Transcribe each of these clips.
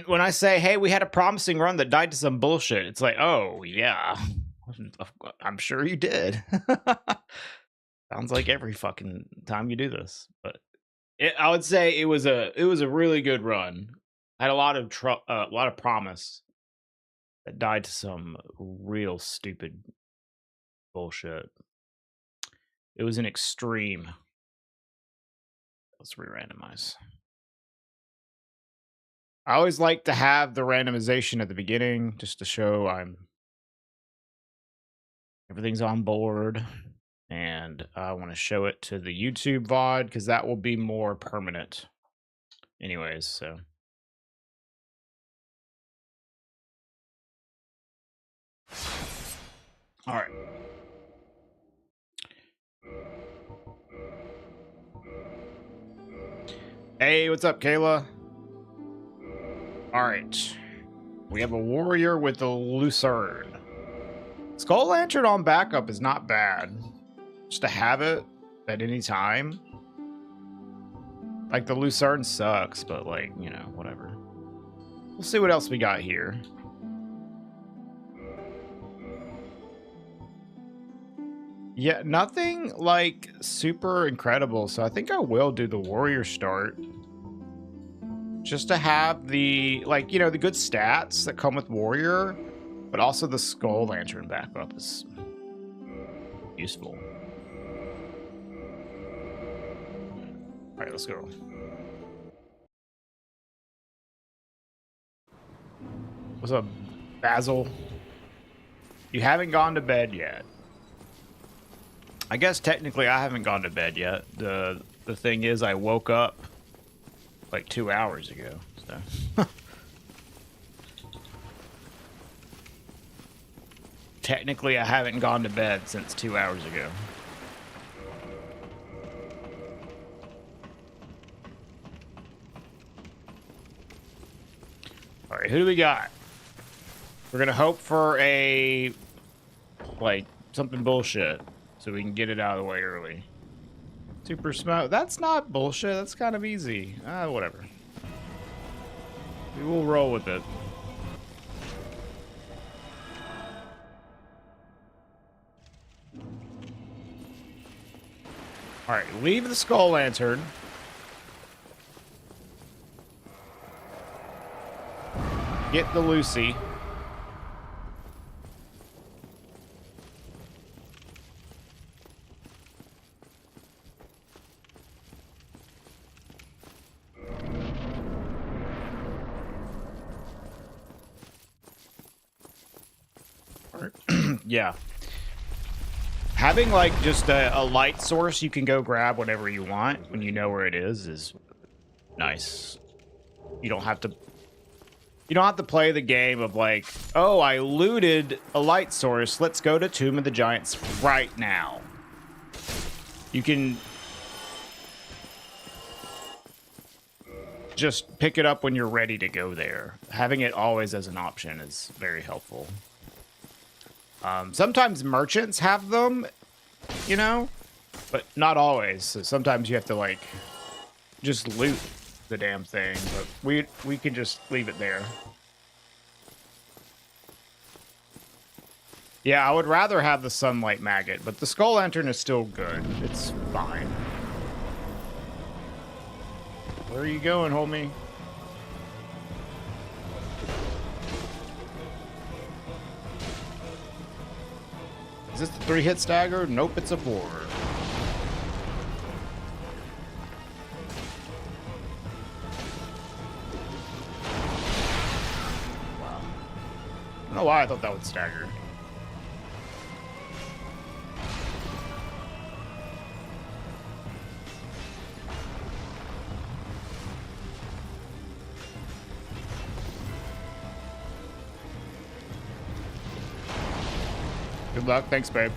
when I say, hey, we had a promising run that died to some bullshit, it's like, oh, yeah. I'm sure you did. Sounds like every fucking time you do this. But I would say it was a really good run. I had a lot of promise that died to some real stupid bullshit. It was an extreme. Let's re-randomize. I always like to have the randomization at the beginning just to show everything's on board, and I want to show it to the YouTube VOD because that will be more permanent anyways. So all right. Hey, what's up, Kayla? All right. We have a warrior with a lucerne. Skull Lantern on backup is not bad. Just to have it at any time. Like, the lucerne sucks, but, like, you know, whatever. We'll see what else we got here. Yeah, nothing, like, super incredible, so I think I will do the warrior start. Just to have the, like, you know, the good stats that come with warrior, but also the Skull Lantern backup is useful. All right, let's go. What's up, Basil? You haven't gone to bed yet. I guess technically I haven't gone to bed yet. The thing is, I woke up like 2 hours ago. So technically I haven't gone to bed since 2 hours ago. All right, who do we got? We're gonna hope for a, like, something bullshit so we can get it out of the way early. Super smoke. That's not bullshit. That's kind of easy. Whatever. We will roll with it. All right, leave the Skull Lantern. Get the Lucy. Yeah. Having, like, just a light source you can go grab whenever you want when you know where it is nice. You don't have to play the game of, like, oh, I looted a light source, let's go to Tomb of the Giants right now. You can just pick it up when you're ready to go there. Having it always as an option is very helpful. Sometimes merchants have them, you know, but not always. So sometimes you have to, like, just loot the damn thing, but we can just leave it there. Yeah, I would rather have the Sunlight Maggot, but the Skull Lantern is still good. It's fine. Where are you going, homie? Is this the 3-hit stagger? Nope, it's a 4. Wow. I don't know why I thought that would stagger. Good luck. Thanks, babe.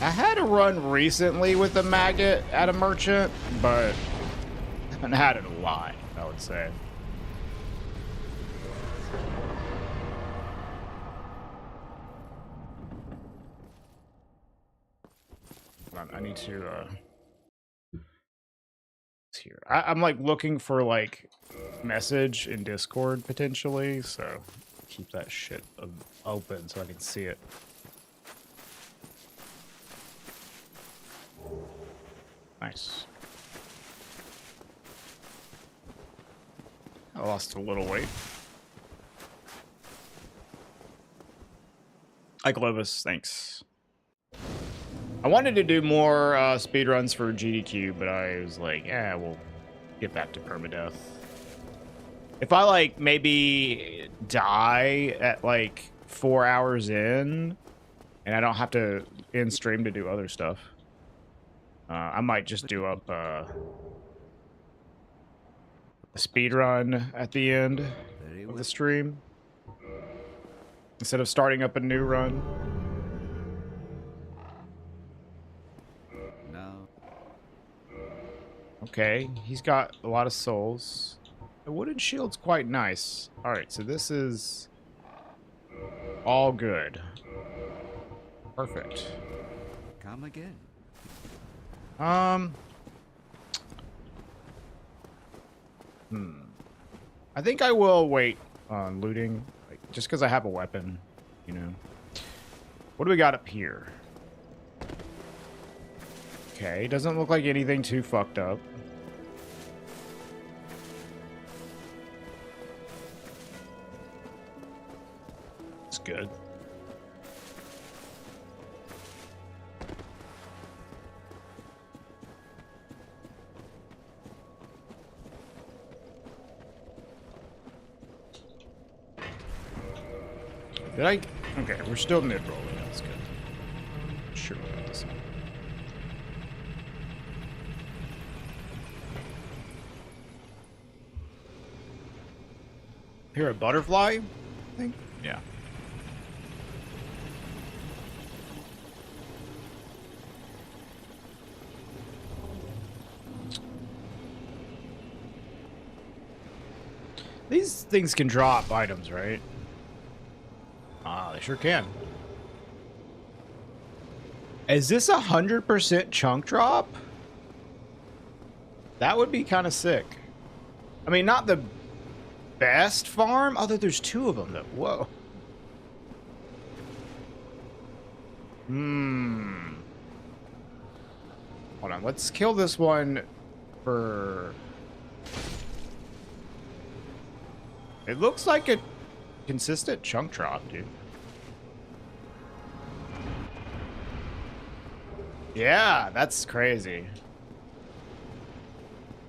I had a run recently with a maggot at a merchant, but I haven't had it a lot, I would say. on. I need to here. I'm like looking for like message in Discord potentially, so keep that shit open so I can see it. Nice. I lost a little weight. Hi, Clovis. Thanks. I wanted to do more speedruns for GDQ, but I was like, yeah, we'll get back to Permadeath. If I, like, maybe die at, like, 4 hours in, and I don't have to end stream to do other stuff, I might just do up a speedrun at the end of the stream, instead of starting up a new run. Okay, he's got a lot of souls. The wooden shield's quite nice. Alright, so this is all good. Perfect. Come again. I think I will wait on looting, like, just because I have a weapon, you know. What do we got up here? Okay, doesn't look like anything too fucked up. It's good. Did I? Okay, we're still mid-rolling. That's good. Sure about this. Hear a butterfly? I think. Yeah. These things can drop items, right? Ah, they sure can. Is this 100% chunk drop? That would be kind of sick. I mean, not the best farm, although there's 2 of them though. Whoa. Hold on, let's kill this one for... It looks like a consistent chunk drop, dude. Yeah, that's crazy.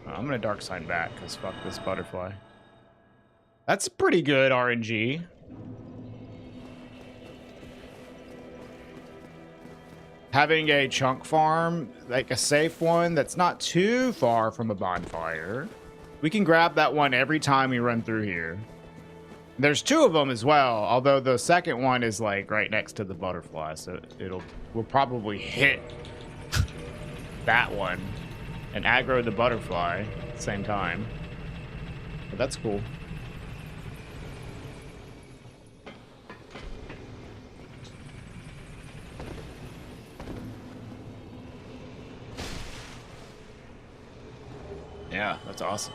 I'm gonna dark sign back because fuck this butterfly. That's pretty good RNG. Having a chunk farm, like a safe one that's not too far from a bonfire. We can grab that one every time we run through here. There's 2 of them as well, although the second one is like right next to the butterfly, so we'll probably hit that one and aggro the butterfly at the same time. But that's cool. Yeah, that's awesome.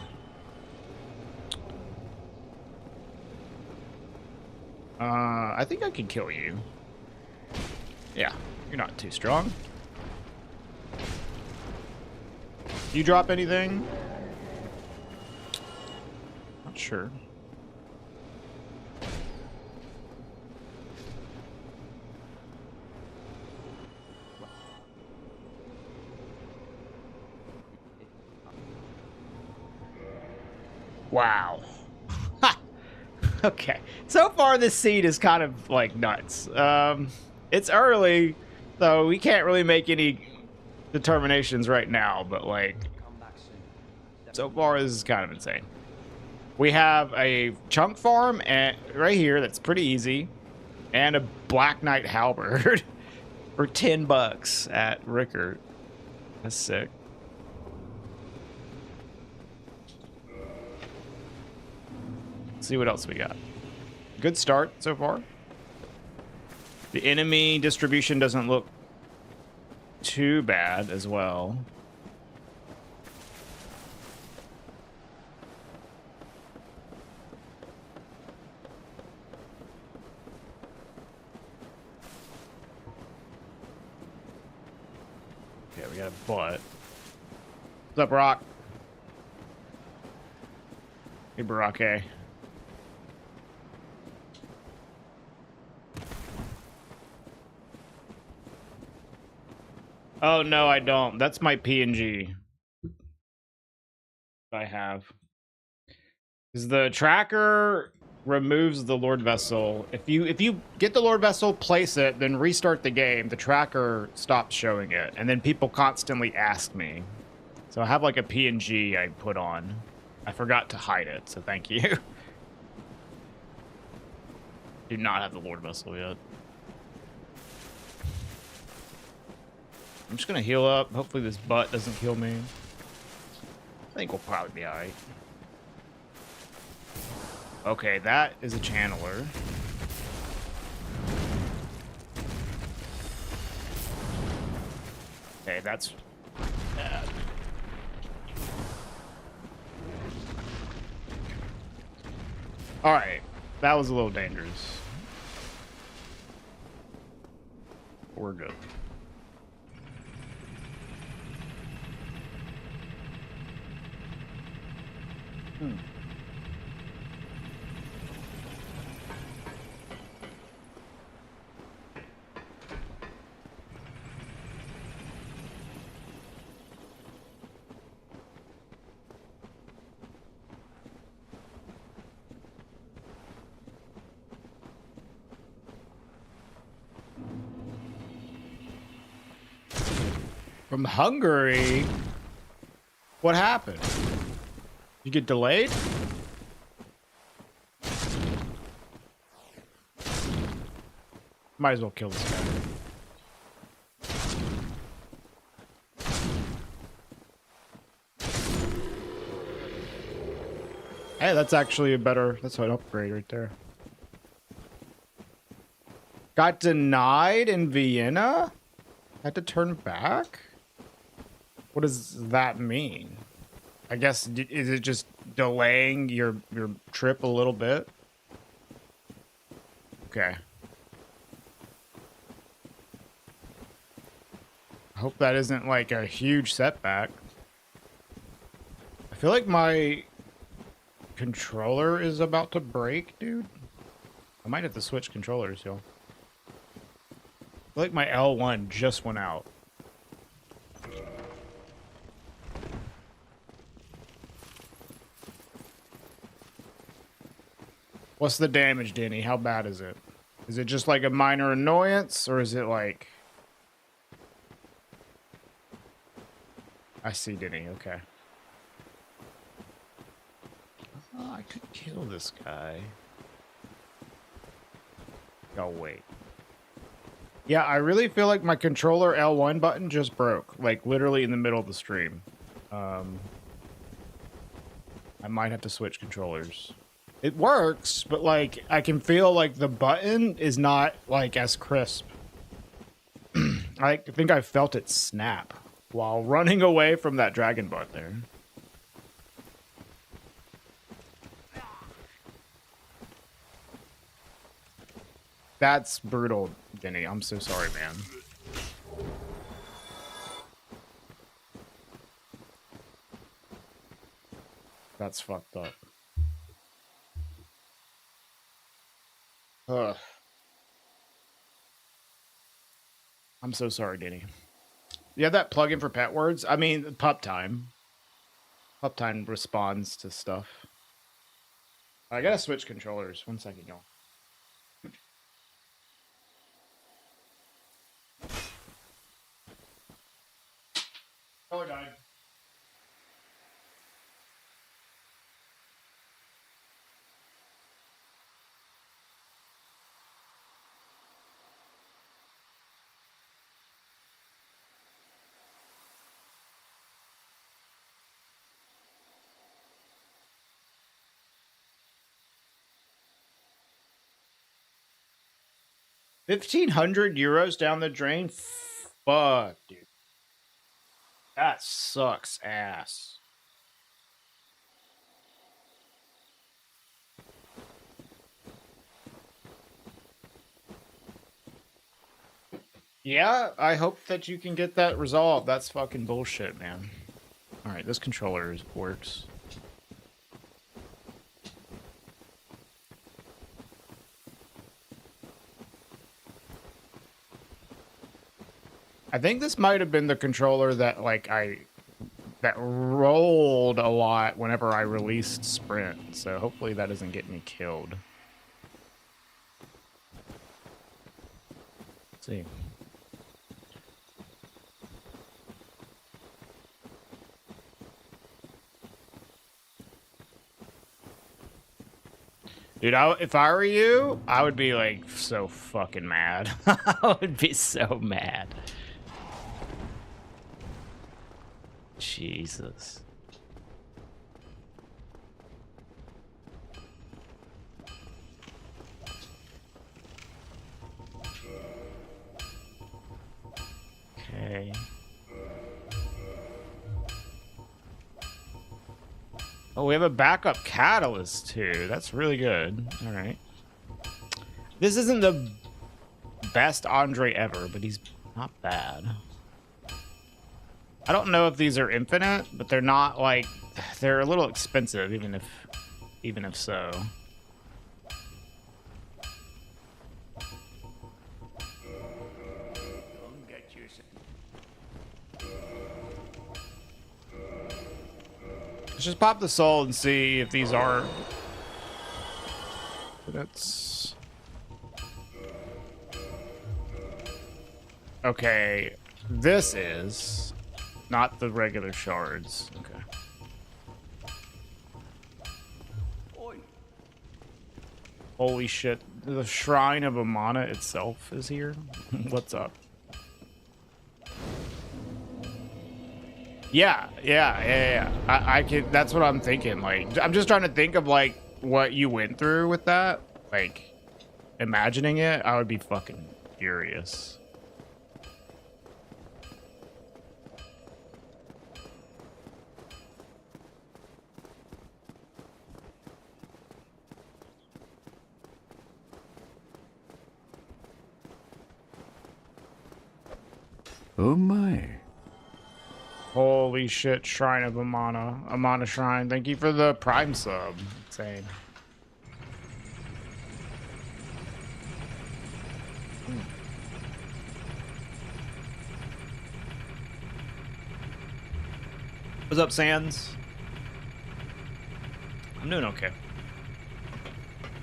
I think I can kill you. Yeah, you're not too strong. Do you drop anything? Not sure. Wow. Okay. So far, this seed is kind of like nuts. It's early, so we can't really make any determinations right now, but like, so far this is kind of insane. We have a chunk farm right here that's pretty easy, and a Black Knight halberd for $10 at Rickert. That's sick. Let's see what else we got. Good start so far. The enemy distribution doesn't look too bad as well. Okay, we got a butt. What's up, Rock? Hey, Barake. Oh, no, I don't. That's my PNG. I have. Because the tracker removes the Lord Vessel. If you get the Lord Vessel, place it, then restart the game, the tracker stops showing it. And then people constantly ask me. So I have like a PNG I put on. I forgot to hide it, so thank you. Do not have the Lord Vessel yet. I'm just gonna heal up. Hopefully this butt doesn't kill me. I think we'll probably be alright. Okay, that is a channeler. Okay, that's bad. Alright, that was a little dangerous. We're good. From Hungary? What happened? You get delayed? Might as well kill this guy. Hey, that's actually a better... That's an upgrade right there. Got denied in Vienna? Had to turn back? What does that mean? I guess, is it just delaying your trip a little bit? Okay. I hope that isn't like a huge setback. I feel like my controller is about to break, dude. I might have to switch controllers, y'all. I feel like my L1 just went out. What's the damage, Danny? How bad is it? Is it just like a minor annoyance, or is it like... I see, Danny. Okay. Oh, I could kill this guy. Oh, wait. Yeah, I really feel like my controller L1 button just broke. Like, literally in the middle of the stream. I might have to switch controllers. It works, but like I can feel like the button is not like as crisp. I think I felt it snap while running away from that dragon butt there. That's brutal, Jenny. I'm so sorry, man. That's fucked up. Ugh. I'm so sorry, Denny. You have that plugin for pet words? I mean, Pup Time. Pup Time responds to stuff. I gotta switch controllers. 1 second, y'all. Oh, it died. €1,500 down the drain? Fuck, dude. That sucks ass. Yeah, I hope that you can get that resolved. That's fucking bullshit, man. Alright, this controller works. I think this might have been the controller that, like, that rolled a lot whenever I released Sprint. So hopefully that doesn't get me killed. Let's see. Dude, if I were you, I would be, like, so fucking mad. I would be so mad. Jesus. Okay. Oh, we have a backup catalyst too. That's really good. All right. This isn't the best Andre ever, but he's not bad. I don't know if these are infinite, but they're not, like, they're a little expensive, even if so. Let's just pop the soul and see if these are. That's okay. This is not the regular shards. Okay. Holy shit! The Shrine of Amana itself is here. What's up? Yeah. I can. That's what I'm thinking. Like, I'm just trying to think of, like, what you went through with that. Like, imagining it, I would be fucking furious. Oh my. Holy shit, Shrine of Amana. Amana Shrine. Thank you for the Prime sub. Insane. What's up, Sans? I'm doing okay.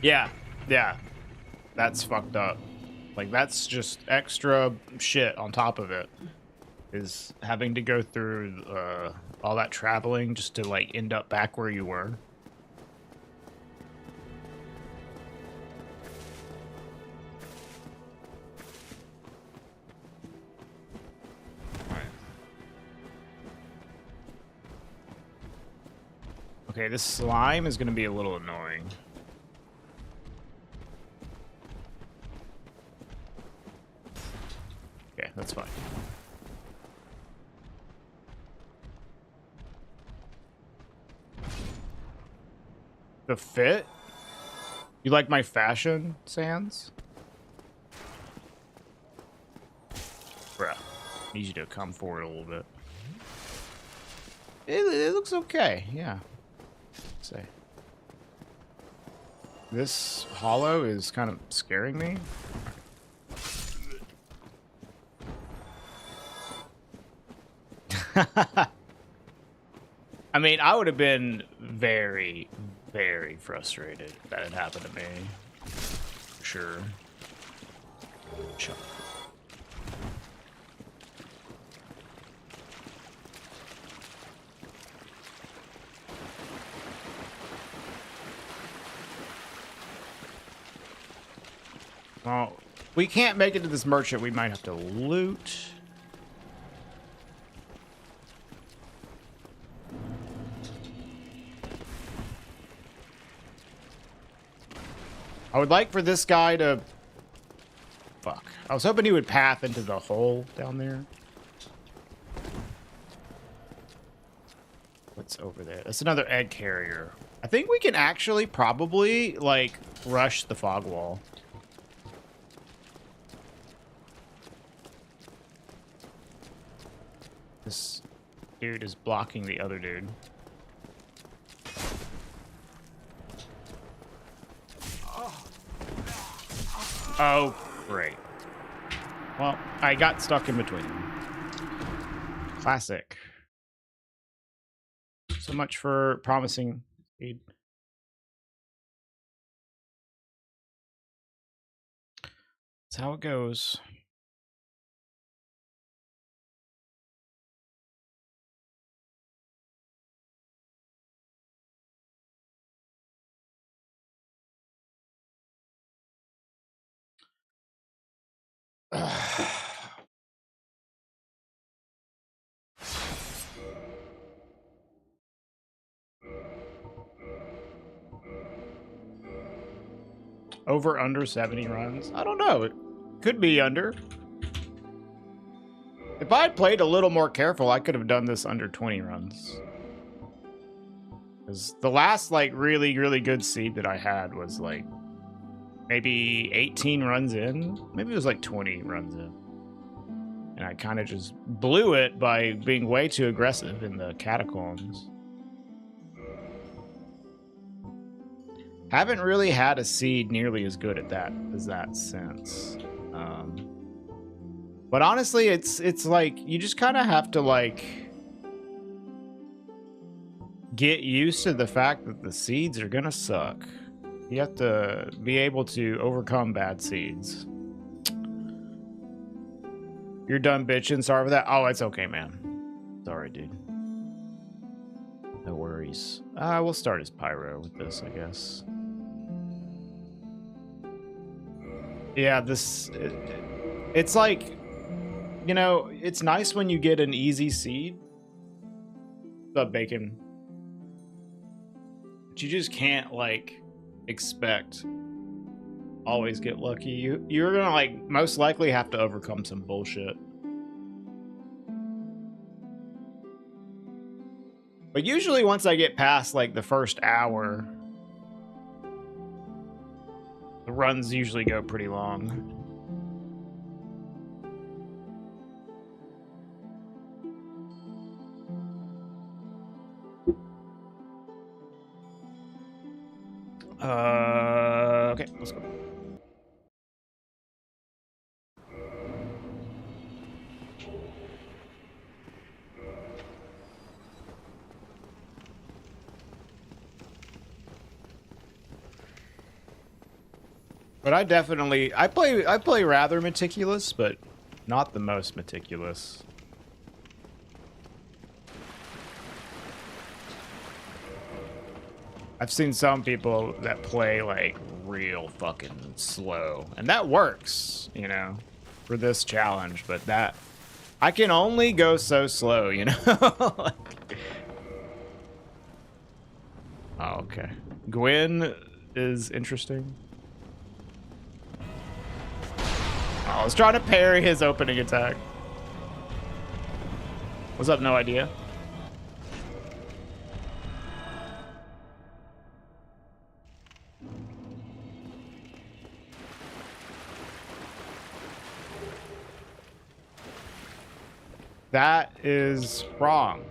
Yeah. That's fucked up. Like, that's just extra shit on top of it. Is having to go through all that traveling just to, like, end up back where you were. Okay, this slime is going to be a little annoying. Okay, that's fine. The fit? You like my fashion, Sans? Bruh, need you to come forward a little bit. It looks okay, yeah. Let's say. This hollow is kind of scaring me. I mean, I would have been very, very frustrated if that had happened to me. For sure. Chuck. Well, we can't make it to this merchant. We might have to loot. I would like for this guy to... Fuck. I was hoping he would path into the hole down there. What's over there? That's another egg carrier. I think we can actually probably, like, rush the fog wall. This dude is blocking the other dude. Oh, great. Well, I got stuck in between them. Classic. So much for promising speed. That's how it goes. Over under 70 runs? I don't know. It could be under. If I had played a little more careful, I could have done this under 20 runs. Because the last, like, really, really good seed that I had was, like, maybe 18 runs in. Maybe it was, like, 20 runs in. And I kind of just blew it by being way too aggressive in the Catacombs. Haven't really had a seed nearly as good at that as that since. But honestly, it's like you just kind of have to like get used to the fact that the seeds are gonna suck. You have to be able to overcome bad seeds. You're done bitching. Sorry for that. Oh, it's okay, man. Sorry, dude. No worries. We'll start as pyro with this, I guess. Yeah, this... It's like... You know, it's nice when you get an easy seed. The bacon. But you just can't, like, expect... always get lucky. You're gonna, like, most likely have to overcome some bullshit. But usually once I get past, like, the first hour, the runs usually go pretty long. Okay, let's go. But I definitely I play rather meticulous, but not the most meticulous. I've seen some people that play like real fucking slow, and that works, you know, for this challenge, but that I can only go so slow, you know. Like, oh, okay. Gwen is interesting. I was trying to parry his opening attack. What's up? No idea. That is wrong.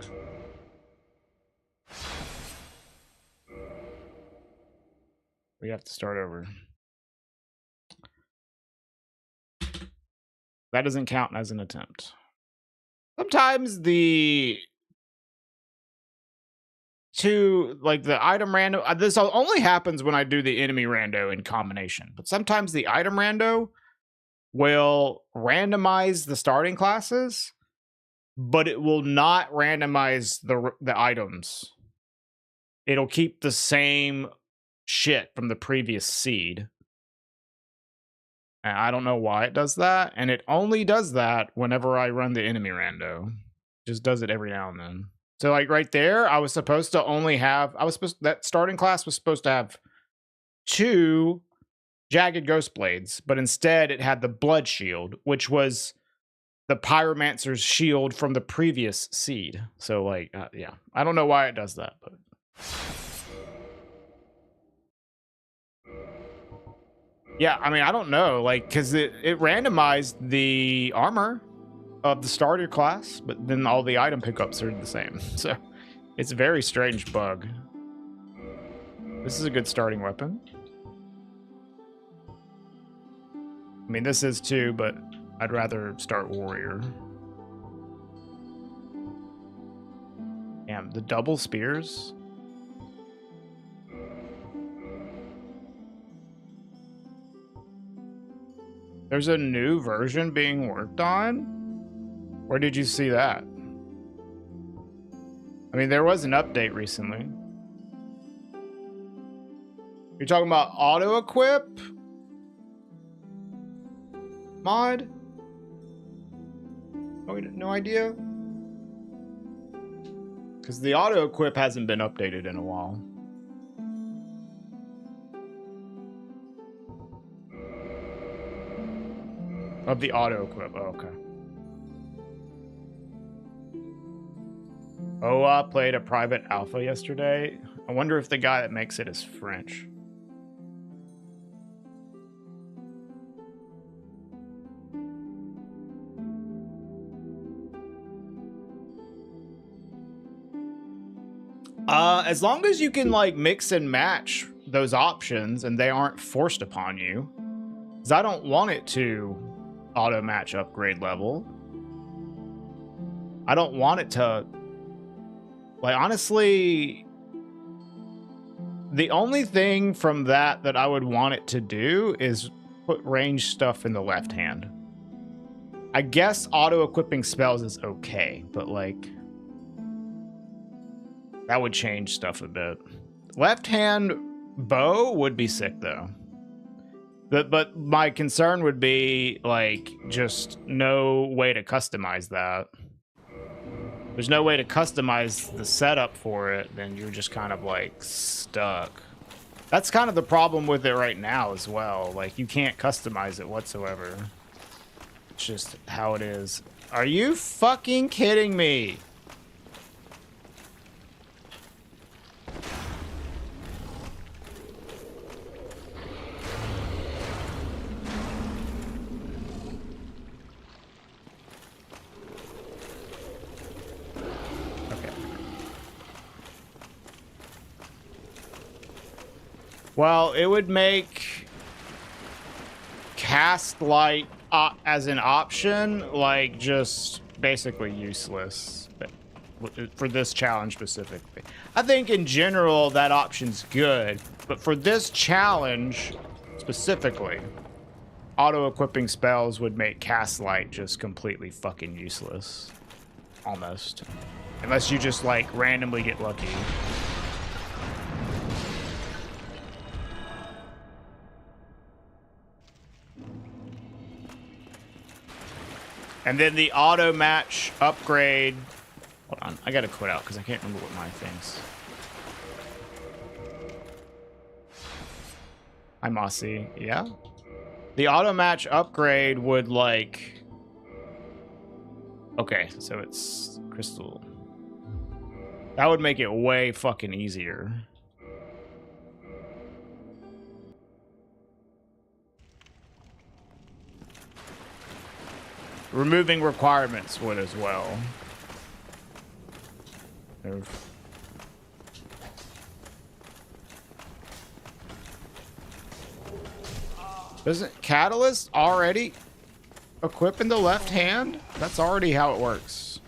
We have to start over. That doesn't count as an attempt. Sometimes the item rando, this only happens when I do the enemy rando in combination, but sometimes the item rando will randomize the starting classes, but it will not randomize the items. It'll keep the same shit from the previous seed. And I don't know why it does that, and it only does that whenever I run the enemy rando. Just does it every now and then. So like right there, I was supposed to only have that starting class was supposed to have 2 jagged ghost blades, but instead it had the blood shield, which was the pyromancer's shield from the previous seed. So like, yeah, I don't know why it does that, but yeah, I mean, I don't know, like, because it randomized the armor of the starter class, but then all the item pickups are the same. So it's a very strange bug. This is a good starting weapon. I mean, this is too, but I'd rather start warrior. Damn, the double spears. There's a new version being worked on? Where did you see that? I mean, there was an update recently. You're talking about auto-equip? Mod? No idea? Because the auto-equip hasn't been updated in a while. Of the auto-equip, oh, okay. Oh, played a private alpha yesterday. I wonder if the guy that makes it is French. As long as you can like mix and match those options and they aren't forced upon you. Because I don't want it to auto match upgrade level. I don't want it to, like, honestly, the only thing from that I would want it to do is put range stuff in the left hand. I guess auto equipping spells is okay, but like, that would change stuff a bit. Left hand bow would be sick though. But my concern would be like just no way to customize that. There's no way to customize the setup for it, then you're just kind of like stuck. That's kind of the problem with it right now as well. Like you can't customize it whatsoever. It's just how it is. Are you fucking kidding me? Well, it would make cast light as an option, like, just basically useless for this challenge specifically. I think in general that option's good, but for this challenge specifically, auto-equipping spells would make cast light just completely fucking useless. Almost. Unless you just, like, randomly get lucky. And then the auto match upgrade. Hold on, I gotta quit out because I can't remember what my thing's. Hi, Mossy. Yeah? The auto match upgrade would like. Okay, so it's crystal. That would make it way fucking easier. Removing requirements would as well. Doesn't Catalyst already equip in the left hand? That's already how it works.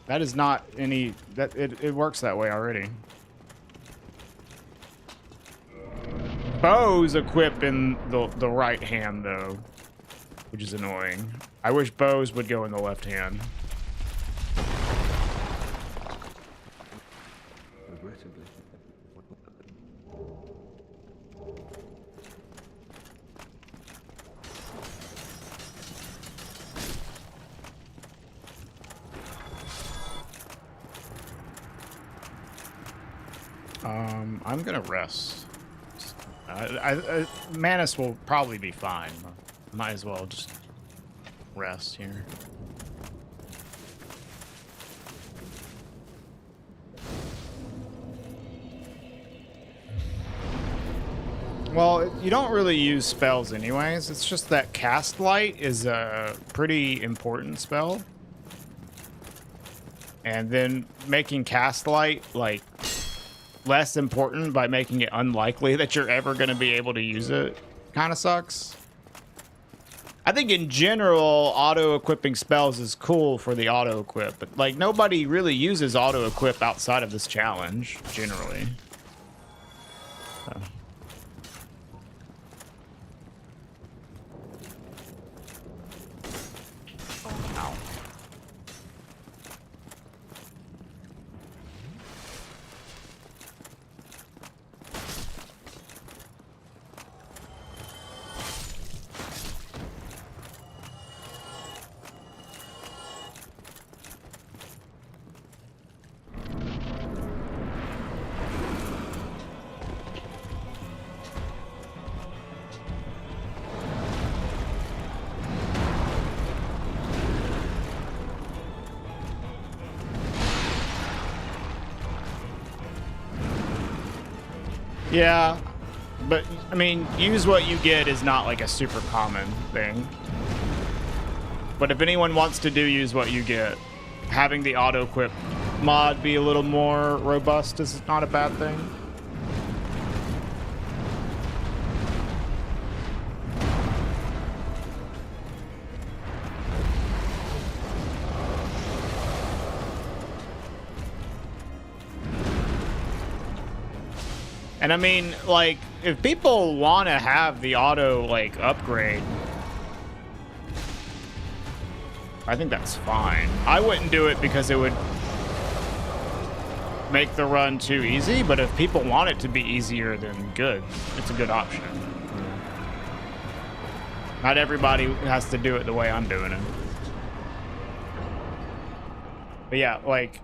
That is not any... It works that way already. Bows equip in the right hand, though. Which is annoying. I wish bows would go in the left hand. I'm gonna rest. Manus will probably be fine. Might as well just rest here. Well, you don't really use spells anyways. It's just that cast light is a pretty important spell. And then making cast light like less important by making it unlikely that you're ever going to be able to use it kind of sucks. I think in general, auto-equipping spells is cool for the auto-equip, but like nobody really uses auto-equip outside of this challenge, generally. So. Yeah, but I mean, use what you get is not like a super common thing. But if anyone wants to do use what you get, having the auto-equip mod be a little more robust is not a bad thing. And I mean, like, if people want to have the auto, like, upgrade, I think that's fine. I wouldn't do it because it would make the run too easy, but if people want it to be easier, then good. It's a good option. Not everybody has to do it the way I'm doing it. But yeah, like,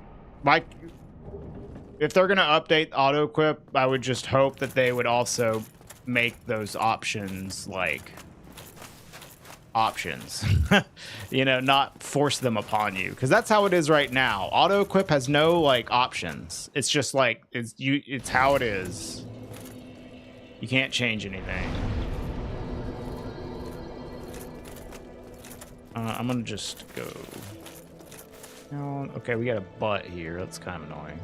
if they're going to update auto equip, I would just hope that they would also make those options like options, you know, not force them upon you, because that's how it is right now. Auto equip has no like options. It's just like it's how it is. You can't change anything. I'm gonna just go. Okay, we got a butt here. That's kind of annoying.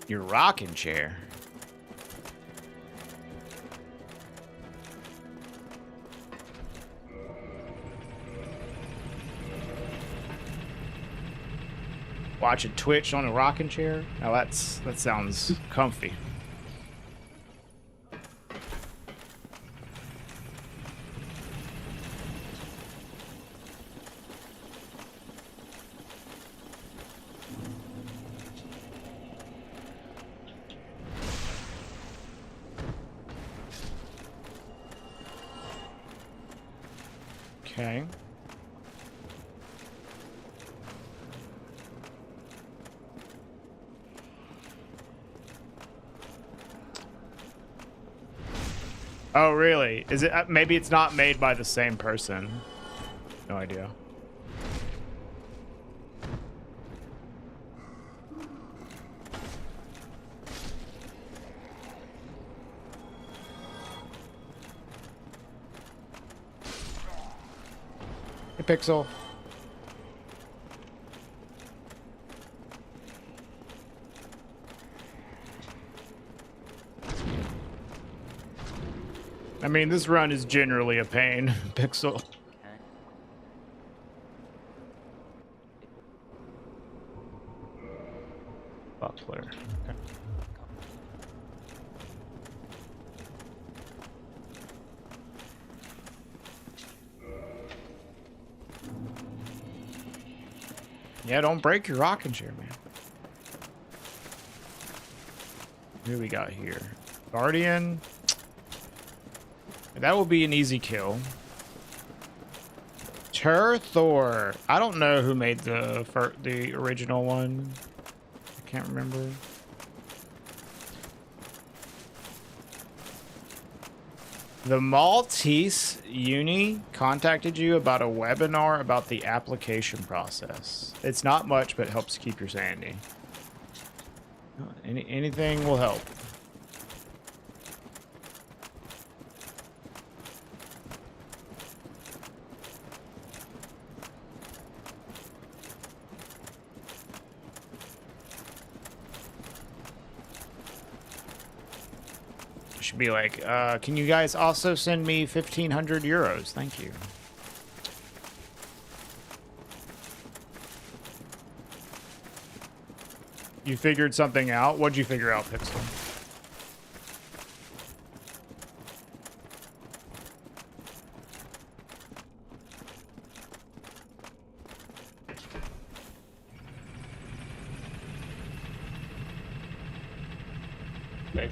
Your rocking chair. Watching Twitch on a rocking chair. Now that sounds comfy. Okay. Oh, really? Is it? Maybe it's not made by the same person. No idea. Hey, Pixel. I mean, this run is generally a pain, Pixel. Buckler. Okay. Yeah, don't break your rocking chair, man. Who we got here? Guardian. That will be an easy kill. Turthor. I don't know who made the original one. I can't remember. The Maltese Uni contacted you about a webinar about the application process. It's not much, but helps keep your sanity. Anything will help. Should be like, can you guys also send me 1,500 euros? Thank you. You figured something out? What'd you figure out, Pixel? Okay.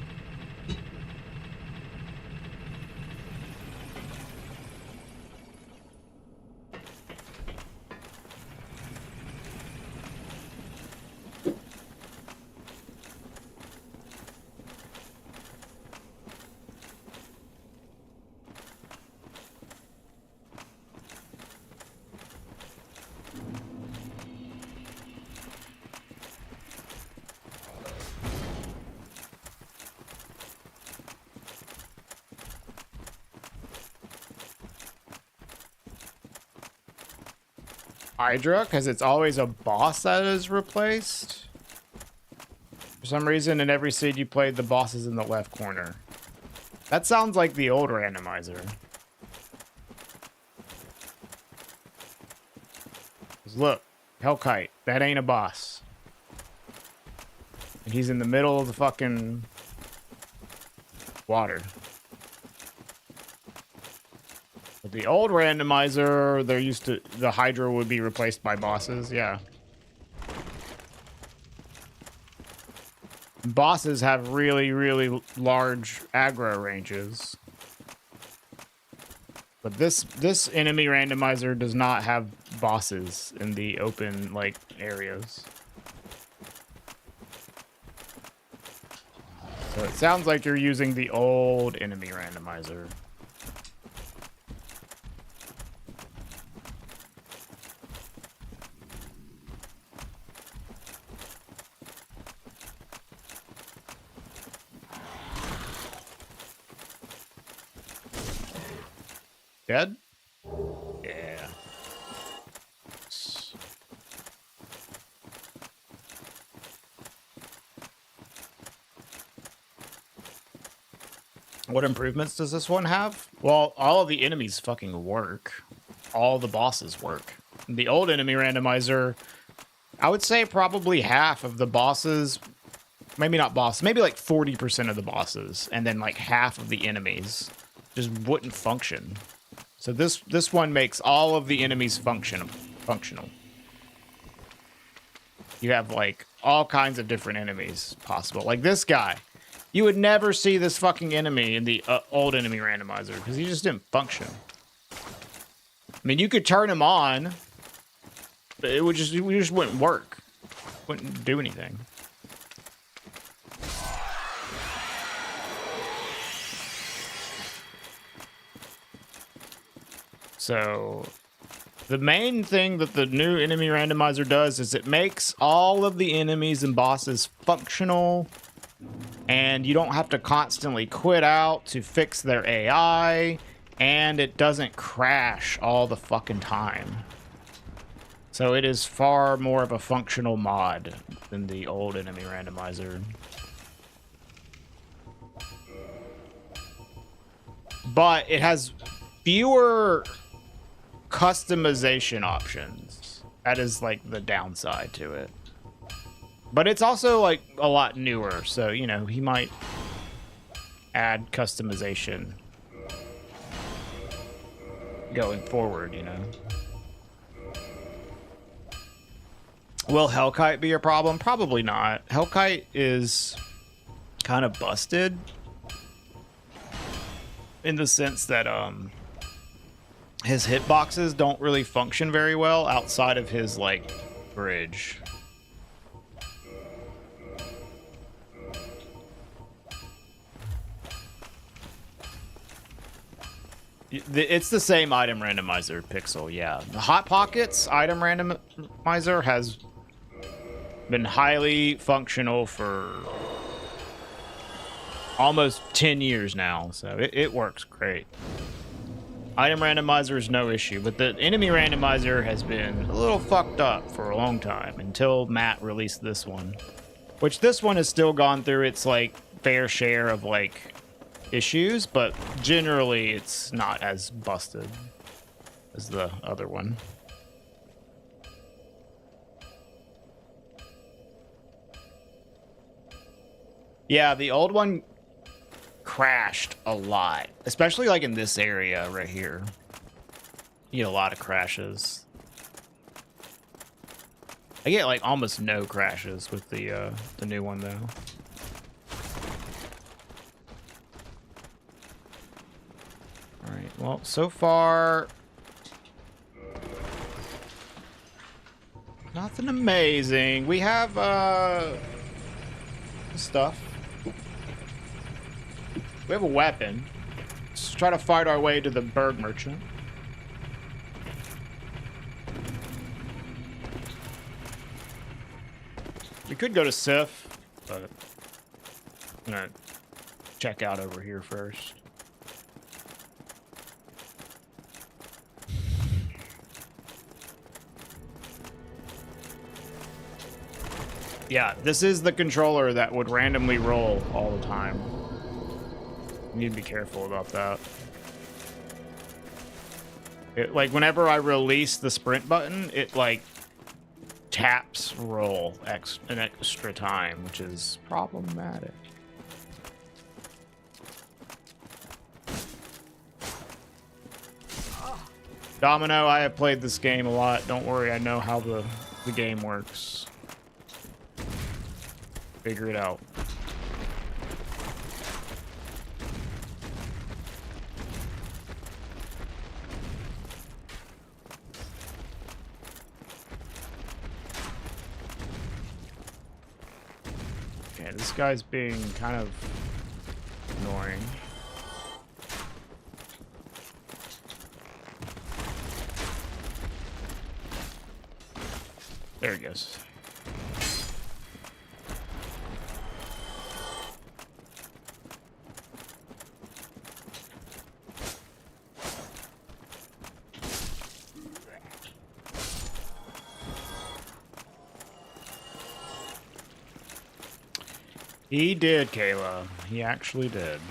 Hydra, because it's always a boss that is replaced. For some reason, in every seed you played, the boss is in the left corner. That sounds like the old randomizer. Look, Hellkite, that ain't a boss. And he's in the middle of the fucking water. But the old randomizer, they're used to, the Hydra would be replaced by bosses, yeah. Bosses have really, really large aggro ranges. But this enemy randomizer does not have bosses in the open, like, areas. So it sounds like you're using the old enemy randomizer. Dead? Yeah. What improvements does this one have? Well, all of the enemies fucking work. All the bosses work. The old enemy randomizer, I would say probably half of the bosses, maybe not bosses, maybe like 40% of the bosses, and then like half of the enemies just wouldn't function. So this one makes all of the enemies functional. You have like all kinds of different enemies possible. Like this guy. You would never see this fucking enemy in the old enemy randomizer because he just didn't function. I mean, you could turn him on, but it just wouldn't work. Wouldn't do anything. So the main thing that the new enemy randomizer does is it makes all of the enemies and bosses functional, and you don't have to constantly quit out to fix their AI, and it doesn't crash all the fucking time. So it is far more of a functional mod than the old enemy randomizer. But it has fewer customization options. That is like the downside to it. But it's also like a lot newer, so you know, he might add customization going forward, you know. Will Hellkite be a problem? Probably not. Hellkite is kind of busted in the sense that his hitboxes don't really function very well outside of his like bridge. It's the same item randomizer, Pixel, yeah. The Hot Pockets item randomizer has been highly functional for almost 10 years now, so it works great. Item randomizer is no issue, but the enemy randomizer has been a little fucked up for a long time until Matt released this one. Which this one has still gone through its like fair share of like issues, but generally it's not as busted as the other one. Yeah, the old one crashed a lot, especially like in this area right here. You get a lot of crashes. I get like almost no crashes with the new one though. All right. Well, so far, nothing amazing. We have stuff. We have a weapon. Let's try to fight our way to the burg merchant. We could go to Sif, but I'm gonna check out over here first. Yeah, this is the controller that would randomly roll all the time. You need to be careful about that. Like, whenever I release the sprint button, it, like, taps roll an extra time, which is problematic. Domino, I have played this game a lot. Don't worry, I know how the game works. Figure it out. Okay, this guy's being kind of annoying. There he goes. He did, Kayla. He actually did.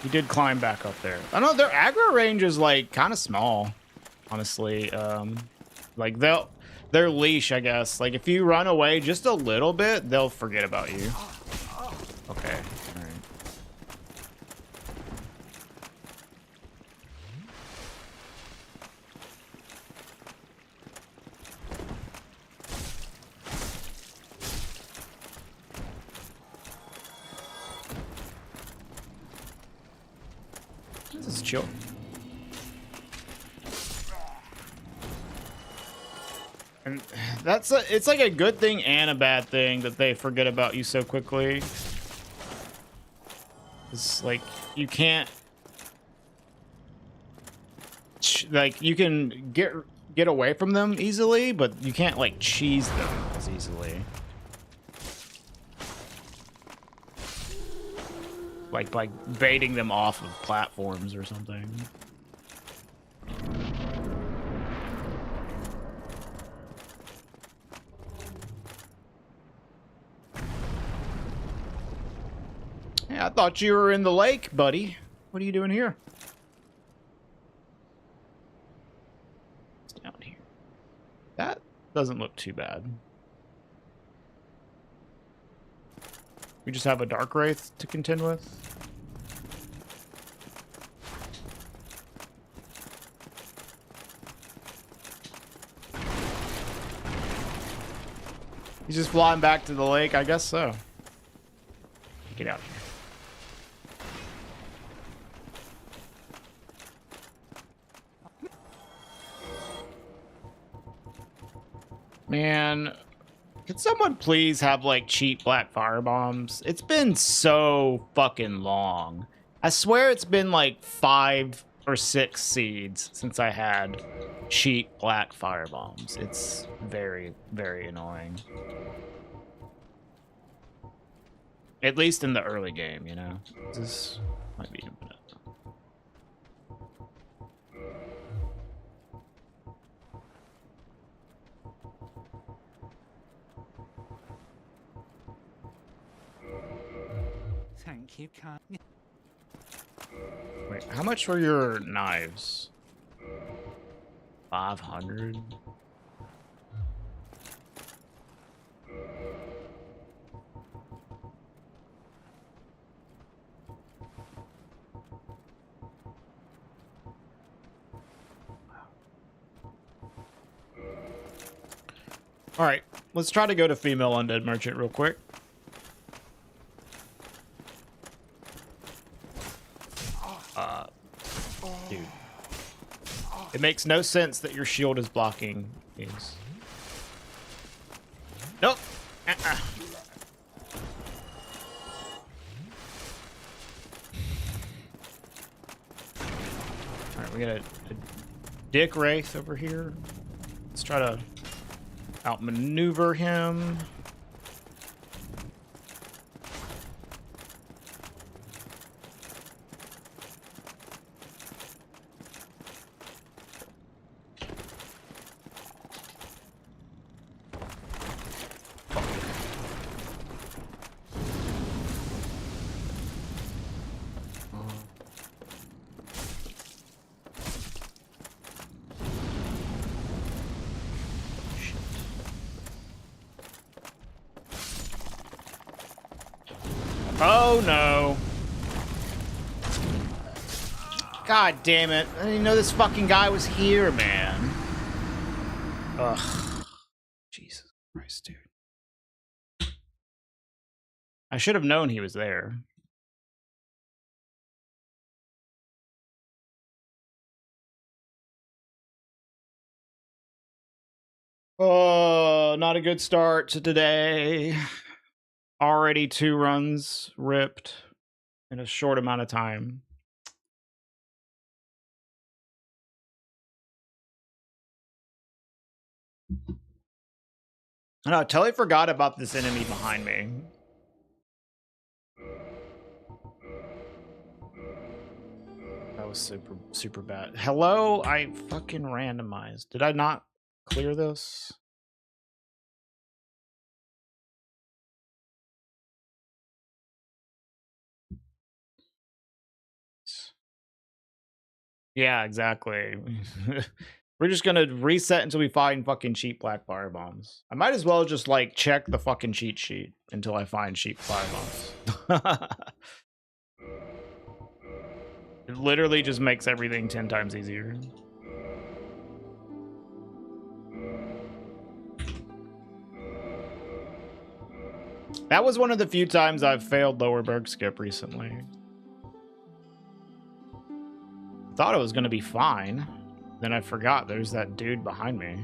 He did climb back up there. I know their aggro range is like kind of small, honestly. Like their leash, I guess. Like if you run away just a little bit, they'll forget about you. Okay. All right. This is chill. And it's like a good thing and a bad thing that they forget about you so quickly. It's like you can't, like you can get away from them easily, but you can't like cheese them as easily. Like baiting them off of platforms or something. Hey, I thought you were in the lake, buddy. What are you doing here? It's down here. That doesn't look too bad. We just have a Dark Wraith to contend with. He's just flying back to the lake, I guess so. Get out here. Man, could someone please have like cheap black fire bombs? It's been so fucking long. I swear it's been like 5 or 6 seeds since I had cheap black fire bombs. It's very, very annoying. At least in the early game, you know. This might be a minute. Thank you, can't. Wait, how much were your knives? 500? All right, let's try to go to female undead merchant real quick. Dude. It makes no sense that your shield is blocking these. Nope. Alright, we got a dick wraith over here. Let's try to outmaneuver him. Oh no. God damn it. I didn't know this fucking guy was here, man. Ugh. Jesus Christ, dude. I should have known he was there. Oh, not a good start to today. Already 2 runs ripped in a short amount of time. I know, I totally forgot about this enemy behind me. That was super bad. Hello? I fucking randomized. Did I not clear this? Yeah, exactly. We're just gonna reset until we find fucking cheap black fire bombs. I might as well just like check the fucking cheat sheet until I find cheap fire bombs. It literally just makes everything 10 times easier. That was one of the few times I've failed lower burg skip recently. Thought it was gonna be fine. Then I forgot there's that dude behind me.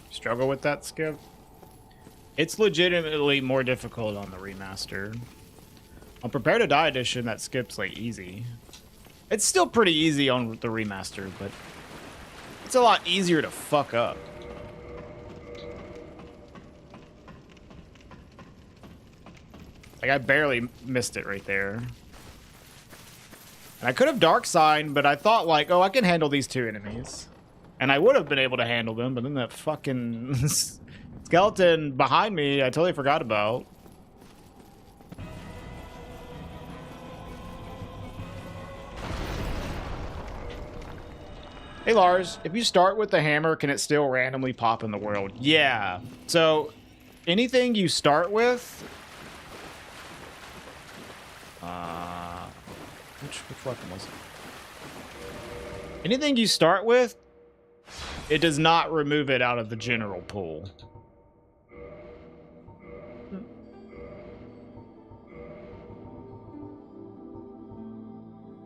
Struggle with that skip? It's legitimately more difficult on the remaster. On Prepare to Die edition, that skip's like easy. It's still pretty easy on the remaster, but it's a lot easier to fuck up. Like, I barely missed it right there. And I could have Dark Sign, but I thought like, oh, I can handle these 2 enemies. And I would have been able to handle them, but then that fucking skeleton behind me, I totally forgot about. Hey Lars, if you start with the hammer, can it still randomly pop in the world? Yeah. So anything you start with Which weapon was it? Anything you start with, it does not remove it out of the general pool.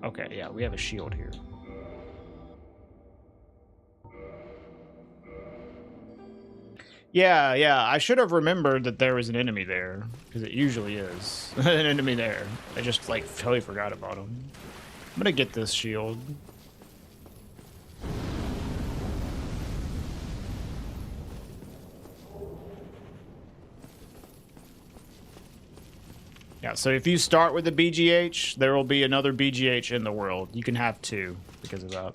Okay, yeah, we have a shield here. Yeah, I should have remembered that there was an enemy there, because it usually is an enemy there. I just, like, totally forgot about him. I'm gonna get this shield. Yeah, so if you start with a BGH, there will be another BGH in the world. You can have 2 because of that.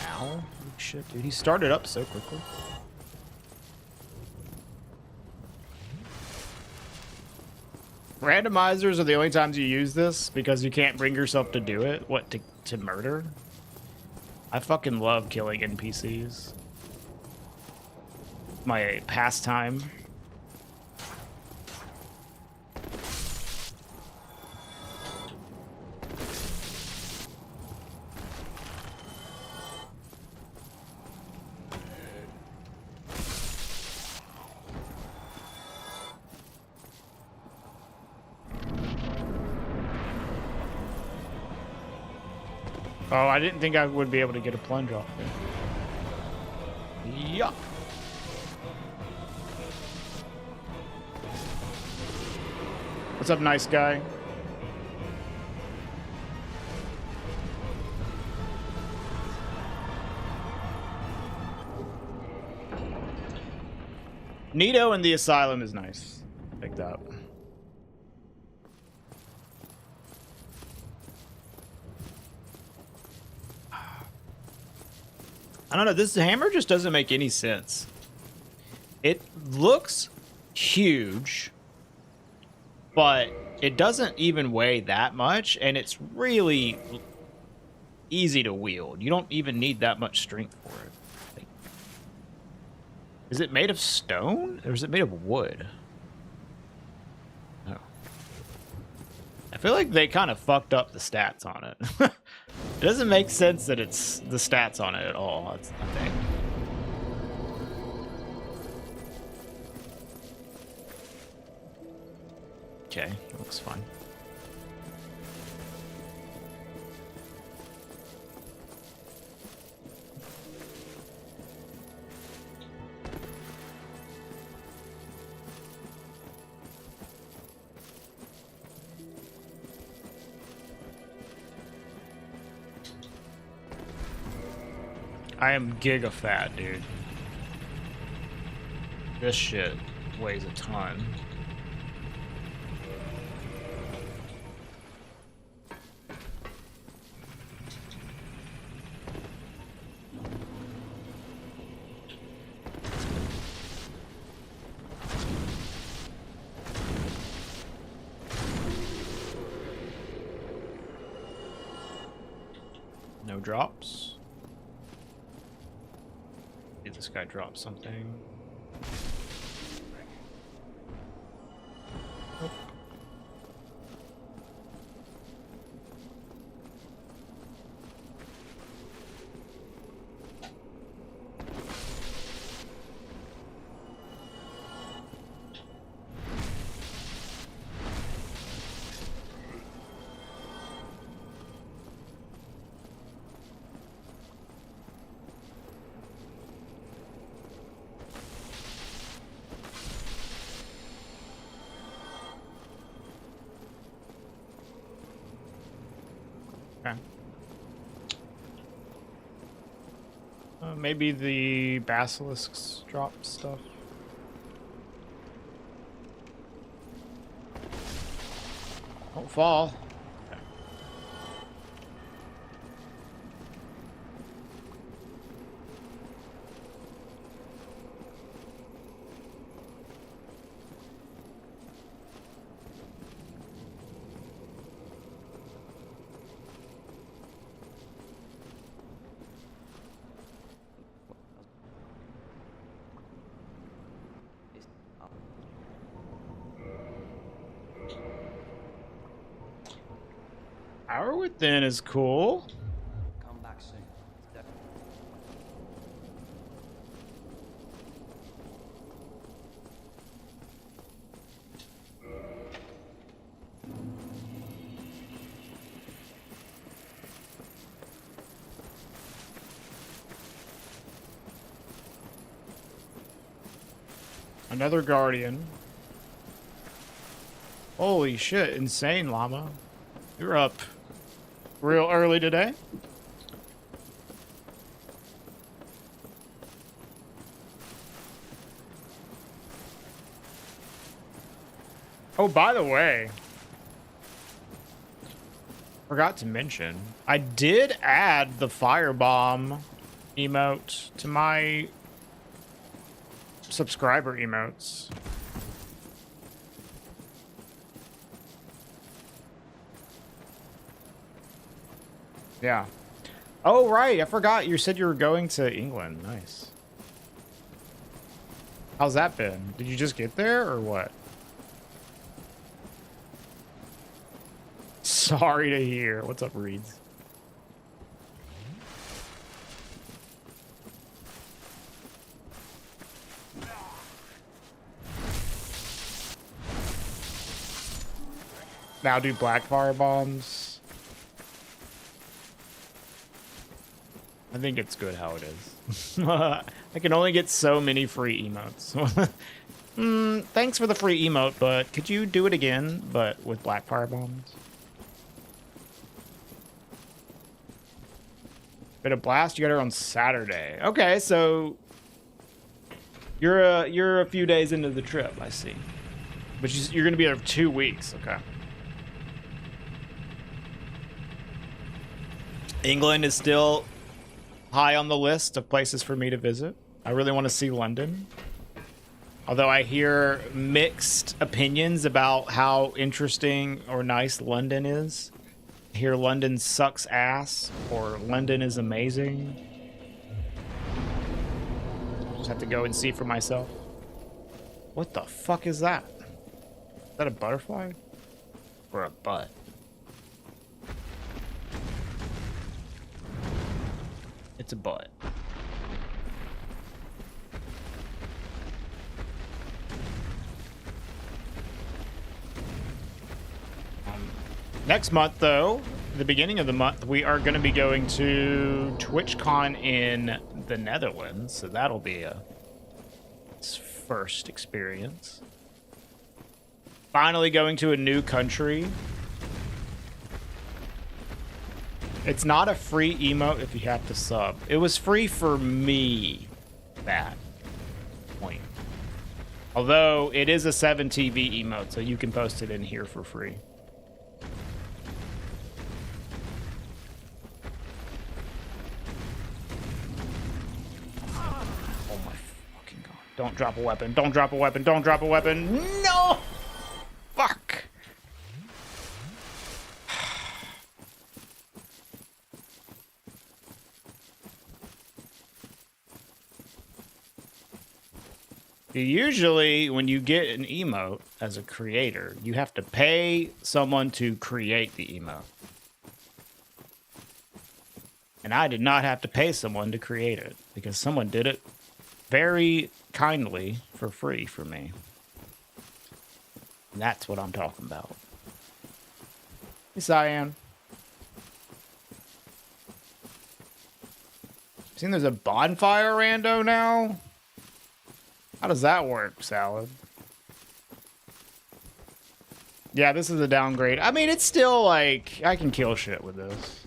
Ow. Shit, dude, he started up so quickly. Randomizers are the only times you use this because you can't bring yourself to do it. What, to murder? I fucking love killing NPCs. My pastime. Oh, I didn't think I would be able to get a plunge off there. Yeah. What's up, nice guy? Nito in the asylum is nice. Pick that. I don't know, this hammer just doesn't make any sense. It looks huge, but it doesn't even weigh that much, and it's really easy to wield. You don't even need that much strength for it. Like, is it made of stone, or is it made of wood? Oh. I feel like they kind of fucked up the stats on it. It doesn't make sense that it's the stats on it at all, I think. Okay, that looks fine. I am giga fat, dude. This shit weighs a ton. No drops. Did this guy drop something? Oh. Okay. Maybe the basilisks drop stuff. Don't fall. Okay. Power Within is cool. Come back soon. Another Guardian. Holy shit, insane, llama. You're up real early today. Oh, by the way, forgot to mention, I did add the firebomb emote to my subscriber emotes. Yeah. Oh, right. I forgot. You said you were going to England. Nice. How's that been? Did you just get there or what? Sorry to hear. What's up, Reeds? Now do black fire bombs. I think it's good how it is. I can only get so many free emotes. Thanks for the free emote, but could you do it again, but with black fire bombs? Bit of blast. You got her on Saturday. Okay, so you're a few days into the trip. I see, but you're gonna be there for 2 weeks. Okay. England is still high on the list of places for me to visit. I really want to see London. Although I hear mixed opinions about how interesting or nice London is. I hear London sucks ass or London is amazing. Just have to go and see for myself. What the fuck is that? Is that a butterfly? Or a butt? It's a butt. Next month, though, the beginning of the month, we are going to be going to TwitchCon in the Netherlands, so that'll be a first experience. Finally going to a new country. It's not a free emote if you have to sub. It was free for me, that point. Although it is a 7TV emote, so you can post it in here for free. Oh my fucking god. Don't drop a weapon. Don't drop a weapon. Don't drop a weapon. No! Fuck. Usually, when you get an emote as a creator, you have to pay someone to create the emote. And I did not have to pay someone to create it, because someone did it very kindly for free for me. And that's what I'm talking about. Hey, Cyan. Seen there's a bonfire rando now? How does that work, Salad? Yeah, this is a downgrade. I mean, it's still like, I can kill shit with this.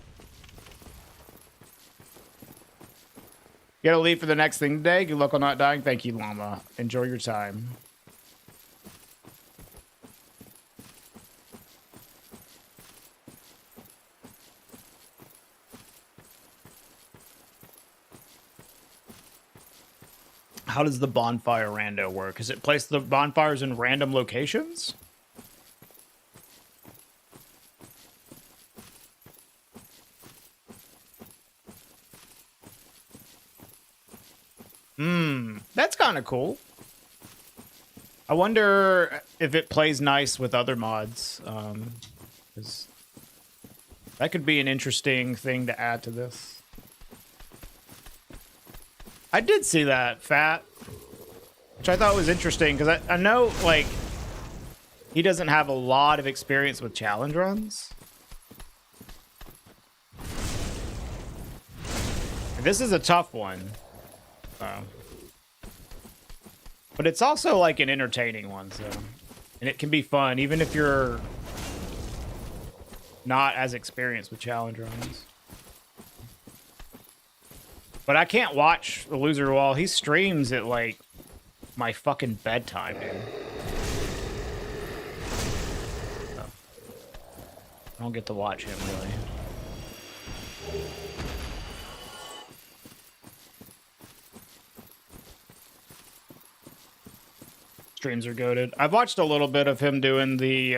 You gotta leave for the next thing today. Good luck on not dying. Thank you, Llama. Enjoy your time. How does the bonfire rando work? Is it place the bonfires in random locations? That's kind of cool. I wonder if it plays nice with other mods. 'Cause That could be an interesting thing to add to this. I did see that, Fat, which I thought was interesting, because I know, like, he doesn't have a lot of experience with challenge runs. And this is a tough one. But it's also, like, an entertaining one, so... And it can be fun, even if you're not as experienced with challenge runs. But I can't watch the loser wall. He streams at, like, my fucking bedtime, dude. So, I don't get to watch him, really. Streams are goated. I've watched a little bit of him doing the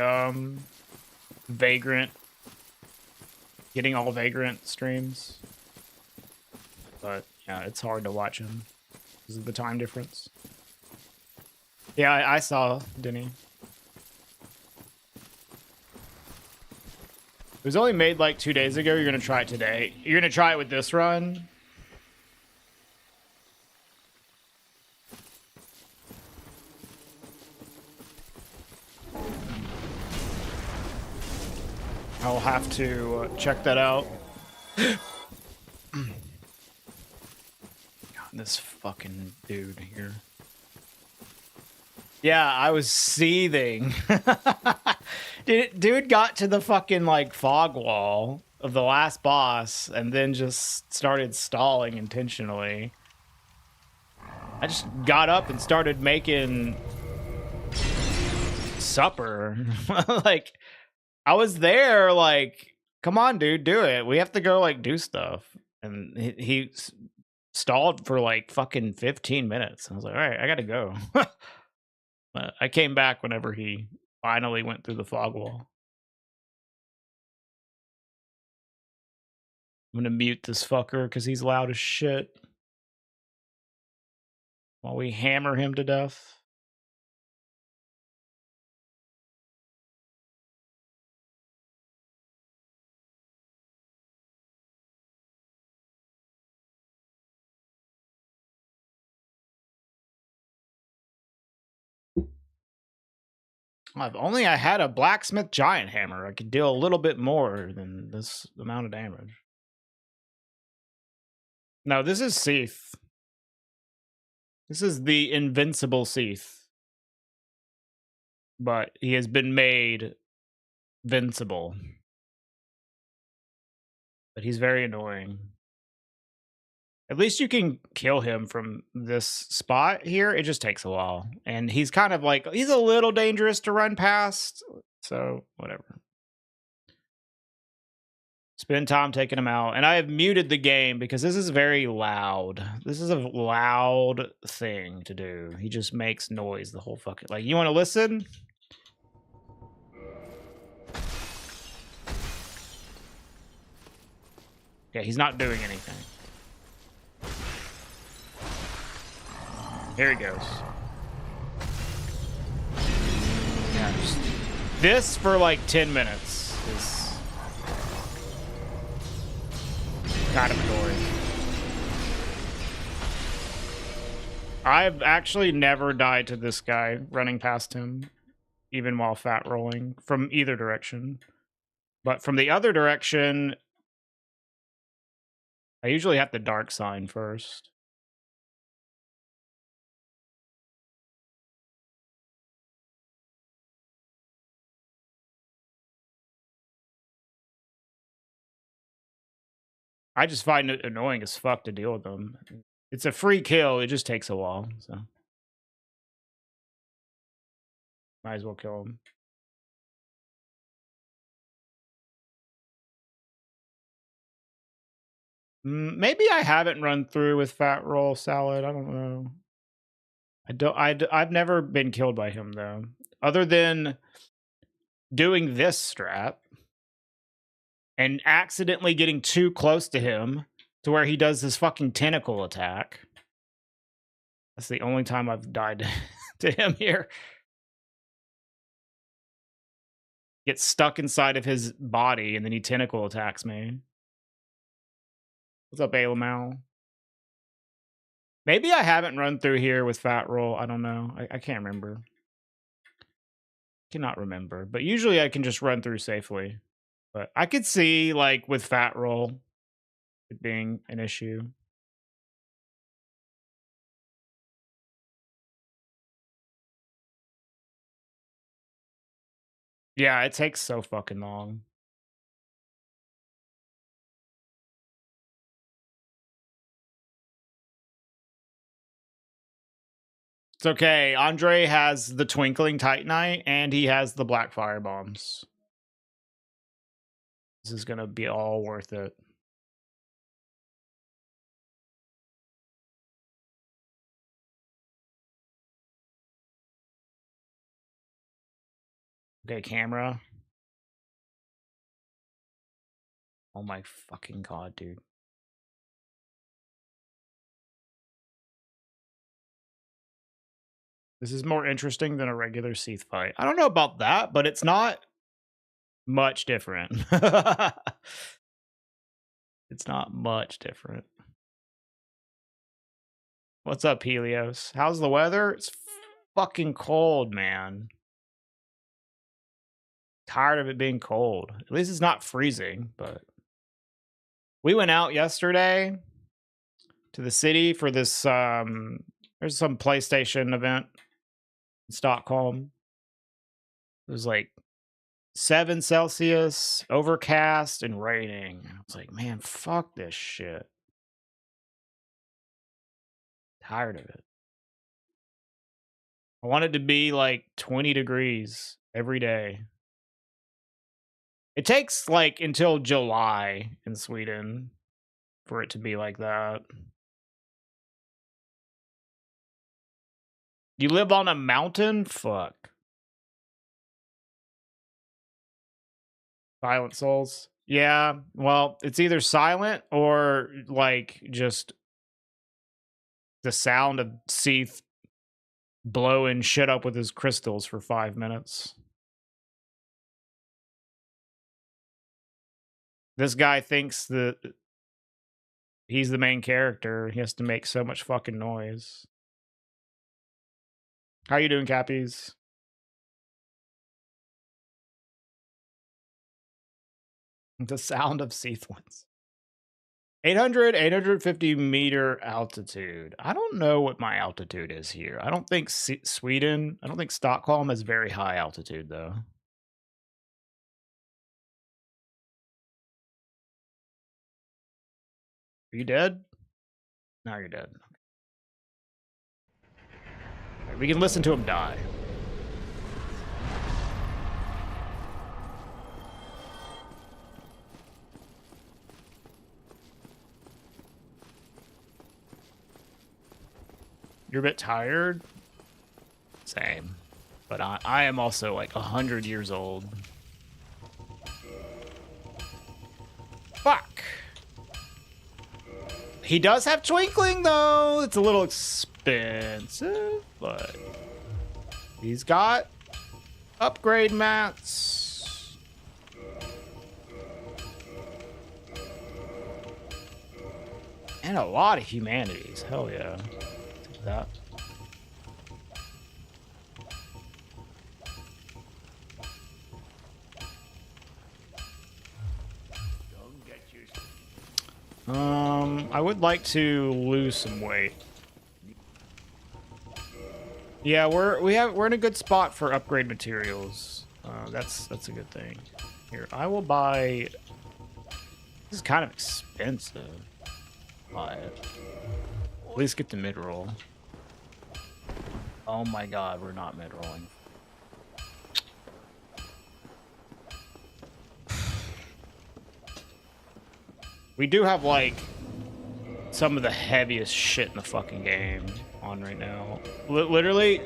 Vagrant, getting all Vagrant streams. But yeah, it's hard to watch him because of the time difference. Yeah, I saw Denny. It was only made like 2 days ago. You're gonna try it today. You're gonna try it with this run. I'll have to check that out. God, this fucking dude here. Yeah, I was seething. Dude got to the fucking, like, fog wall of the last boss and then just started stalling intentionally. I just got up and started making supper. Like, I was there, like, come on, dude, do it. We have to go, like, do stuff. And he stalled for, like, fucking 15 minutes. I was like, all right, I gotta go. But I came back whenever he finally went through the fog wall. I'm gonna mute this fucker because he's loud as shit. While we hammer him to death. If only I had a blacksmith giant hammer, I could deal a little bit more than this amount of damage. No, this is Seath. This is the invincible Seath. But he has been made vincible. But he's very annoying. At least you can kill him from this spot here. It just takes a while. And he's kind of like, he's a little dangerous to run past. So, whatever. Spend time taking him out. And I have muted the game because this is very loud. This is a loud thing to do. He just makes noise the whole fucking... Like, you want to listen? Yeah, he's not doing anything. Here he goes. Yeah, just... This for like 10 minutes is kind of annoying. I've actually never died to this guy running past him, even while fat rolling, from either direction. But from the other direction, I usually have to dark sign first. I just find it annoying as fuck to deal with them. It's a free kill. It just takes a while, so might as well kill him. Maybe I haven't run through with Fat Roll Salad. I don't know. I've never been killed by him though, other than doing this strat and accidentally getting too close to him to where he does this fucking tentacle attack. That's the only time I've died to him here. get stuck inside of his body, and then he tentacle attacks me. What's up, Alamau? Maybe I haven't run through here with Fat Roll. I don't know. I can't remember. Cannot remember. But usually I can just run through safely. But I could see, like, with Fat Roll, it being an issue. Yeah, it takes so fucking long. It's okay. Andre has the Twinkling Titanite, and he has the Black Fire Bombs. This is gonna be all worth it. Okay, camera. Oh my fucking god, dude. This is more interesting than a regular Seath fight. I don't know about that, but it's not much different. It's not much different. What's up, Helios? How's the weather? It's fucking cold, man. Tired of it being cold. At least it's not freezing, but we went out yesterday to the city for this there's some PlayStation event in Stockholm. It was like 7 Celsius, overcast, and raining. I was like, man, fuck this shit. Tired of it. I want it to be like 20 degrees every day. It takes like until July in Sweden for it to be like that. You live on a mountain? Fuck. Silent Souls? Yeah, well, it's either silent or like just the sound of Seath blowing shit up with his crystals for 5 minutes. This guy thinks that he's the main character. He has to make so much fucking noise. How you doing, Cappies? The sound of Seathlands. 850 meter altitude. I don't know what my altitude is here. I don't think Sweden, I don't think Stockholm has very high altitude, though. Are you dead? No, you're dead. Right, we can listen to him die. You're a bit tired? Same. But I am also like 100 years old. Fuck! He does have Twinkling, though. It's a little expensive, but he's got upgrade mats. And a lot of humanities. Hell yeah. Take that. I would like to lose some weight. Yeah, we're in a good spot for upgrade materials. That's a good thing. Here, I will buy. This is kind of expensive. Buy it. At least get the mid roll. Oh my god, we're not mid rolling. We do have like some of the heaviest shit in the fucking game on right now. Literally,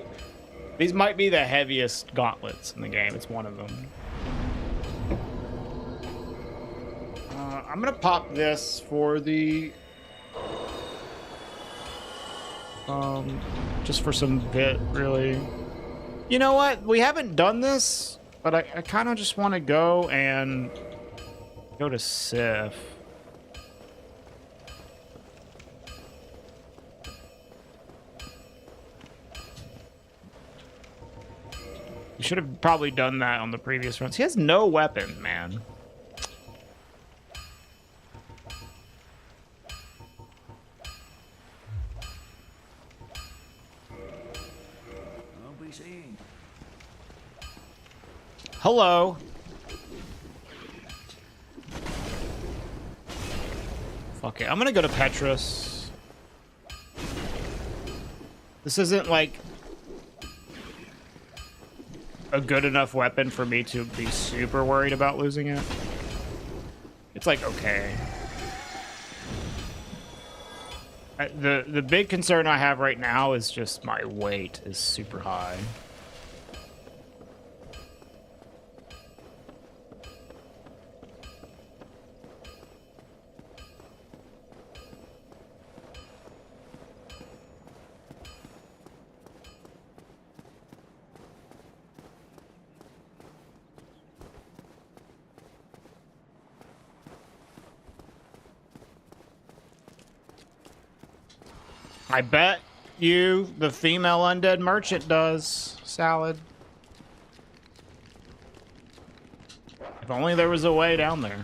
these might be the heaviest gauntlets in the game. It's one of them. I'm gonna pop this for the just for some bit, really. You know what? We haven't done this But I kind of just want to go and go to Sif. You should have probably done that on the previous runs. He has no weapon, man. Hello. Fuck it. I'm gonna go to Petrus. This isn't like a good enough weapon for me to be super worried about losing it. It's like okay. The big concern I have right now is just my weight is super high. I bet you the female undead merchant does, Salad. If only there was a way down there.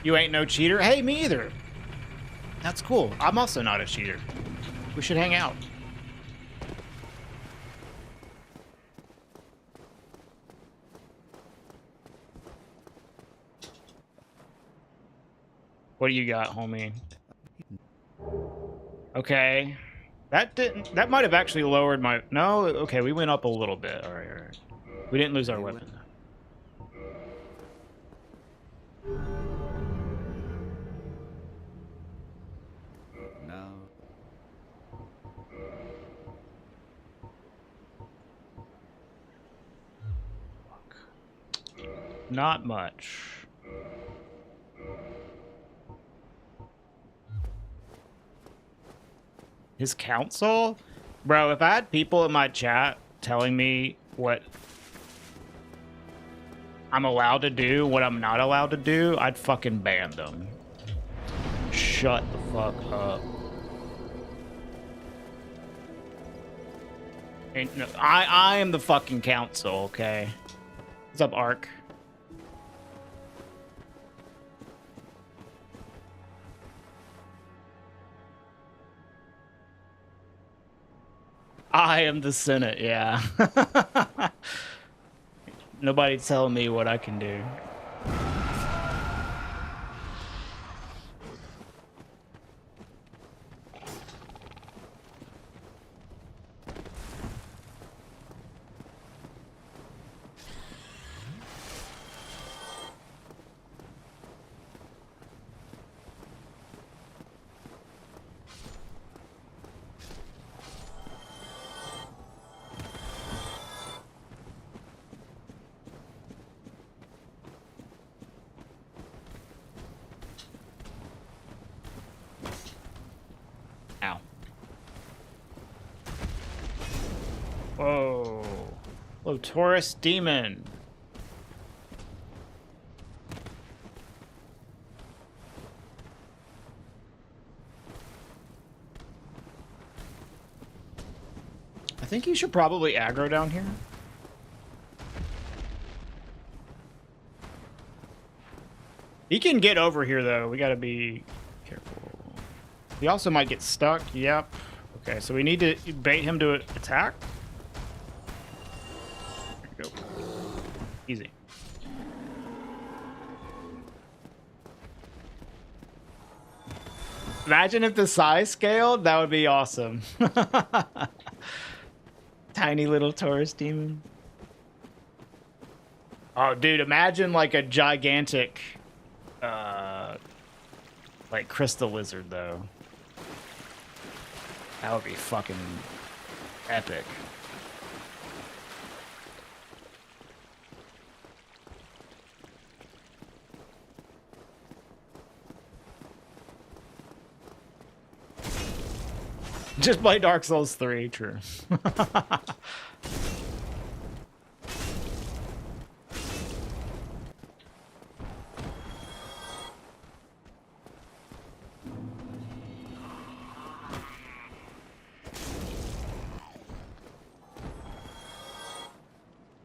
You ain't no cheater? Hey, me either. That's cool. I'm also not a cheater. We should hang out. What do you got, homie? Okay. That might have actually lowered my... No, okay, we went up a little bit. All right, all right. We didn't lose our weapon. No. Not much. His council? Bro, if I had people in my chat telling me what I'm allowed to do, what I'm not allowed to do, I'd fucking ban them. Shut the fuck up. Ain't no, I am the fucking council, okay? What's up, Ark? I am the Senate, yeah. Nobody's telling me what I can do. Whoa. Hello, Taurus Demon. I think you should probably aggro down here. He can get over here, though. We gotta be careful. He also might get stuck. Yep. Okay, so we need to bait him to attack. There you go. Easy. Imagine if the size scaled. That would be awesome. Tiny little Taurus demon. Oh, dude, imagine like a gigantic, like crystal lizard, though. That would be fucking epic. Just play Dark Souls 3, true.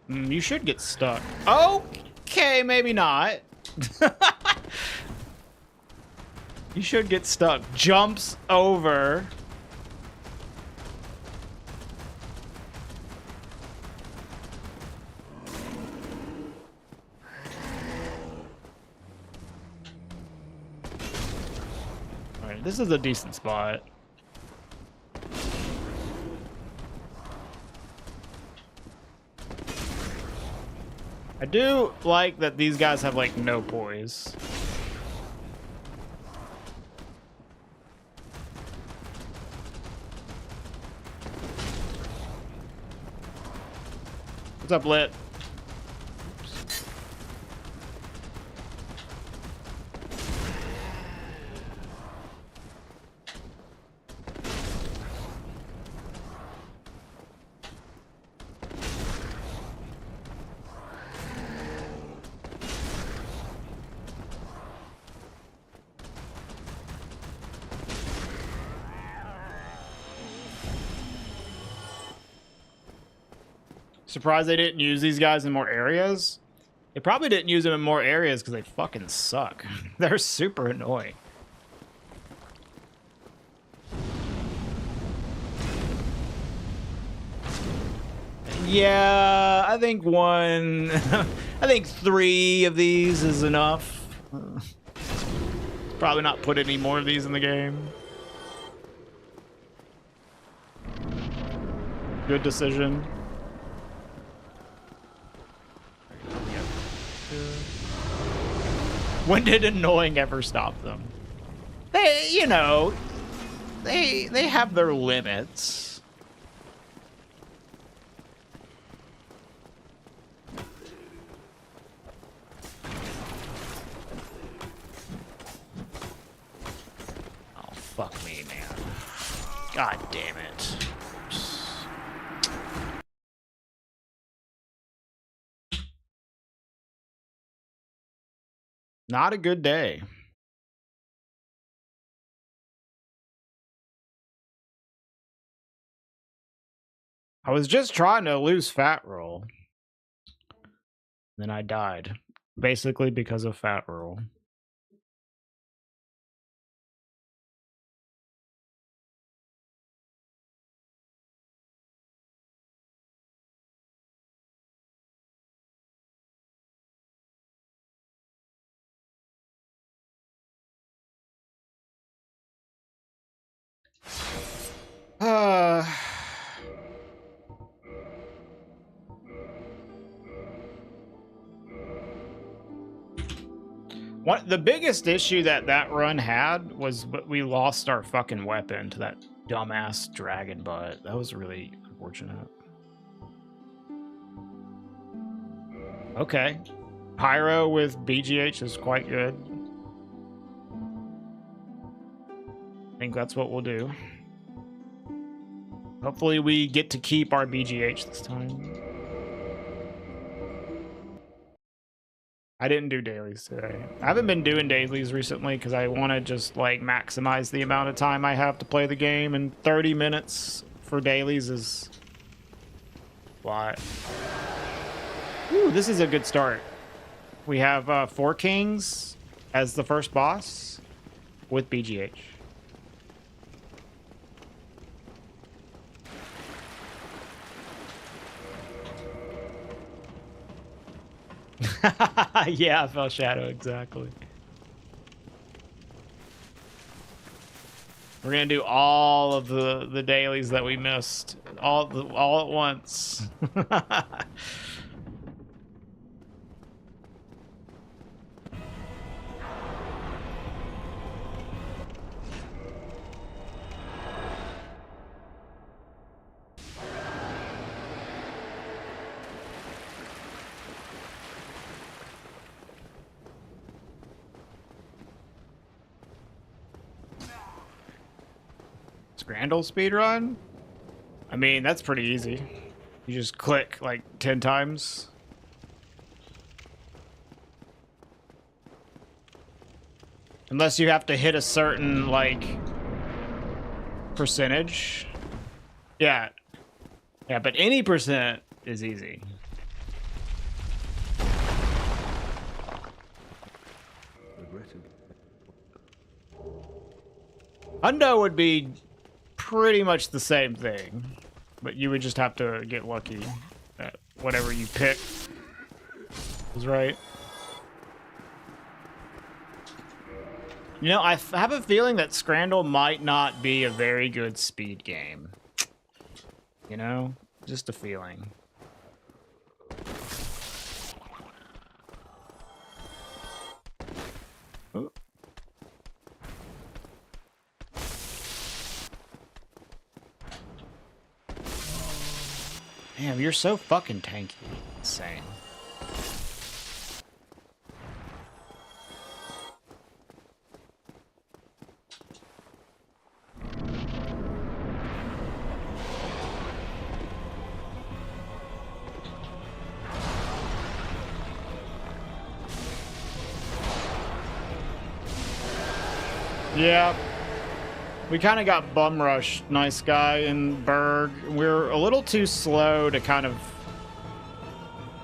You should get stuck. Okay, maybe not. You should get stuck. Jumps over. Alright, this is a decent spot. I do like that these guys have, like, no poise. What's up, Lit? Surprised they didn't use these guys in more areas. They probably didn't use them in more areas because they fucking suck. They're super annoying. Yeah, I think one... I think 3 of these is enough. Probably not put any more of these in the game. Good decision. When did annoying ever stop them? They, you know, they have their limits. Oh, fuck me, man. God damn it. Not a good day. I was just trying to lose fat roll. Then I died. Basically because of fat roll. The biggest issue that run had was we lost our fucking weapon to that dumbass dragon butt. That was really unfortunate. Okay. Pyro with BGH is quite good. I think that's what we'll do. Hopefully we get to keep our BGH this time. I didn't do dailies today. I haven't been doing dailies recently because I want to just like maximize the amount of time I have to play the game, and 30 minutes for dailies is a lot. Ooh, this is a good start. We have 4 kings as the first boss with BGH. Yeah, Fell Shadow, exactly. We're gonna do all of the dailies that we missed, all at once. Scrandle speedrun? I mean, that's pretty easy. You just click like 10 times. Unless you have to hit a certain, like, percentage. Yeah. Yeah, but any percent is easy. Hundo would be pretty much the same thing, but you would just have to get lucky that whatever you pick was right. You know, I have a feeling that Scrandle might not be a very good speed game. You know? Just a feeling. Ooh. Damn, you're so fucking tanky. Insane. Yeah. We kind of got bum rushed, nice guy, in Burg. We're a little too slow to kind of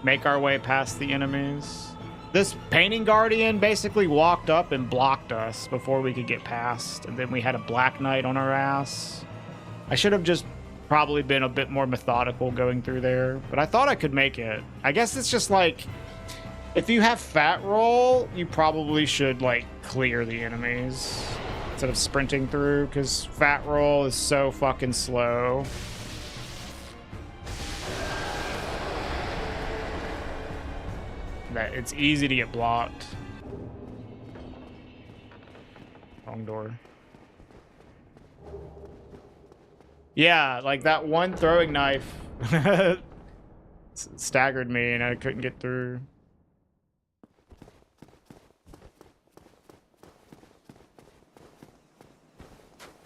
make our way past the enemies. This painting guardian basically walked up and blocked us before we could get past, and then we had a black knight on our ass. I should have just probably been a bit more methodical going through there, but I thought I could make it. I guess it's just like, if you have fat roll, you probably should like clear the enemies instead of sprinting through, because fat roll is so fucking slow. That it's easy to get blocked. Wrong door. Yeah, like that one throwing knife staggered me and I couldn't get through.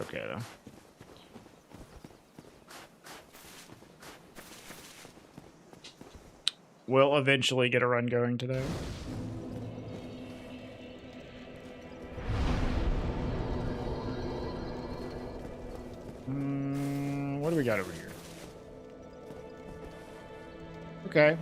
Okay, though. We'll eventually get a run going today. What do we got over here? Okay.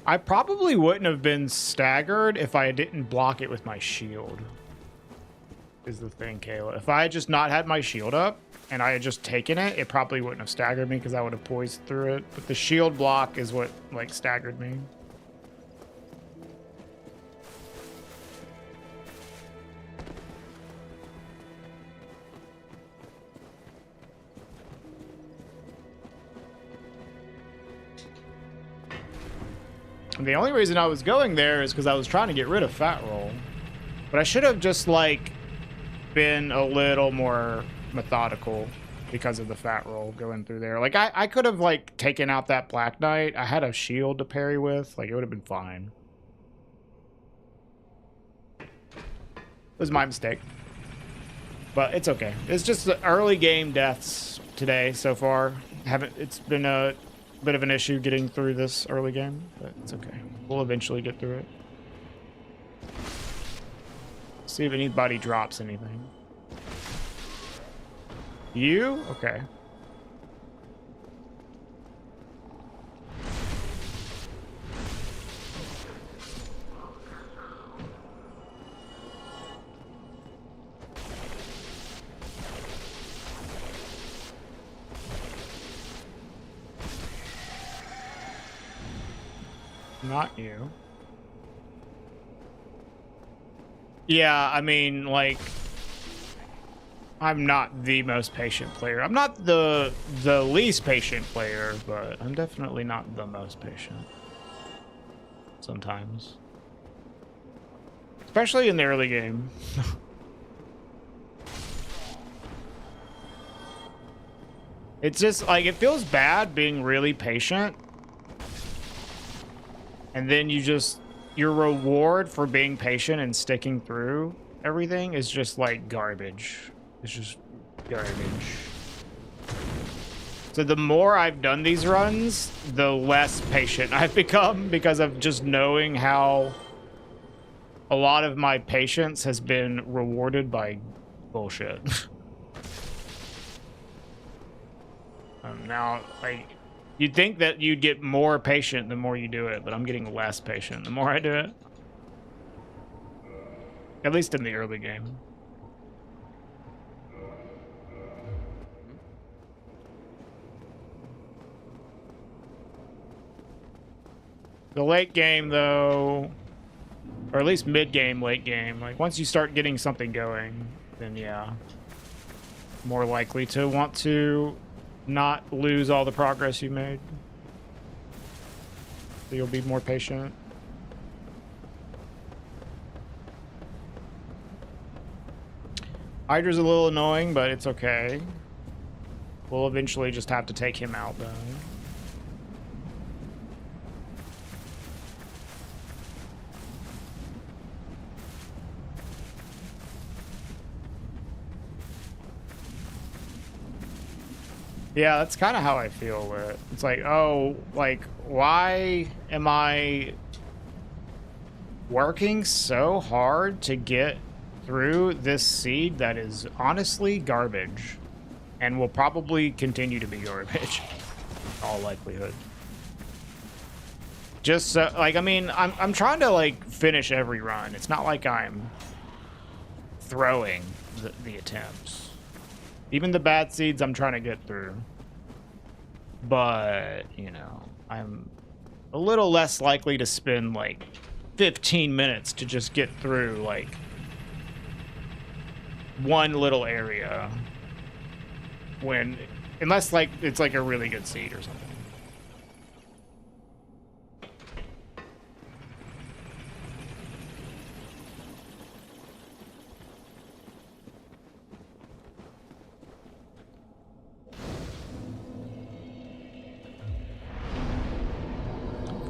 I probably wouldn't have been staggered if I didn't block it with my shield. Is the thing, Kayla. If I had just not had my shield up and I had just taken it, it probably wouldn't have staggered me because I would have poised through it. But the shield block is what, like, staggered me. And the only reason I was going there is because I was trying to get rid of fat roll. But I should have just, like, been a little more methodical because of the fat roll going through there. Like, I could have, like, taken out that Black Knight. I had a shield to parry with. Like, it would have been fine. It was my mistake. But it's okay. It's just the early game deaths today so far. It's been a bit of an issue getting through this early game, but it's okay. We'll eventually get through it. See if anybody drops anything. You? Okay. Not you. Yeah, I mean, like, I'm not the most patient player. I'm not the least patient player, but I'm definitely not the most patient. Sometimes. Especially in the early game. It's just, like, it feels bad being really patient. And then you just your reward for being patient and sticking through everything is just like garbage. It's just garbage. So the more I've done these runs, the less patient I've become because of just knowing how a lot of my patience has been rewarded by bullshit. Now, like, you'd think that you'd get more patient the more you do it, but I'm getting less patient the more I do it. At least in the early game. The late game, though, or at least mid-game, late game, like, once you start getting something going, then yeah, more likely to want to not lose all the progress you made. So you'll be more patient. Hydra's a little annoying, but it's okay. We'll eventually just have to take him out, though. Yeah, that's kind of how I feel with it. It's like, oh, like, why am I working so hard to get through this seed that is honestly garbage and will probably continue to be garbage in all likelihood? Just so, like, I mean, I'm trying to, like, finish every run. It's not like I'm throwing the attempts. Even the bad seeds I'm trying to get through. But, you know, I'm a little less likely to spend, like, 15 minutes to just get through, like, one little area. Unless, like, it's, like, a really good seed or something.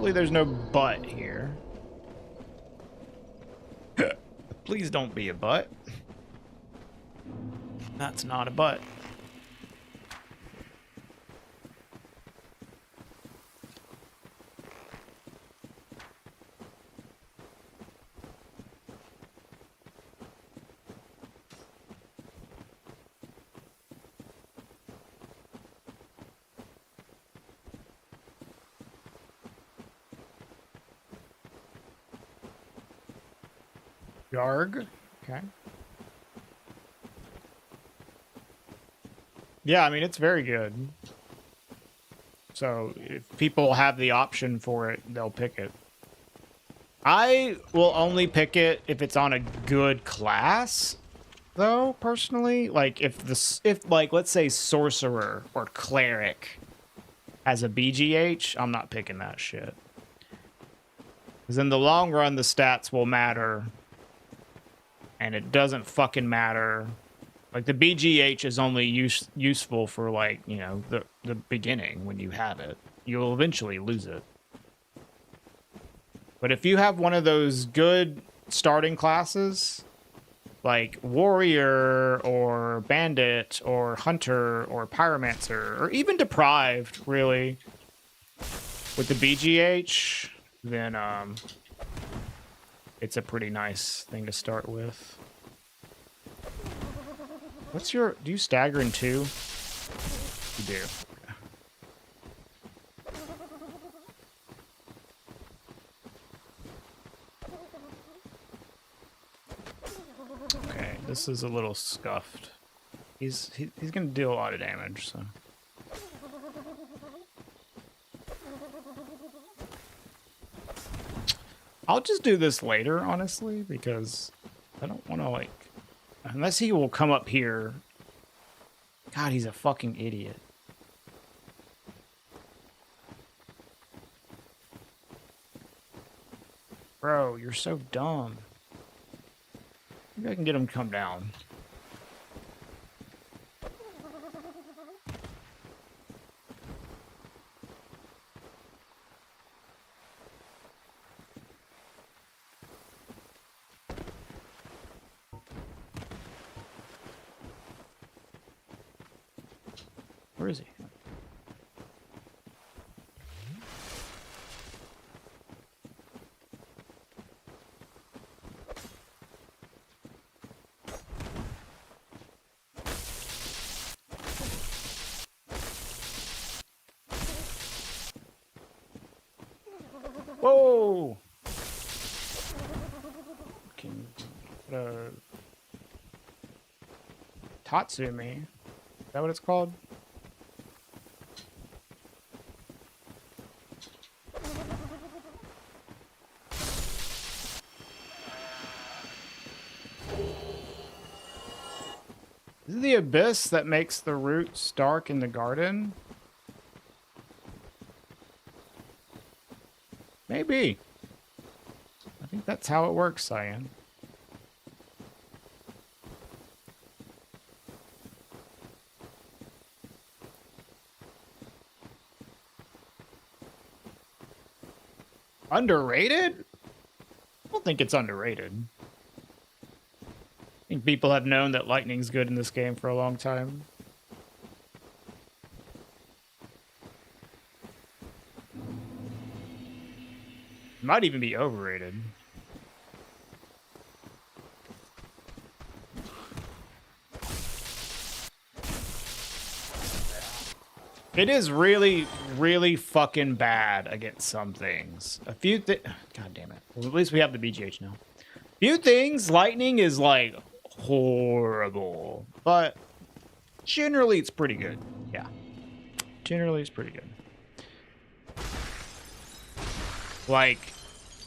Hopefully there's no butt here. Please don't be a butt. That's not a butt. Yarg. Okay. Yeah, I mean, it's very good. So if people have the option for it, they'll pick it. I will only pick it if it's on a good class, though, personally. Like, if like, let's say Sorcerer or Cleric has a BGH, I'm not picking that shit. Because in the long run, the stats will matter. And it doesn't fucking matter. Like, the BGH is only useful for, like, you know, the beginning when you have it. You'll eventually lose it. But if you have one of those good starting classes, like Warrior or Bandit or Hunter or Pyromancer, or even Deprived, really, with the BGH, then, it's a pretty nice thing to start with. What's your... Do you stagger in 2? You do. Okay, this is a little scuffed. He's gonna deal a lot of damage, so... I'll just do this later, honestly, because I don't want to, like... Unless he will come up here. God, he's a fucking idiot. Bro, you're so dumb. Maybe I can get him to come down. Whoa! Can Tatsumi. Is that what it's called? Is it the abyss that makes the roots dark in the garden? Maybe. I think that's how it works, Cyan. Underrated? I don't think it's underrated. I think people have known that lightning's good in this game for a long time. Might even be overrated. It is really, really fucking bad against some things. A few things... God damn it. Well, at least we have the BGH now. Few things, lightning is, like, horrible. But generally, it's pretty good. Yeah. Generally, it's pretty good. Like,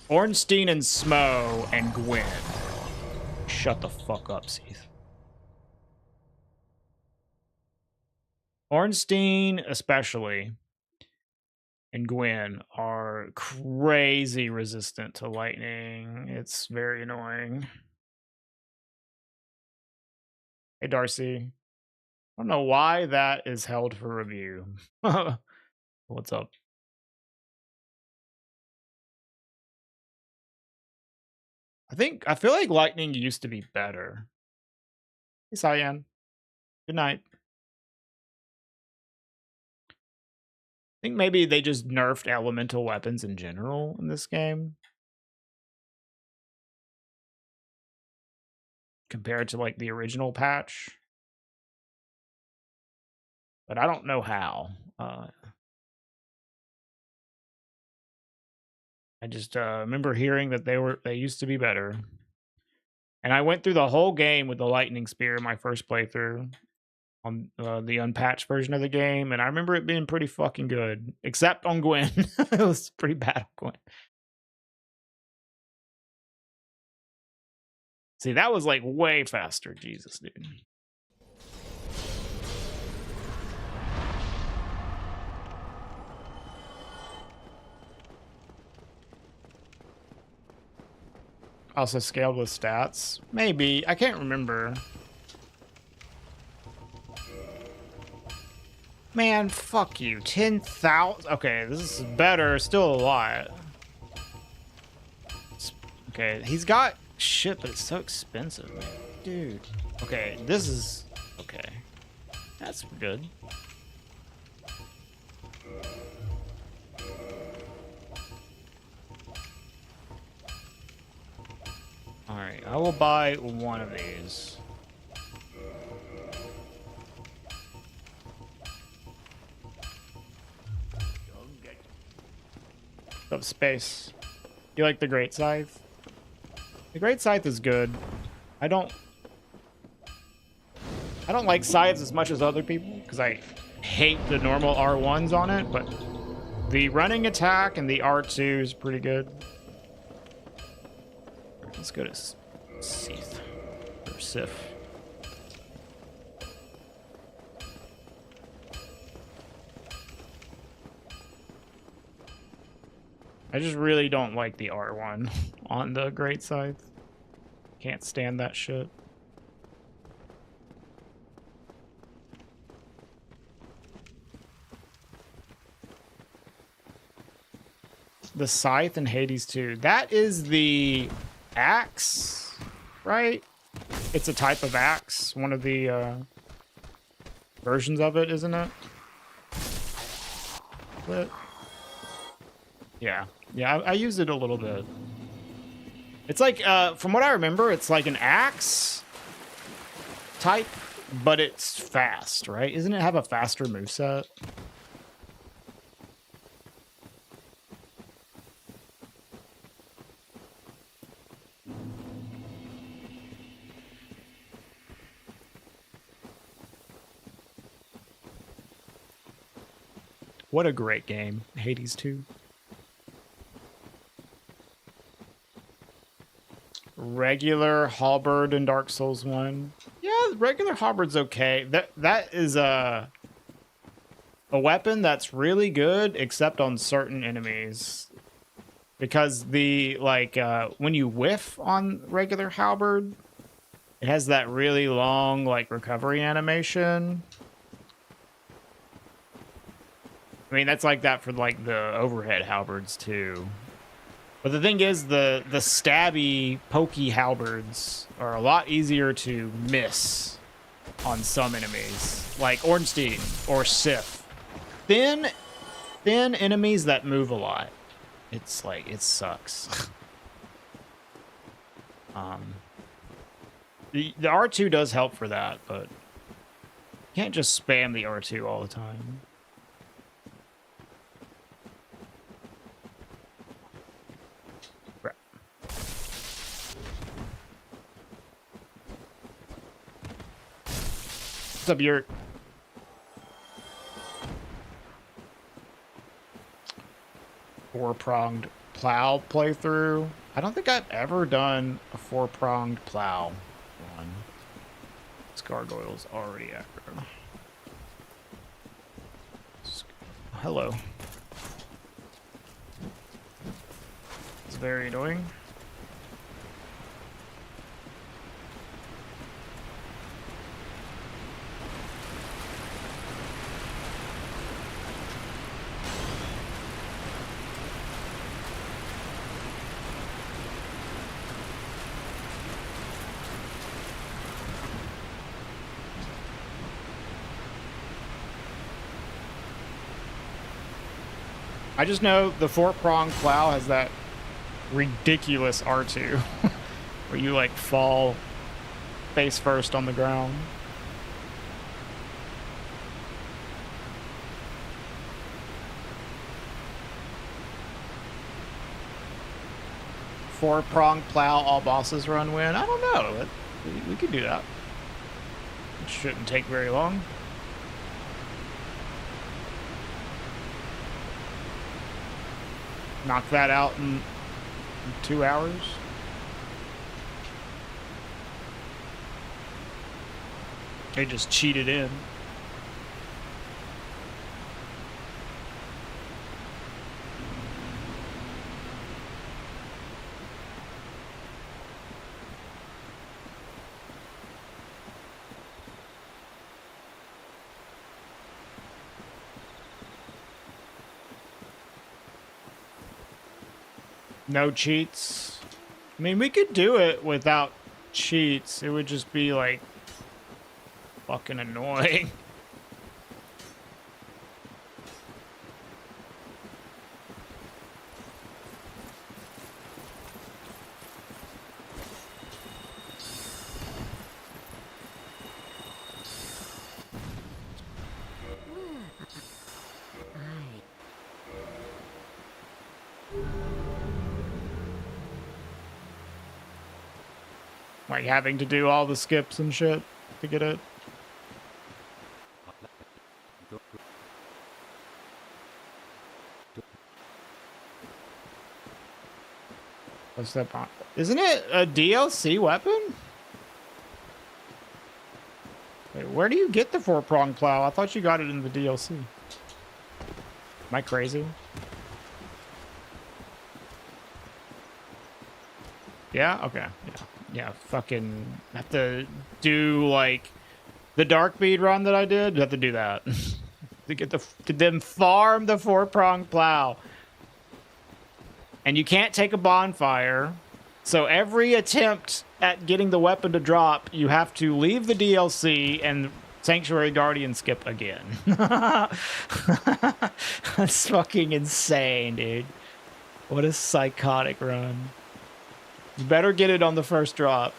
Ornstein and Smo and Gwyn. Shut the fuck up, Seath. Ornstein, especially, and Gwyn are crazy resistant to lightning. It's very annoying. Hey, Darcy. I don't know why that is held for review. What's up? I feel like lightning used to be better. Hey, Cyan. Good night. I think maybe they just nerfed elemental weapons in general in this game. Compared to, like, the original patch. But I don't know how. I just remember hearing that they used to be better. And I went through the whole game with the lightning spear in my first playthrough on the unpatched version of the game, and I remember it being pretty fucking good, except on Gwyn. It was pretty bad on Gwyn. See, that was like way faster. Jesus, dude. Also scaled with stats. Maybe. I can't remember. Man, fuck you. 10,000. Okay, this is better. Still a lot. Okay, he's got shit, but it's so expensive, man. Dude. Okay, this is... Okay. That's good. Alright, I will buy one of these. Of space. You like the Great Scythe? The Great Scythe is good. I don't like scythes as much as other people because I hate the normal R1s on it, but the running attack and the R2 is pretty good. Let's go to Seath or Sif. I just really don't like the R1 on the Great Scythe. Can't stand that shit. The Scythe in Hades 2. That is the axe, right? It's a type of axe. One of the versions of it, isn't it? But yeah. Yeah, I used it a little bit. It's like, from what I remember, it's like an axe type, but it's fast, right? Isn't it have a faster moveset? What a great game, Hades 2. Regular halberd in Dark Souls 1. Yeah, regular halberd's okay. That is a weapon that's really good, except on certain enemies. Because the, like, when you whiff on regular halberd, it has that really long, like, recovery animation. I mean, that's like that for, like, the overhead halberds, too. But the thing is, the stabby, pokey halberds are a lot easier to miss on some enemies, like Ornstein or Sif. Thin enemies that move a lot. It's like, it sucks. The R2 does help for that, but you can't just spam the R2 all the time. What's up, Yurt? Four-pronged plow playthrough. I don't think I've ever done a four-pronged plow one. This gargoyle's already aggro. Hello. It's very annoying. I just know the four-pronged plow has that ridiculous R2 where you like fall face first on the ground. Four-pronged plow, all bosses run win. I don't know. We could do that. It shouldn't take very long. Knock that out in 2 hours. They just cheated in. No cheats. I mean, we could do it without cheats. It would just be like fucking annoying. Like having to do all the skips and shit to get it. What's that? Isn't it a DLC weapon? Wait, where do you get the four-pronged plow? I thought you got it in the DLC. Am I crazy? Yeah? Okay. Yeah. Yeah, fucking have to do like the dark bead run that I did. You have to do that to get to then farm the four-pronged plow. And you can't take a bonfire. So every attempt at getting the weapon to drop, you have to leave the DLC and Sanctuary Guardian skip again. That's fucking insane, dude. What a psychotic run. You better get it on the first drop.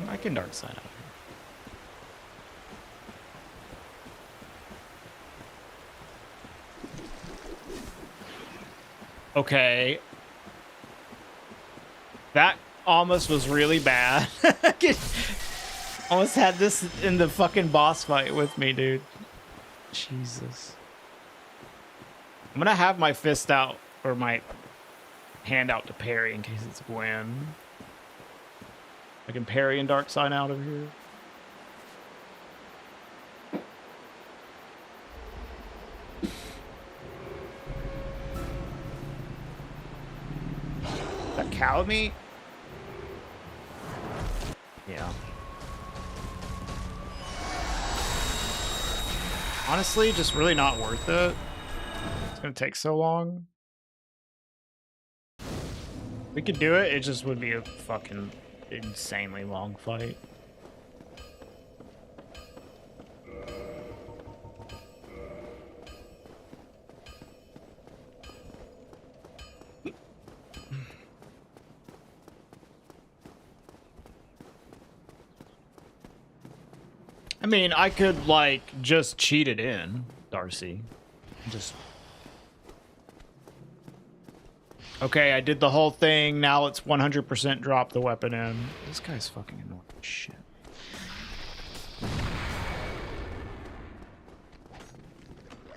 I can dark side out here. Okay. That almost was really bad. Almost had this in the fucking boss fight with me, dude. Jesus. I'm gonna have my fist out or my hand out to parry in case it's Gwen. I can parry and dark sign out of here. That cow meat? Yeah. Honestly, just really not worth it. It's gonna take so long. We could do it, it just would be a fucking insanely long fight. I mean, I could, like, just cheat it in, Darcy. Just... Okay, I did the whole thing, now let's 100% drop the weapon in. This guy's fucking annoying as shit.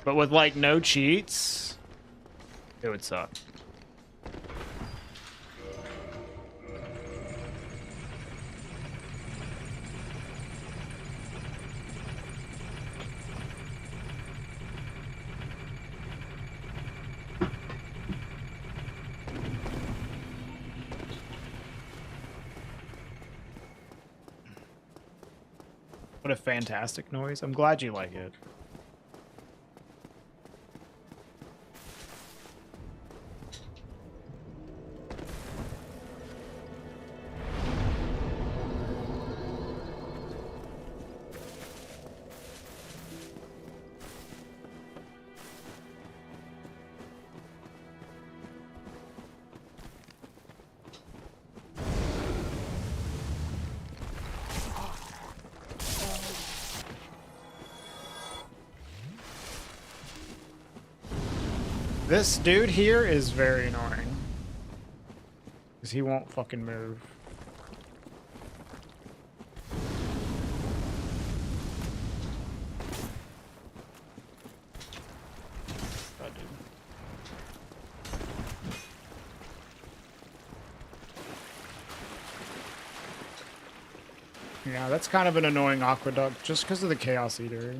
But with, like, no cheats, it would suck. What a fantastic noise. I'm glad you like it. This dude here is very annoying. Because he won't fucking move. That dude. Yeah, that's kind of an annoying aqueduct just because of the Chaos Eater.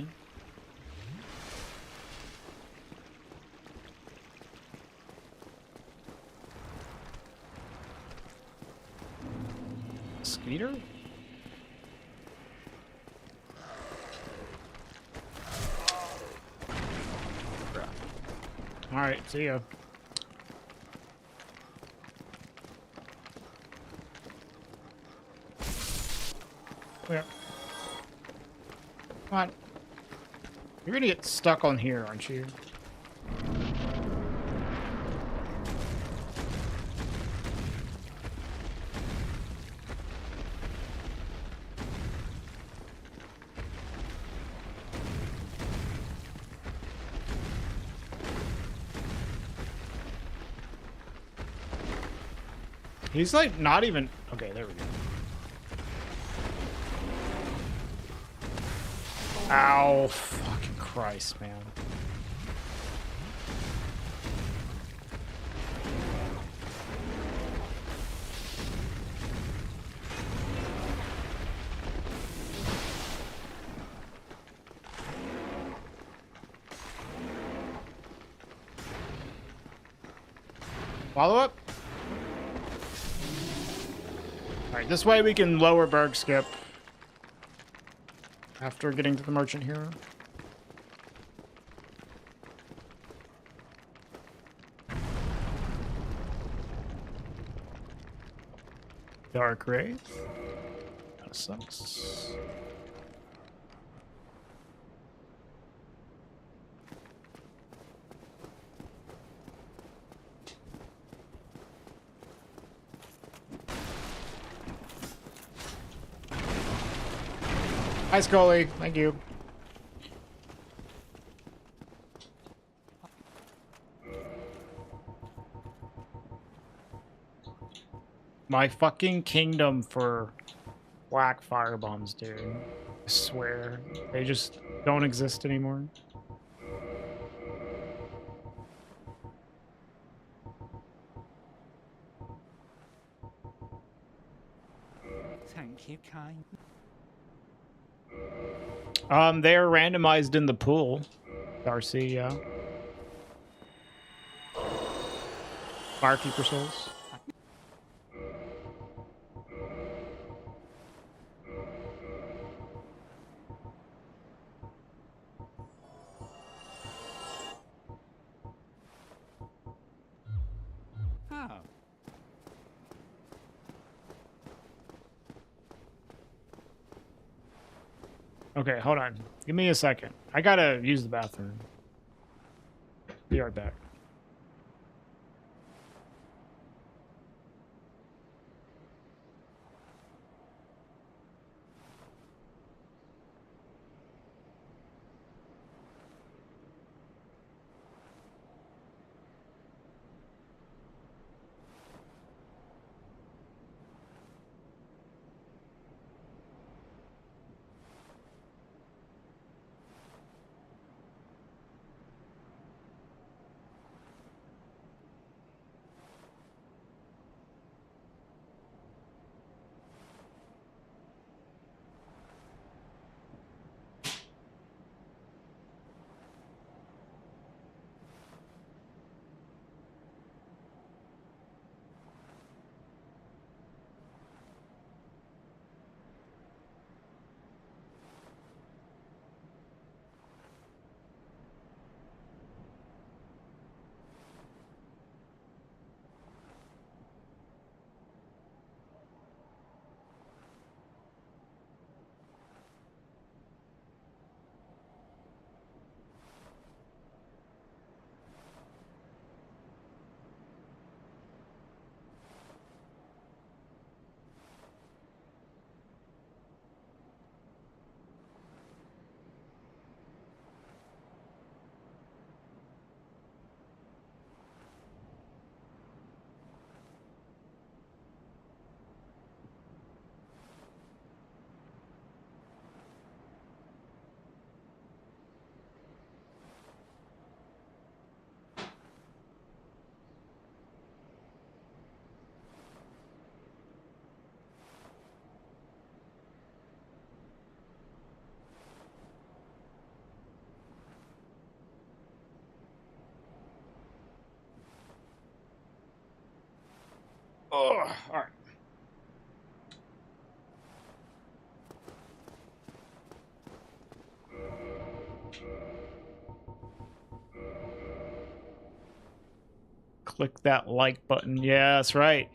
Skeeter? Alright, see ya. Yeah. Come on. You're gonna get stuck on here, aren't you? He's like not even... Okay, there we go. Ow, fucking Christ, man. Follow up. Alright, this way we can lower burg skip after getting to the merchant hero. Dark Wraith. That sucks. Hi, Scully. Thank you. my fucking kingdom for whack firebombs, dude. I swear. They just don't exist anymore. Thank you, kind. They are randomized in the pool, Darcy, yeah. Firekeeper souls. Oh. Okay, hold on. Give me a second. I gotta use the bathroom. Be right back. Oh, all right. Click that like button. Yeah, that's right.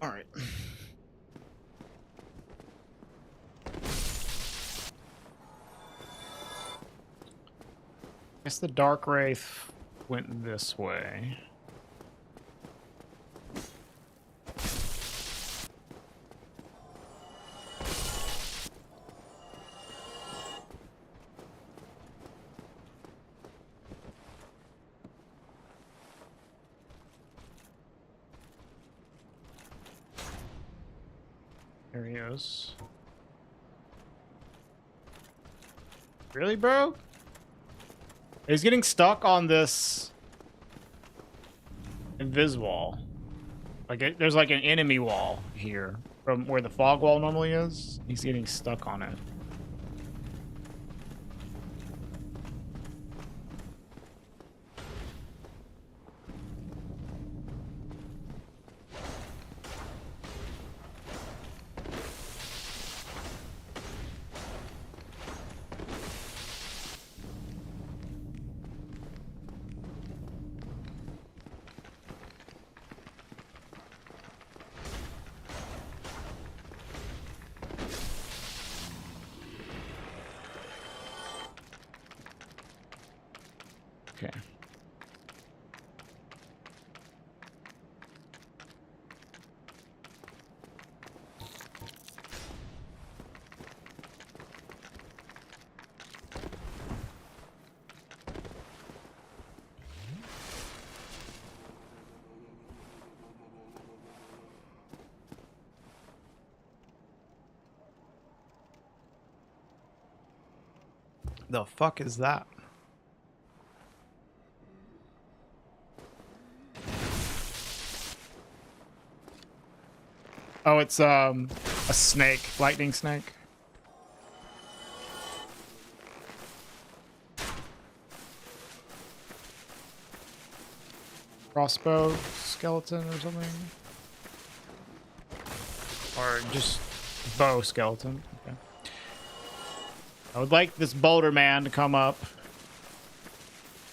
All right. Guess the Dark Wraith went this way. There he is. Really, bro? He's getting stuck on this invis wall. Like, there's like an enemy wall here from where the fog wall normally is. He's getting stuck on it. Okay. The fuck is that? Oh, it's a snake, lightning snake. Crossbow skeleton or something, or just bow skeleton. Okay. I would like this boulder man to come up.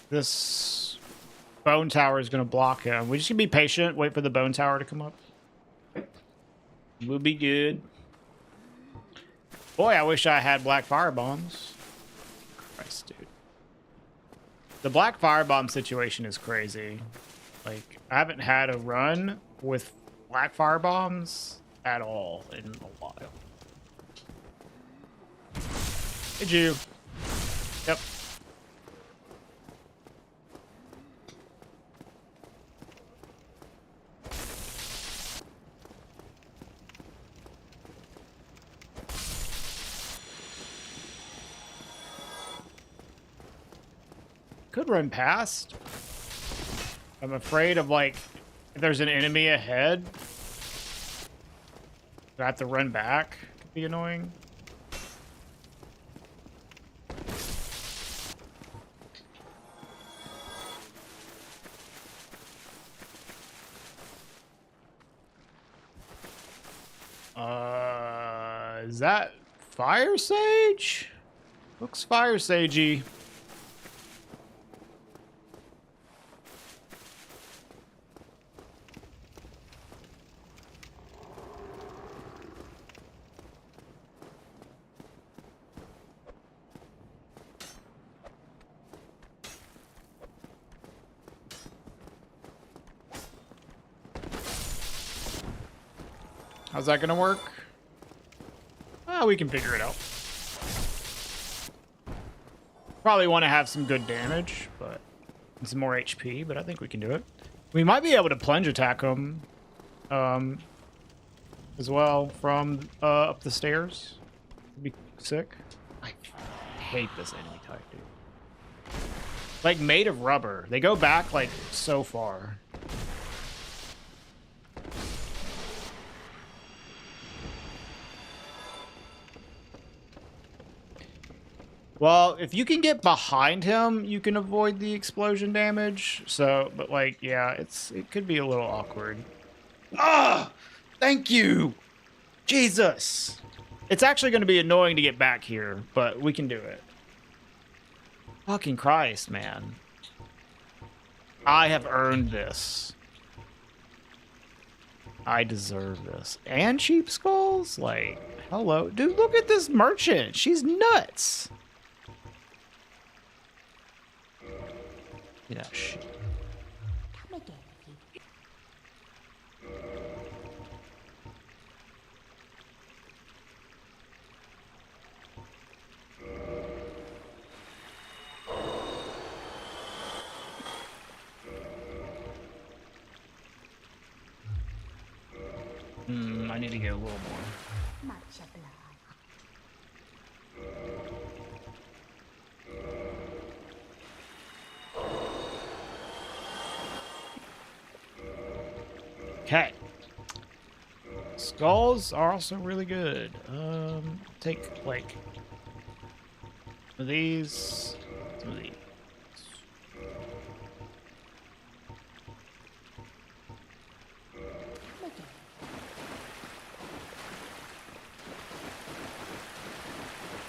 This bone tower is going to block him. We just can be patient, wait for the bone tower to come up. We'll be good. Boy, I wish I had black fire bombs. Christ, dude. The black fire bomb situation is crazy. Like, I haven't had a run with black fire bombs at all in a while. Did you? Yep. Could run past. I'm afraid of, like, if there's an enemy ahead, I have to run back. Could be annoying. Is that fire sage? Looks fire sagey. How's that gonna work? We can figure it out. Probably want to have some good damage, but and some more HP, but I think we can do it. We might be able to plunge attack them as well from up the stairs. It'd be sick. I hate this enemy type, dude. Like made of rubber. They go back like so far. Well, if you can get behind him, you can avoid the explosion damage. So, but like, yeah, it could be a little awkward. Ah, thank you. Jesus. It's actually going to be annoying to get back here, but we can do it. Fucking Christ, man. I have earned this. I deserve this. And cheap skulls? Like, hello. Dude, look at this merchant. She's nuts. Yeah, shit. I need to get a little more. Okay. Skulls are also really good. Take like these, some of these.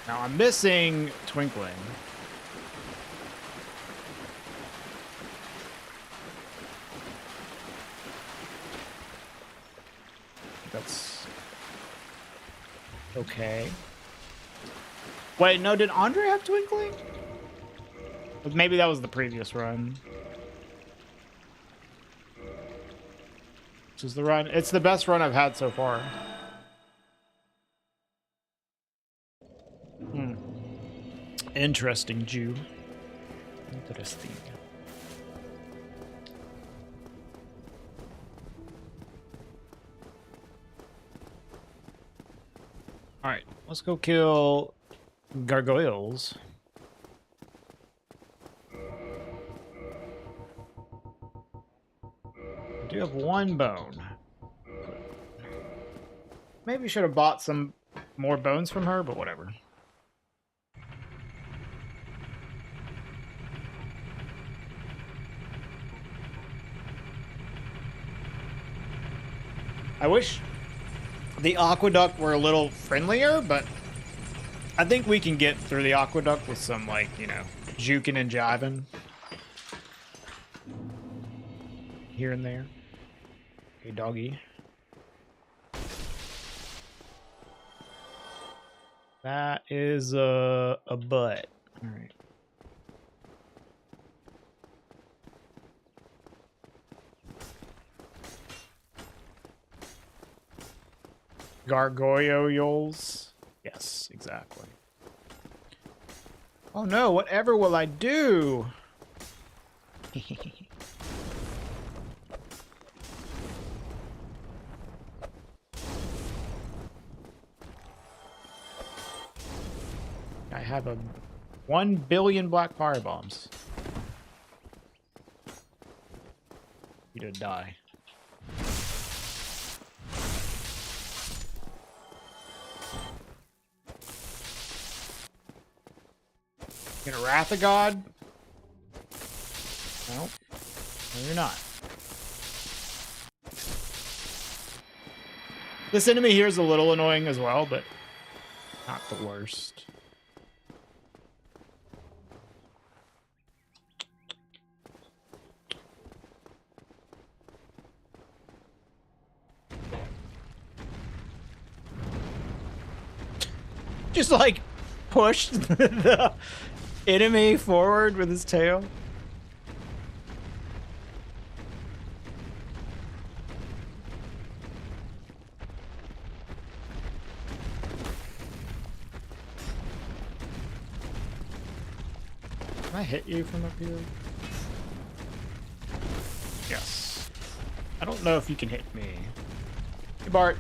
Now I'm missing Twinkling. That's okay. Wait, no, did Andre have Twinkling? Maybe that was the previous run. This is the run. It's the best run I've had so far. Interesting, Jew. Interesting. All right, let's go kill gargoyles. do have one bone. Maybe should have bought some more bones from her, but whatever. I wish the aqueduct were a little friendlier, but I think we can get through the aqueduct with some, like, you know, juking and jiving here and there. Okay, doggy. That is a butt. All right. Gargoyles. Yes, exactly. Oh no, whatever will I do? I have a 1 billion black fire bombs. You to die. Gonna Wrath of God? Nope. No, you're not. This enemy here is a little annoying as well, but not the worst. Just like pushed the enemy forward with his tail. Can I hit you from up here? Yes. I don't know if you can hit me. Hey, Bart.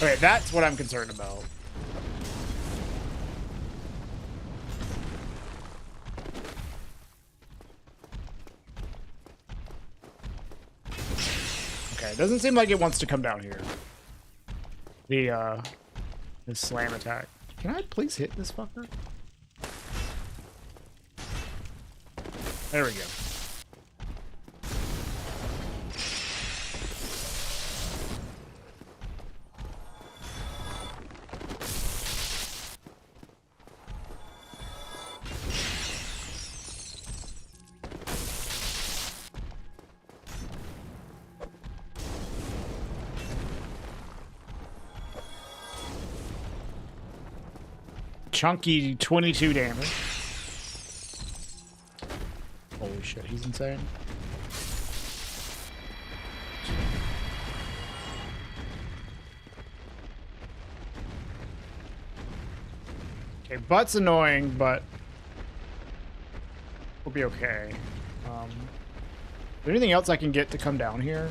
Okay, that's what I'm concerned about. Okay, it doesn't seem like it wants to come down here. The slam attack. Can I please hit this fucker? There we go. Chunky 22 damage. Holy shit, he's insane. Okay, butt's annoying, but we'll be okay. Is there anything else I can get to come down here?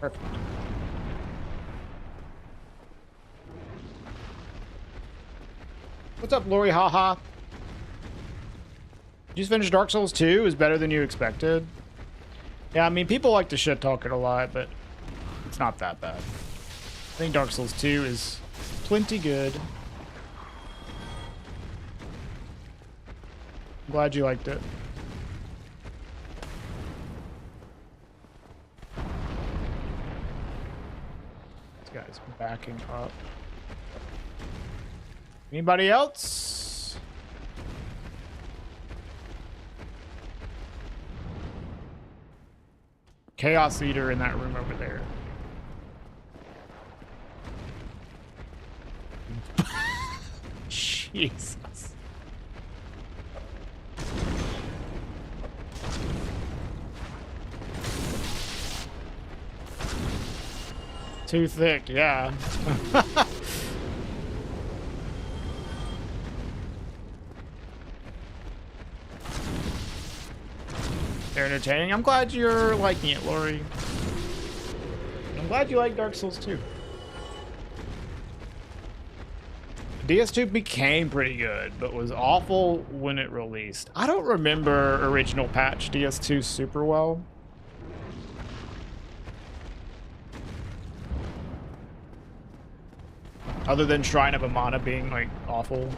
Perfect. What's up, Lori Haha? You just finished Dark Souls 2? Is better than you expected? Yeah, I mean, people like to shit talk it a lot, but it's not that bad. I think Dark Souls 2 is plenty good. I'm glad you liked it. This guy's backing up. Anybody else? Chaos Eater in that room over there. Jesus. Too thick, yeah. They're entertaining. I'm glad you're liking it, Lori. I'm glad you like Dark Souls 2. DS2 became pretty good, but was awful when it released. I don't remember original patch DS2 super well. Other than Shrine of Amana being, like, awful.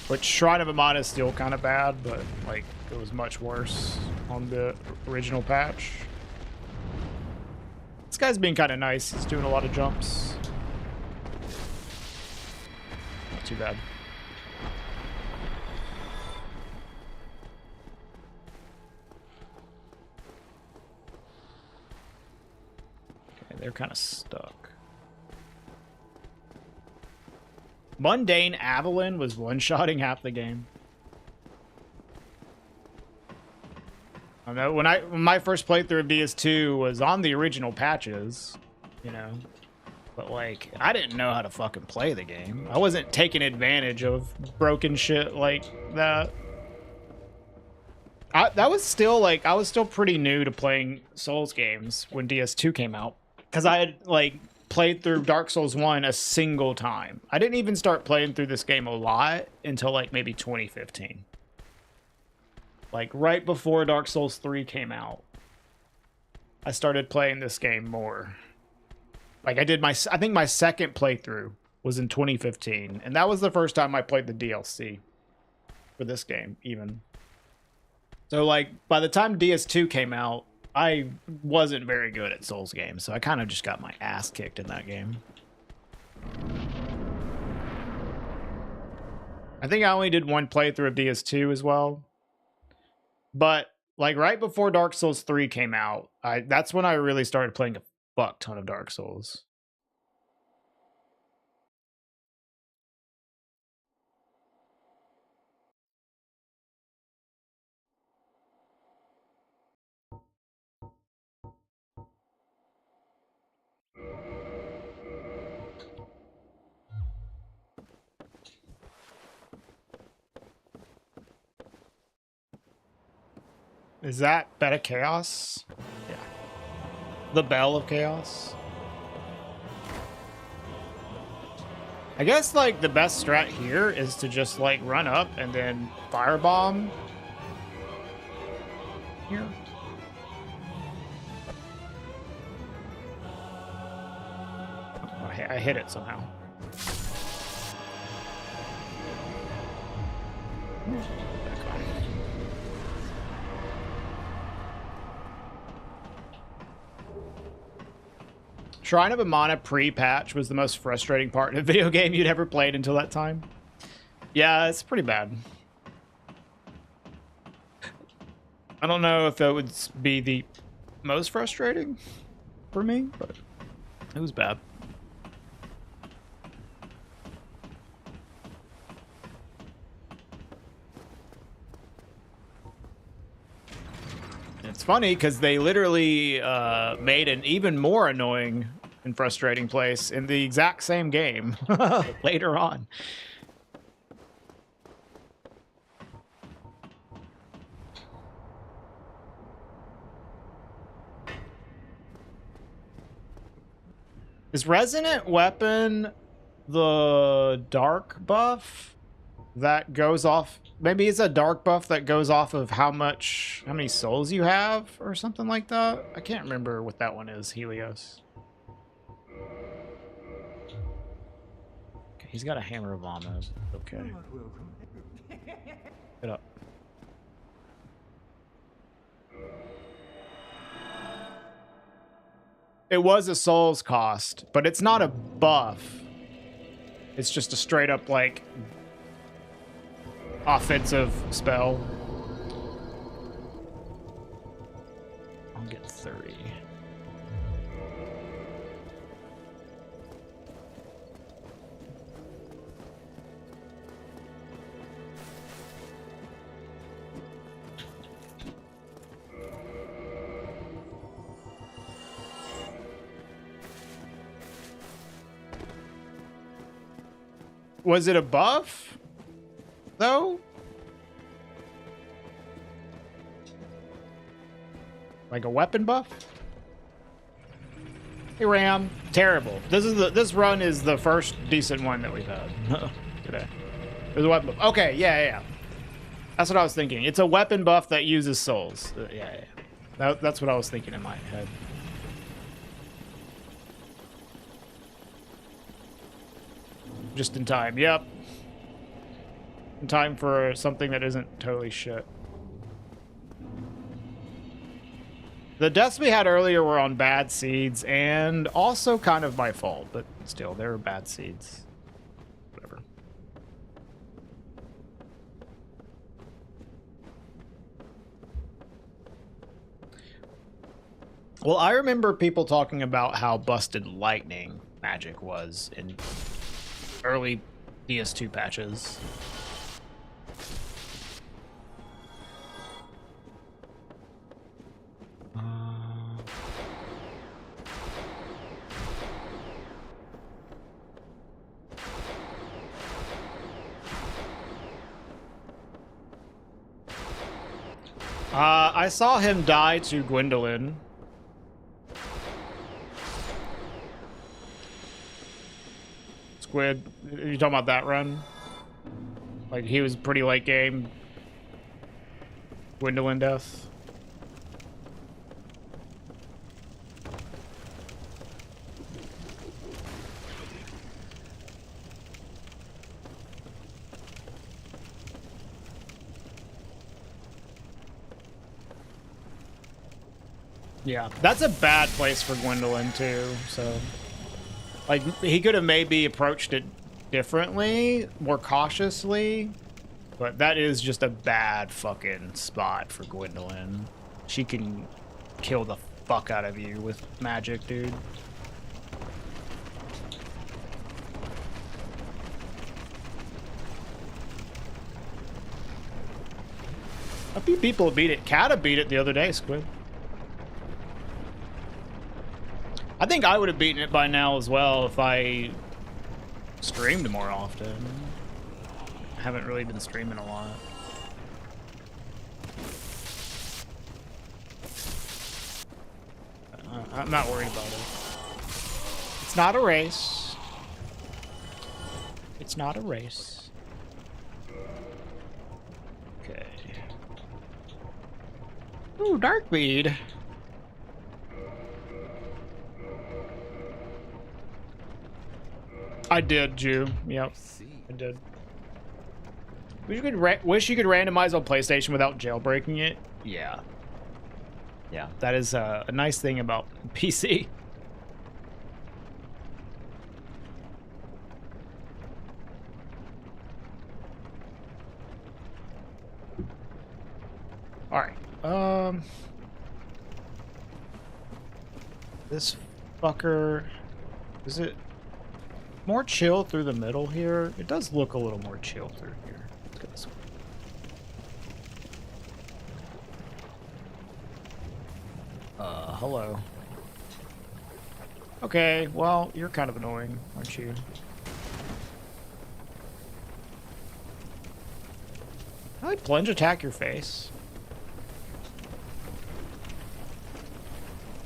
Which Shrine of Amana is still kind of bad, but like it was much worse on the original patch. This guy's being kind of nice. He's doing a lot of jumps. Not too bad. Okay, they're kind of stuck. Mundane Avalon was one-shotting half the game. I know when my first playthrough of DS2 was on the original patches, you know, but like I didn't know how to fucking play the game. I wasn't taking advantage of broken shit like that. That was still like I was still pretty new to playing Souls games when DS2 came out, because I had like played through Dark Souls 1 a single time. I didn't even start playing through this game a lot until like maybe 2015. Like right before Dark Souls 3 came out, I started playing this game more. Like I think my second playthrough was in 2015, and that was the first time I played the DLC for this game even. So like by the time DS2 came out, I wasn't very good at Souls games, so I kind of just got my ass kicked in that game. I think I only did one playthrough of DS2 as well. But like right before Dark Souls 3 came out, that's when I really started playing a fuck ton of Dark Souls. Is that Beta Chaos? Yeah. The Bell of Chaos? I guess, like, the best strat here is to just, like, run up and then firebomb here. Oh, I hit it somehow. Back on. Shrine of Amana pre-patch was the most frustrating part in a video game you'd ever played until that time. Yeah, it's pretty bad. I don't know if that would be the most frustrating for me, but it was bad. It's funny because they literally made an even more annoying and frustrating place in the exact same game later on. Is Resonant Weapon the dark buff that goes off? Maybe it's a dark buff that goes off of how many souls you have or something like that. I can't remember what that one is, Helios. Okay, he's got a hammer of Vomit. Okay. Get up. It was a souls cost, but it's not a buff. It's just a straight up like offensive spell. I'll get 30. Was it a buff, though? Like a weapon buff? Hey, Ram. Terrible. This run is the first decent one that we've had today. There's a weapon buff. Okay, yeah. That's what I was thinking. It's a weapon buff that uses souls. Yeah. That's what I was thinking in my head. Just in time. Yep. In time for something that isn't totally shit. The deaths we had earlier were on bad seeds and also kind of my fault, but still, they were bad seeds. Whatever. Well, I remember people talking about how busted lightning magic was in early DS2 patches. I saw him die to Gwendolyn. Squid, you talking about that run? Like, he was pretty late game. Gwendolyn death. Yeah, that's a bad place for Gwendolyn too, so like he could have maybe approached it differently, more cautiously, but that is just a bad fucking spot for Gwendolyn. She can kill the fuck out of you with magic, dude. A few people beat it. Kata beat it the other day, Squid. I think I would have beaten it by now as well if I streamed more often. I haven't really been streaming a lot. I'm not worried about it. It's not a race. It's not a race. Okay. Ooh, Darkbead. I did, Jew. Yep, I did. Wish you could randomize on PlayStation without jailbreaking it. Yeah. Yeah, that is a nice thing about PC. All right. This fucker, is it more chill through the middle here? It does look a little more chill through here. Let's go this way. Hello. Okay, well, you're kind of annoying, aren't you? I like plunge attack your face.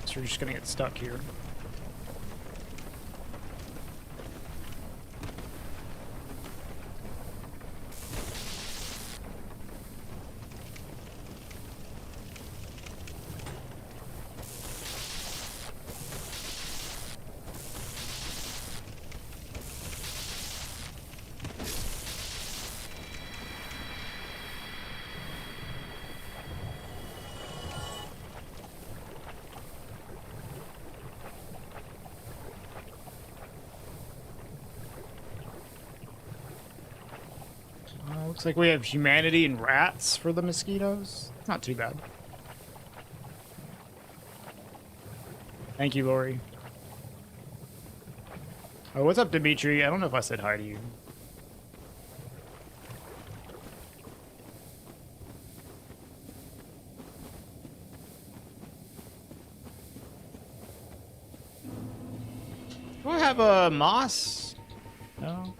So you're just gonna get stuck here. Looks like we have humanity and rats for the mosquitoes. Not too bad. Thank you, Lori. Oh, what's up, Dimitri? I don't know if I said hi to you. Do I have a moss? No.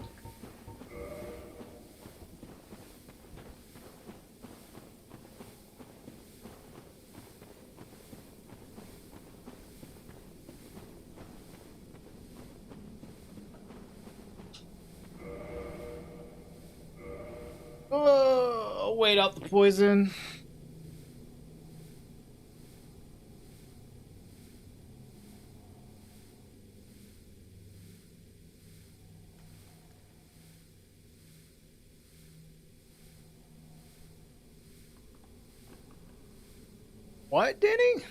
Oh, wait out the poison. What, Denny?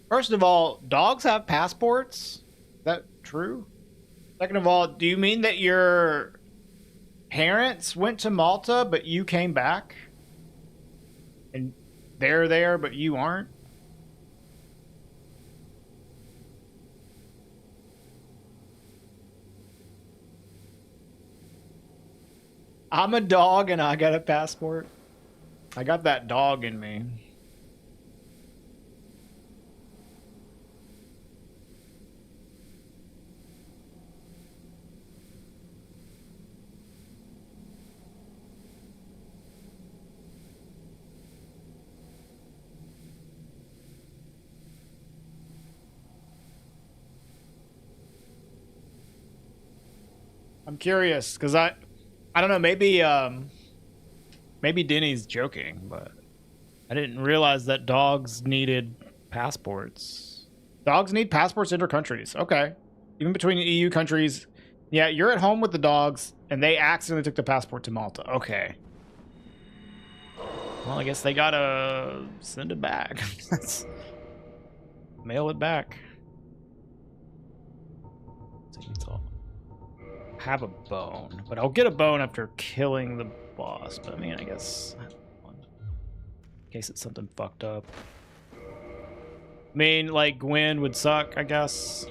First of all, dogs have passports? Is that true? Second of all, do you mean that your parents went to Malta, but you came back? And they're there, but you aren't? I'm a dog and I got a passport. I got that dog in me. I'm curious because I don't know, maybe Denny's joking, but I didn't realize that dogs needed passports. Dogs need passports inter countries. Okay. Even between EU countries. Yeah, you're at home with the dogs and they accidentally took the passport to Malta. Okay. Well, I guess they gotta send it back. Mail it back. Have a bone, but I'll get a bone after killing the boss. But I mean, I guess in case it's something fucked up. I mean, like Gwen would suck, I guess.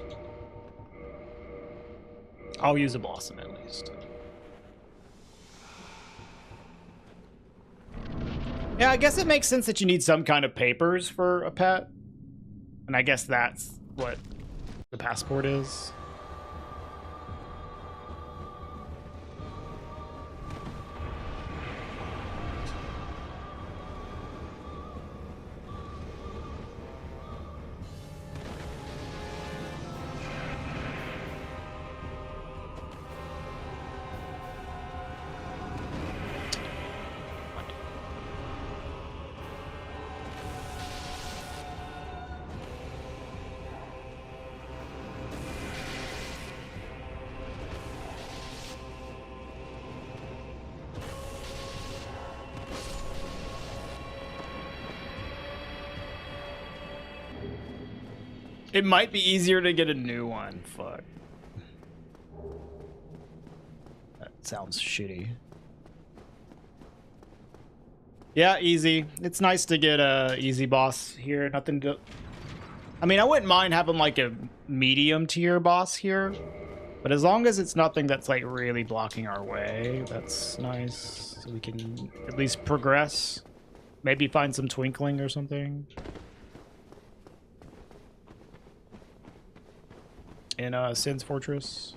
I'll use a blossom at least. Yeah, I guess it makes sense that you need some kind of papers for a pet. And I guess that's what the passport is. It might be easier to get a new one. Fuck. That sounds shitty. Yeah, easy. It's nice to get a easy boss here. Nothing to... I mean, I wouldn't mind having like a medium tier boss here. But as long as it's nothing that's like really blocking our way, that's nice. So we can at least progress. Maybe find some twinkling or something. In Sin's Fortress.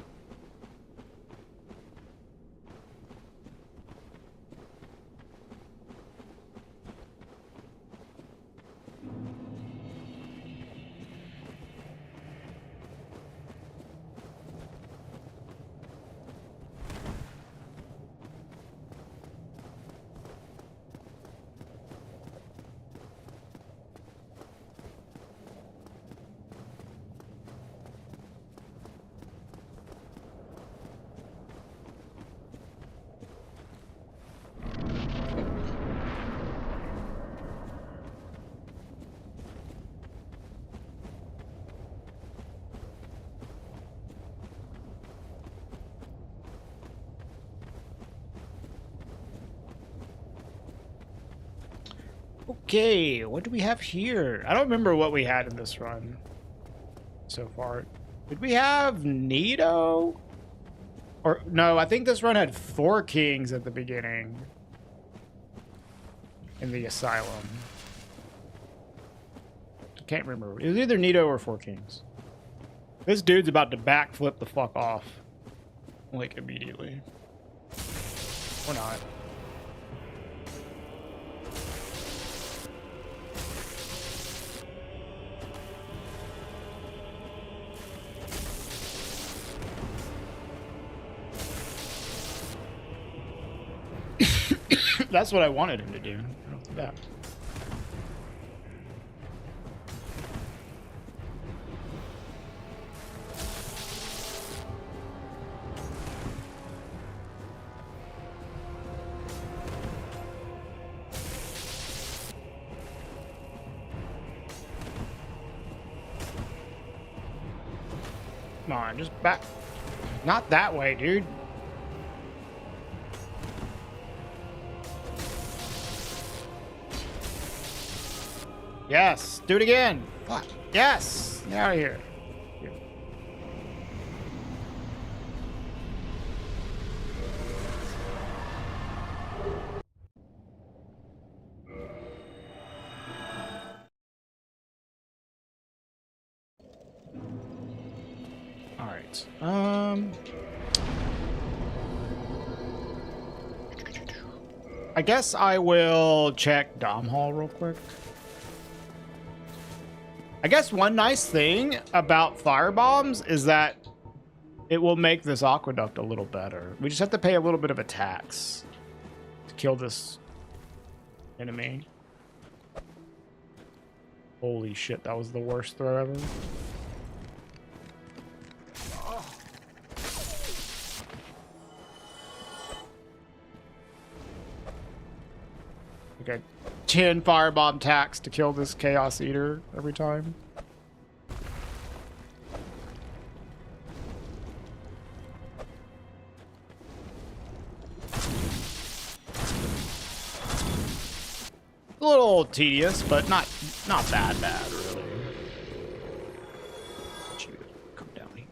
Okay, what do we have here? I don't remember what we had in this run so far. Did we have Nito? Or no, I think this run had 4 kings at the beginning in the asylum. I can't remember. It was either Nito or 4 kings. This dude's about to backflip the fuck off. Like, immediately. Or not. That's what I wanted him to do. Right off the bat. Come on, just back. Not that way, dude. Yes, do it again. Fuck. Yes, get out of here. All right. I guess I will check Dom Hall real quick. I guess one nice thing about firebombs is that it will make this aqueduct a little better. We just have to pay a little bit of a tax to kill this enemy. Holy shit, that was the worst throw ever. Okay, 10 firebomb tax to kill this Chaos Eater every time. A little tedious, but not bad, really. Come down here.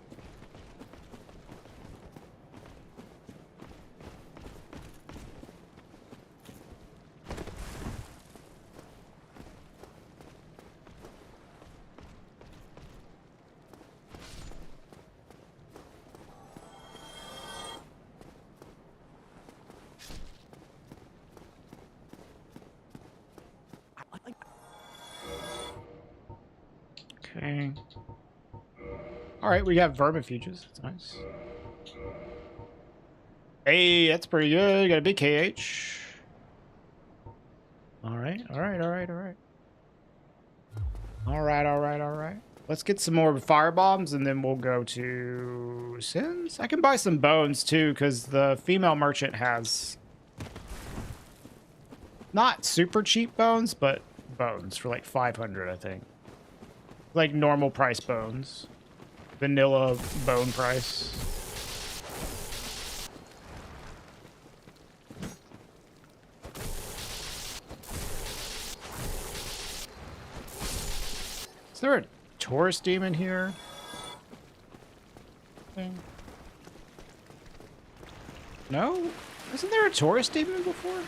Okay. All right, we have vermifuges. That's nice. Hey, that's pretty good. You got a big KH. All right, all right, all right, all right. All right, all right, all right. Let's get some more firebombs, and then we'll go to Sins. I can buy some bones, too, because the female merchant has not super cheap bones, but bones for like 500, I think. Like normal price bones. Vanilla bone price. Is there a tourist demon here? No? Wasn't there a tourist demon before?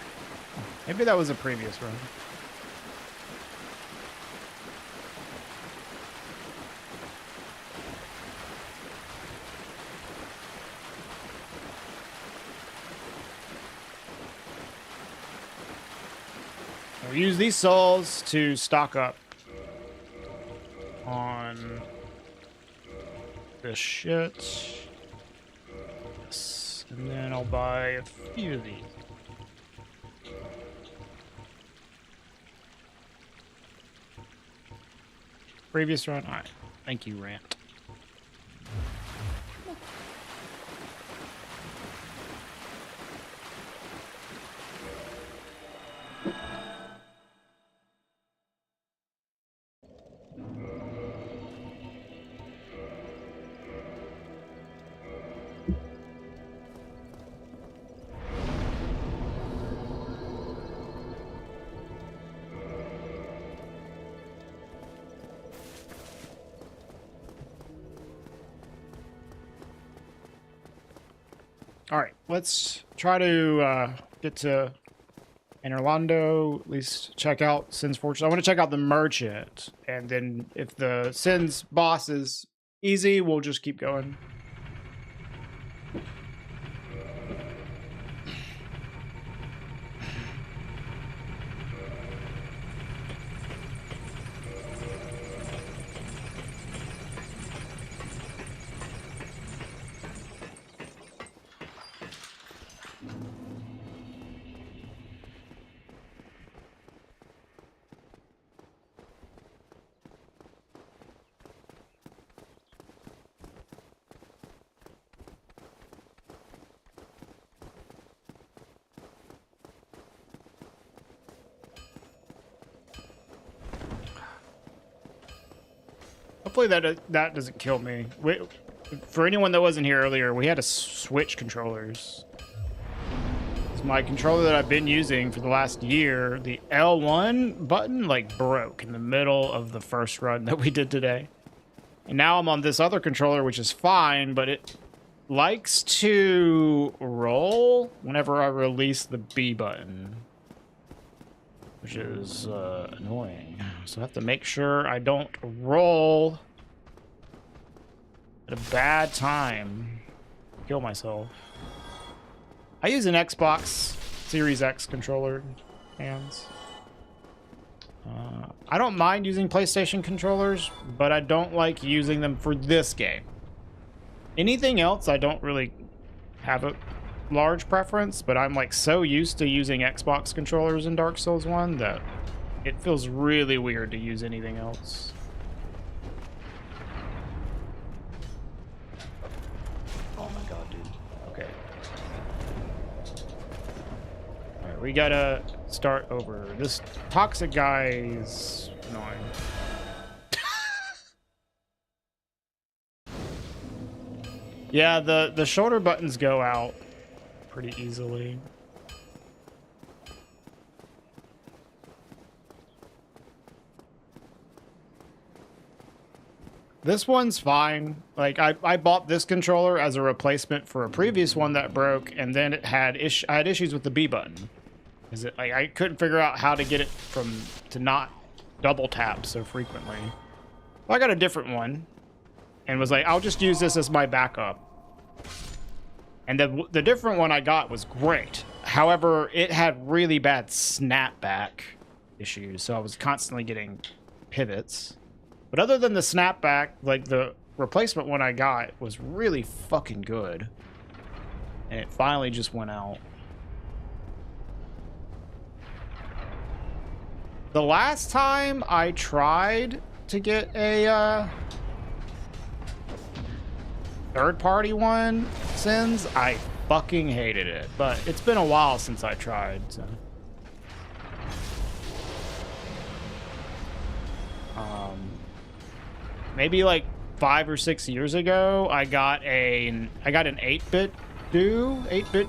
Maybe that was a previous run. We'll use these souls to stock up on this shit. Yes. And then I'll buy a few of these. Previous run? Alright. Thank you, Rant. All right, let's try to get to Interlando, at least check out Sin's Fortress. I want to check out the merchant, and then if the Sin's boss is easy, we'll just keep going. Hopefully that doesn't kill me. For anyone that wasn't here earlier, we had to switch controllers. It's my controller that I've been using for the last year. The L1 button like broke in the middle of the first run that we did today. And now I'm on this other controller, which is fine, but it likes to roll whenever I release the B button, which is annoying. So I have to make sure I don't roll at a bad time. Kill myself. I use an Xbox Series X controller hands. I don't mind using PlayStation controllers, but I don't like using them for this game. Anything else, I don't really have a large preference, but I'm like so used to using Xbox controllers in Dark Souls 1 that it feels really weird to use anything else. Oh my god, dude. Okay. Alright, we gotta start over. This toxic guy is annoying. Yeah, the shoulder buttons go out pretty easily. This one's fine. Like I bought this controller as a replacement for a previous one that broke, and then it had I had issues with the B button. Is it like I couldn't figure out how to get it to not double tap so frequently. Well, I got a different one and was like, I'll just use this as my backup. And the different one I got was great. However, it had really bad snapback issues, so I was constantly getting pivots. But other than the snapback, like the replacement one I got was really fucking good. And it finally just went out. The last time I tried to get a third-party one, Sins, I fucking hated it. But it's been a while since I tried, so. Maybe like 5 or 6 years ago, I got an 8-bit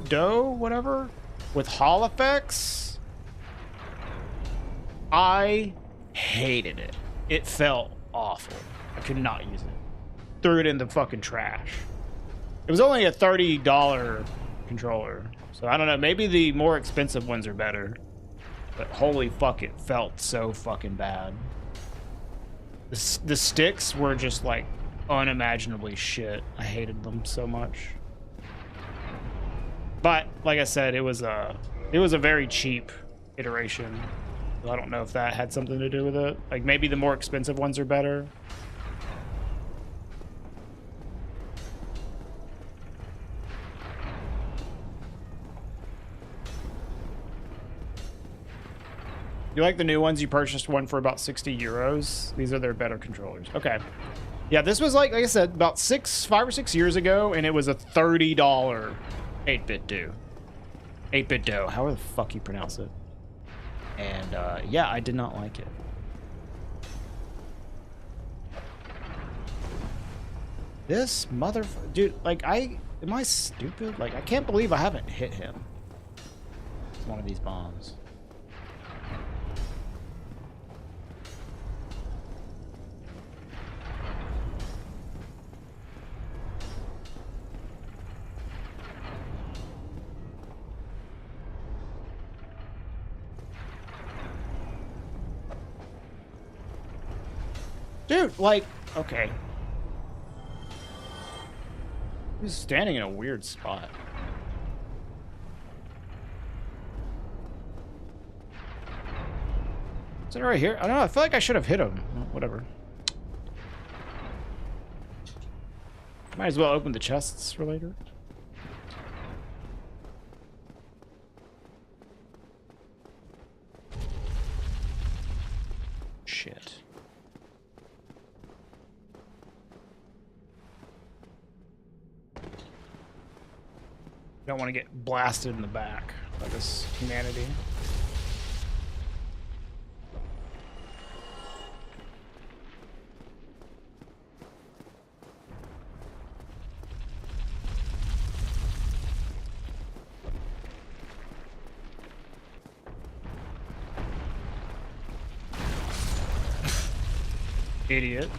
dough, whatever, with Hall effects. I hated it. It felt awful. I could not use it. Threw it in the fucking trash. It was only a $30 controller, so I don't know. Maybe the more expensive ones are better, but holy fuck, it felt so fucking bad. The sticks were just like unimaginably shit. I hated them so much. But like I said, it was a very cheap iteration. So I don't know if that had something to do with it. Like maybe the more expensive ones are better. You like the new ones? You purchased one for about 60 euros. These are their better controllers. Okay. Yeah, this was like I said, about 5 or 6 years ago, and it was a $30 8-bit do. 8-bit dough, however the fuck you pronounce it. And yeah, I did not like it. This motherfucker, dude, like am I stupid? Like I can't believe I haven't hit him. It's one of these bombs. Dude, like, okay. He's standing in a weird spot. Is it right here? I don't know. I feel like I should have hit him. Well, whatever. Might as well open the chests for later. Shit. Don't want to get blasted in the back by this humanity. Idiot.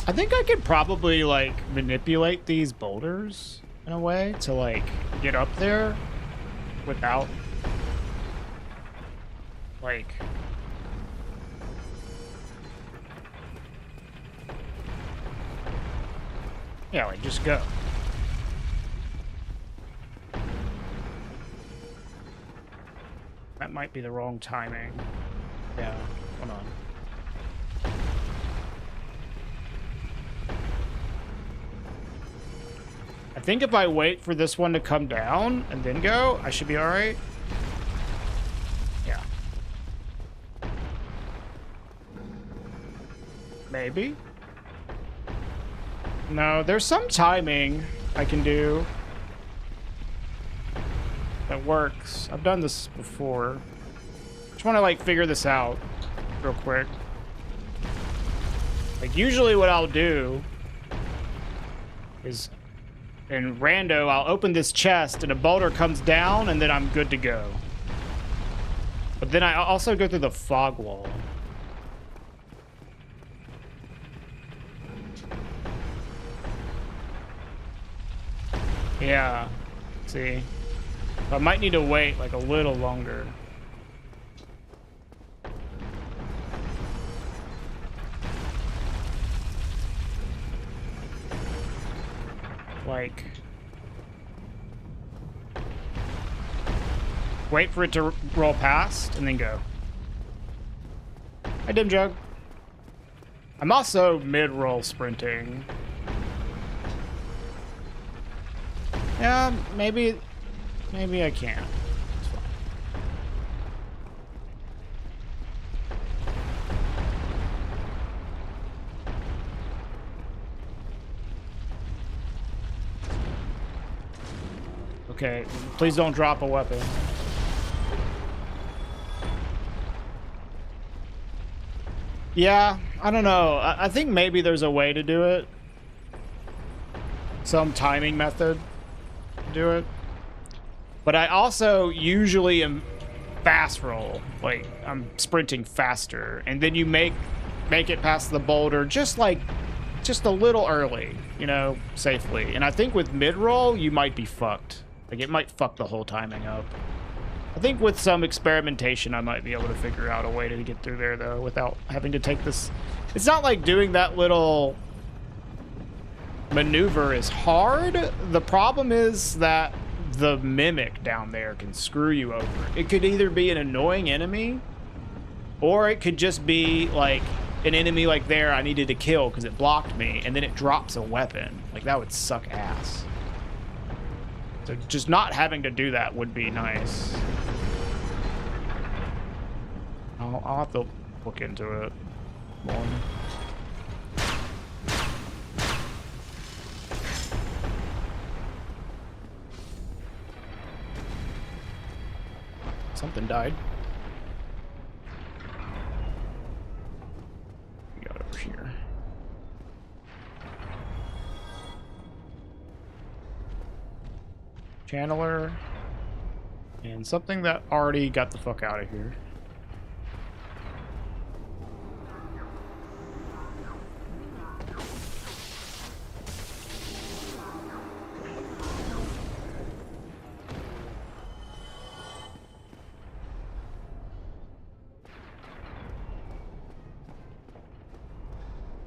I think I could probably, like, manipulate these boulders in a way to, like, get up there without, like... Yeah, like, just go. That might be the wrong timing. Yeah, hold on. I think if I wait for this one to come down and then go, I should be all right. Yeah. Maybe. No, there's some timing I can do that works. I've done this before. Just want to, like, figure this out real quick. Like, usually what I'll do is... in rando, I'll open this chest and a boulder comes down and then I'm good to go. But then I also go through the fog wall. Yeah, see? I might need to wait like a little longer. Like, wait for it to roll past and then go. Hi, Dim Jug. I'm also mid-roll sprinting. Yeah, maybe I can. It's fine. Okay, please don't drop a weapon. Yeah, I don't know. I think maybe there's a way to do it. Some timing method to do it. But I also usually am fast roll. Like, I'm sprinting faster. And then you make it past the boulder just a little early, you know, safely. And I think with mid-roll, you might be fucked. Like, it might fuck the whole timing up. I think with some experimentation, I might be able to figure out a way to get through there, though, without having to take this... It's not like doing that little maneuver is hard. The problem is that the mimic down there can screw you over. It could either be an annoying enemy, or it could just be, like, an enemy like there I needed to kill because it blocked me, and then it drops a weapon. Like, that would suck ass. So just not having to do that would be nice. I'll have to look into it more. Something died. We got over here. Channeler. And something that already got the fuck out of here.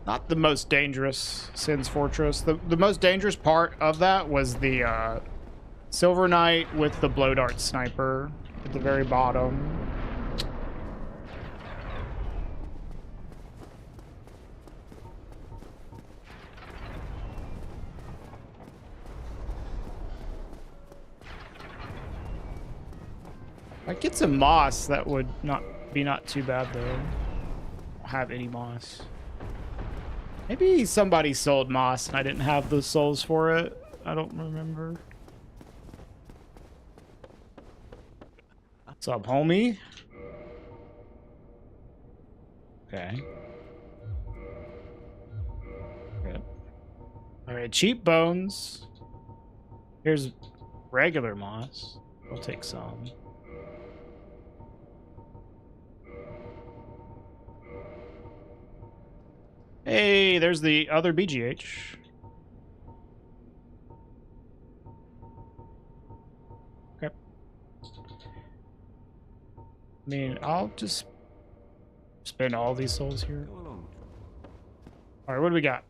Not the most dangerous Sin's Fortress. The most dangerous part of that was the Silver Knight with the blow dart sniper at the very bottom. If I get some moss, that would not too bad though. I don't have any moss. Maybe somebody sold moss and I didn't have the souls for it. I don't remember. What's up, homie? Okay. Good. Alright, cheap bones. Here's regular moss. I'll take some. Hey, there's the other BGH. Okay. I mean, I'll just spend all these souls here. Alright, what do we got?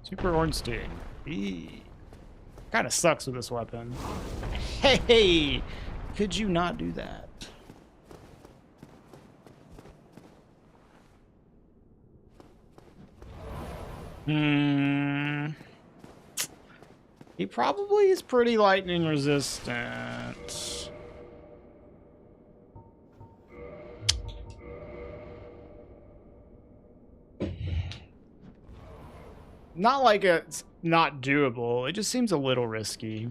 Super Ornstein. Kind of sucks with this weapon. Hey, could you not do that? He probably is pretty lightning resistant. Not like it's not doable. It just seems a little risky.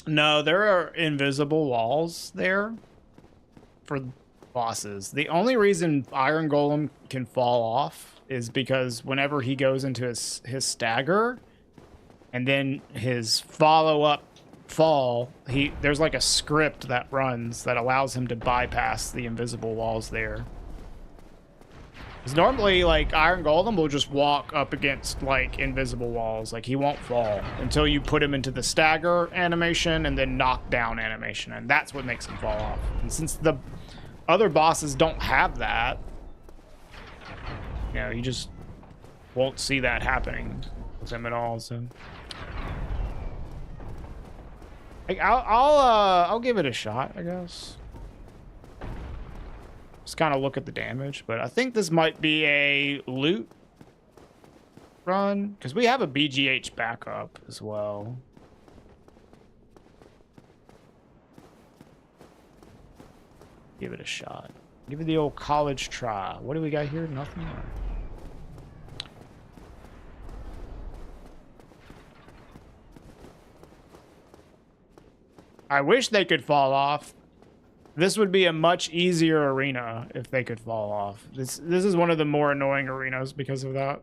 No, there are invisible walls there for bosses. The only reason Iron Golem can fall off is because whenever he goes into his stagger and then his follow-up fall, there's like a script that runs that allows him to bypass the invisible walls there. Because normally, like, Iron Golem will just walk up against, like, invisible walls. Like, he won't fall until you put him into the stagger animation and then knock down animation. And that's what makes him fall off. And since the other bosses don't have that, you know, you just won't see that happening with him at all, so... I'll give it a shot, I guess. Just kind of look at the damage, but I think this might be a loot run because we have a BGH backup as well. Give it a shot. Give it the old college try. What do we got here? Nothing. I wish they could fall off. This would be a much easier arena if they could fall off. This is one of the more annoying arenas because of that.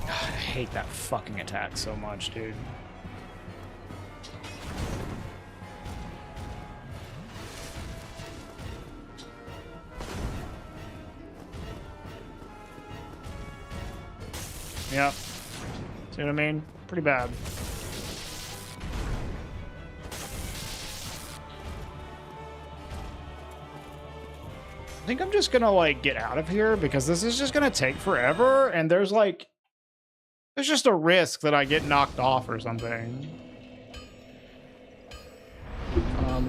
God, I hate that fucking attack so much, dude. Yep. See what I mean? Pretty bad. I think I'm just gonna, like, get out of here because this is just gonna take forever and there's just a risk that I get knocked off or something.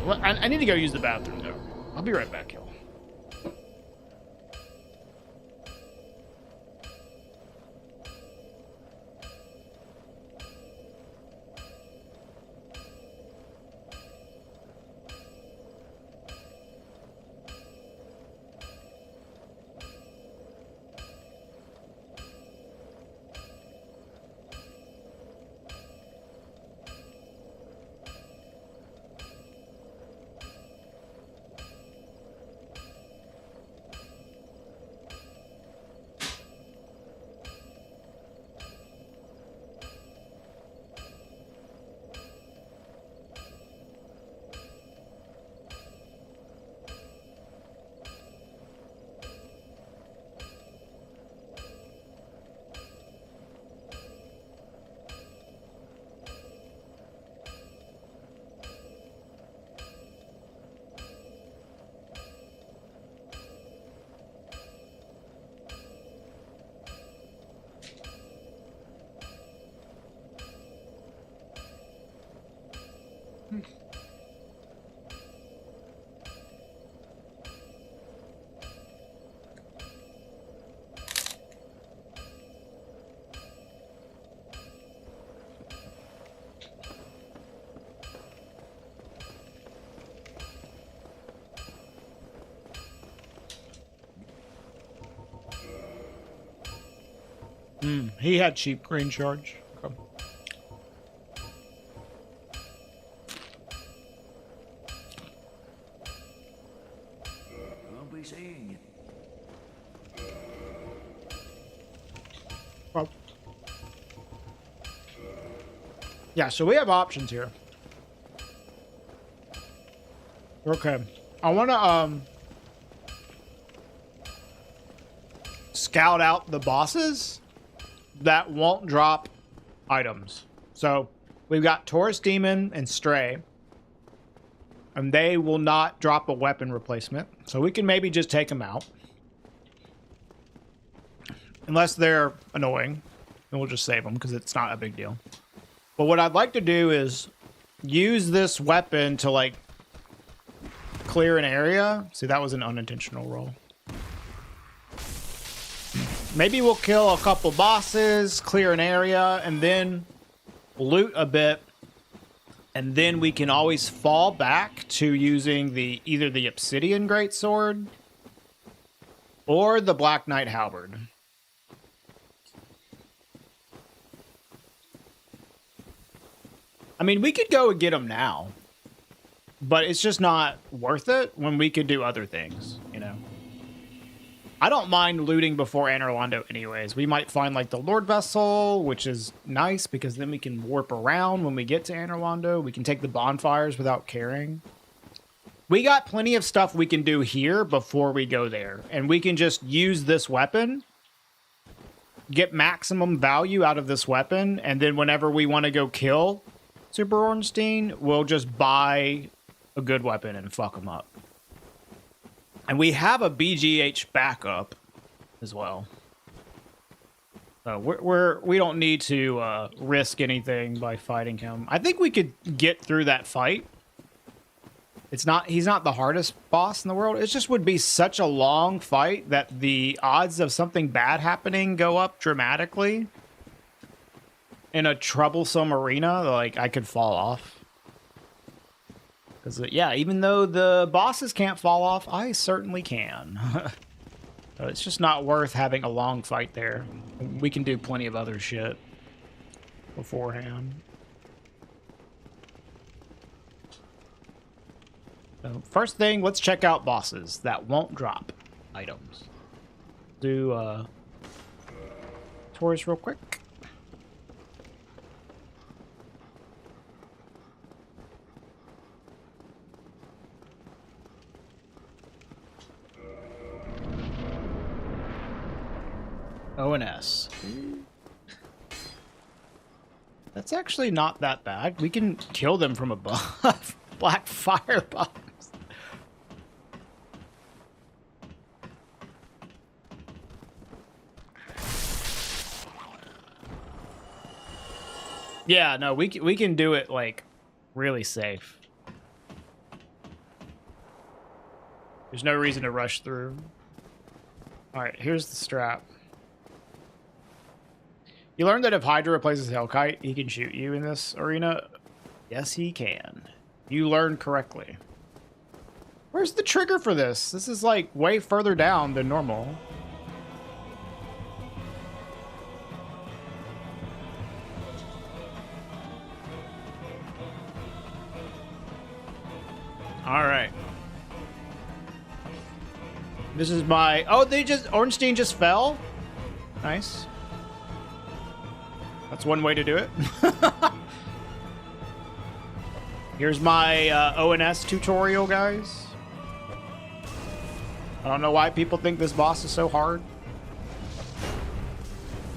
I need to go use the bathroom though. I'll be right back, y'all. He had cheap green charge. Okay. I'll be seeing you. Well, yeah, so we have options here. Okay. I want to scout out the bosses that won't drop items. So we've got Taurus Demon and Stray, and they will not drop a weapon replacement. So we can maybe just take them out. Unless they're annoying, and we'll just save them because it's not a big deal. But what I'd like to do is use this weapon to, like, clear an area. See, that was an unintentional roll. Maybe we'll kill a couple bosses, clear an area, and then loot a bit. And then we can always fall back to using either the Obsidian Greatsword or the Black Knight Halberd. I mean, we could go and get them now, but it's just not worth it when we could do other things, you know? I don't mind looting before Anorlando anyways. We might find, like, the Lord Vessel, which is nice because then we can warp around when we get to Anorlando. We can take the bonfires without caring. We got plenty of stuff we can do here before we go there, and we can just use this weapon, get maximum value out of this weapon, and then whenever we want to go kill Super Ornstein, we'll just buy a good weapon and fuck them up. And we have a BGH backup as well. So we don't need to risk anything by fighting him. I think we could get through that fight. He's not the hardest boss in the world. It just would be such a long fight that the odds of something bad happening go up dramatically. In a troublesome arena, like, I could fall off. Because, yeah, even though the bosses can't fall off, I certainly can. So it's just not worth having a long fight there. We can do plenty of other shit beforehand. So first thing, let's check out bosses that won't drop items. Do Taurus real quick. ONS. That's actually not that bad. We can kill them from above. Black fire bombs. Yeah, no, we can do it, like, really safe. There's no reason to rush through. All right, here's the strap. You learned that if Hydra replaces Hellkite, he can shoot you in this arena. Yes, he can. You learned correctly. Where's the trigger for this? This is, like, way further down than normal. All right. This is my... Oh, Ornstein just fell? Nice. That's one way to do it. Here's my ONS tutorial, guys. I don't know why people think this boss is so hard.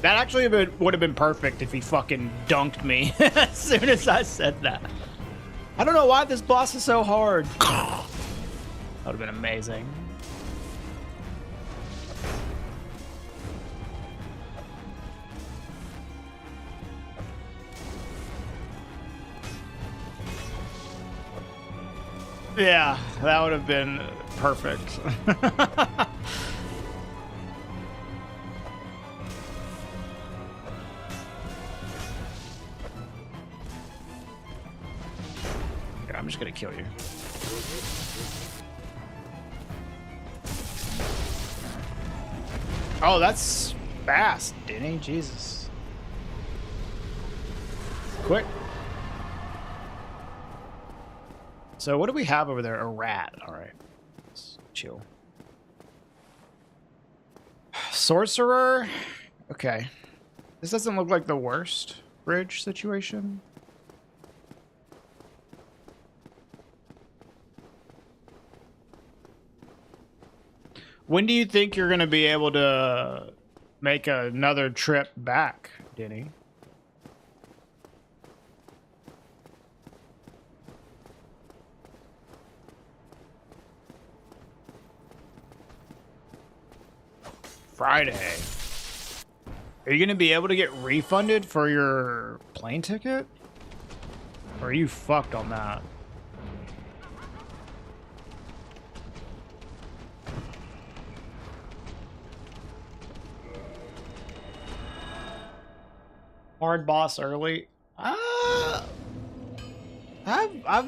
That actually would have been perfect if he fucking dunked me as soon as I said that. I don't know why this boss is so hard. That would have been amazing. Yeah, that would have been perfect. Here, I'm just gonna kill you. Oh, that's Fast, Denny. Jesus. Quick. So what do we have over there? A rat. All right. Let's chill. Sorcerer. Okay. This doesn't look like the worst bridge situation. When do you think you're going to be able to make another trip back, Denny? Friday. Are you going to be able to get refunded for your plane ticket? Or are you fucked on that? Hard boss early. I've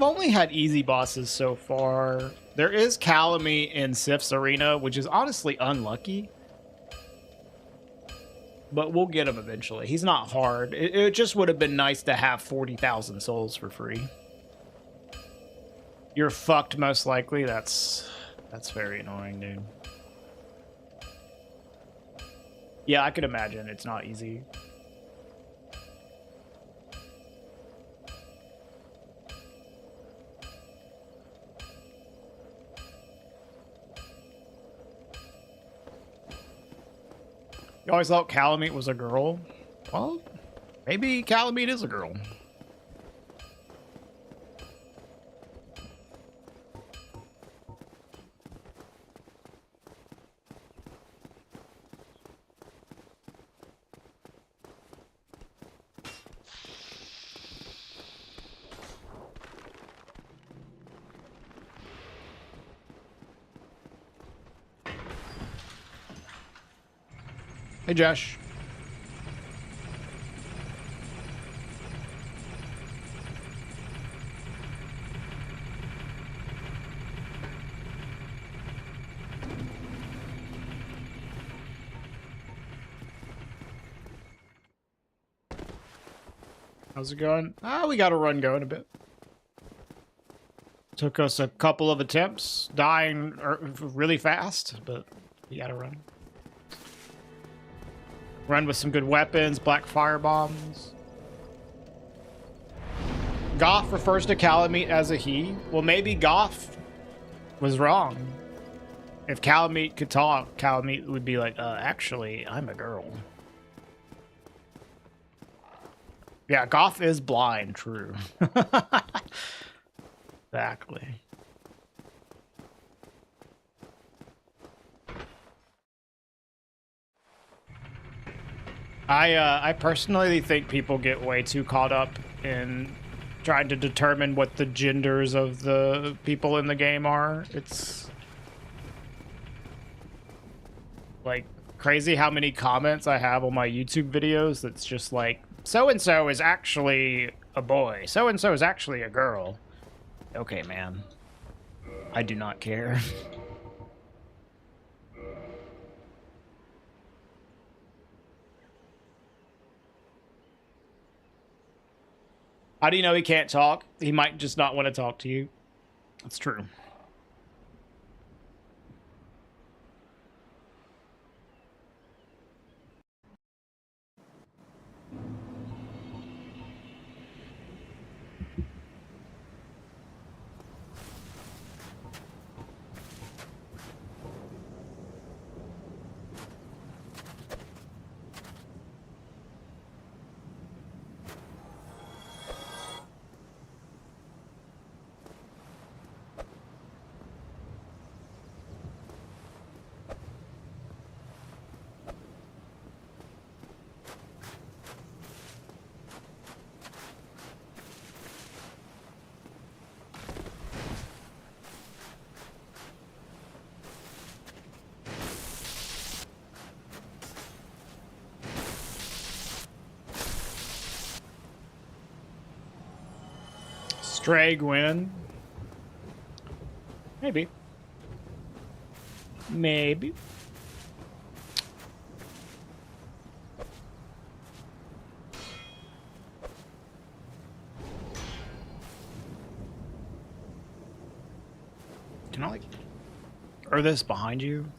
only had easy bosses so far. There is Calamite in Sif's arena, which is honestly unlucky. But we'll get him eventually. He's not hard. It just would have been nice to have 40,000 souls for free. You're fucked most likely. That's very annoying, dude. Yeah, I could imagine it's not easy. You always thought Calamite was a girl? Well, maybe Calamite is a girl. Hey, Josh. How's it going? We got a run going a bit. Took us a couple of attempts, dying really fast, but we got to run. Run with some good weapons, black fire bombs. Goth refers to Calamite as a he. Well, maybe Goth was wrong. If Calamite could talk, Calamite would be like, actually, I'm a girl. Yeah, Goth is blind, true. Exactly. I personally think people get way too caught up in trying to determine what the genders of the people in the game are. It's like crazy how many comments I have on my YouTube videos that's just like, so-and-so is actually a boy. So-and-so is actually a girl. Okay, man. I do not care. How do you know he can't talk? He might just not want to talk to you. That's true. Stray Gwyn. Maybe. Maybe. Or this behind you.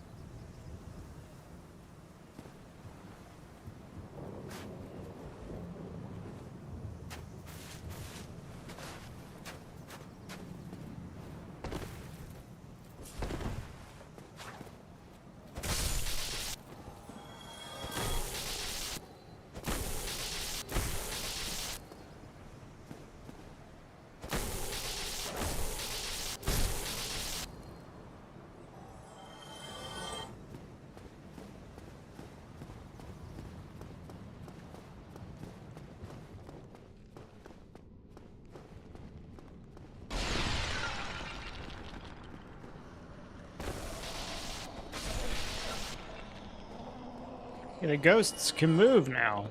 Yeah, the ghosts can move now.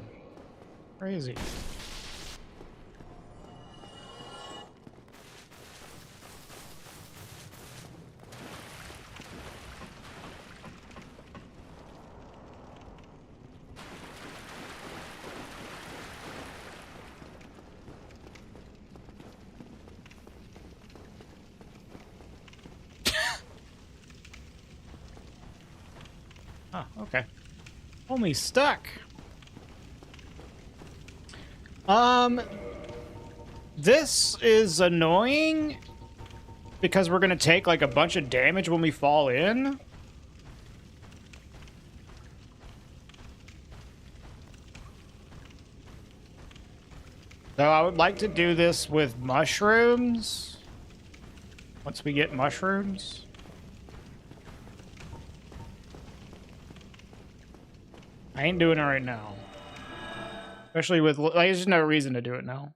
Crazy. Oh, okay. Only stuck. This is annoying because we're gonna take like a bunch of damage when we fall in. So I would like to do this with mushrooms. Once we get mushrooms. I ain't doing it right now. Especially with, like, there's just no reason to do it now.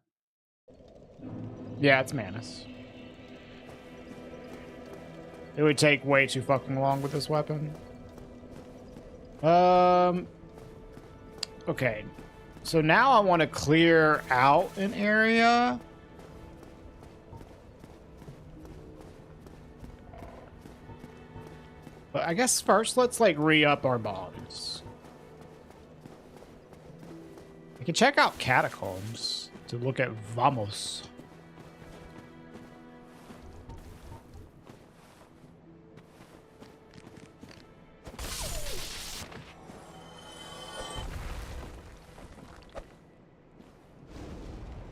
Yeah, it's Manus. It would take way too fucking long with this weapon. Okay. So now I want to clear out an area. But I guess first let's, like, re-up our bombs. We can check out Catacombs to look at Vamos.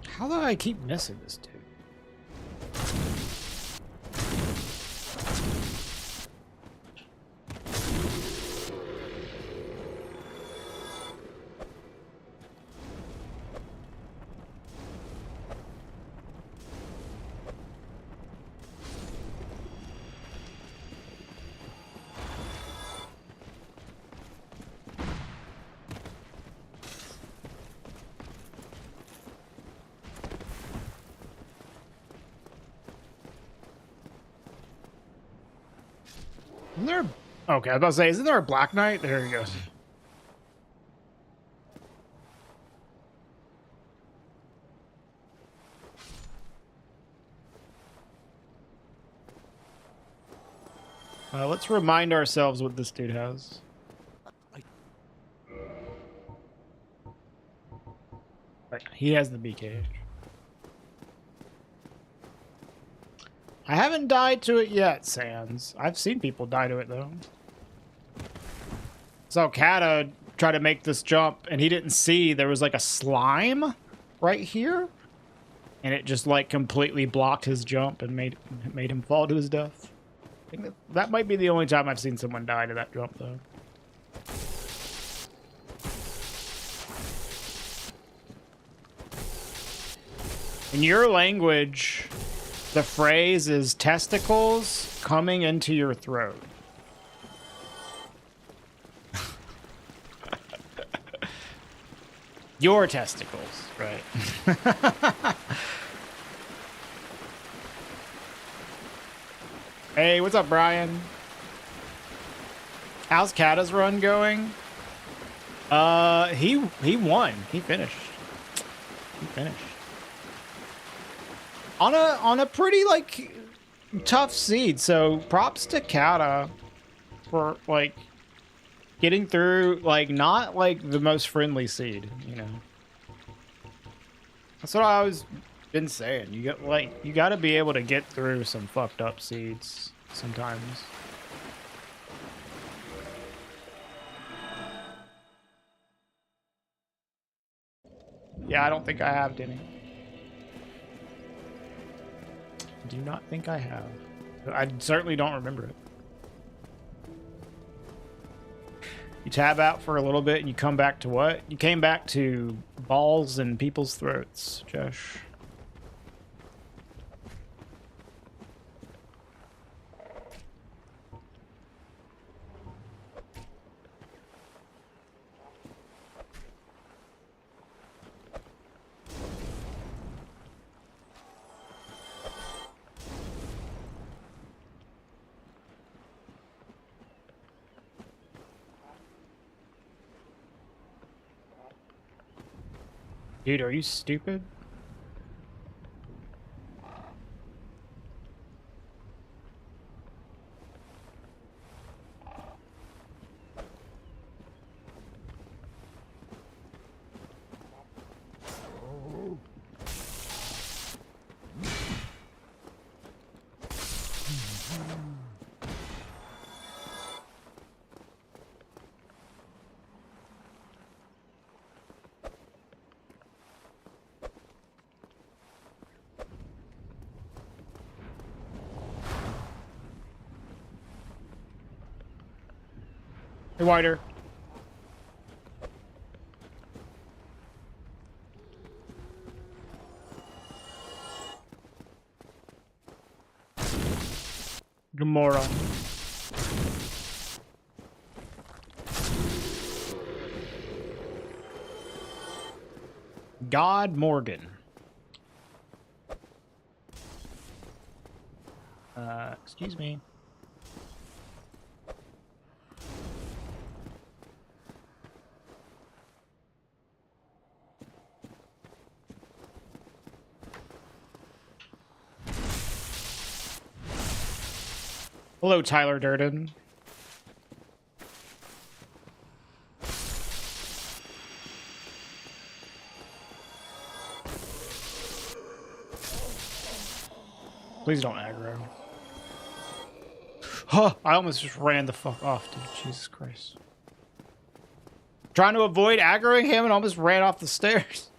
How do I keep missing this dude? Isn't there? Okay, I was about to say, isn't there a Black Knight? There he goes. Let's remind ourselves what this dude has. Right, he has the BKH. I haven't died to it yet, Sans. I've seen people die to it, though. So Kata tried to make this jump, and he didn't see there was, like, a slime right here. And it just, like, completely blocked his jump and made him fall to his death. I think that might be the only time I've seen someone die to that jump, though. In your language, the phrase is testicles coming into your throat. Your testicles, right? Hey, what's up, Brian? How's Kata's run going? He won. He finished. He finished. On a pretty, like, tough seed. So props to Kata for, like, getting through, like, not like the most friendly seed, you know. That's what I always been saying. You got to be able to get through some fucked up seeds sometimes. Yeah, I don't think I have, Denny. Do not think I have. I certainly don't remember it. You tab out for a little bit and you come back to what? You came back to balls in people's throats, Josh. Dude, are you stupid? Hey, Wider. Gamora. God Morgan. Excuse me. Hello, Tyler Durden. Please don't aggro. Huh, I almost just ran the fuck off, dude. Jesus Christ. Trying to avoid aggroing him and almost ran off the stairs.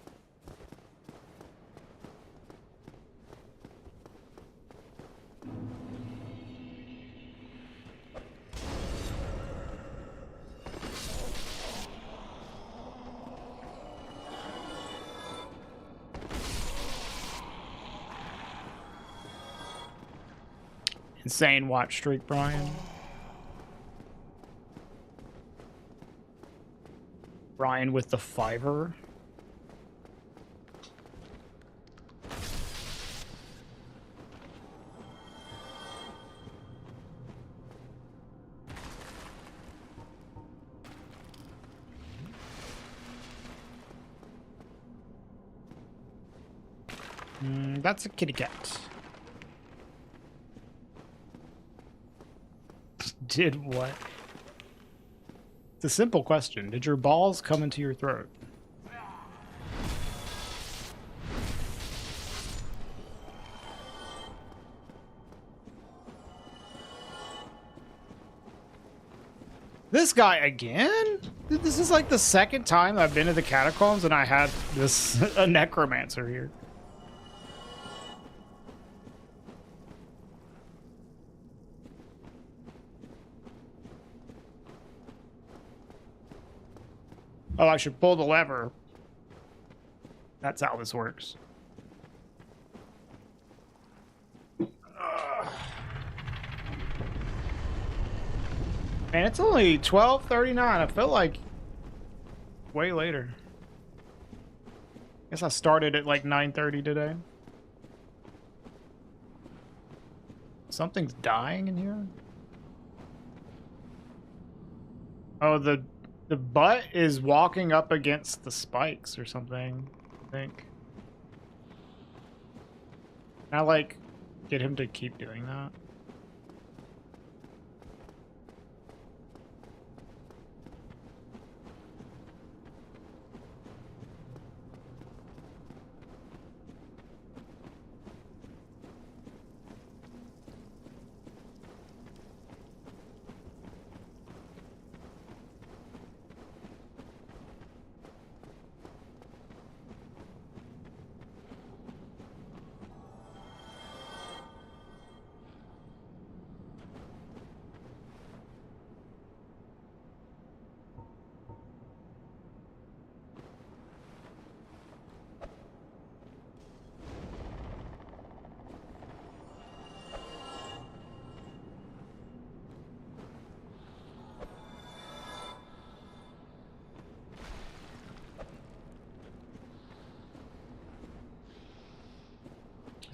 Insane watch streak, Brian. Brian with the fiver. That's a kitty cat. Did what? It's a simple question. Did your balls come into your throat? This guy again? This is like the second time I've been to the Catacombs and I had this a necromancer here. Oh, I should pull the lever. That's how this works. Man, it's only 12:39. I feel like way later. Guess I started at like 9:30 today. Something's dying in here. Oh, the butt is walking up against the spikes or something, I think. Can I, like, get him to keep doing that?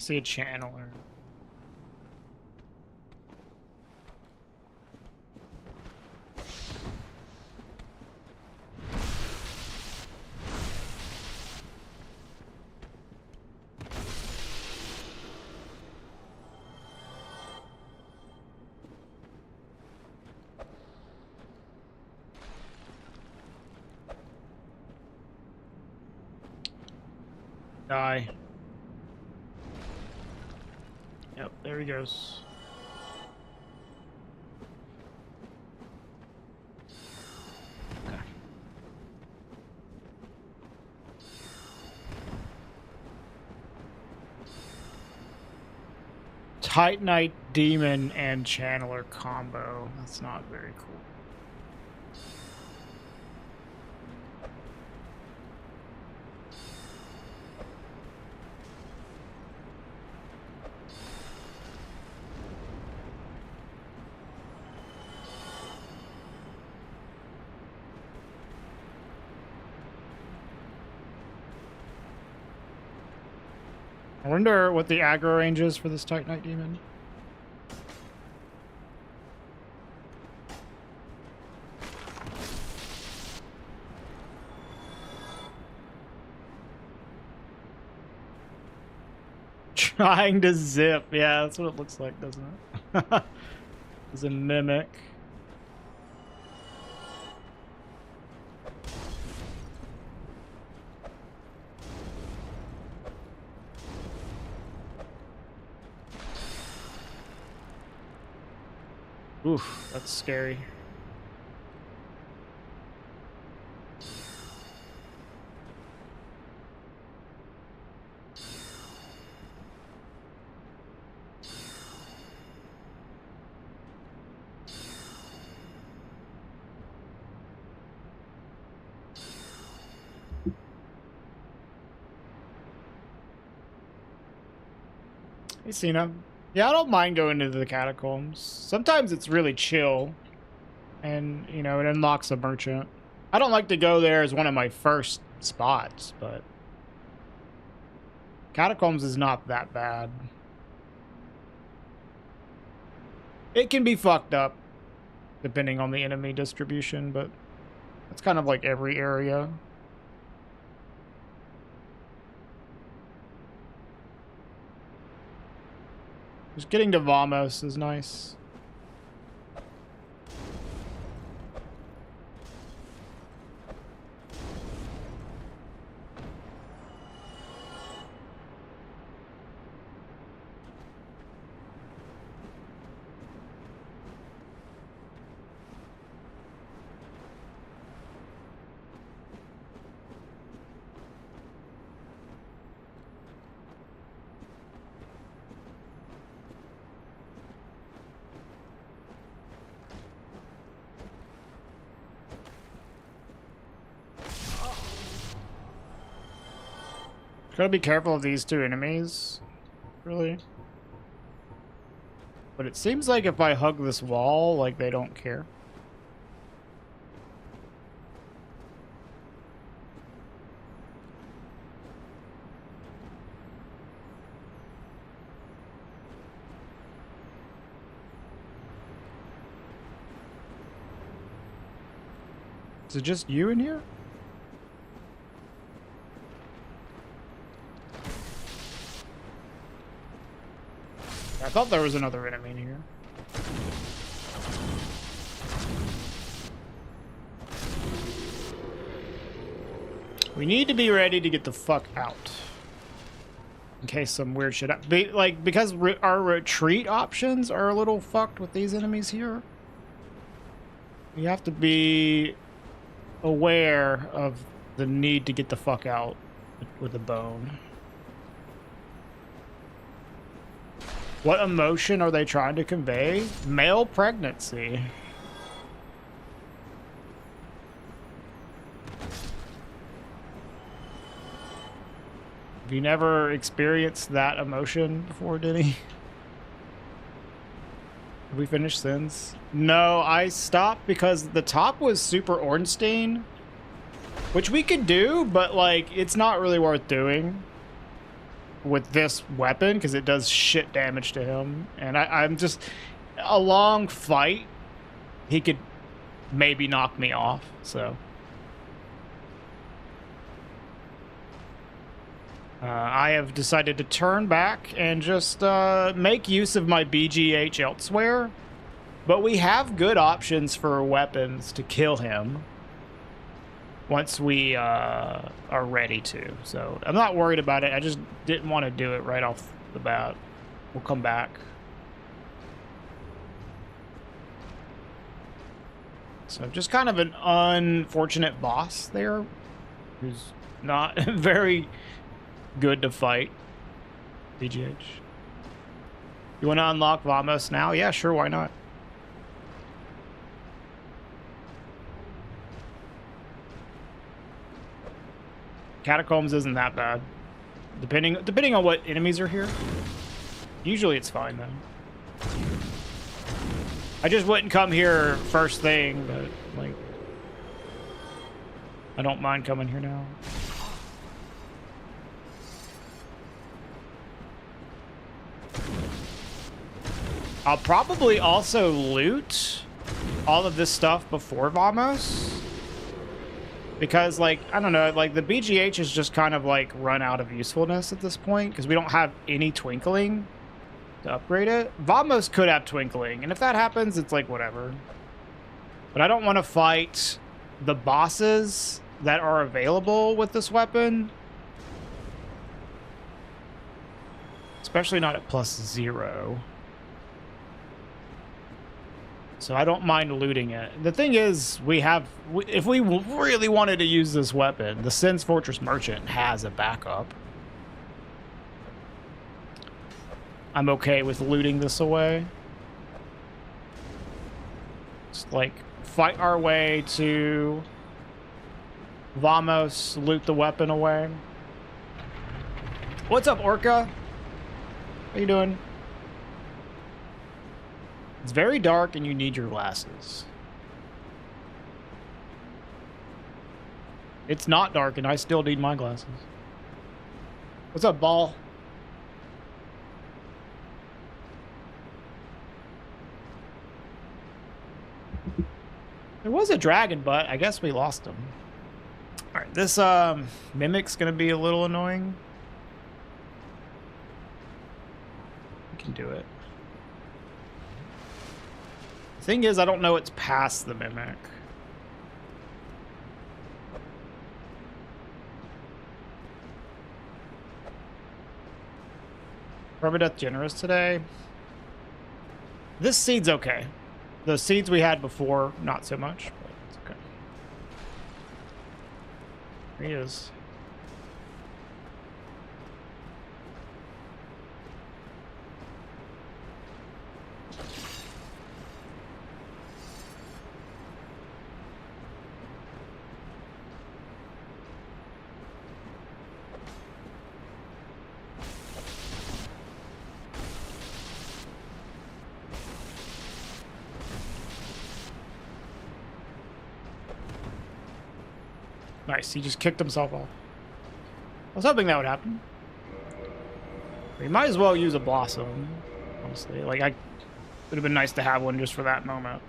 see a channeler. Die. Yep, there he goes. Okay. Titanite Demon and Channeler combo. That's not very cool. I wonder what the aggro range is for this Titanite Demon. Trying to zip. Yeah, that's what it looks like, doesn't it? It's a mimic. Oof, that's scary. Hey, Cena. Yeah, I don't mind going into the Catacombs. Sometimes it's really chill. And, you know, it unlocks a merchant. I don't like to go there as one of my first spots, but Catacombs is not that bad. It can be fucked up, depending on the enemy distribution, but it's kind of like every area. Just getting to Vamos is nice. Gotta be careful of these two enemies, really. But it seems like if I hug this wall, like, they don't care. Is it just you in here? I thought there was another enemy in here. We need to be ready to get the fuck out. In case some weird shit because our retreat options are a little fucked with these enemies here. We have to be aware of the need to get the fuck out with a bone. What emotion are they trying to convey? Male pregnancy. Have you never experienced that emotion before, Denny? Have we finished Sins? No, I stopped because the top was super Ornstein, which we could do, but like it's not really worth doing. with this weapon because it does shit damage to him. And I'm just... A long fight, he could maybe knock me off, so... I have decided to turn back and just make use of my BGH elsewhere. But we have good options for weapons to kill him once we are ready to. So I'm not worried about it. I just didn't want to do it right off the bat. We'll come back. So just kind of an unfortunate boss there who's not very... good to fight. BGH. You want to unlock Vamos now? Yeah, sure, why not? Catacombs isn't that bad. Depending on what enemies are here. Usually it's fine though. I just wouldn't come here first thing, but like I don't mind coming here now. I'll probably also loot all of this stuff before Vamos. Because, like, I don't know, like, the BGH is just kind of, like, run out of usefulness at this point. Because we don't have any Twinkling to upgrade it. Vamos could have Twinkling. And if that happens, it's, like, whatever. But I don't want to fight the bosses that are available with this weapon. Especially not at +0. So I don't mind looting it. The thing is, if we really wanted to use this weapon, the Sin's Fortress Merchant has a backup. I'm okay with looting this away. Just like fight our way to Vamos, loot the weapon away. What's up, Orca? How you doing? It's very dark and you need your glasses. It's not dark and I still need my glasses. What's up, Ball? There was a dragon, but I guess we lost him. Alright, this Mimic's gonna be a little annoying. We can do it. Thing is, I don't know it's past the Mimic. Permadeath generous today. This seed's okay. The seeds we had before, not so much, but it's okay. Here he is. Nice, he just kicked himself off. I was hoping that would happen. We might as well use a Blossom, honestly. Like, it would have been nice to have one just for that moment.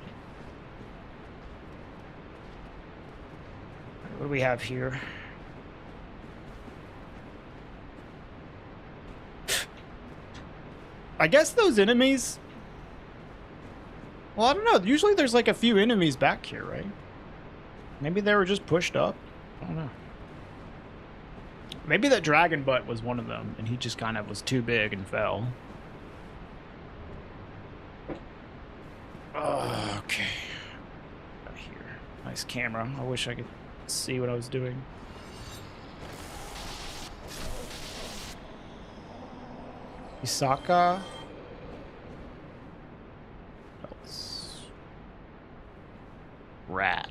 What do we have here? I guess those enemies... Well, I don't know. Usually there's like a few enemies back here, right? Maybe they were just pushed up. I don't know. Maybe that dragon butt was one of them, and he just kind of was too big and fell. Oh, okay. Out here. Nice camera. I wish I could see what I was doing. Isaka. What else? Rat.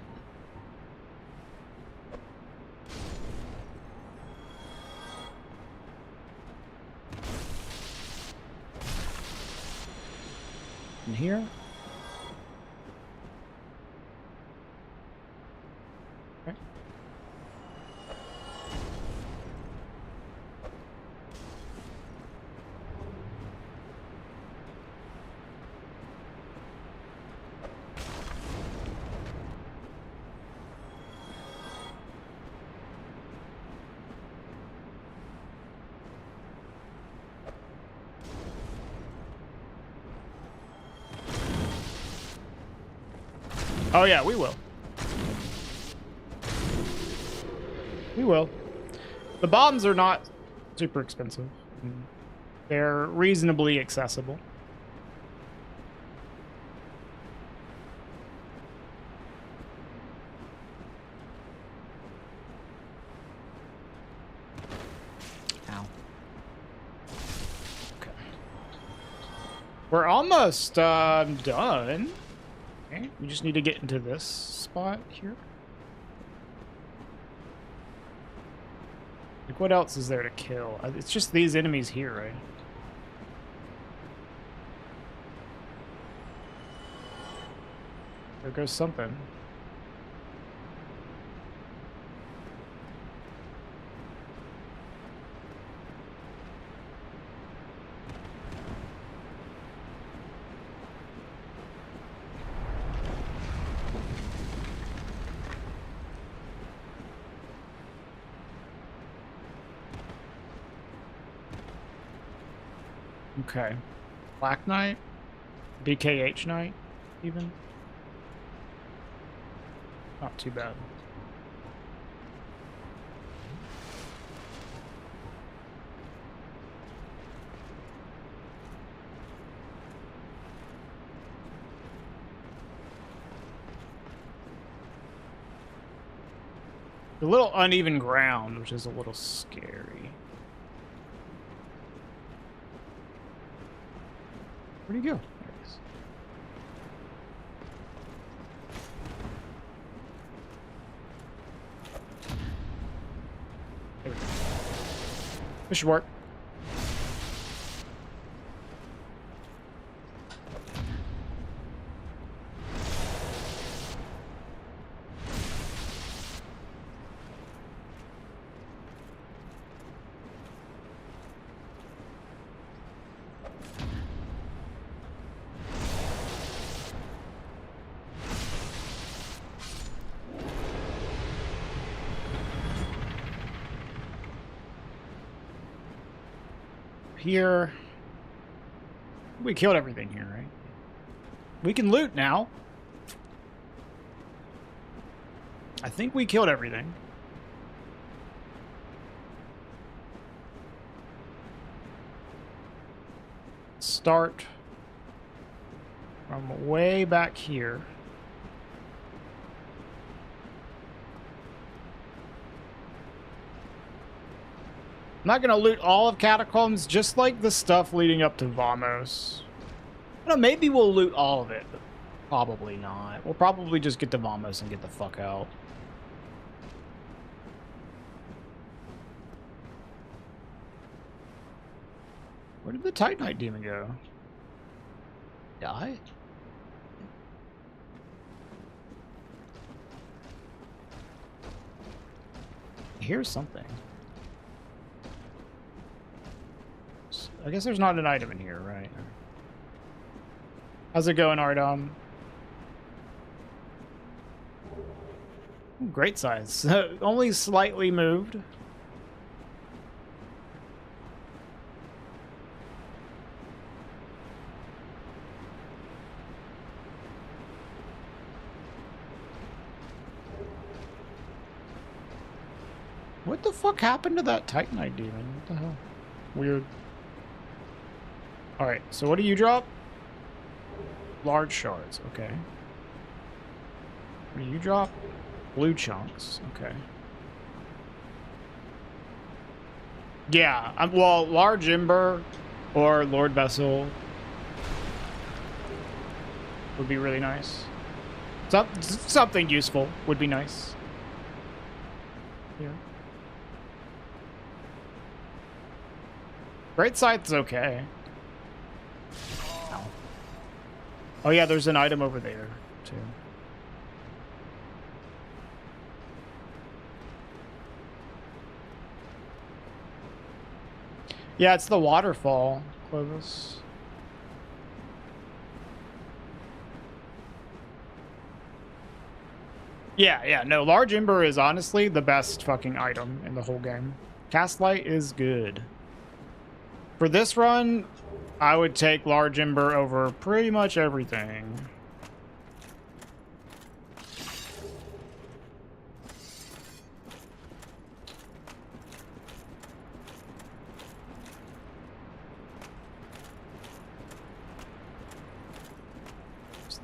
In here? Okay. Oh yeah, we will. We will. The bombs are not super expensive. They're reasonably accessible. Ow. Okay. We're almost done. Okay, we just need to get into this spot here. Like, what else is there to kill? It's just these enemies here, right? There goes something. Okay. Black Knight? BKH Knight, even? Not too bad. A little uneven ground, which is a little scary. Where'd he go? There he is. There we go. This should work. Here, we killed everything here, right? We can loot now. I think we killed everything. Start from way back here. I'm not going to loot all of Catacombs, just like the stuff leading up to Vamos. No, maybe we'll loot all of it, but probably not. We'll probably just get to Vamos and get the fuck out. Where did the Titanite demon go? Die? Here's something. I guess there's not an item in here, right? How's it going, Ardom? Ooh, great size. Only slightly moved. What the fuck happened to that Titanite demon? What the hell? Weird. Alright, so what do you drop? Large shards, okay. What do you drop? Blue chunks, okay. Yeah, well, large ember or Lord Vessel would be really nice. Something useful would be nice. Yeah. Great Scythe's okay. Ow. Oh yeah, there's an item over there, too. Yeah, it's the waterfall, Clovis. Yeah, no, Large Ember is honestly the best fucking item in the whole game. Cast Light is good. For this run, I would take Large Ember over pretty much everything.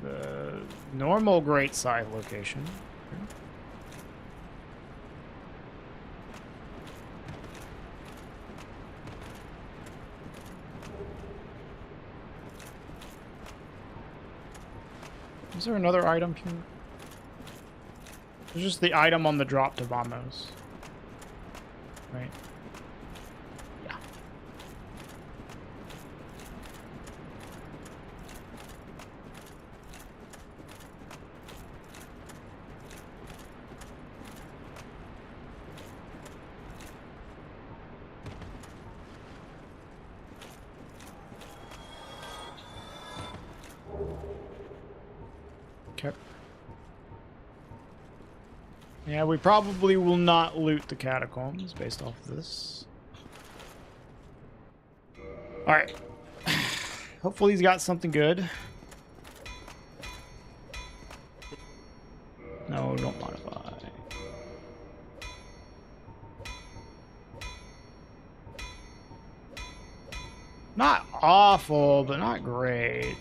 the normal great scythe location. Is there another item here? There's just the item on the drop to Vamos. Right. Yeah. Okay. Yeah, we probably will not loot the catacombs based off of this. Alright. Hopefully he's got something good. No, don't modify. Not awful, but not great.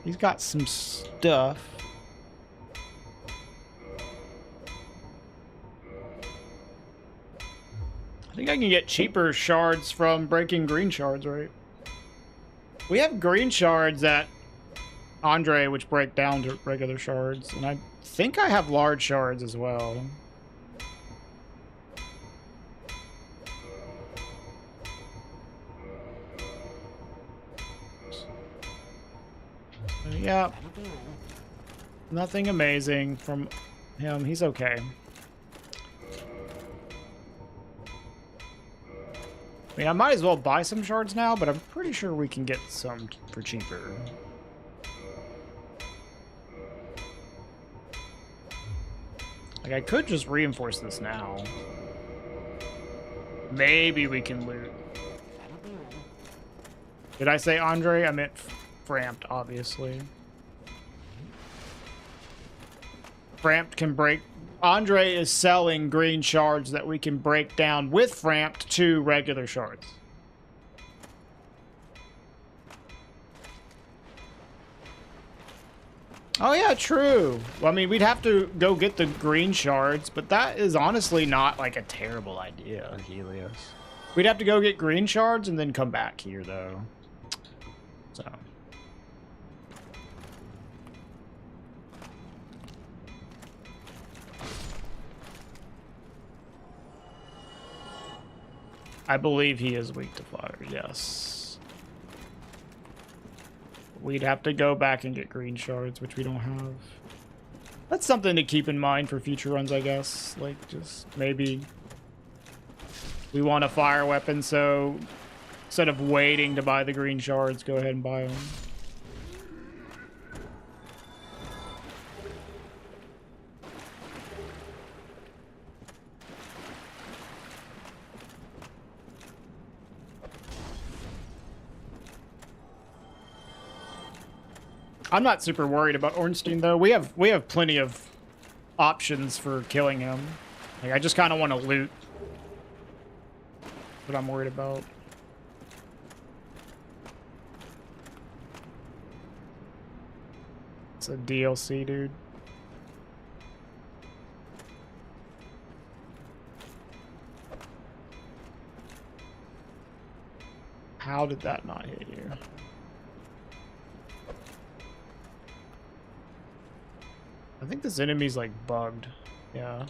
He's got some stuff. I think I can get cheaper shards from breaking green shards, right? We have green shards at Andre, which break down to regular shards, and I think I have large shards as well. Yeah. Nothing amazing from him. He's okay. I mean, I might as well buy some shards now, but I'm pretty sure we can get some for cheaper. Like, I could just reinforce this now. Maybe we can loot. Did I say Andre? I meant Framped, obviously. Framped can break... Andre is selling green shards that we can break down with Framped to regular shards. Oh yeah, true. Well, I mean, we'd have to go get the green shards, but that is honestly not like a terrible idea, Helios. We'd have to go get green shards and then come back here, though. So... I believe he is weak to fire, yes. We'd have to go back and get green shards, which we don't have. That's something to keep in mind for future runs, I guess. Like, just maybe we want a fire weapon, so instead of waiting to buy the green shards, go ahead and buy them. I'm not super worried about Ornstein, though. We have plenty of options for killing him. Like, I just kind of want to loot. What I'm worried about. It's a DLC, dude. How did that not hit you? I think this enemy's like bugged. Yeah.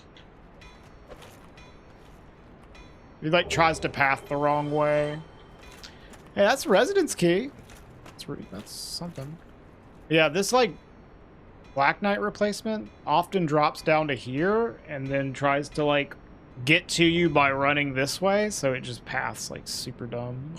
He like tries to path the wrong way. Hey, that's Residence Key. That's something. Yeah, this like Black Knight replacement often drops down to here and then tries to like get to you by running this way, so it just paths like super dumb.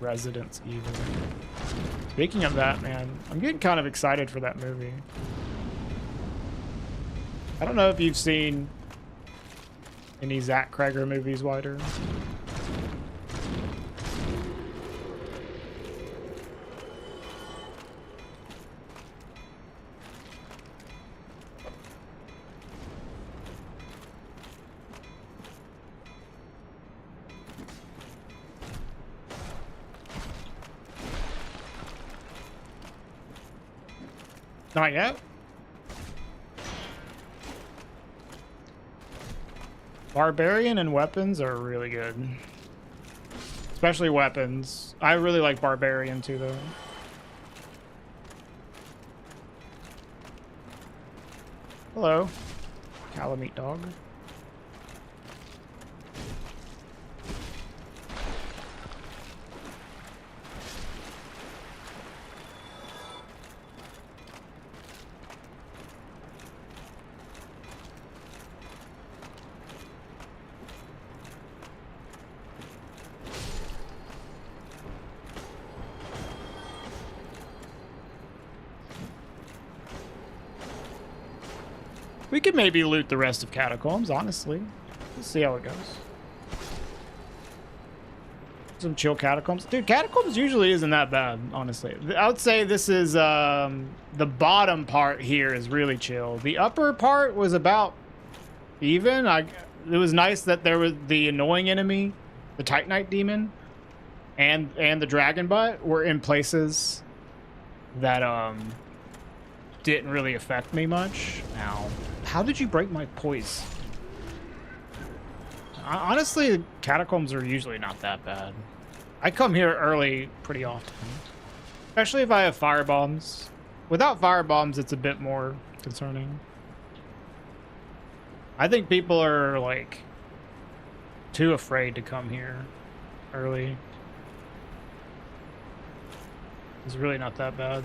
Residence Evil. Speaking of that, man, I'm getting kind of excited for that movie. I don't know if you've seen any Zach Kreger movies, Wider. Not yet. Barbarian and weapons are really good. Especially weapons. I really like Barbarian too, though. Hello. Calamite dog. We could maybe loot the rest of Catacombs, honestly. Let's see how it goes. Some chill Catacombs. Dude, Catacombs usually isn't that bad, honestly. I would say this is, the bottom part here is really chill. The upper part was about even. It was nice that there was the annoying enemy, the Titanite demon, and the dragon butt were in places that, didn't really affect me much. Ow. How did you break my poise? Honestly, Catacombs are usually not that bad. I come here early pretty often. Especially if I have fire bombs. Without fire bombs, it's a bit more concerning. I think people are, like, too afraid to come here early. It's really not that bad.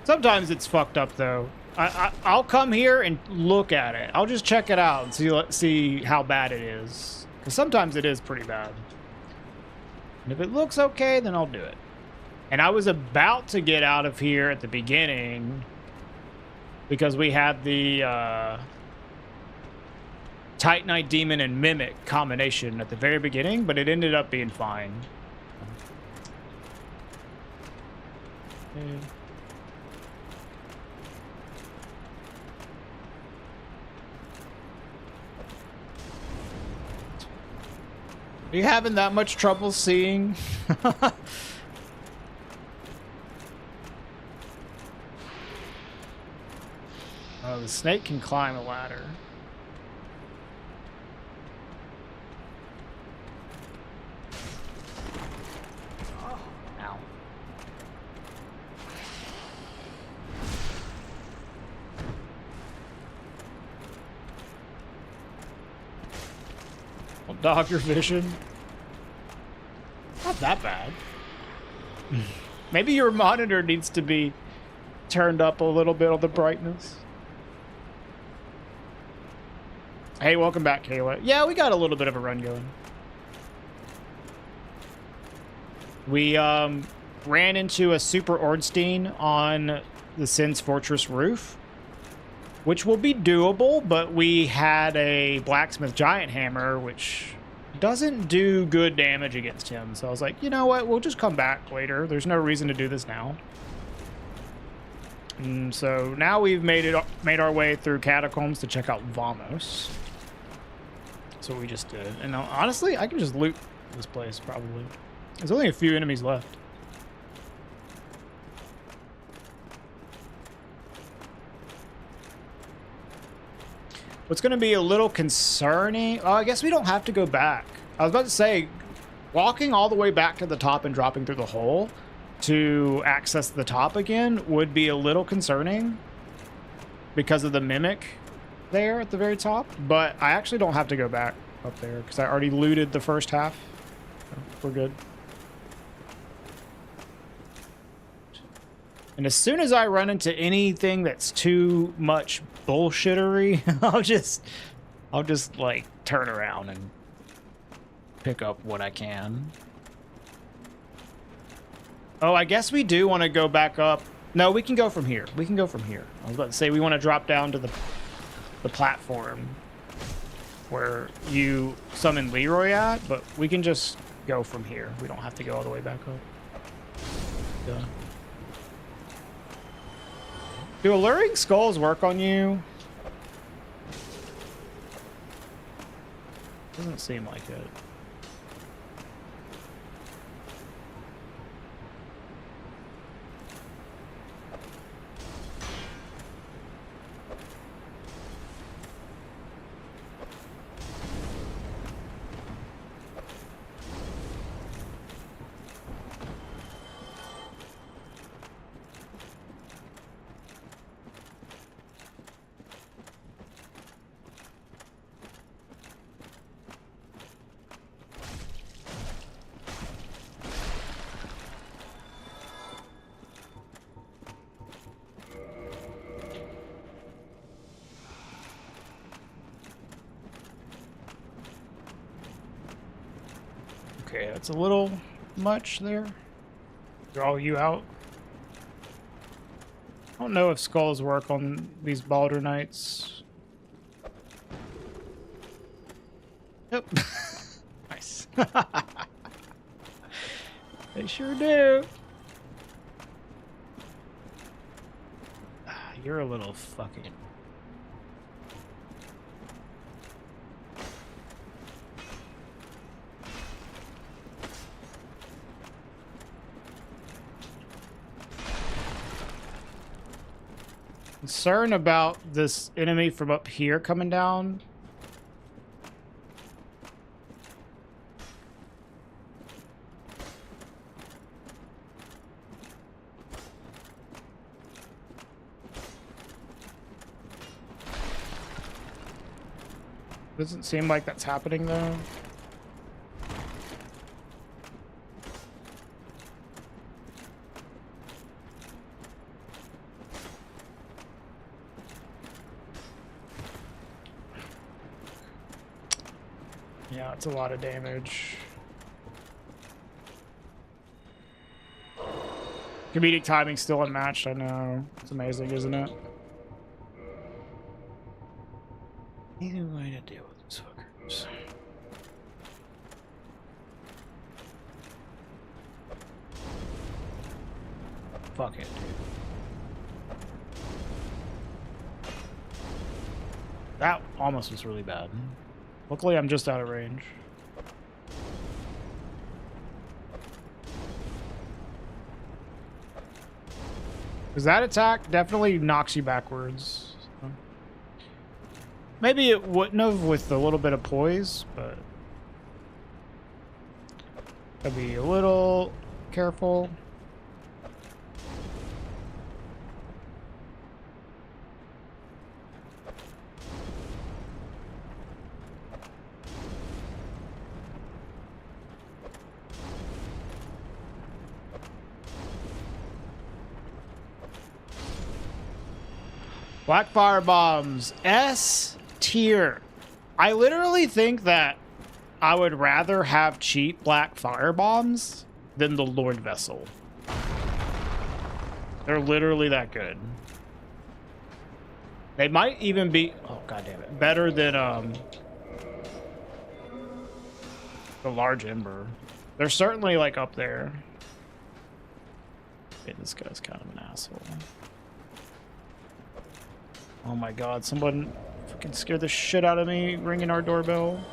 Sometimes it's fucked up, though. I'll come here and look at it. I'll just check it out and see how bad it is. Because sometimes it is pretty bad. And if it looks okay, then I'll do it. And I was about to get out of here at the beginning because we had the Titanite Demon and Mimic combination at the very beginning, but it ended up being fine. Okay. Are you having that much trouble seeing? Oh, the snake can climb a ladder. Ow. Dog your vision. Not that bad. Maybe your monitor needs to be turned up a little bit on the brightness. Hey, welcome back, Kayla. Yeah, we got a little bit of a run going. We ran into a Super Ornstein on the Sin's Fortress roof, which will be doable, but we had a blacksmith giant hammer, which doesn't do good damage against him. So I was like, you know what? We'll just come back later. There's no reason to do this now. And so now we've made our way through Catacombs to check out Vamos. That's what we just did. And now, honestly, I can just loot this place, probably. There's only a few enemies left. What's going to be a little concerning... Oh, I guess we don't have to go back. I was about to say, walking all the way back to the top and dropping through the hole to access the top again would be a little concerning because of the mimic there at the very top. But I actually don't have to go back up there because I already looted the first half. So we're good. And as soon as I run into anything that's too much bullshittery, I'll just like turn around and pick up what I can. Oh, I guess we do want to go back up. No, we can go from here. We can go from here. I was about to say we want to drop down to the platform where you summon Leroy at, but we can just go from here. We don't have to go all the way back up. Yeah. Do alluring skulls work on you? Doesn't seem like it. Okay, that's a little much there. Draw you out. I don't know if skulls work on these Baldur Knights. Yep. Nice. They sure do. You're a little fucking... Concern about this enemy from up here coming down. Doesn't seem like that's happening though. Yeah, it's a lot of damage. Comedic timing still unmatched, I know. It's amazing, isn't it? Easy way to deal with these fuckers. Fuck it, dude. That almost was really bad. Luckily, I'm just out of range. Because that attack definitely knocks you backwards. So. Maybe it wouldn't have with a little bit of poise, but... Gotta be a little careful. Black fire bombs, S tier. I literally think that I would rather have cheap black fire bombs than the Lord Vessel. They're literally that good. They might even be, oh god damn it, better than the large ember. They're certainly like up there. Okay, this guy's kind of an asshole. Oh my god, someone fucking scared the shit out of me ringing our doorbell.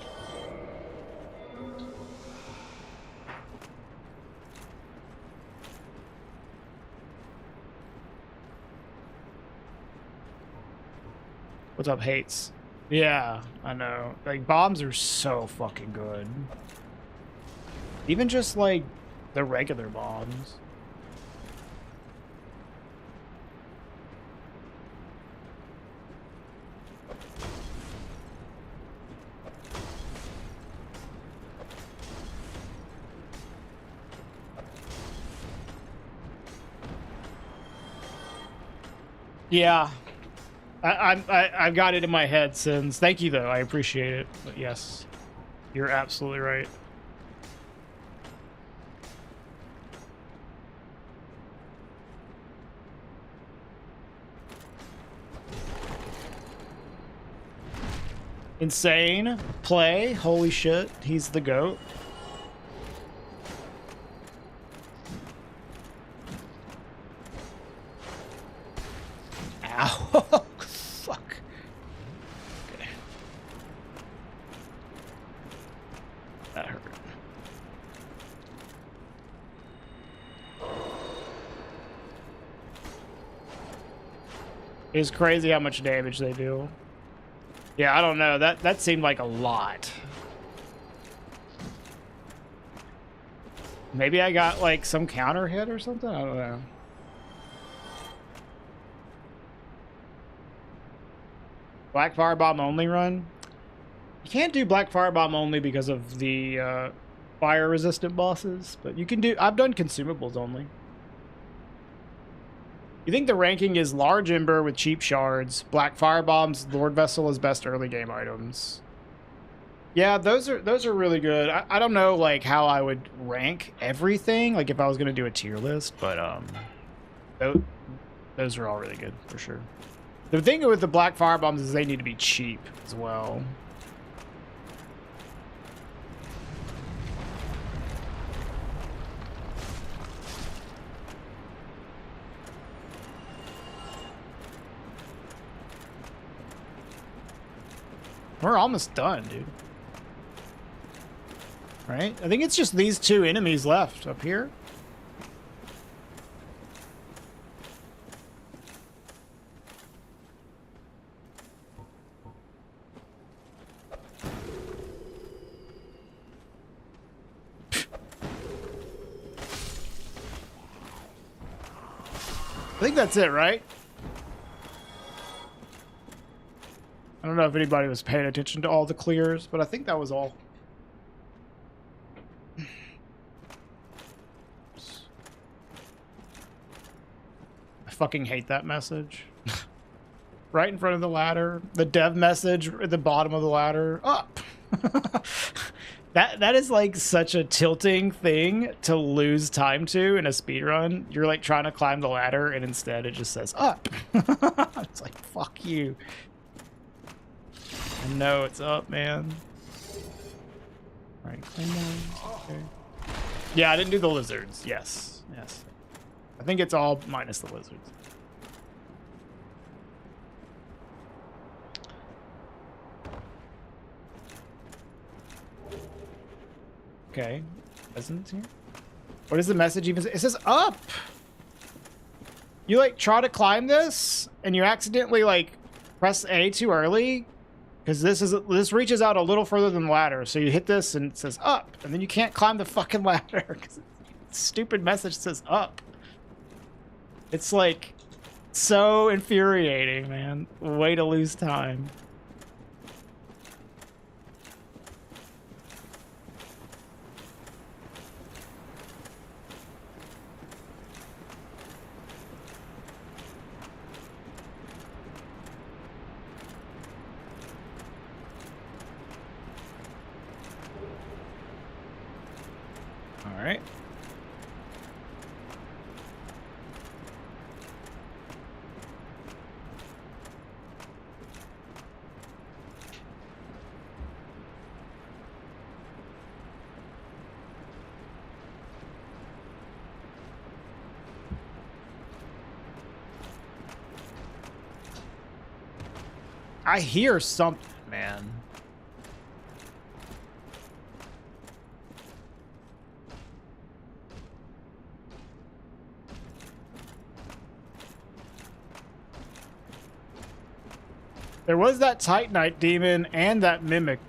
What's up, hates? Yeah, I know. Like, bombs are so fucking good. Even just, like, the regular bombs. Yeah, I've got it in my head since. Thank you, though. I appreciate it. But yes, you're absolutely right. Insane play. Holy shit, he's the GOAT. Ow. Fuck. Okay. That hurt. It's crazy how much damage they do. Yeah, I don't know. That seemed like a lot. Maybe I got like some counter hit or something? I don't know. Black Firebomb only run? You can't do Black Firebomb only because of the fire resistant bosses, but you can do... I've done consumables only. You think the ranking is Large Ember with cheap shards, Black Firebombs, Lord Vessel is best early game items. Yeah, those are really good. I don't know like how I would rank everything, like if I was gonna do a tier list, but those are all really good for sure. The thing with the black firebombs is they need to be cheap as well. We're almost done, dude. Right? I think it's just these two enemies left up here. I think that's it, right? I don't know if anybody was paying attention to all the clears, but I think that was all. I fucking hate that message. Right in front of the ladder. The dev message at the bottom of the ladder. Up! That is like such a tilting thing to lose time to in a speedrun. You're like trying to climb the ladder and instead it just says up. It's like, fuck you. I know it's up, man. Alright, okay. Yeah, I didn't do the lizards. Yes, yes. I think it's all minus the lizards. Okay, isn't here? What does the message even say? It says up! You like try to climb this and you accidentally like press A too early because this reaches out a little further than the ladder. So you hit this and it says up and then you can't climb the fucking ladder because stupid message says up. It's like so infuriating, man. Way to lose time. All right. I hear something, man. There was that Titanite demon and that mimic.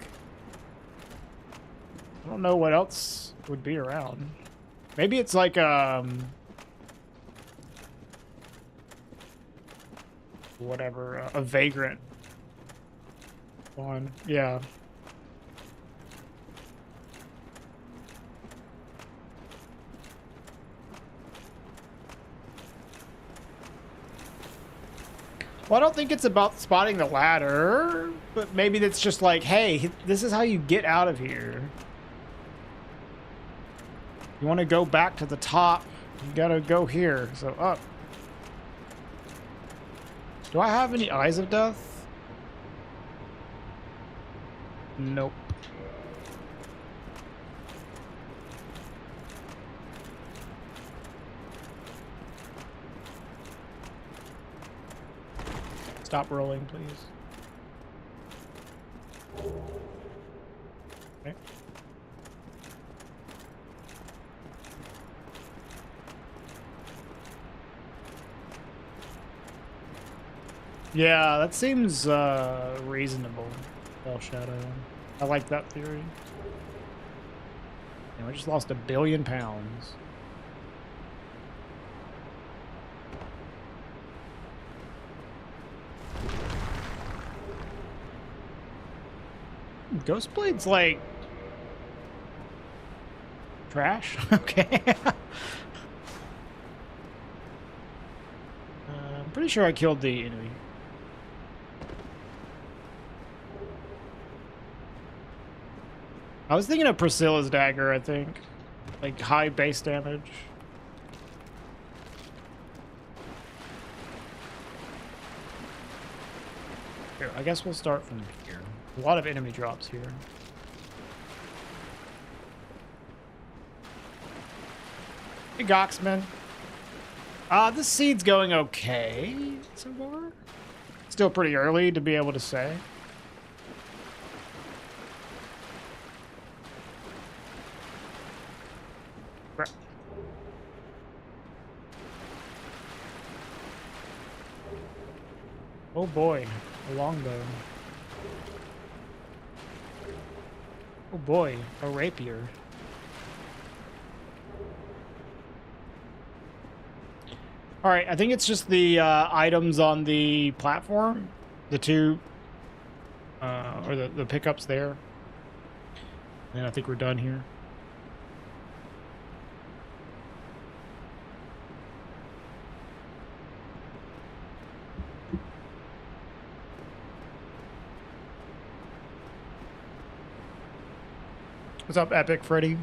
I don't know what else would be around. Maybe it's like whatever, a vagrant one. Yeah. Well, I don't think it's about spotting the ladder, but maybe it's just like, hey, this is how you get out of here. You want to go back to the top, you gotta go here, so up. Do I have any Eyes of Death? Nope. Stop rolling, please. Okay. Yeah, that seems reasonable. El Shadow. I like that theory. And we just lost 1 billion pounds. Ghostblade's like trash. Okay. I'm pretty sure I killed the enemy. I was thinking of Priscilla's dagger, I think. Like high base damage. Here, I guess we'll start from here. A lot of enemy drops here. Hey, Goxman. This seed's going okay so far. Still pretty early to be able to say. Oh boy, a longbow. Oh boy, a rapier. All right, I think it's just the items on the platform, the two, or the pickups there. And I think we're done here. What's up, Epic Freddy?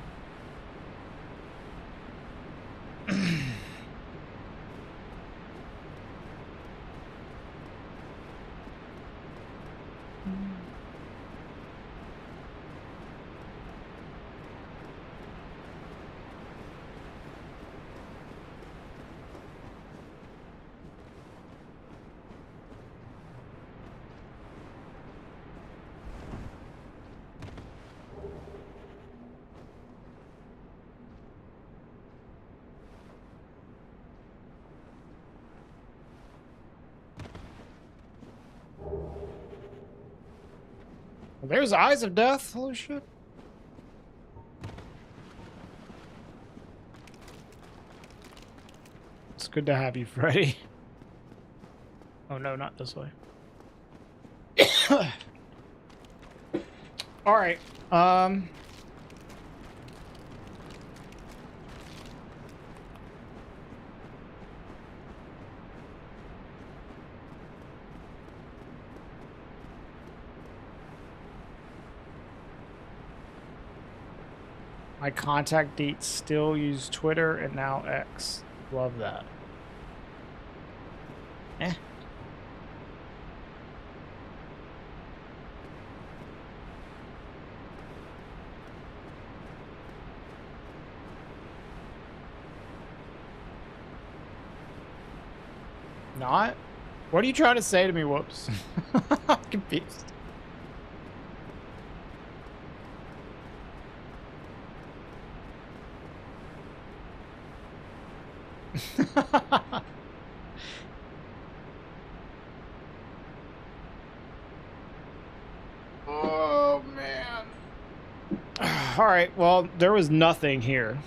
There's Eyes of Death. Holy shit. It's good to have you, Freddy. Oh no, not this way. All right. My contact dates still use Twitter and now X. Love that. Eh. Not? What are you trying to say to me, Whoops? I'm confused. Oh, man. All right, well, there was nothing here.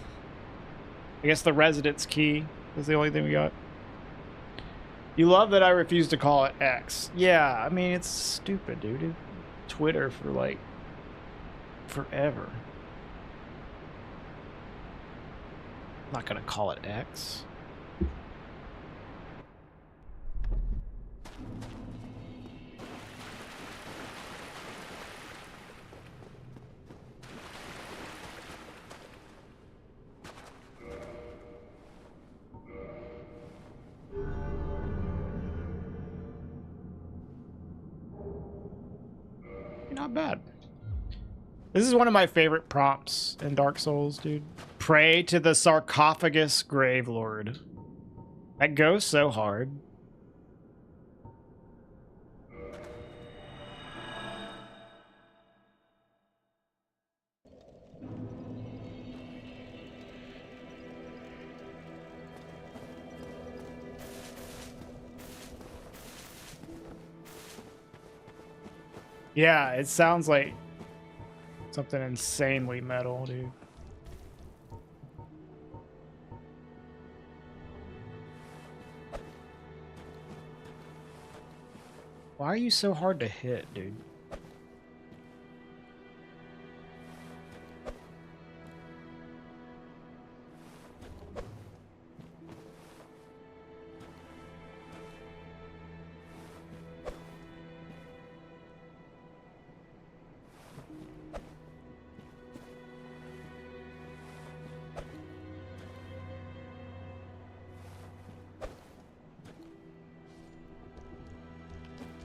I guess the residence key was the only thing we got. You love that I refuse to call it X. Yeah, I mean, it's stupid, dude. Twitter for, like, forever. I'm not gonna call it X. Not bad. This is one of my favorite prompts in Dark Souls, dude. Pray to the sarcophagus grave lord. That goes so hard. Yeah, it sounds like something insanely metal, dude. Why are you so hard to hit, dude?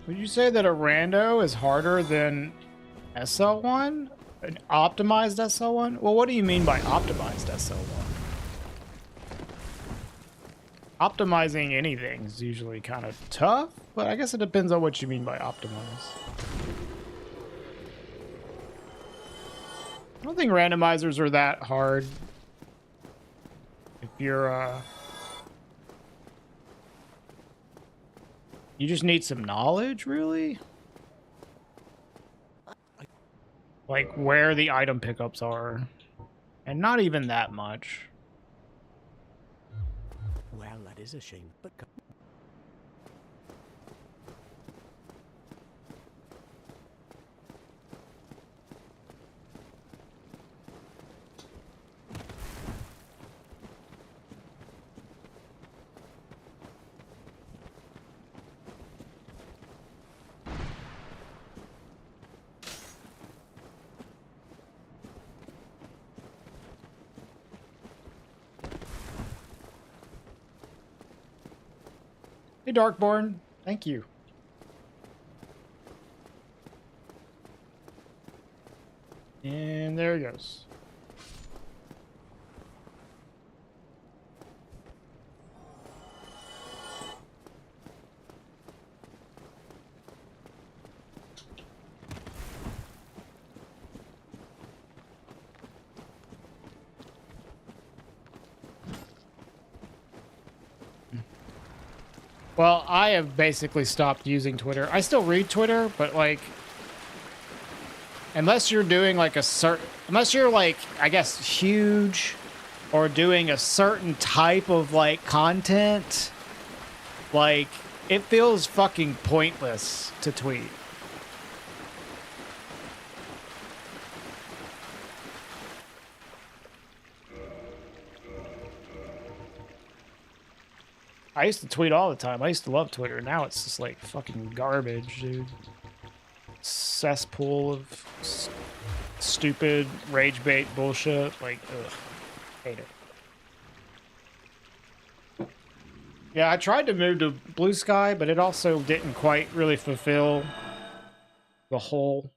Would you say that a rando is harder than SL1? An optimized SL1? Well, what do you mean by optimized SL1? Optimizing anything is usually kind of tough, but I guess it depends on what you mean by optimize. I don't think randomizers are that hard. If you're, you just need some knowledge, really? Like where the item pickups are. And not even that much. Well, that is a shame, but... Hey, Darkborn. Thank you. And there he goes. Well, I have basically stopped using Twitter. I still read Twitter, but like, unless you're doing like a certain, unless you're like, I guess, huge or doing a certain type of like content, like it feels fucking pointless to tweet. I used to tweet all the time. I used to love Twitter. Now it's just like fucking garbage, dude. Cesspool of stupid rage bait bullshit. Like, ugh. Hate it. Yeah, I tried to move to Blue Sky, but it also didn't quite really fulfill the whole.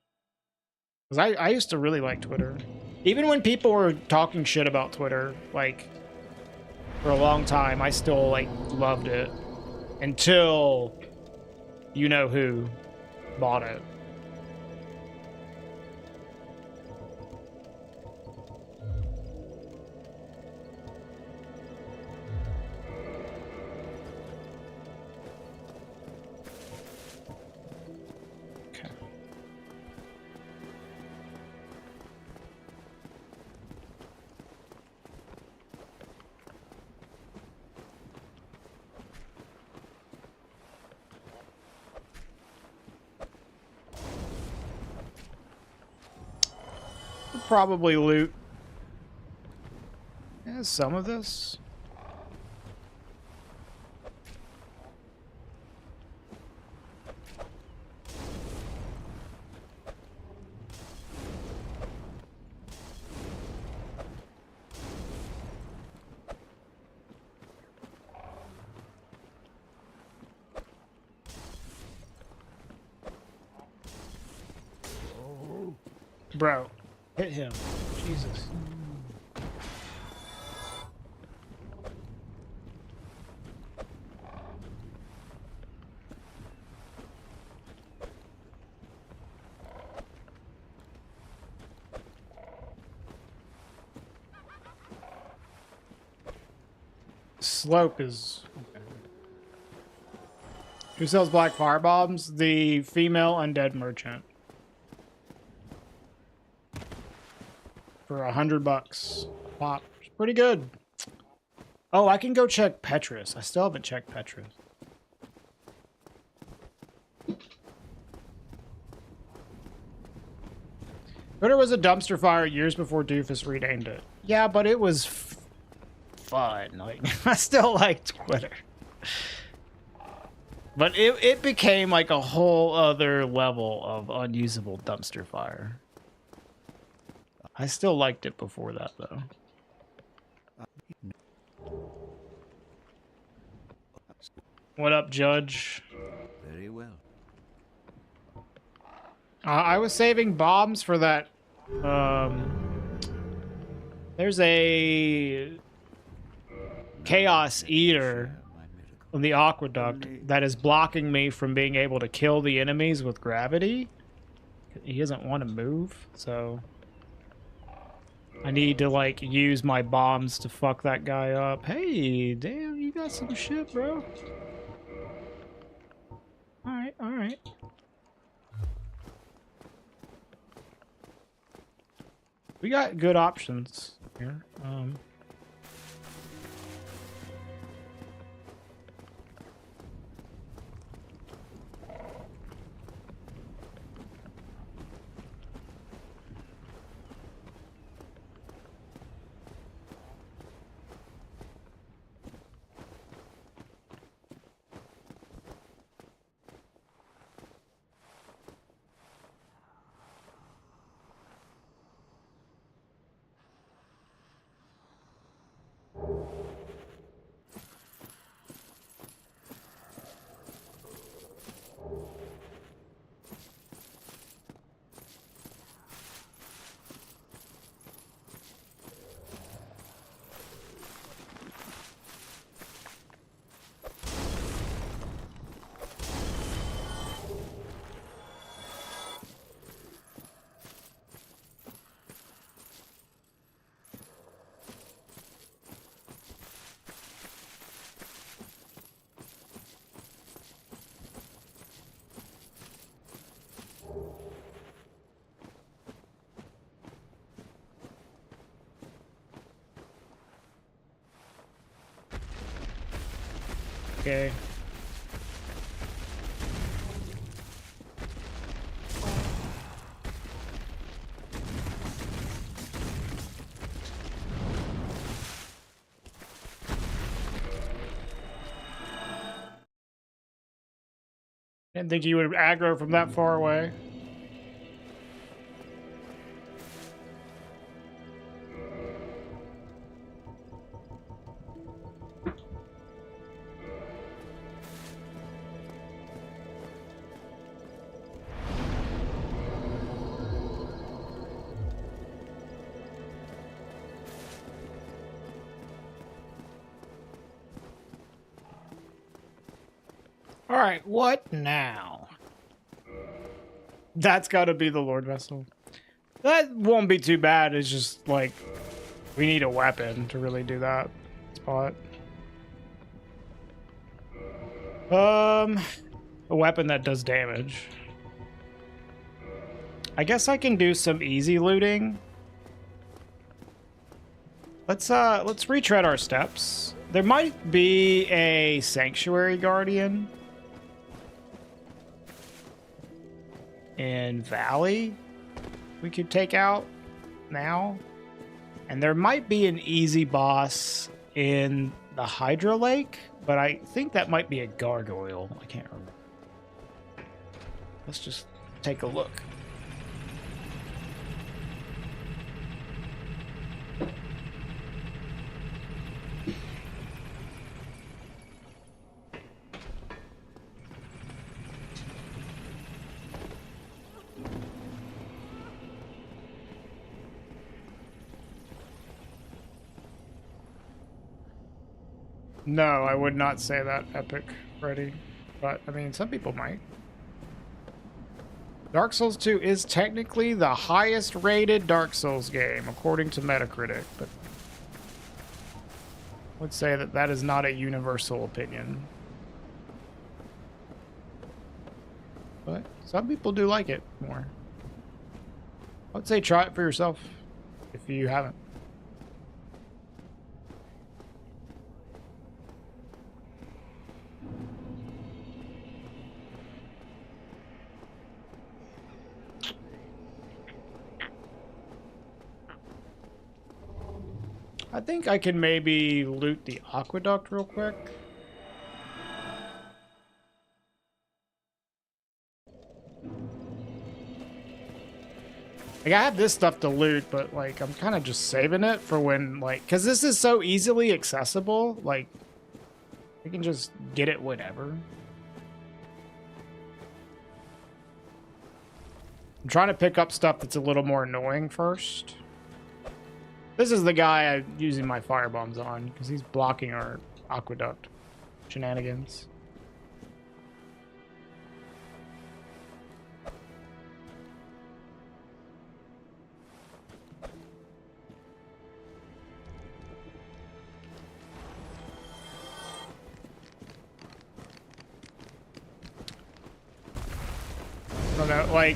Because I used to really like Twitter. Even when people were talking shit about Twitter, like, for a long time, I still, like, loved it. Until you know who bought it. Okay. Probably loot. Yeah, some of this. Bro, hit him. Jesus. Slope is... Okay. Who sells black fire bombs? The female undead merchant. For $100 pop. It's pretty good. Oh, I can go check Petrus. I still haven't checked Petrus. Twitter was a dumpster fire years before Doofus renamed it. Yeah, but it was fun. Like, I still like Twitter. But it became like a whole other level of unusable dumpster fire. I still liked it before that, though. What up, Judge? Very well. I was saving bombs for that. There's a chaos eater on the aqueduct that is blocking me from being able to kill the enemies with gravity. He doesn't want to move, so I need to like use my bombs to fuck that guy up. Hey, damn, you got some shit, bro. All right, all right. We got good options here. Okay. Didn't think you would aggro from that far away. All right, what now? That's got to be the Lord Vessel. That won't be too bad. It's just like we need a weapon to really do that spot. A weapon that does damage. I guess I can do some easy looting. Let's retread our steps. There might be a sanctuary guardian in Valley we could take out now. And there might be an easy boss in the Hydra Lake, but I think that might be a gargoyle. I can't remember. Let's just take a look. No, I would not say that, Epic Freddy. But, I mean, some people might. Dark Souls 2 is technically the highest rated Dark Souls game, according to Metacritic, but I would say that that is not a universal opinion. But some people do like it more. I would say try it for yourself, if you haven't. I think I can maybe loot the aqueduct real quick. Like, I have this stuff to loot, but, like, I'm kind of just saving it for when, like, because this is so easily accessible, like, you can just get it whenever. I'm trying to pick up stuff that's a little more annoying first. This is the guy I'm using my firebombs on because he's blocking our aqueduct shenanigans. I don't know, like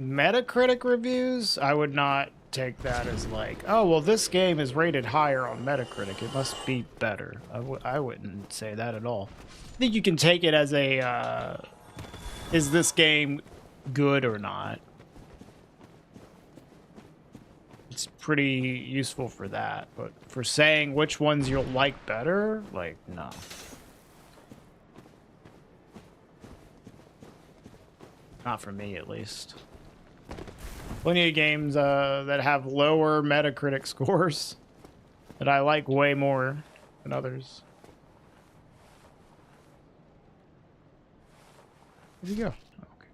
Metacritic reviews, I would not take that as like, oh, well, this game is rated higher on Metacritic. It must be better. I wouldn't say that at all. I think you can take it as a, is this game good or not? It's pretty useful for that, but for saying which ones you'll like better, like, no. Not for me, at least. Plenty of games that have lower Metacritic scores that I like way more than others. Where'd you go? Oh, okay.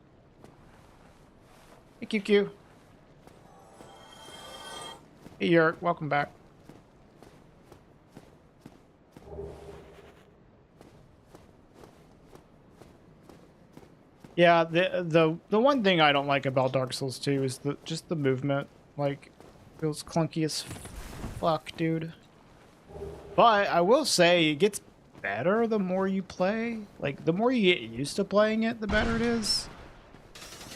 Hey, QQ. Hey, Yerk. Welcome back. Yeah, the one thing I don't like about Dark Souls 2 is just the movement. Like, feels clunky as fuck, dude. But I will say it gets better the more you play. Like, the more you get used to playing it, the better it is.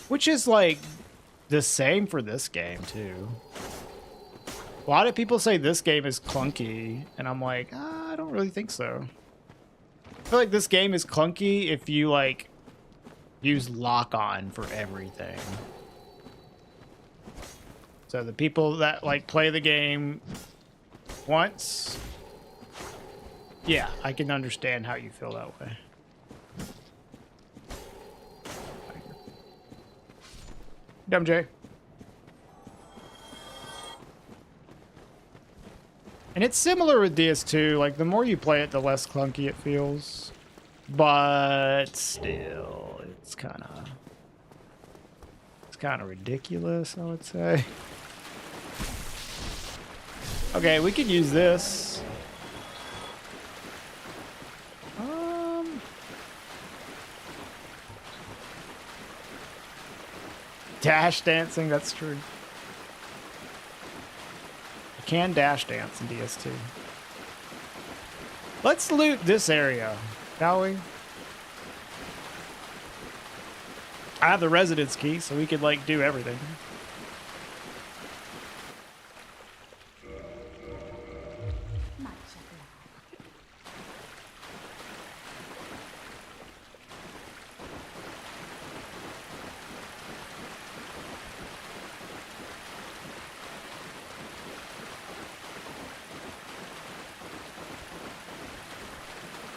Which is like the same for this game too. A lot of people say this game is clunky, and I'm like, I don't really think so. I feel like this game is clunky if you like use lock-on for everything. So the people that like play the game once, yeah, I can understand how you feel that way. Dumb J. And it's similar with DS2, like the more you play it, the less clunky it feels. But still, it's kind of ridiculous, I would say. Okay, we could use this. Dash dancing, that's true. You can dash dance in DS2. Let's loot this area, shall we? I have the residence key, so we could like do everything.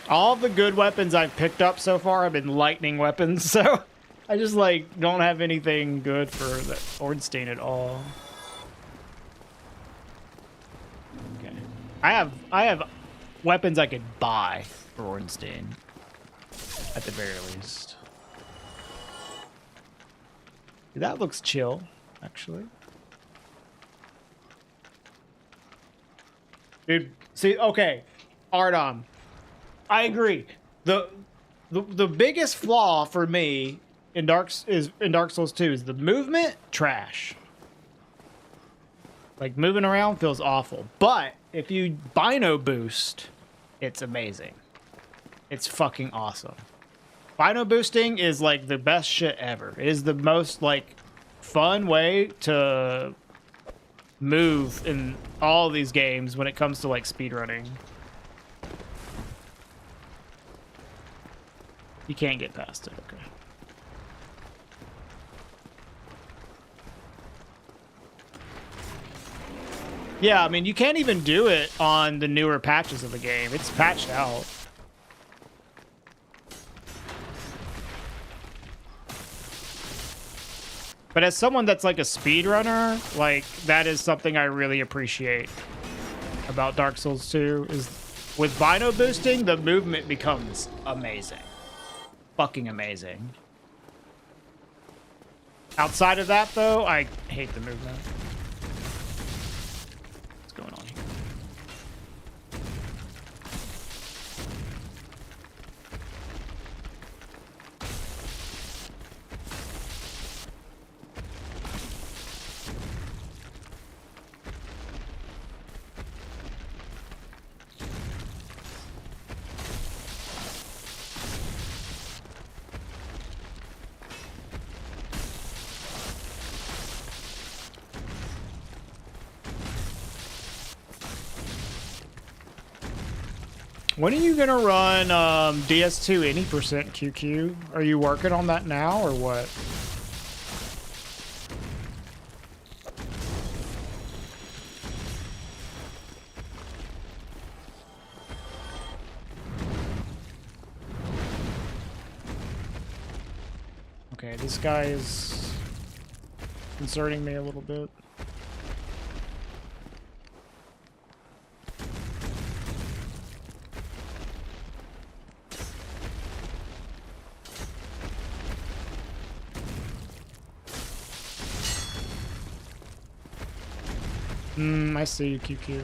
All the good weapons I've picked up so far have been lightning weapons, so I just like don't have anything good for the Ornstein at all. Okay. I have weapons I could buy for Ornstein at the very least. That looks chill, actually. Dude, see, okay, Ardom. I agree. The biggest flaw for me in Dark Souls 2 is the movement trash. Like moving around feels awful. But if you bino boost, it's amazing. It's fucking awesome. Bino boosting is like the best shit ever. It is the most like fun way to move in all these games when it comes to like speedrunning. You can't get past it, okay. Yeah, I mean, you can't even do it on the newer patches of the game. It's patched out. But as someone that's like a speedrunner, like, that is something I really appreciate about Dark Souls 2, is with bino boosting, the movement becomes amazing. Fucking amazing. Outside of that, though, I hate the movement. What's going on here? When are you gonna run DS2 any percent QQ? Are you working on that now or what? Okay, this guy is concerning me a little bit. I see you, QQ.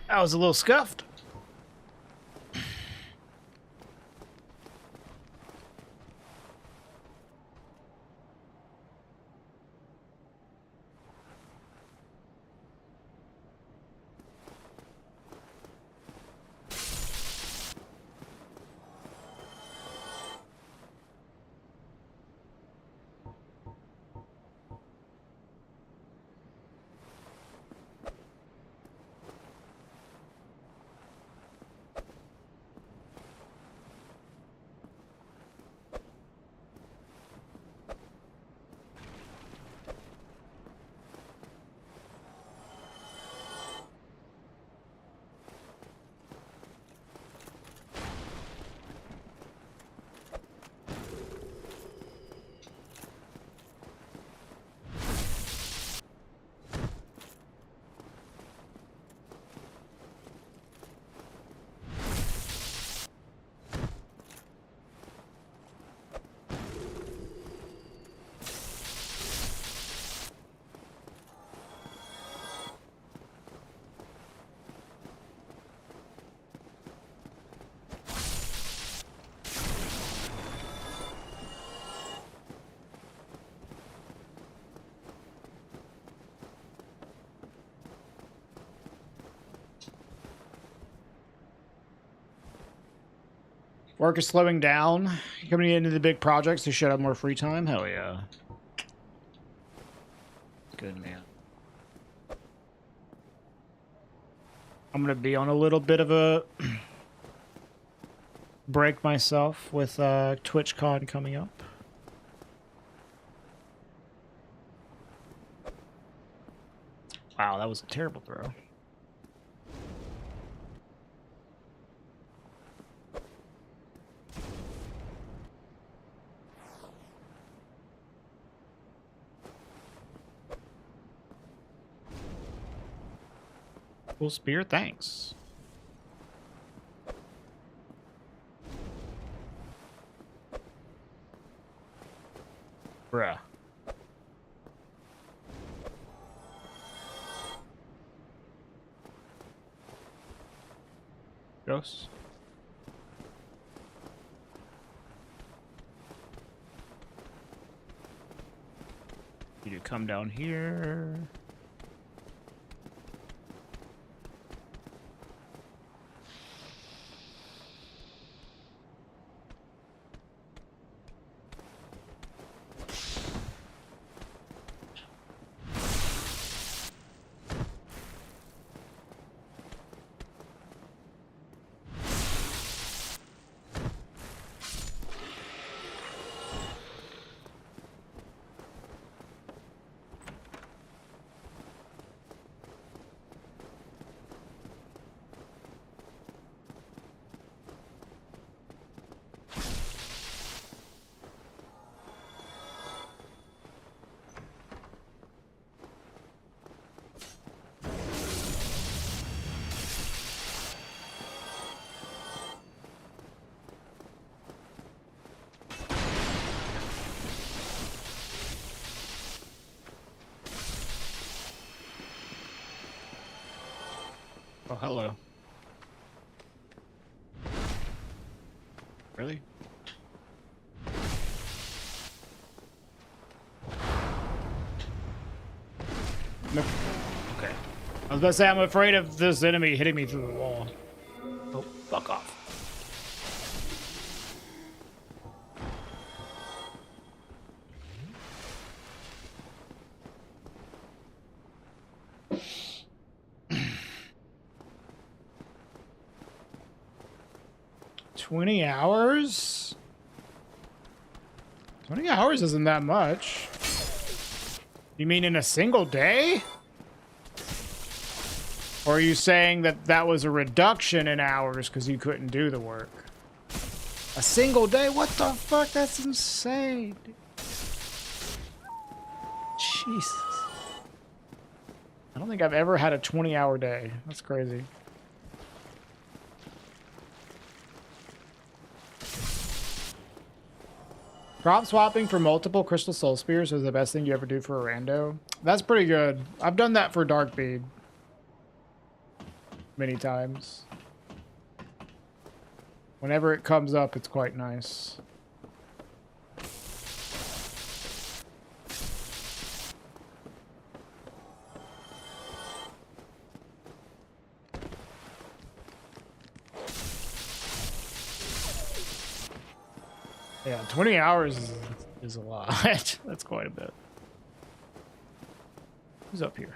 I was a little scuffed. Work is slowing down. Coming into the big projects to should have more free time. Hell yeah. Good man. I'm gonna be on a little bit of a break myself with TwitchCon coming up. Wow, that was a terrible throw. Cool spear, thanks. Bruh. Ghosts. You to come down here. Oh, hello. Really? No. Okay. I was about to say, I'm afraid of this enemy hitting me through the wall. Oh, fuck off. $20? 20 hours isn't that much. You mean in a single day? Or are you saying that that was a reduction in hours because you couldn't do the work? A single day? What the fuck? That's insane. Jesus. I don't think I've ever had a 20-hour day. That's crazy. Prop swapping for multiple crystal soul spears is the best thing you ever do for a rando. That's pretty good. I've done that for Darkbead many times. Whenever it comes up, it's quite nice. Yeah, 20 hours is a lot. That's quite a bit. Who's up here?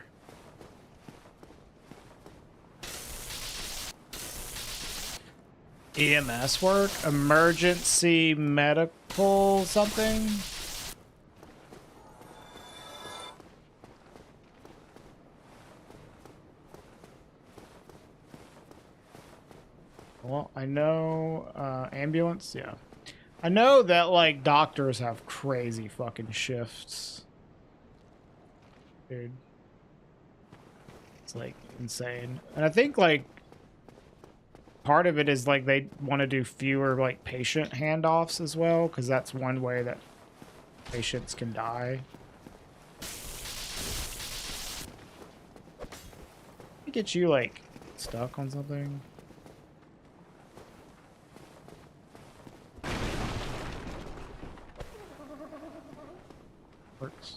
EMS work? Emergency medical something? Well, I know ambulance, yeah. I know that, like, doctors have crazy fucking shifts. Dude. It's, like, insane. And I think, like, part of it is, like, they want to do fewer, like, patient handoffs as well, because that's one way that patients can die. Let me get you, like, stuck on something. Works.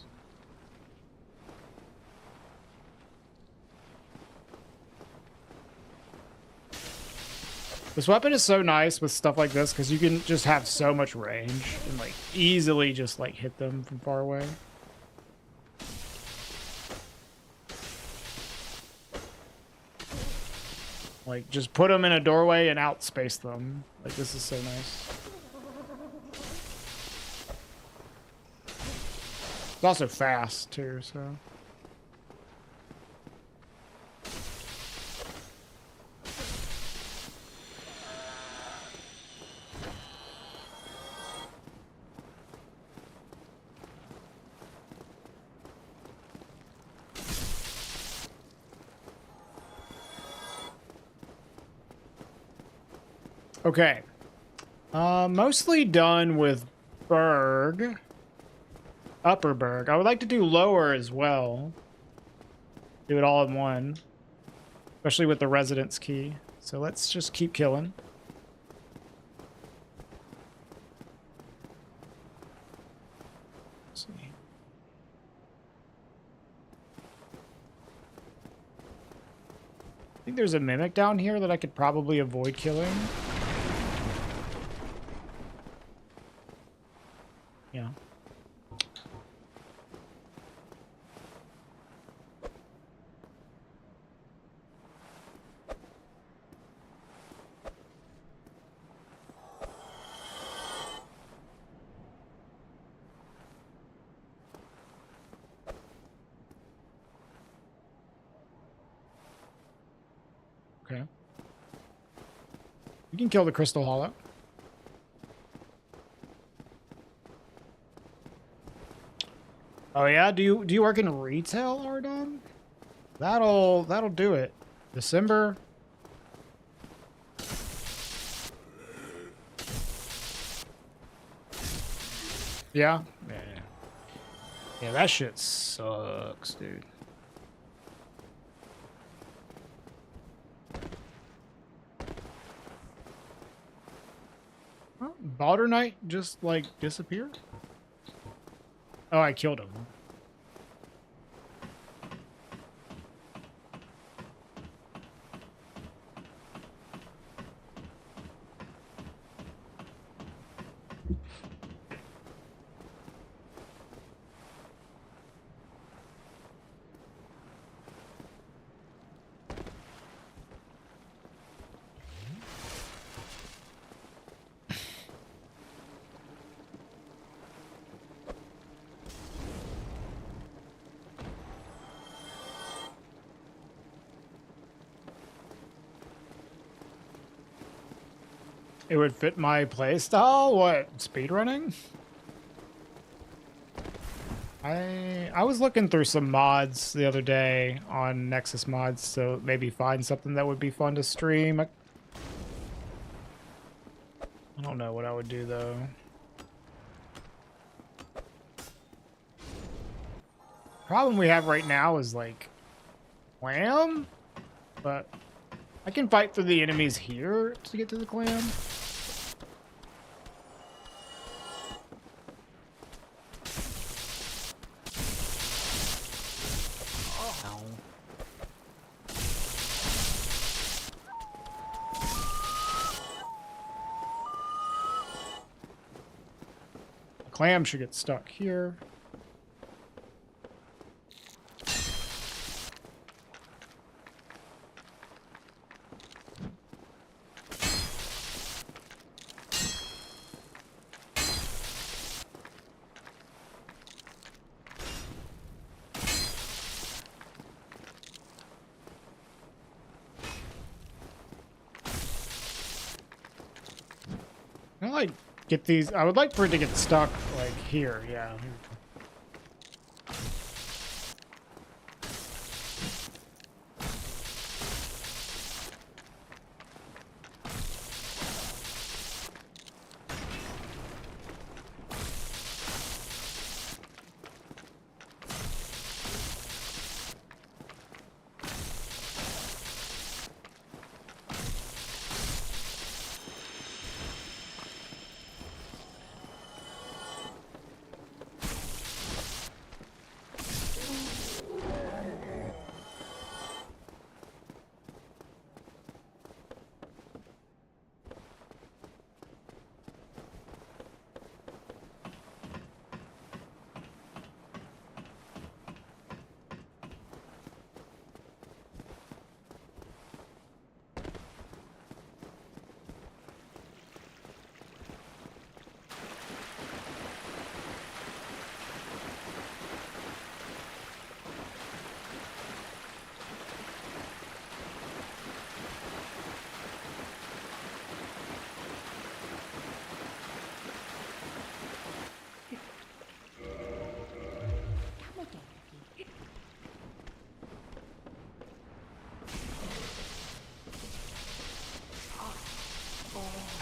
This weapon is so nice with stuff like this because you can just have so much range and like easily just like hit them from far away. Like just put them in a doorway and outspace them. Like this is so nice. It's also fast too, so. Okay. Mostly done with burg. Upper burg. I would like to do lower as well. Do it all in one. Especially with the residence key. So let's just keep killing. Let's see. I think there's a mimic down here that I could probably avoid killing. Yeah. Okay. You can kill the crystal hollow. Oh yeah, do you work in retail, Ardon? That'll do it. December. Yeah. Yeah, that shit sucks, dude. Well, Baldur Knight just like disappeared? Oh, I killed him. It would fit my playstyle? What, speedrunning? I was looking through some mods the other day on Nexus mods to maybe find something that would be fun to stream. I don't know what I would do though. Problem we have right now is like clam, but I can fight through the enemies here to get to the clam. Clam should get stuck here. I like get these. I would like for it to get stuck like here. Yeah.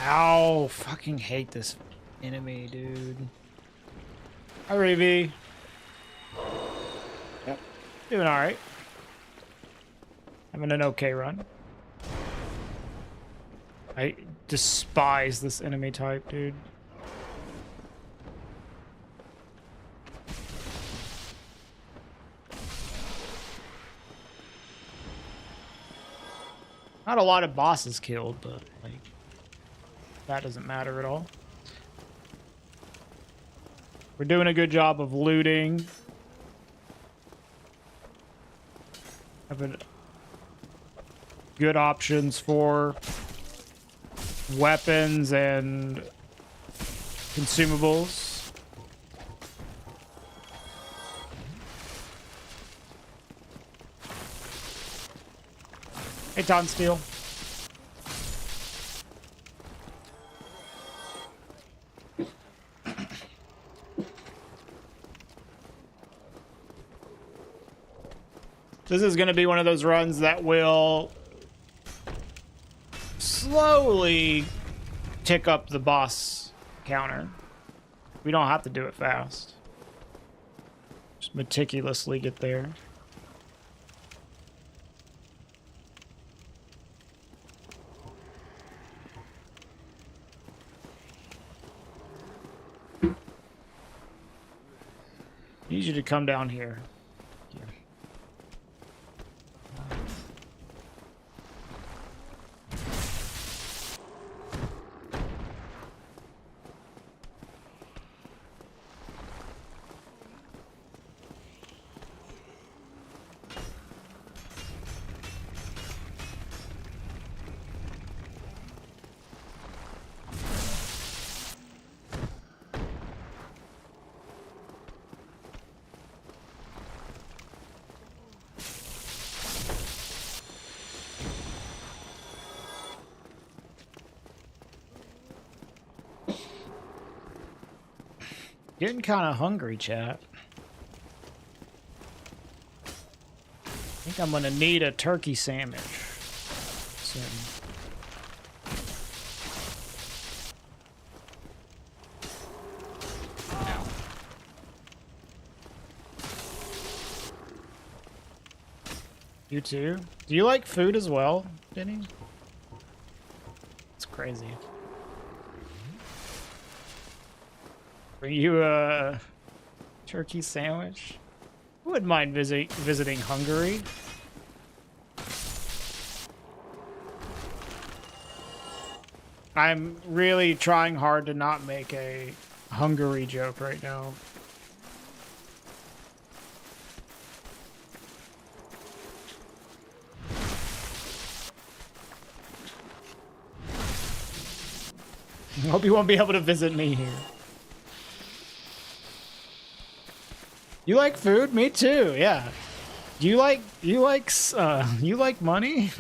Ow, fucking hate this enemy, dude. Hi, Reevy. Yep. Doing alright. Having an okay run. I despise this enemy type, dude. Not a lot of bosses killed, but like that doesn't matter at all. We're doing a good job of looting. Having good options for weapons and consumables. Hey, Tonsteel. This is going to be one of those runs that will slowly tick up the boss counter. We don't have to do it fast. Just meticulously get there. Need you to come down here. Getting kind of hungry, chat. I think I'm gonna need a turkey sandwich soon. Ow. You too? Do you like food as well, Denny? It's crazy. Bring you a turkey sandwich? I wouldn't mind visiting Hungary. I'm really trying hard to not make a Hungary joke right now. I hope you won't be able to visit me here. You like food? Me too. Yeah. Do you like money?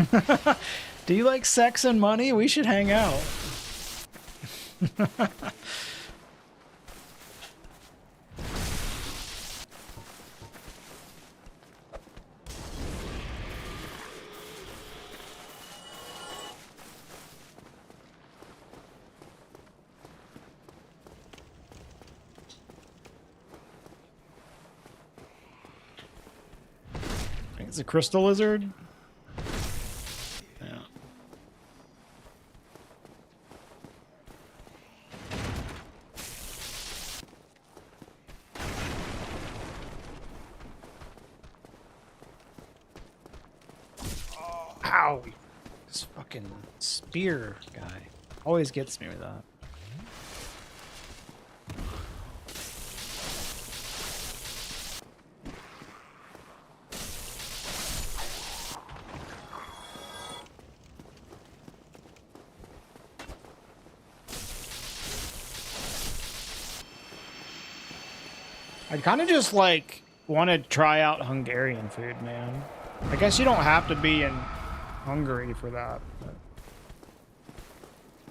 Do you like sex and money? We should hang out. It's a crystal lizard. Yeah. Oh, ow! This fucking spear guy always gets me with that. I kind of just like want to try out Hungarian food, man. I guess you don't have to be in Hungary for that. But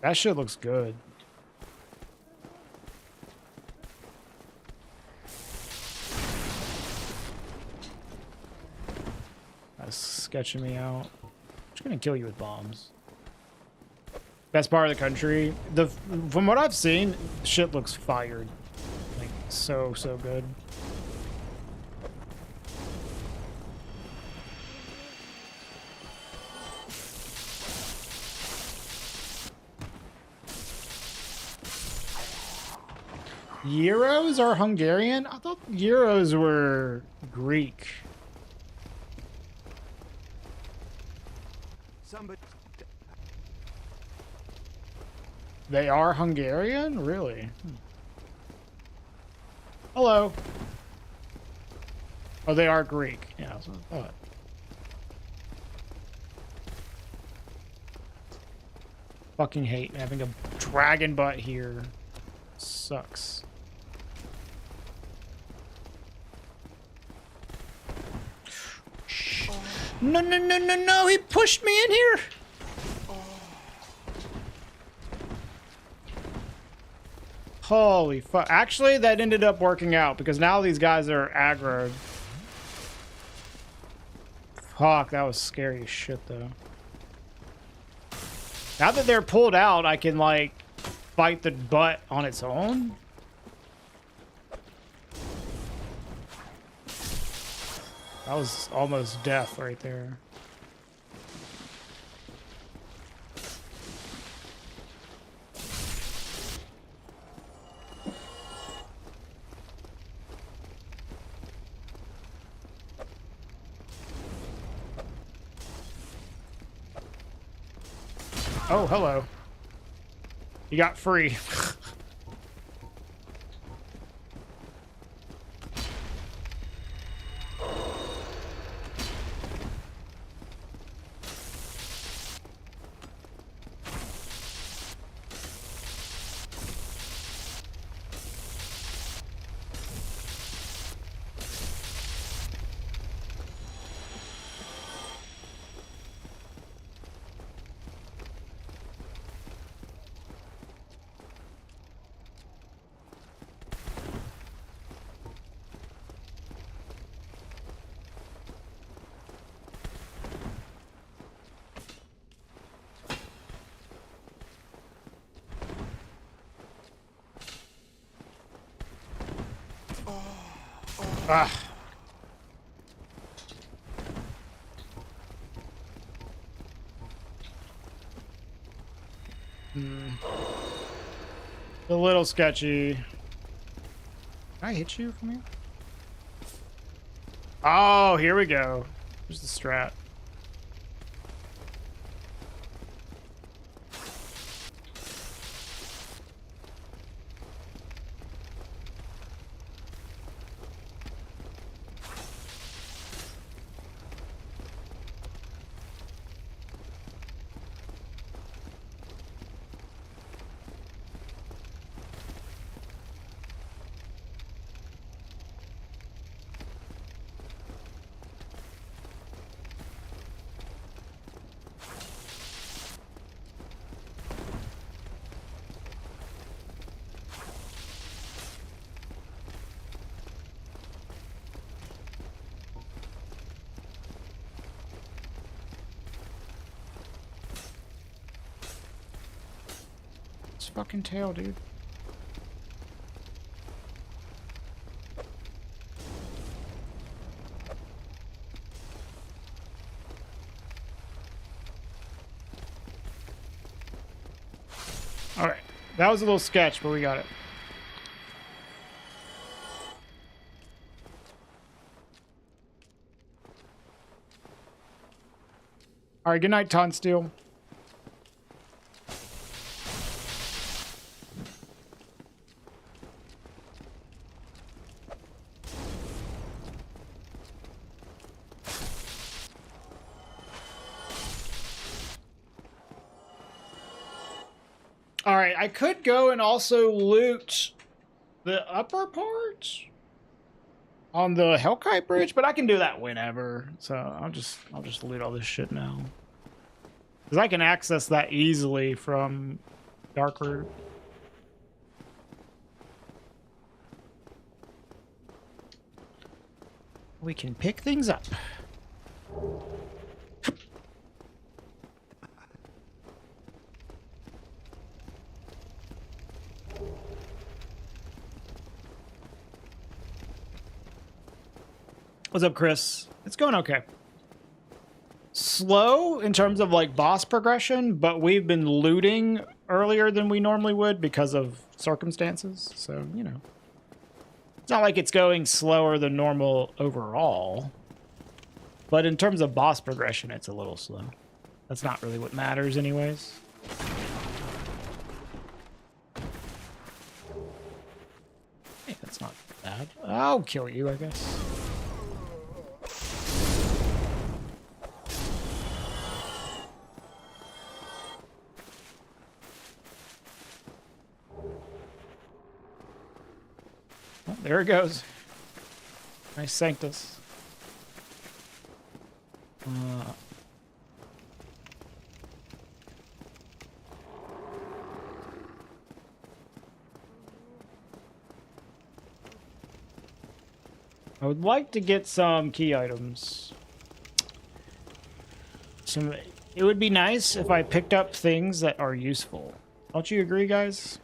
that shit looks good. That's sketching me out. I'm just gonna kill you with bombs. Best part of the country. From what I've seen, shit looks fired. So good. Euros are Hungarian? I thought Euros were Greek. Somebody. They are Hungarian? Really? Hello. Oh, they are Greek. Yeah, that's what I thought. Fucking hate having a dragon butt here. Sucks. No, no, no, no, no! He pushed me in here! Holy fuck. Actually, that ended up working out because now these guys are aggroed. Fuck, that was scary as shit, though. Now that they're pulled out, I can, like, fight the butt on its own. That was almost death right there. Oh, hello. You got free. Ah. A little sketchy. Can I hit you from here? Oh, here we go. Here's the strat. Fucking tail, dude. All right, that was a little sketch, but we got it. All right, good night, Tonsteel. Alright, I could go and also loot the upper part on the Hellkite Bridge, but I can do that whenever. So I'll just loot all this shit now. Because I can access that easily from Darkroot. We can pick things up. What's up, Chris? It's going okay. Slow in terms of like boss progression, but we've been looting earlier than we normally would because of circumstances. So, you know, It's not like it's going slower than normal overall. But in terms of boss progression, it's a little slow. That's not really what matters anyways. Hey, that's not bad. I'll kill you, I guess. Oh, there it goes. Nice Sanctus. I would like to get some key items. It would be nice if I picked up things that are useful. Don't you agree, guys?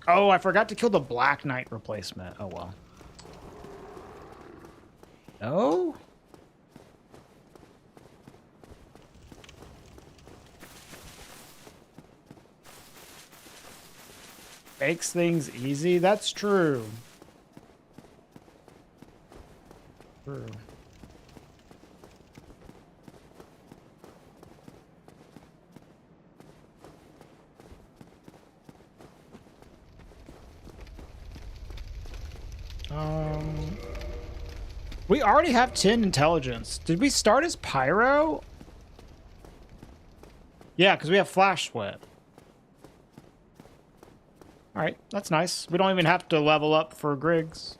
Oh, I forgot to kill the Black Knight replacement. Oh, well. No? Makes things easy? That's true. True. We already have 10 intelligence. Did we start as Pyro? Yeah, because we have Flash Sweat. Alright, that's nice. We don't even have to level up for Griggs.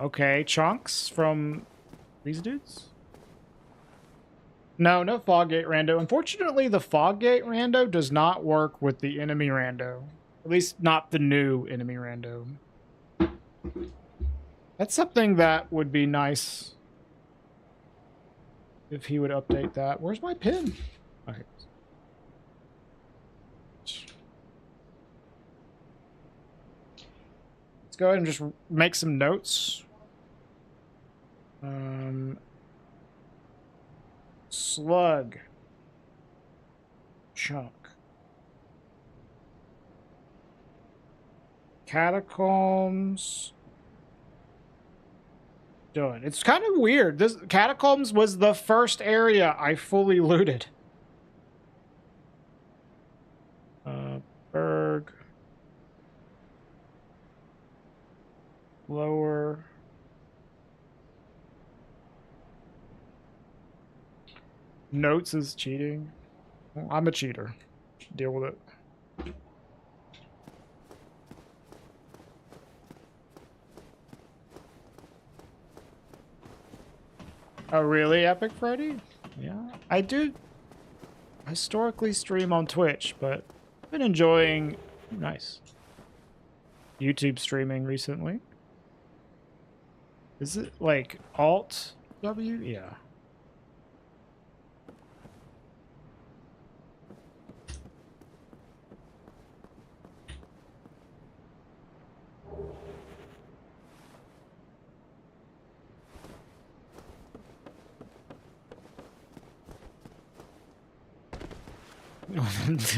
Okay, chunks from these dudes? No, no Foggate Rando. Unfortunately, the Foggate Rando does not work with the enemy Rando. At least not the new enemy Rando. That's something that would be nice if he would update that. Where's my pin? Okay. Let's go ahead and just make some notes. Slug. Chunk. Catacombs. Done. It's kind of weird. This Catacombs was the first area I fully looted. Burg. Lower. Notes is cheating. Well, I'm a cheater. Deal with it. Oh, really, Epic Freddy? Yeah, I do historically stream on Twitch, but I've been enjoying YouTube streaming recently. Is it like Alt W? Yeah.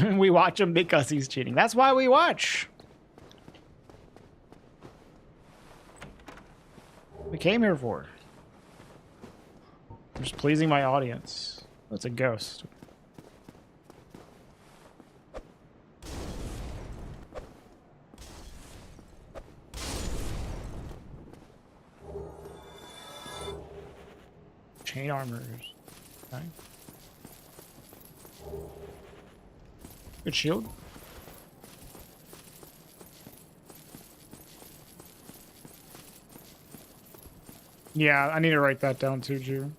We watch him because he's cheating. That's why we watch. We came here for. I'm just pleasing my audience. That's a ghost. Chain armors. Okay. Good shield. Yeah, I need to write that down too, Jew.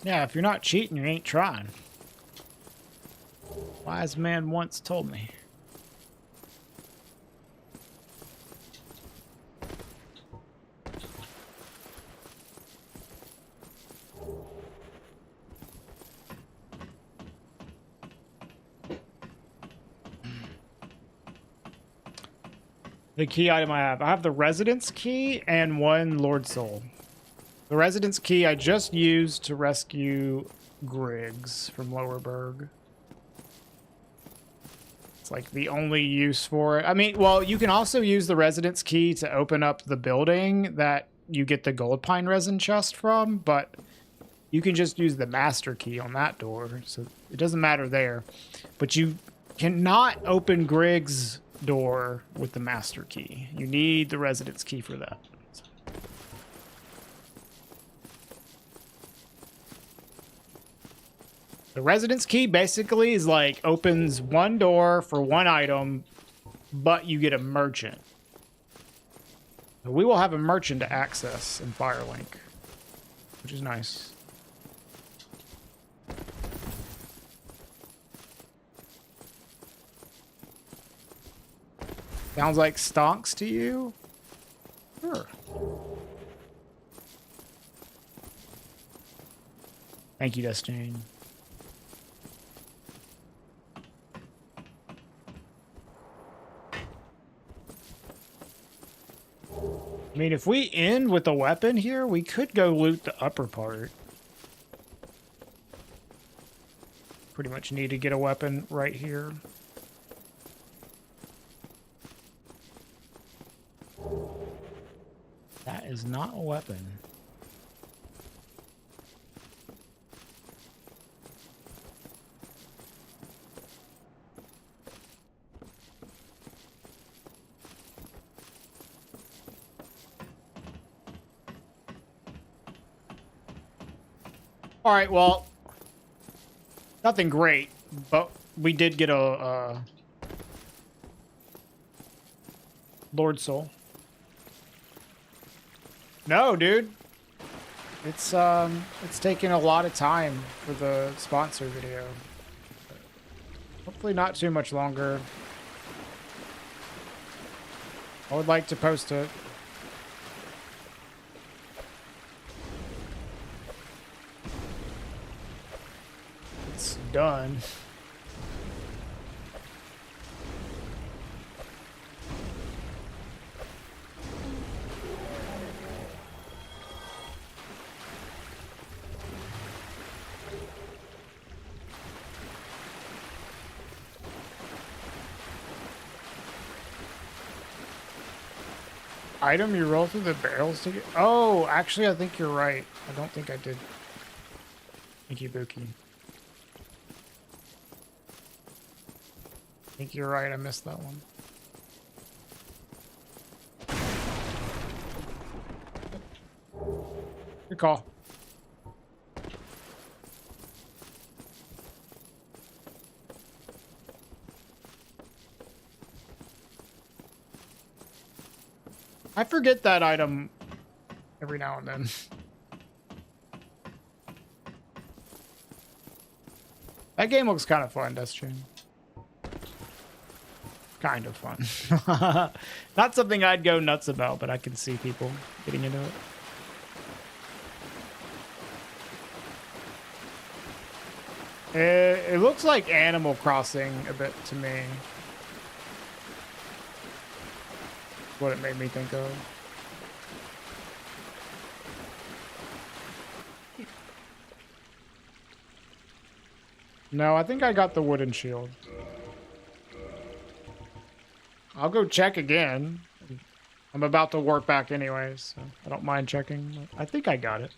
Yeah, if you're not cheating, you ain't trying. Wise man once told me. The key item I have the residence key and one Lord Soul. The residence key I just used to rescue Griggs from Lower Burg. It's like the only use for it. I mean, well, you can also use the residence key to open up the building that you get the gold pine resin chest from, but you can just use the master key on that door, so it doesn't matter there. But you cannot open Griggs' door with the master key. You need the residence key for that. The residence key basically is like opens one door for one item, but you get a merchant. So we will have a merchant to access in Firelink, which is nice. Sounds like stonks to you? Sure. Thank you, Destiny. I mean, if we end with a weapon here, we could go loot the upper part. Pretty much need to get a weapon right here. That is not a weapon. All right, well, nothing great, but we did get a Lord Soul. No, dude. It's taking a lot of time for the sponsor video. Hopefully not too much longer. I would like to post it. It's done. Item you roll through the barrels to get... Oh, actually, I think you're right. I don't think I did. Thank you, Buki. I think you're right. I missed that one. Good call. I forget that item every now and then. That game looks kind of fun, Destiny. Kind of fun. Not something I'd go nuts about, but I can see people getting into it. It looks like Animal Crossing a bit to me. What it made me think of. No, I think I got the wooden shield. I'll go check again. I'm about to warp back anyways, so I don't mind checking. I think I got it.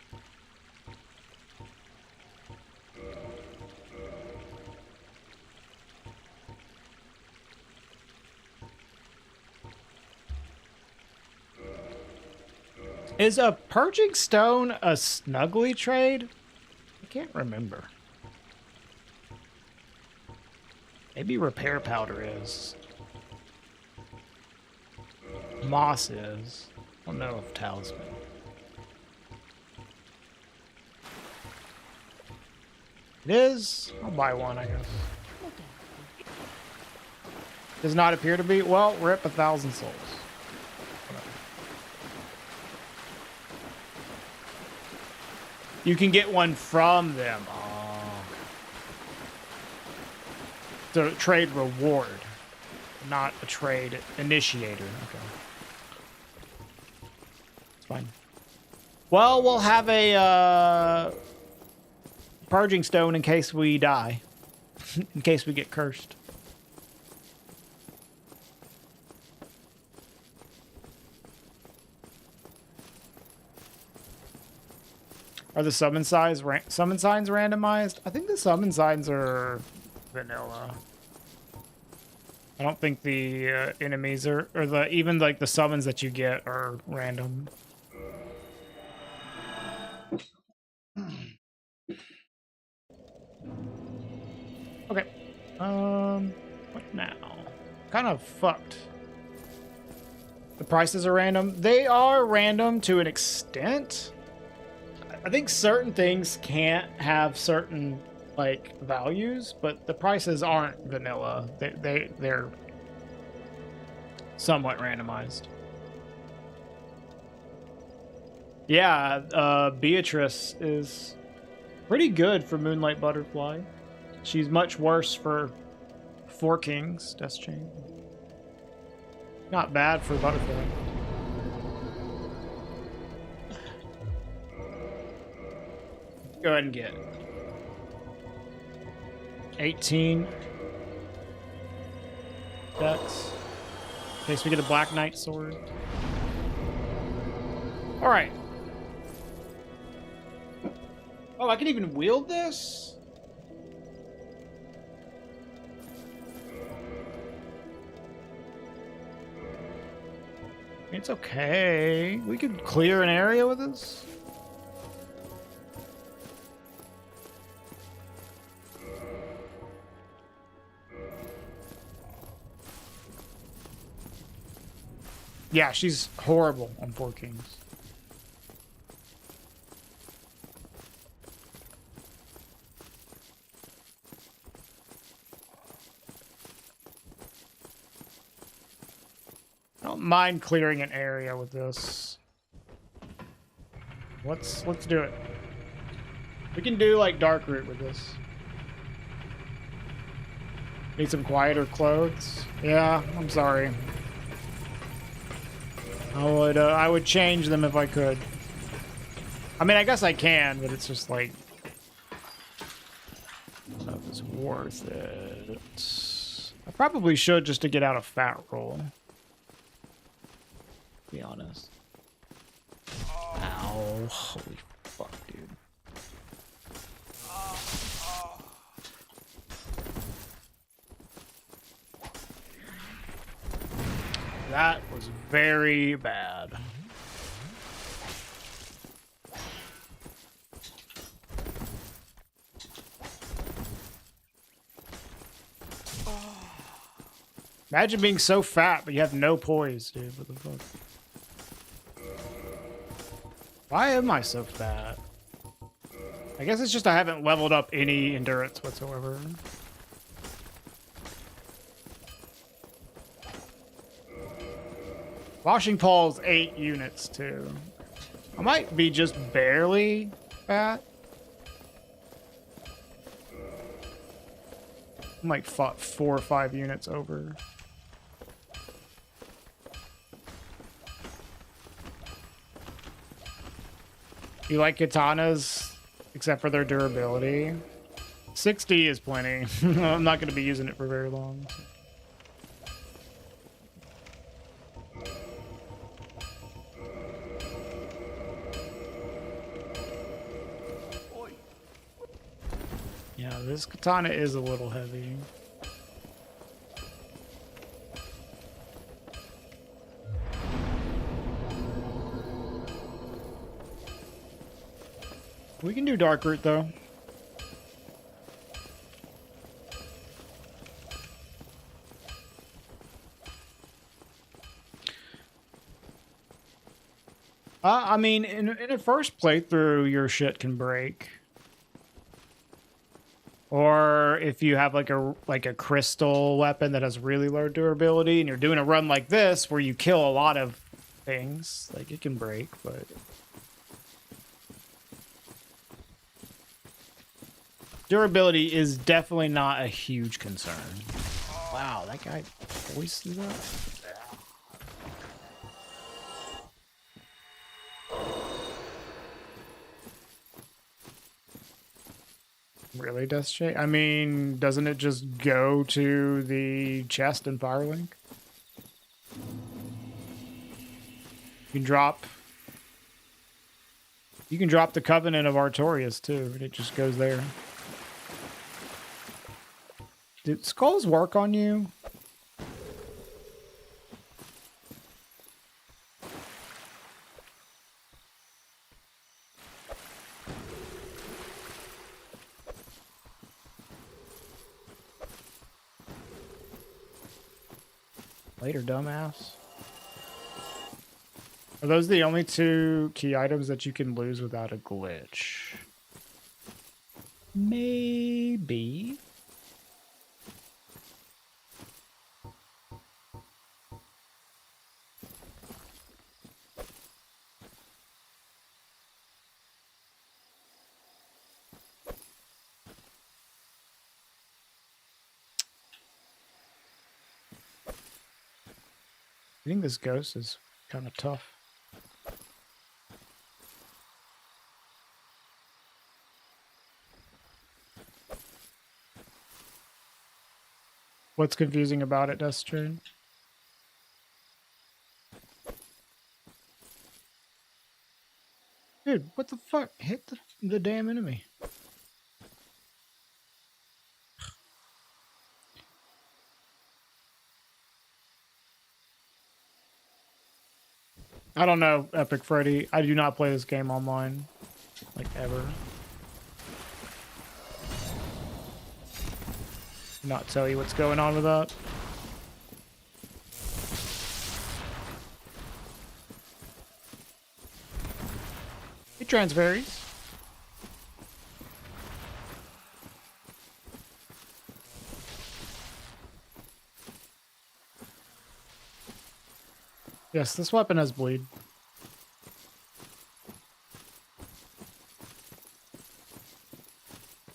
Is a purging stone a snuggly trade? I can't remember. Maybe repair powder is. Moss is. I don't know if talisman. It is. I'll buy one, I guess. Does not appear to be. Well, rip 1,000 souls. You can get one from them. Oh. It's a trade reward, not a trade initiator. Okay. It's fine. Well, we'll have a purging stone in case we die. In case we get cursed. Are the summon signs randomized? I think the summon signs are vanilla. I don't think the enemies are, or the even like the summons that you get are random. Okay. What now? Kind of fucked. The prices are random. They are random to an extent. I think certain things can't have certain like values, but the prices aren't vanilla. They're somewhat randomized. Yeah, Beatrice is pretty good for Moonlight Butterfly. She's much worse for Four Kings, Death Chain. Not bad for Butterfly. Go ahead and get it. 18. Dex. In case we get a Black Knight sword. Alright. Oh, I can even wield this? It's okay. We could clear an area with this. Yeah, she's horrible on Four Kings. I don't mind clearing an area with this. Let's do it. We can do like Dark Root with this. Need some quieter clothes. Yeah, I'm sorry. I would change them if I could. I mean, I guess I can, but it's just like, I don't know if it's worth it. I probably should just to get out of fat roll. To be honest. Ow! Holy fuck, dude. That was very bad. Imagine being so fat, but you have no poise, dude. What the fuck? Why am I so fat? I guess it's just I haven't leveled up any endurance whatsoever. Washing Paul's 8 units, too. I might be just barely fat. I'm like 4 or 5 units over. You like katanas, except for their durability? 60 is plenty. I'm not going to be using it for very long. So. Yeah, this katana is a little heavy. We can do Dark Root, though. I mean, in a first playthrough, your shit can break. Or if you have like a crystal weapon that has really low durability and you're doing a run like this where you kill a lot of things, like it can break, but durability is definitely not a huge concern. Wow, that guy always do that. Really, Death Shade? I mean, doesn't it just go to the chest in Firelink? You can drop the Covenant of Artorias too, and it just goes there. Did skulls work on you? Later, dumbass. Are those the only two key items that you can lose without a glitch? Maybe. I think this ghost is kind of tough. What's confusing about it, Dusttrain? Dude, what the fuck? Hit the damn enemy. I don't know, Epic Freddy. I do not play this game online. Like, ever. Not tell you what's going on with that. It transvaries. Yes, this weapon has bleed.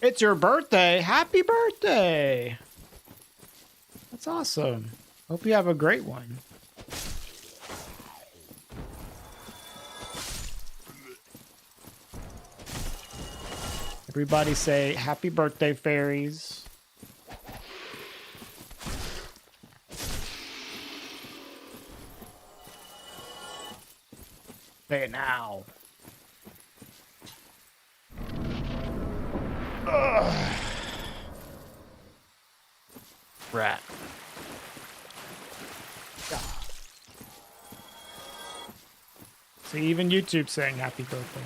It's your birthday! Happy birthday! That's awesome. Hope you have a great one. Everybody say happy birthday, fairies. Say it now. Ugh. Rat. Yeah. See, even YouTube saying happy birthday.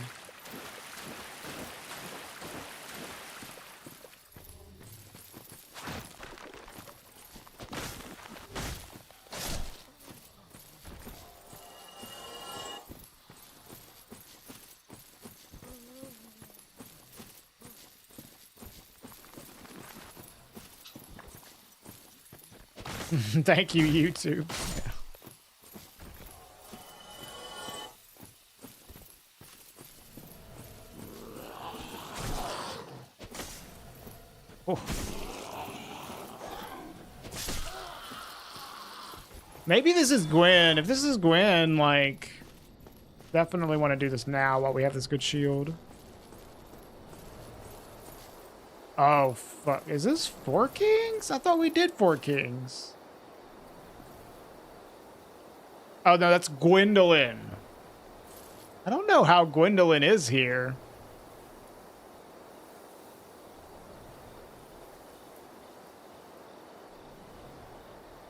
Thank you, YouTube. Yeah. Oh. Maybe this is Gwen. If this is Gwen, like, definitely want to do this now while we have this good shield. Oh, fuck. Is this 4 kings? I thought we did 4 kings. Oh, no, that's Gwendolyn. I don't know how Gwendolyn is here.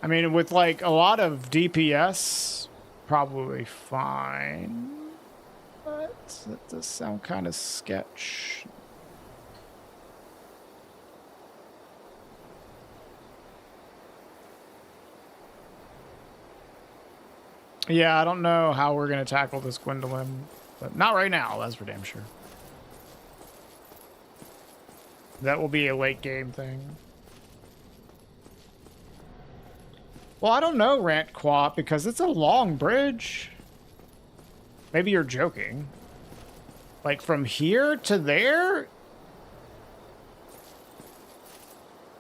I mean, with, like, a lot of DPS, probably fine. But that does sound kind of sketch. Yeah, I don't know how we're going to tackle this Gwendolyn, but not right now, that's for damn sure. That will be a late game thing. Well, I don't know, Rant Quap, because it's a long bridge. Maybe you're joking. Like, from here to there?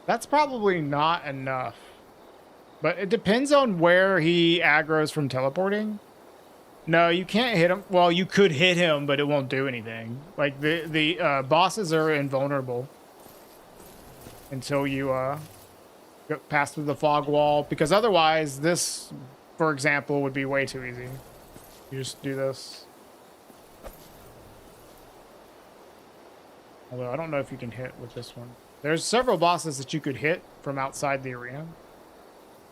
That's probably not enough. But it depends on where he aggroes from teleporting. No, you can't hit him. Well, you could hit him, but it won't do anything. Like, the bosses are invulnerable until you go pass through the fog wall. Because otherwise, this, for example, would be way too easy. You just do this. Although, I don't know if you can hit with this one. There's several bosses that you could hit from outside the arena.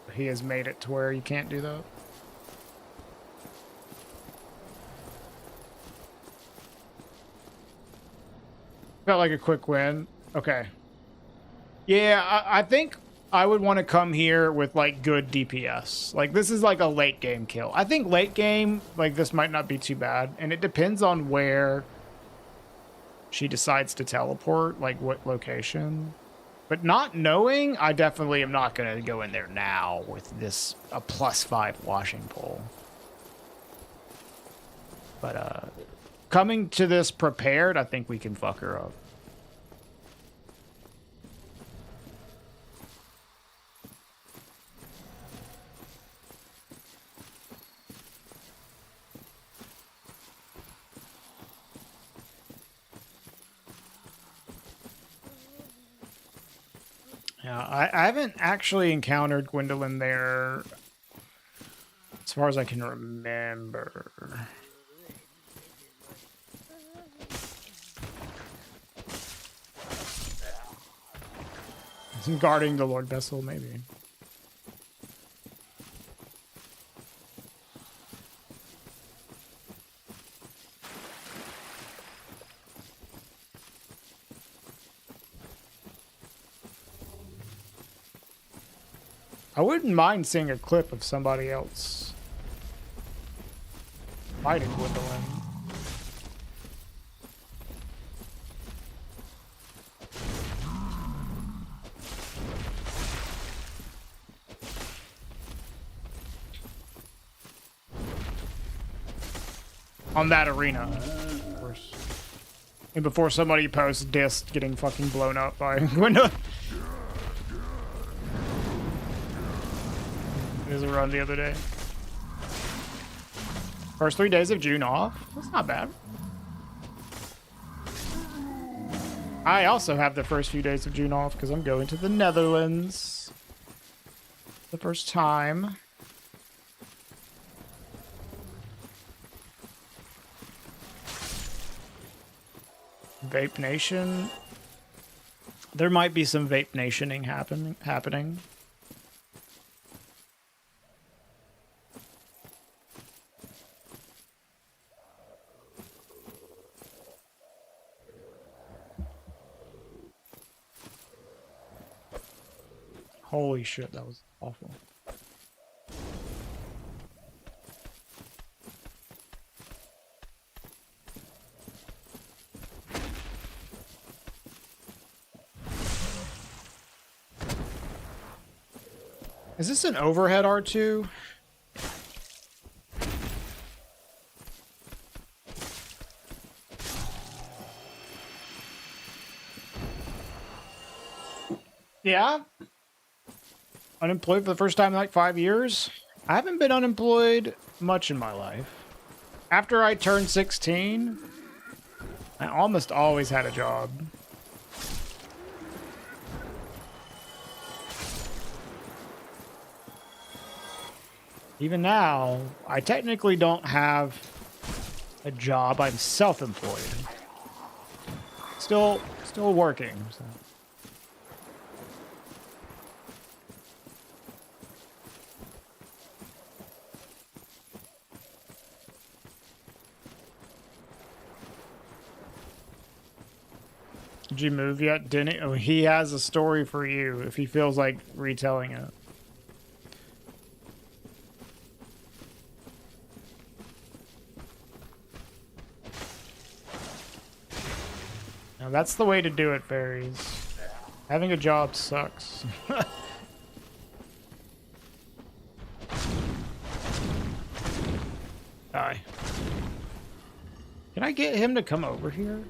But he has made it to where you can't do that. Felt like a quick win. Okay. Yeah, I think I would want to come here with, like, good DPS. Like, this is like a late game kill. I think late game, like, this might not be too bad. And it depends on where she decides to teleport, like, what location. But not knowing, I definitely am not going to go in there now with this, a +5 washing pole. But, coming to this prepared, I think we can fuck her up. Yeah, I haven't actually encountered Gwendolyn there as far as I can remember. Guarding the Lord Vessel, maybe. I wouldn't mind seeing a clip of somebody else fighting Gwendolyn. On that arena, of course. And before somebody posts Dist getting fucking blown up by Gwendolyn. There's a run the other day. First 3 days of June off. That's not bad. I also have the first few days of June off because I'm going to the Netherlands. The first time. Vape Nation. There might be some Vape Nationing happening. Holy shit, that was awful. Is this an overhead R2? Yeah. Unemployed for the first time in like 5 years. I haven't been unemployed much in my life. After I turned 16, I almost always had a job. Even now, I technically don't have a job. I'm self-employed. Still working. So. Did you move yet? Didn't he? Oh, he has a story for you if he feels like retelling it. Now that's the way to do it, fairies. Having a job sucks. Die. Can I get him to come over here?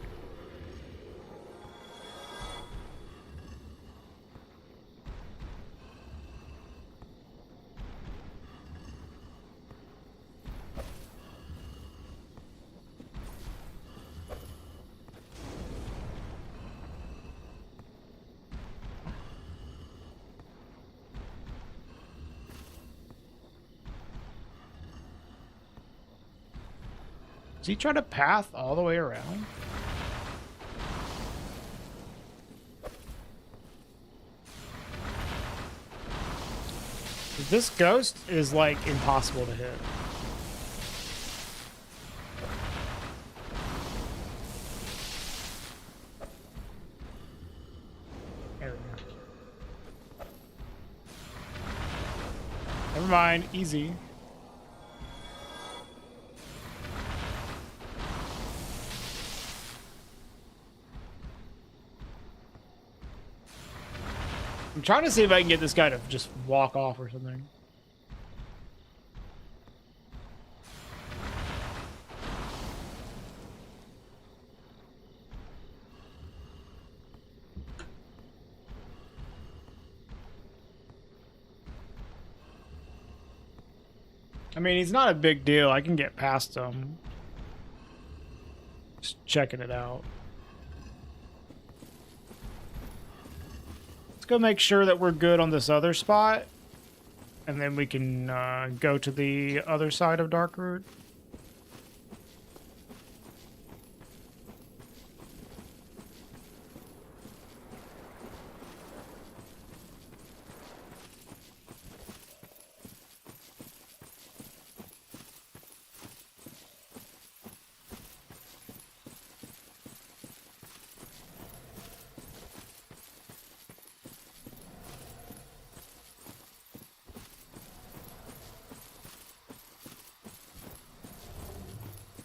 Does he try to path all the way around? This ghost is like impossible to hit. There we go. Never mind, easy. I'm trying to see if I can get this guy to just walk off or something. I mean, he's not a big deal. I can get past him. Just checking it out. Go make sure that we're good on this other spot, and then we can go to the other side of Darkroot.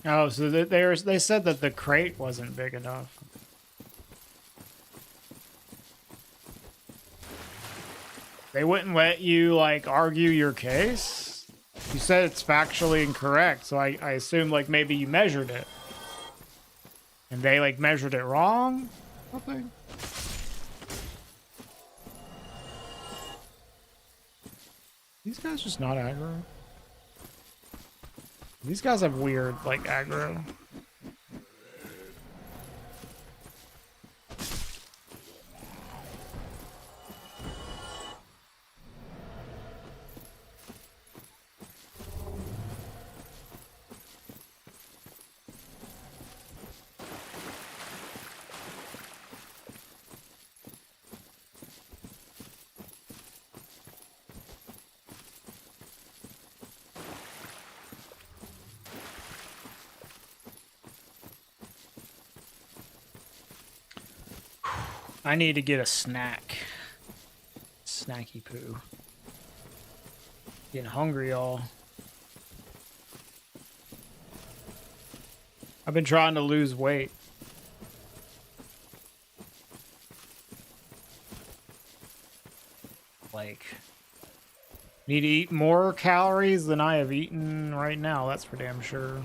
Oh, so they said that the crate wasn't big enough. They wouldn't let you, like, argue your case? You said it's factually incorrect, so I assume, like, maybe you measured it. And they, like, measured it wrong? Something? These guys just not aggro? These guys have weird, like, aggro. I need to get a snack. Snacky poo. Getting hungry, y'all. I've been trying to lose weight. Like, need to eat more calories than I have eaten right now, that's for damn sure.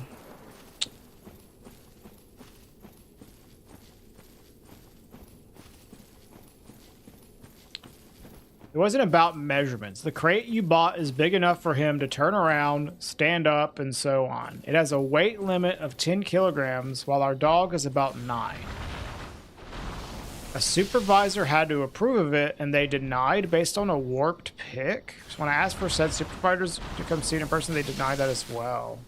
It wasn't about measurements. The crate you bought is big enough for him to turn around, stand up, and so on. It has a weight limit of 10 kilograms, while our dog is about 9. A supervisor had to approve of it, and they denied based on a warped pic. So when I asked for said supervisors to come see it in person, they denied that as well.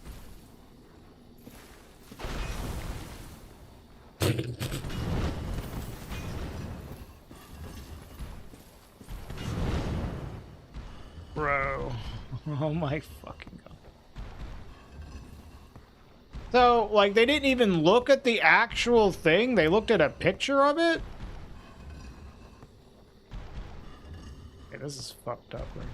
Bro. Oh my fucking god. So, like, they didn't even look at the actual thing? They looked at a picture of it? Okay, this is fucked up, right?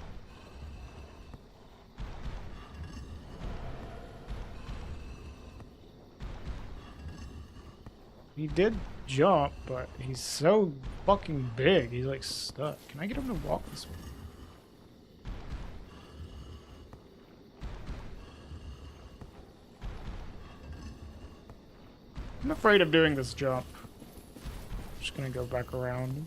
He did jump, but he's so fucking big. He's like stuck. Can I get him to walk this way? I'm afraid of doing this jump. Just gonna go back around.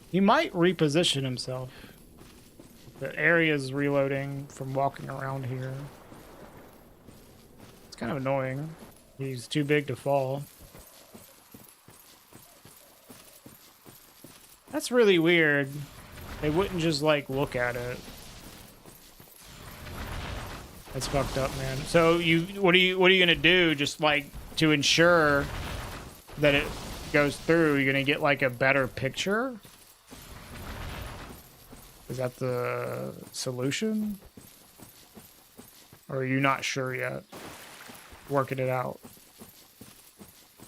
He might reposition himself. The area's reloading from walking around here. It's kind of annoying. He's too big to fall. That's really weird. They wouldn't just like look at it. That's fucked up, man. So what are you gonna do? Just like to ensure that it goes through, you're gonna get like a better picture? Is that the solution? Or are you not sure yet? Working it out.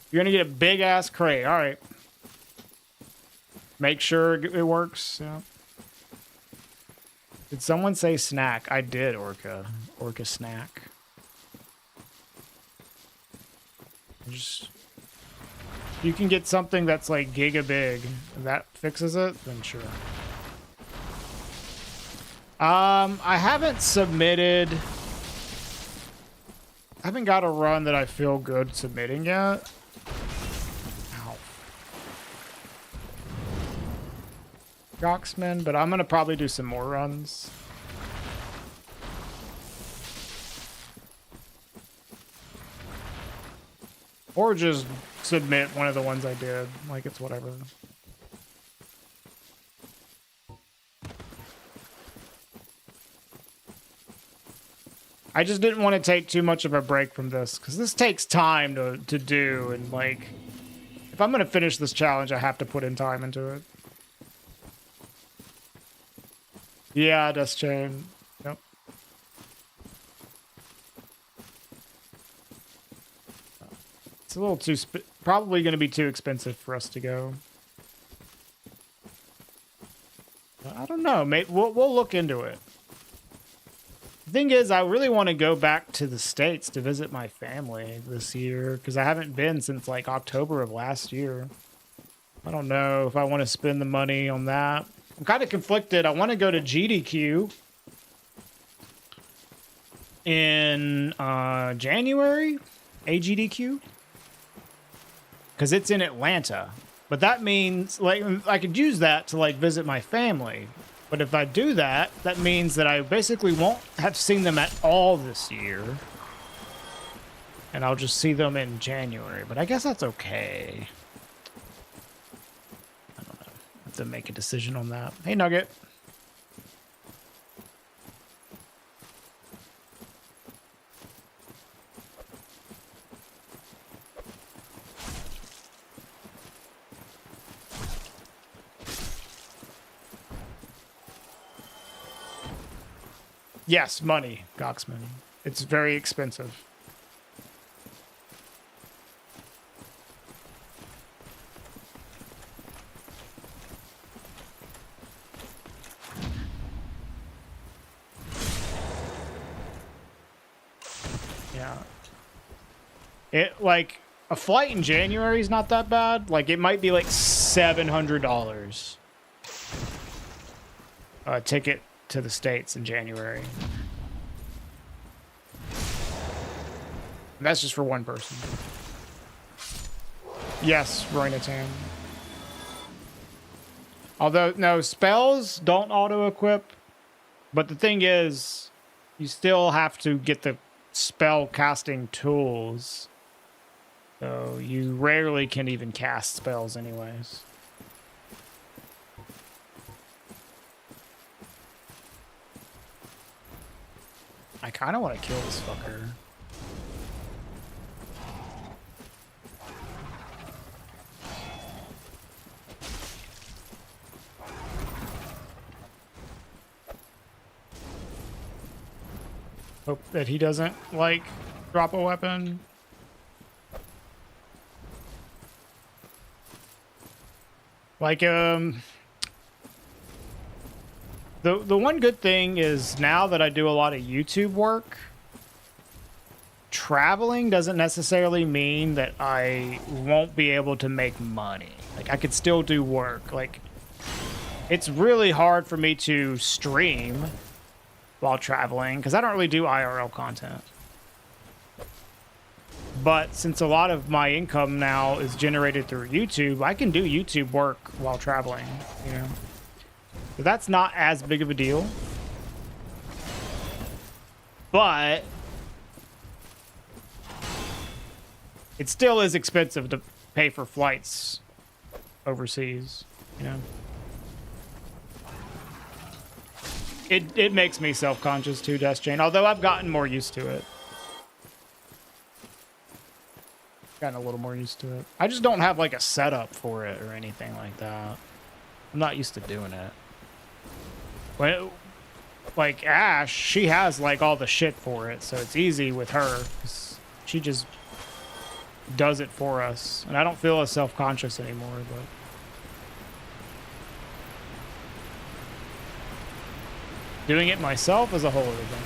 You're gonna get a big ass crate. All right. Make sure it works. Yeah. Did someone say snack? I did, Orca. Orca snack. Just, you can get something that's like giga big. If that fixes it, then sure. I haven't submitted. I haven't got a run that I feel good submitting yet. Ow. Goxman, but I'm gonna probably do some more runs. Or just submit one of the ones I did. Like, it's whatever. I just didn't want to take too much of a break from this, because this takes time to do, and like, if I'm going to finish this challenge, I have to put in time into it. Yeah, Dust Chain. Yep. It's a little too, probably going to be too expensive for us to go. I don't know, mate. We'll look into it. The thing is, I really want to go back to the States to visit my family this year, because I haven't been since like October of last year. I don't know if I want to spend the money on that. I'm kind of conflicted. I want to go to GDQ in January, AGDQ, because it's in Atlanta. But that means like I could use that to like visit my family. But if I do that, that means that I basically won't have seen them at all this year. And I'll just see them in January. But I guess that's okay. I don't know. I have to make a decision on that. Hey, Nugget. Yes, money, Goxman. It's very expensive. Yeah. It, like, a flight in January is not that bad. Like, it might be like $700. A ticket to the States in January. And that's just for one person. Yes, Roynatan. Although, no, spells don't auto-equip. But the thing is, you still have to get the spell casting tools. So you rarely can even cast spells anyways. I kind of want to kill this fucker. Hope that he doesn't, like, drop a weapon. Like, The one good thing is now that I do a lot of YouTube work, traveling doesn't necessarily mean that I won't be able to make money. Like, I could still do work. Like, it's really hard for me to stream while traveling because I don't really do IRL content. But since a lot of my income now is generated through YouTube, I can do YouTube work while traveling, you know. So that's not as big of a deal. But it still is expensive to pay for flights overseas, you know. It makes me self-conscious too, Death Chain, although I've gotten more used to it. Gotten a little more used to it. I just don't have like a setup for it or anything like that. I'm not used to doing it. When like Ash, she has like all the shit for it, so it's easy with her. 'Cause she just does it for us, and I don't feel as self-conscious anymore. But doing it myself is a whole other thing.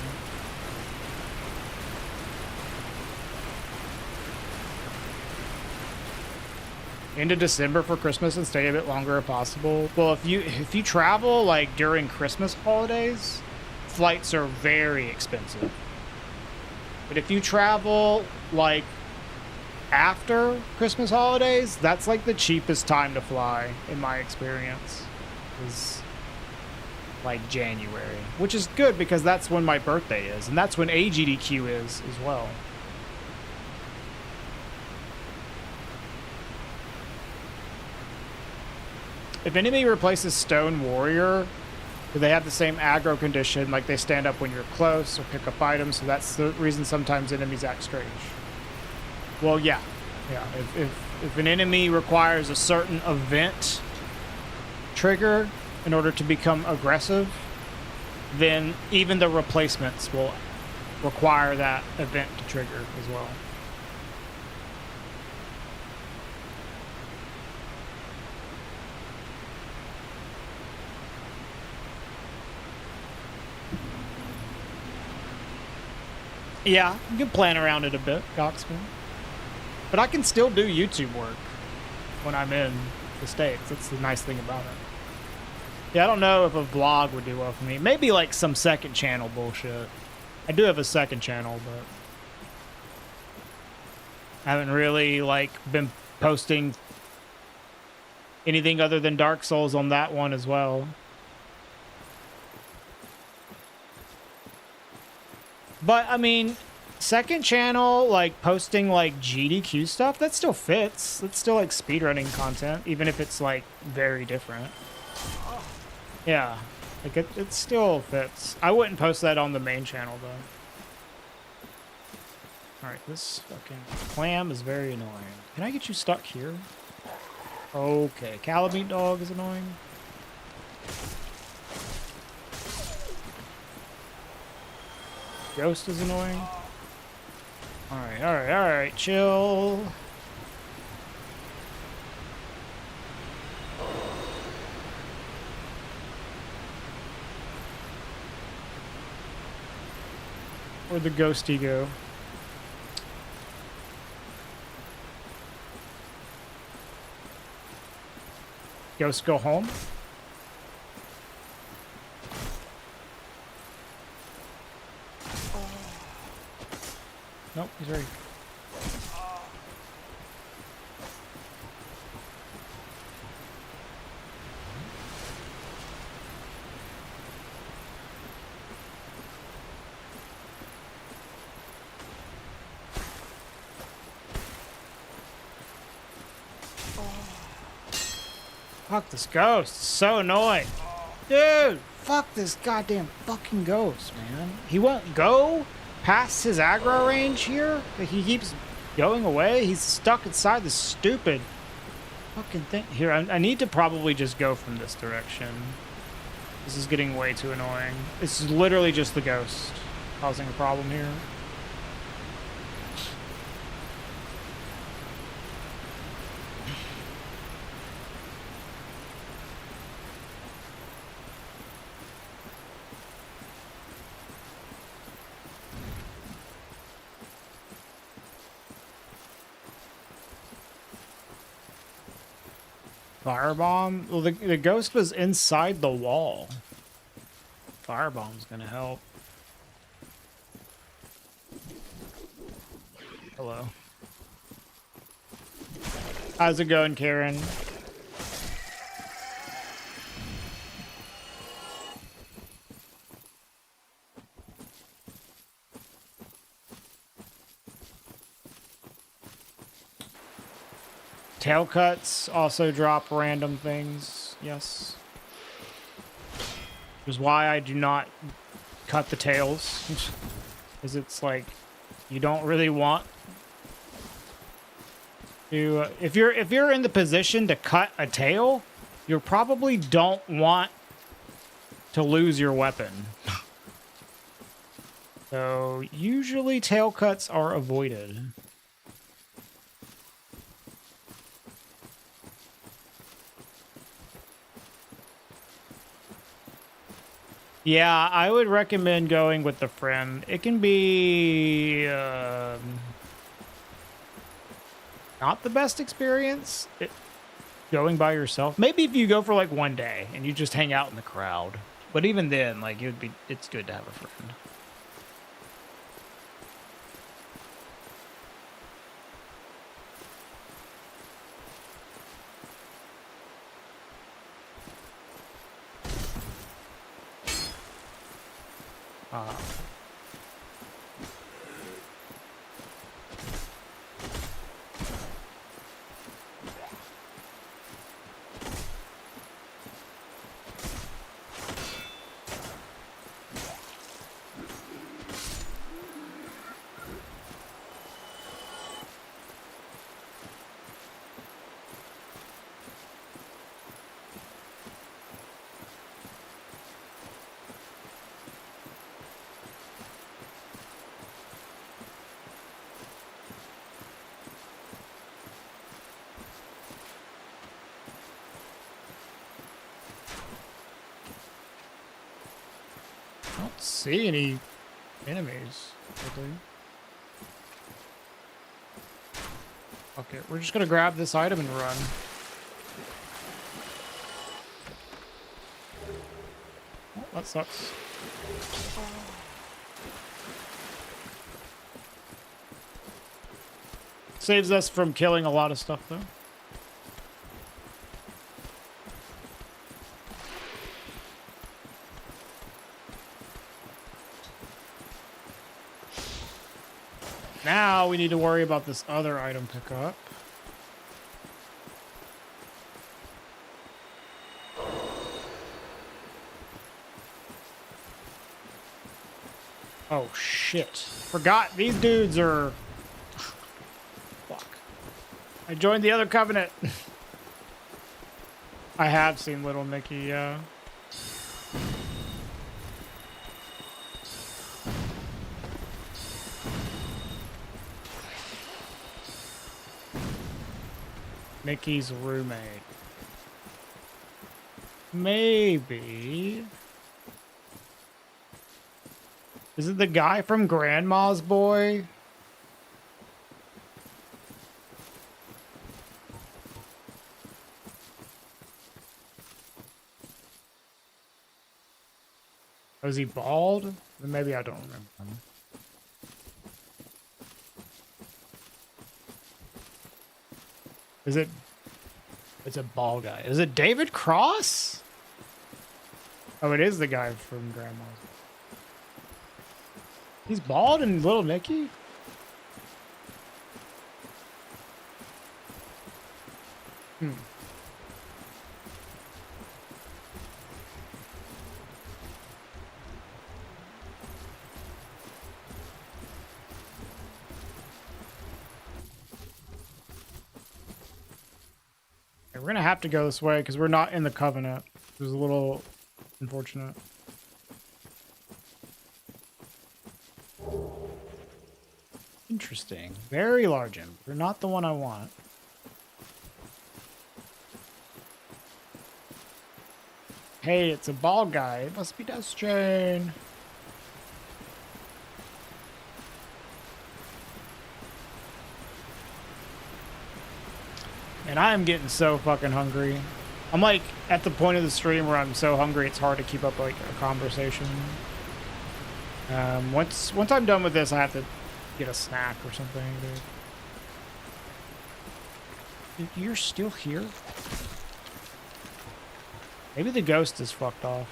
Into December for Christmas and stay a bit longer if possible. Well, if you travel like during Christmas holidays, flights are very expensive. But if you travel like after Christmas holidays, that's like the cheapest time to fly in my experience. Is like January, which is good because that's when my birthday is, and that's when AGDQ is as well. If enemy replaces Stone Warrior, do they have the same aggro condition, like they stand up when you're close or pick up items? So that's the reason sometimes enemies act strange. Well, yeah. If an enemy requires a certain event trigger in order to become aggressive, then even the replacements will require that event to trigger as well. Yeah, you can plan around it a bit, Goxman. But I can still do YouTube work when I'm in the States. That's the nice thing about it. Yeah, I don't know if a vlog would do well for me. Maybe like some second channel bullshit. I do have a second channel, but I haven't really like been posting anything other than Dark Souls on that one as well. But I mean, second channel, like posting like GDQ stuff, that still fits. That's still like speedrunning content, even if it's like very different. Yeah, like it still fits. I wouldn't post that on the main channel though. All right, this fucking clam is very annoying. Can I get you stuck here? Okay, Calameat dog is annoying. Ghost is annoying. Alright, chill. Where'd the ghosty go? Ghost go home? Nope, he's ready. Fuck this ghost. It's so annoying. Dude, fuck this goddamn fucking ghost, man. He won't go past his aggro range here. He keeps going away. He's stuck inside this stupid fucking thing. Here, I need to probably just go from this direction. This is getting way too annoying. This is literally just the ghost causing a problem here. Firebomb? Well, the ghost was inside the wall. Firebomb's gonna help. Hello. How's it going, Karen? Tail cuts also drop random things. Yes. Which is why I do not cut the tails. Because it's like you don't really want to if you're in the position to cut a tail, you probably don't want to lose your weapon. So usually tail cuts are avoided. Yeah, I would recommend going with the friend. It can be not the best experience going by yourself. Maybe if you go for like one day and you just hang out in the crowd. But even then, like it's good to have a friend. I don't see any enemies, really. Okay, we're just gonna grab this item and run. Oh, that sucks. Saves us from killing a lot of stuff, though. Now we need to worry about this other item pickup. Oh shit. Forgot these dudes are... Fuck. I joined the other covenant. I have seen Little Nicky, yeah. Mickey's roommate. Maybe. Is it the guy from Grandma's Boy? Was he bald? Maybe I don't remember. Is it? It's a bald guy. Is it David Cross? Oh, it is the guy from Grandma's. He's bald and Little Nicky? Hmm. We're gonna have to go this way because we're not in the Covenant. It was a little unfortunate. Interesting. Very large emperor. Not the one I want. Hey, it's a bald guy. It must be Dust Chain. And I am getting so fucking hungry. I'm like at the point of the stream where I'm so hungry it's hard to keep up like a conversation. Once I'm done with this, I have to get a snack or something, dude. You're still here? Maybe the ghost is fucked off.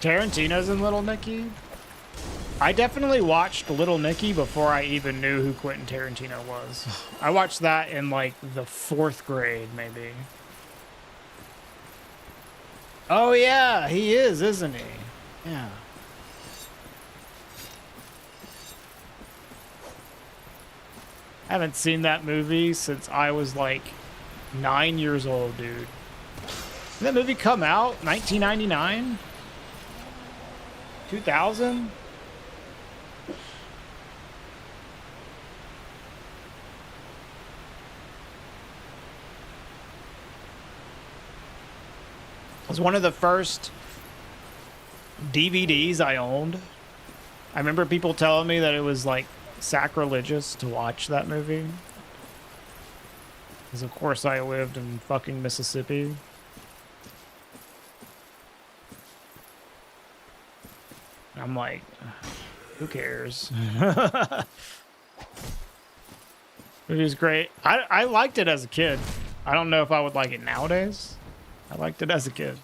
Tarantino's in Little Nicky? I definitely watched Little Nicky before I even knew who Quentin Tarantino was. I watched that in like the 4th grade, maybe. Oh yeah, he is, isn't he? Yeah. I haven't seen that movie since I was like 9 years old, dude. Did that movie come out 1999? 2000? It was one of the first DVDs I owned. I remember people telling me that it was like sacrilegious to watch that movie. Because of course I lived in fucking Mississippi. I'm like, who cares? It was great. I liked it as a kid. I don't know if I would like it nowadays. I liked it as a kid.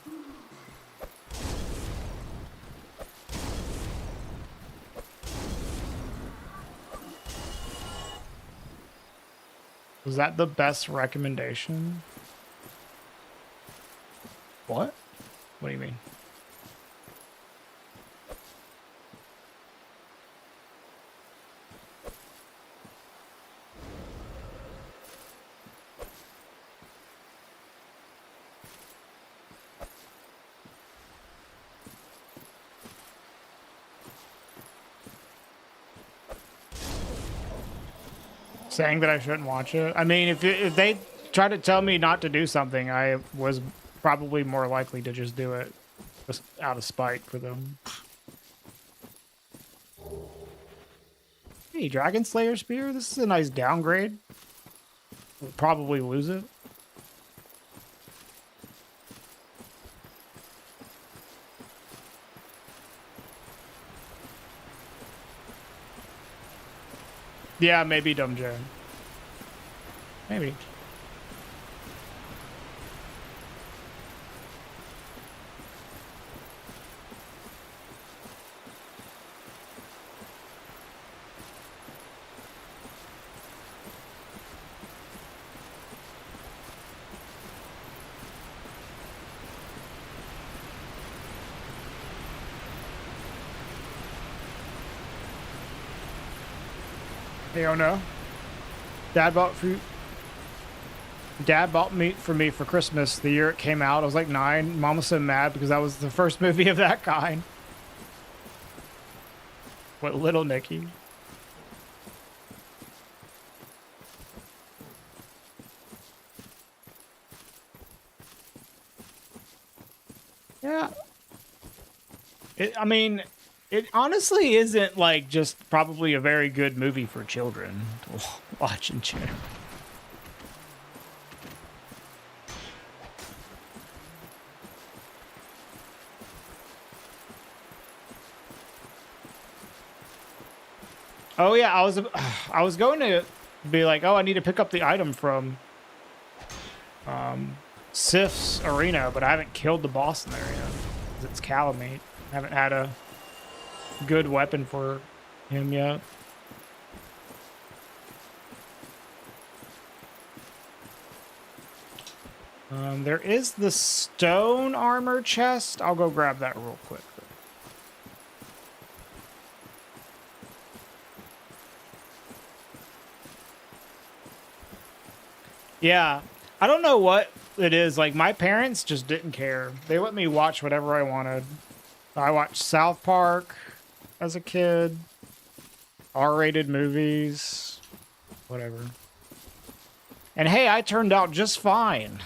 Was that the best recommendation? What? What do you mean? Saying that I shouldn't watch it? I mean, if they try to tell me not to do something, I was probably more likely to just do it just out of spite for them. Hey, Dragon Slayer Spear, this is a nice downgrade. We'll probably lose it. Yeah, maybe Dumb Joe. Maybe. Hey, oh no. Dad bought meat for me for Christmas the year it came out. I was like 9. Mom was so mad because that was the first movie of that kind. What, Little Nicky? Yeah. I mean, it honestly isn't like just probably a very good movie for children to watch and chill. Oh yeah, I was going to be like, oh, I need to pick up the item from Sif's arena, but I haven't killed the boss in there yet. 'Cause it's Calamite. I haven't had a good weapon for him yet. There is the stone armor chest. I'll go grab that real quick. Yeah, I don't know what it is. Like, my parents just didn't care. They let me watch whatever I wanted. I watched South Park as a kid, R-rated movies, whatever. And hey, I turned out just fine.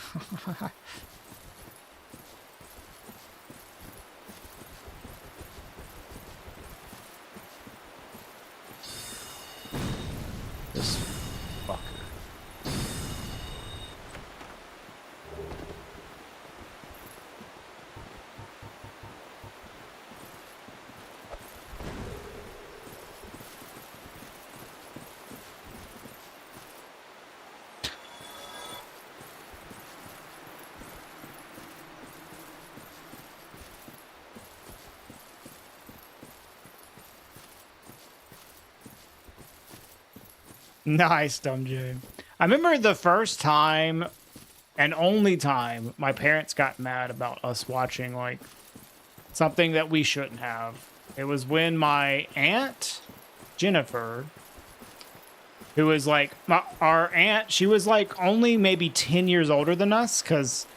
Nice, Dumb J. I remember the first time and only time my parents got mad about us watching like something that we shouldn't have. It was when my aunt Jennifer, who was like our aunt, she was like only maybe 10 years older than us because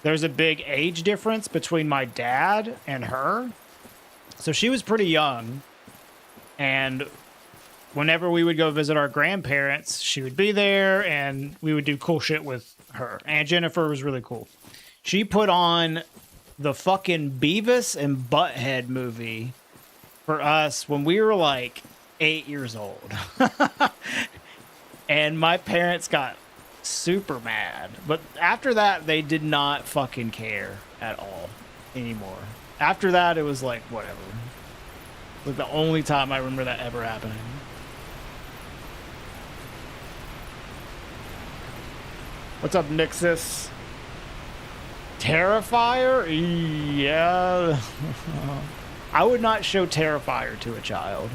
there's a big age difference between my dad and her. So she was pretty young, and whenever we would go visit our grandparents, she would be there and we would do cool shit with her. Aunt Jennifer was really cool. She put on the fucking Beavis and Butthead movie for us when we were like 8 years old. And my parents got super mad. But after that, they did not fucking care at all anymore. After that, it was like, whatever. Like the only time I remember that ever happening. What's up, Nixus? Terrifier? Yeah. I would not show Terrifier to a child.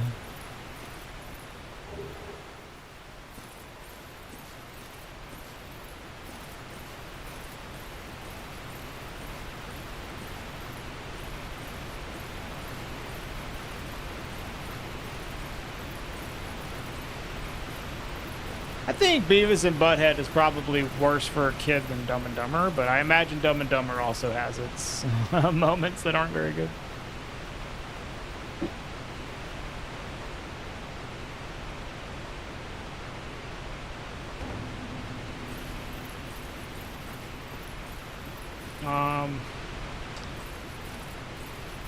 I think Beavis and Butthead is probably worse for a kid than Dumb and Dumber, but I imagine Dumb and Dumber also has its moments that aren't very good.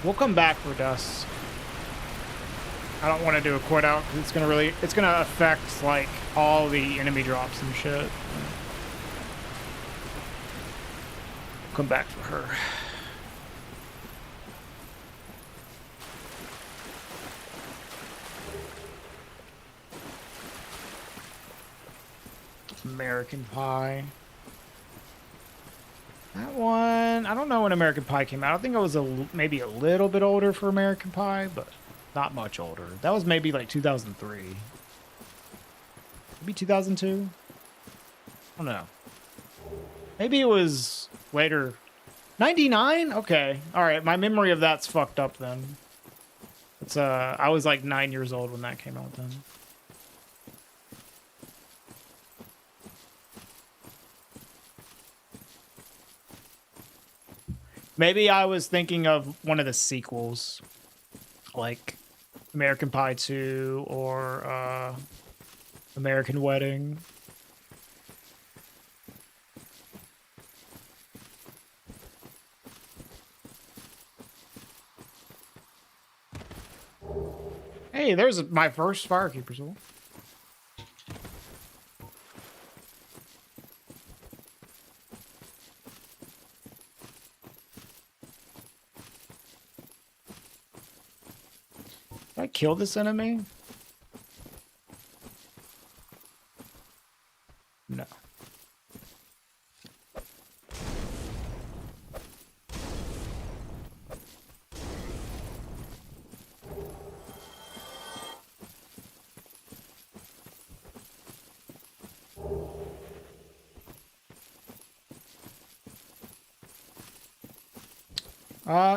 We'll come back for dusk. I don't want to do a quit out because it's gonna affect like all the enemy drops and shit. Come back for her. American Pie. That one, I don't know when American Pie came out. I think I was maybe a little bit older for American Pie, but not much older. That was maybe like 2003. Maybe 2002? I don't know. Maybe it was later. 99? Okay. All right. My memory of that's fucked up then. It's I was like 9 years old when that came out then. Maybe I was thinking of one of the sequels, like American Pie 2 or American Wedding. Hey, there's my first Firekeeper soul. Did I kill this enemy? No.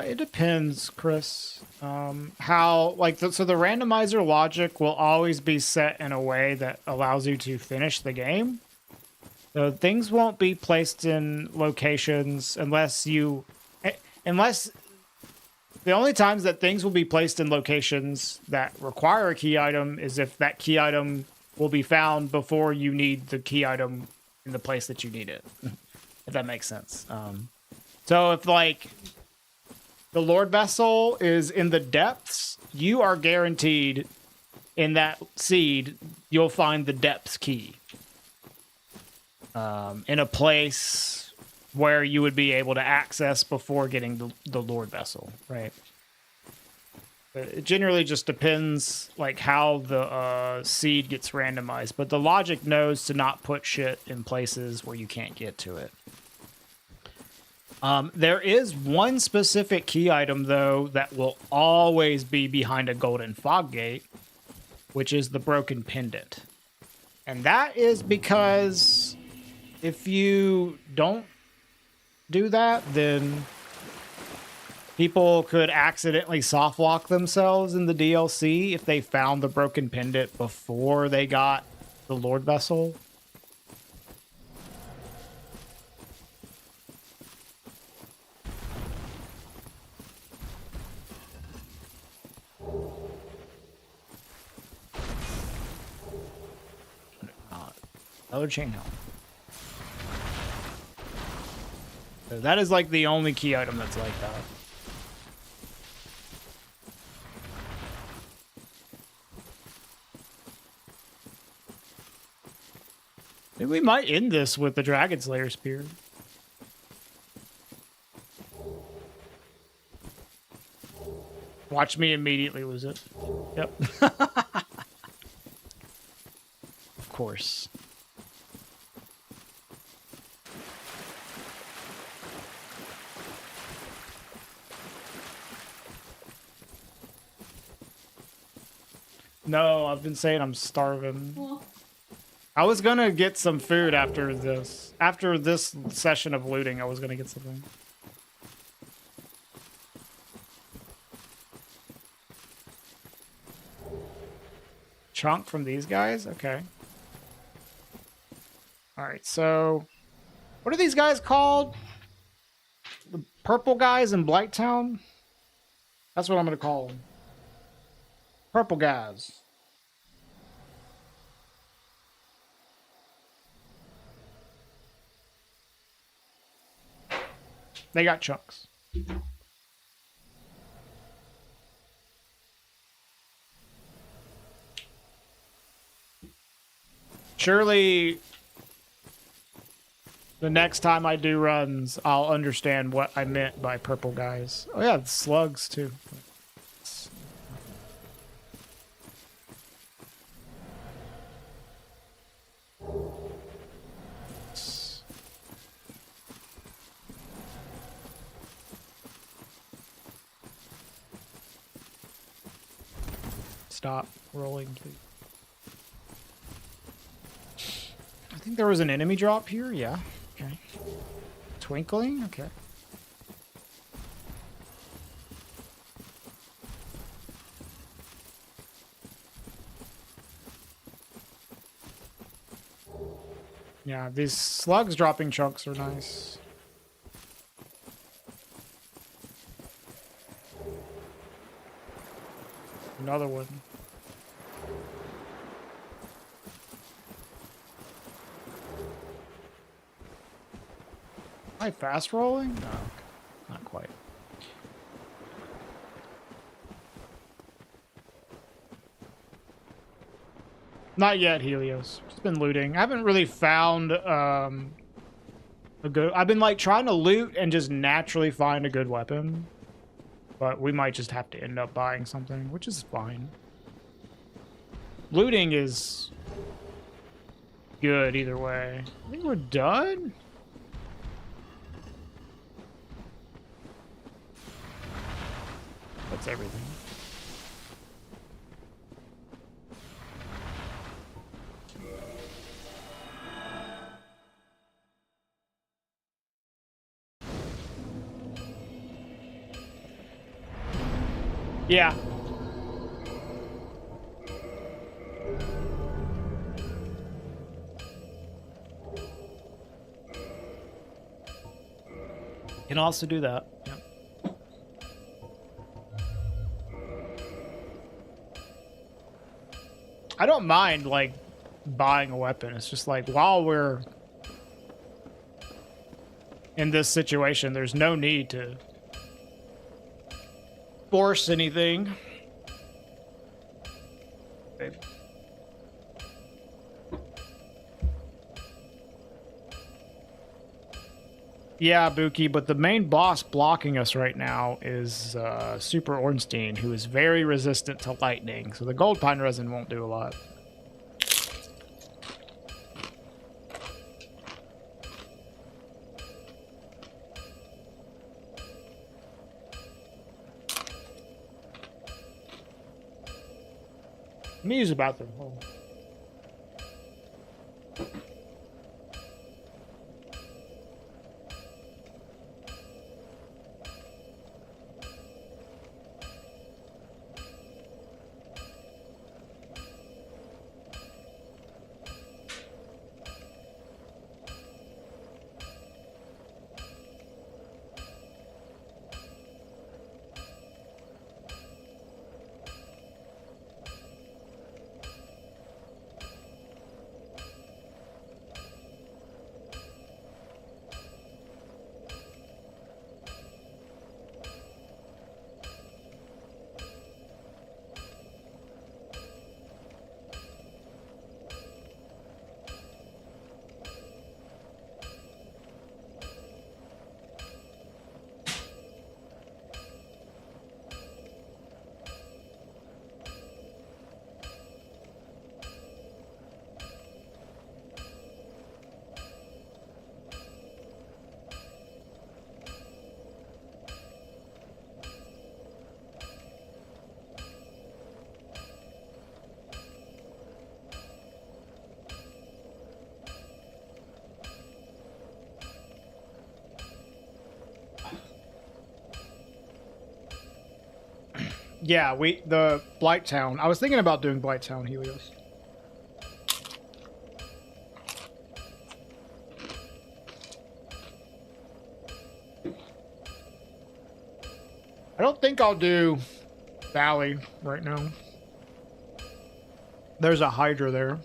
It depends, Chris. How, like, so the randomizer logic will always be set in a way that allows you to finish the game. So things won't be placed in locations unless the only times that things will be placed in locations that require a key item is if that key item will be found before you need the key item in the place that you need it. If that makes sense. So if, like, the Lord Vessel is in the depths, you are guaranteed in that seed, you'll find the depths key. In a place where you would be able to access before getting the Lord Vessel, right? It generally just depends, like, how the seed gets randomized, but the logic knows to not put shit in places where you can't get to it. There is one specific key item, though, that will always be behind a golden fog gate, which is the broken pendant. And that is because if you don't do that, then people could accidentally soft lock themselves in the DLC if they found the broken pendant before they got the Lord Vessel. Another chain helmet. So that is like the only key item that's like that. Maybe we might end this with the Dragon Slayer Spear. Watch me immediately lose it. Yep. Of course. No, I've been saying I'm starving. Well, I was gonna get some food after this. After this session of looting, I was gonna get something. Chunk from these guys? Okay. Alright, so... what are these guys called? The purple guys in Blighttown? That's what I'm gonna call them. Purple guys. They got chunks. Surely the next time I do runs, I'll understand what I meant by purple guys. Oh yeah, slugs too. Stop rolling, please. I think there was an enemy drop here. Yeah. Okay. Twinkling. Okay. Yeah, these slugs dropping chunks are nice. Another one. Am I fast rolling? No, not quite. Not yet, Helios. Just been looting. I haven't really found a good... I've been like trying to loot and just naturally find a good weapon. But we might just have to end up buying something, which is fine. Looting is good either way. I think we're done. That's everything. Yeah. Can also do that. Yep. I don't mind like buying a weapon. It's just like while we're in this situation, there's no need to force anything. Okay. Yeah, Buki, but the main boss blocking us right now is Super Ornstein, who is very resistant to lightning, so the gold pine resin won't do a lot. Let me use the bathroom. Hold on. Yeah, the Blight Town. I was thinking about doing Blight Town, Helios. I don't think I'll do Valley right now. There's a Hydra there.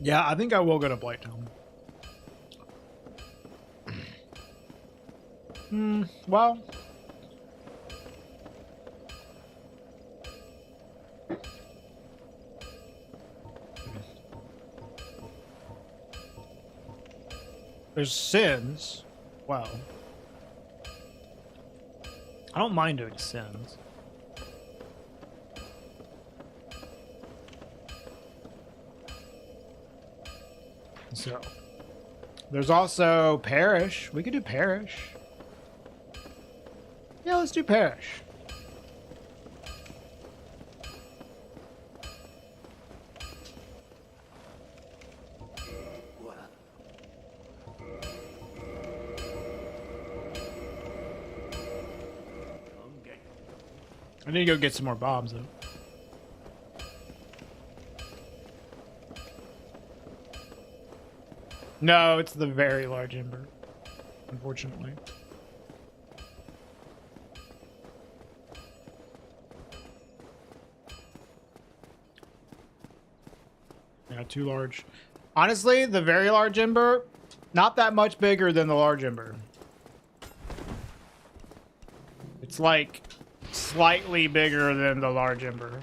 Yeah, I think I will go to Blight Town. Well. There's Sins. Wow. I don't mind doing Sins. So, there's also Parish. We could do Parish. Yeah, let's do Parish. I need to go get some more bombs, though. No, it's the very large ember, unfortunately. Yeah, too large. Honestly, the very large ember, not that much bigger than the large ember. It's like slightly bigger than the large ember.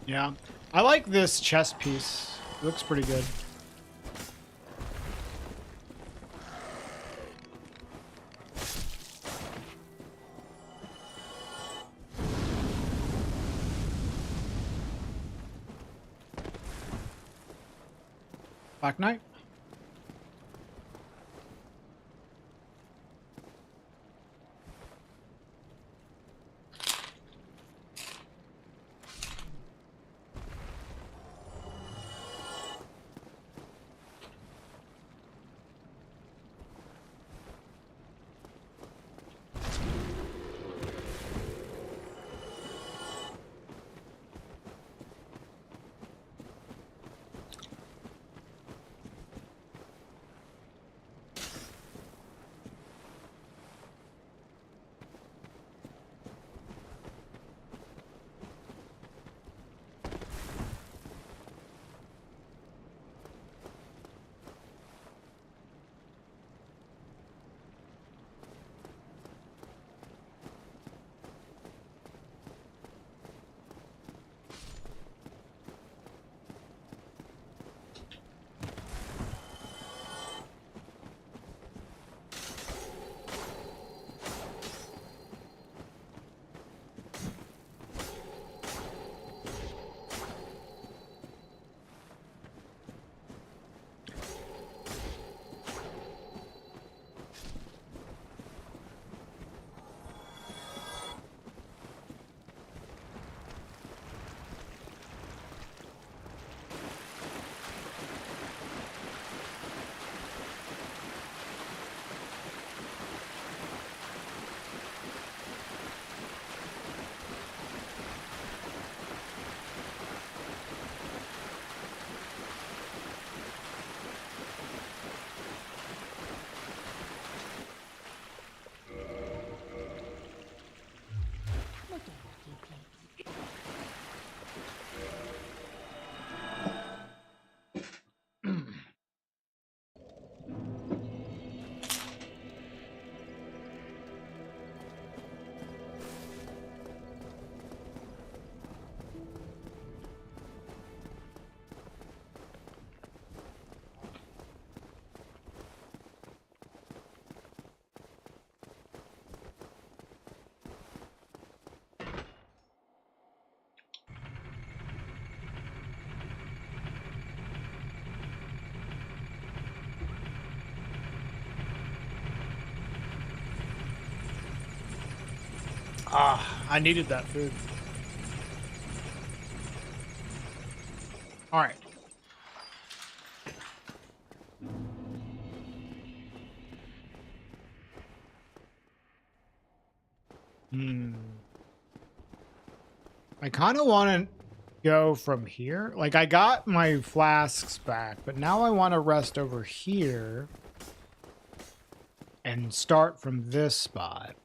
Yeah. I like this chest piece. It looks pretty good. Black Knight. Ah, I needed that food. All right. I kind of want to go from here. Like, I got my flasks back, but now I want to rest over here and start from this spot.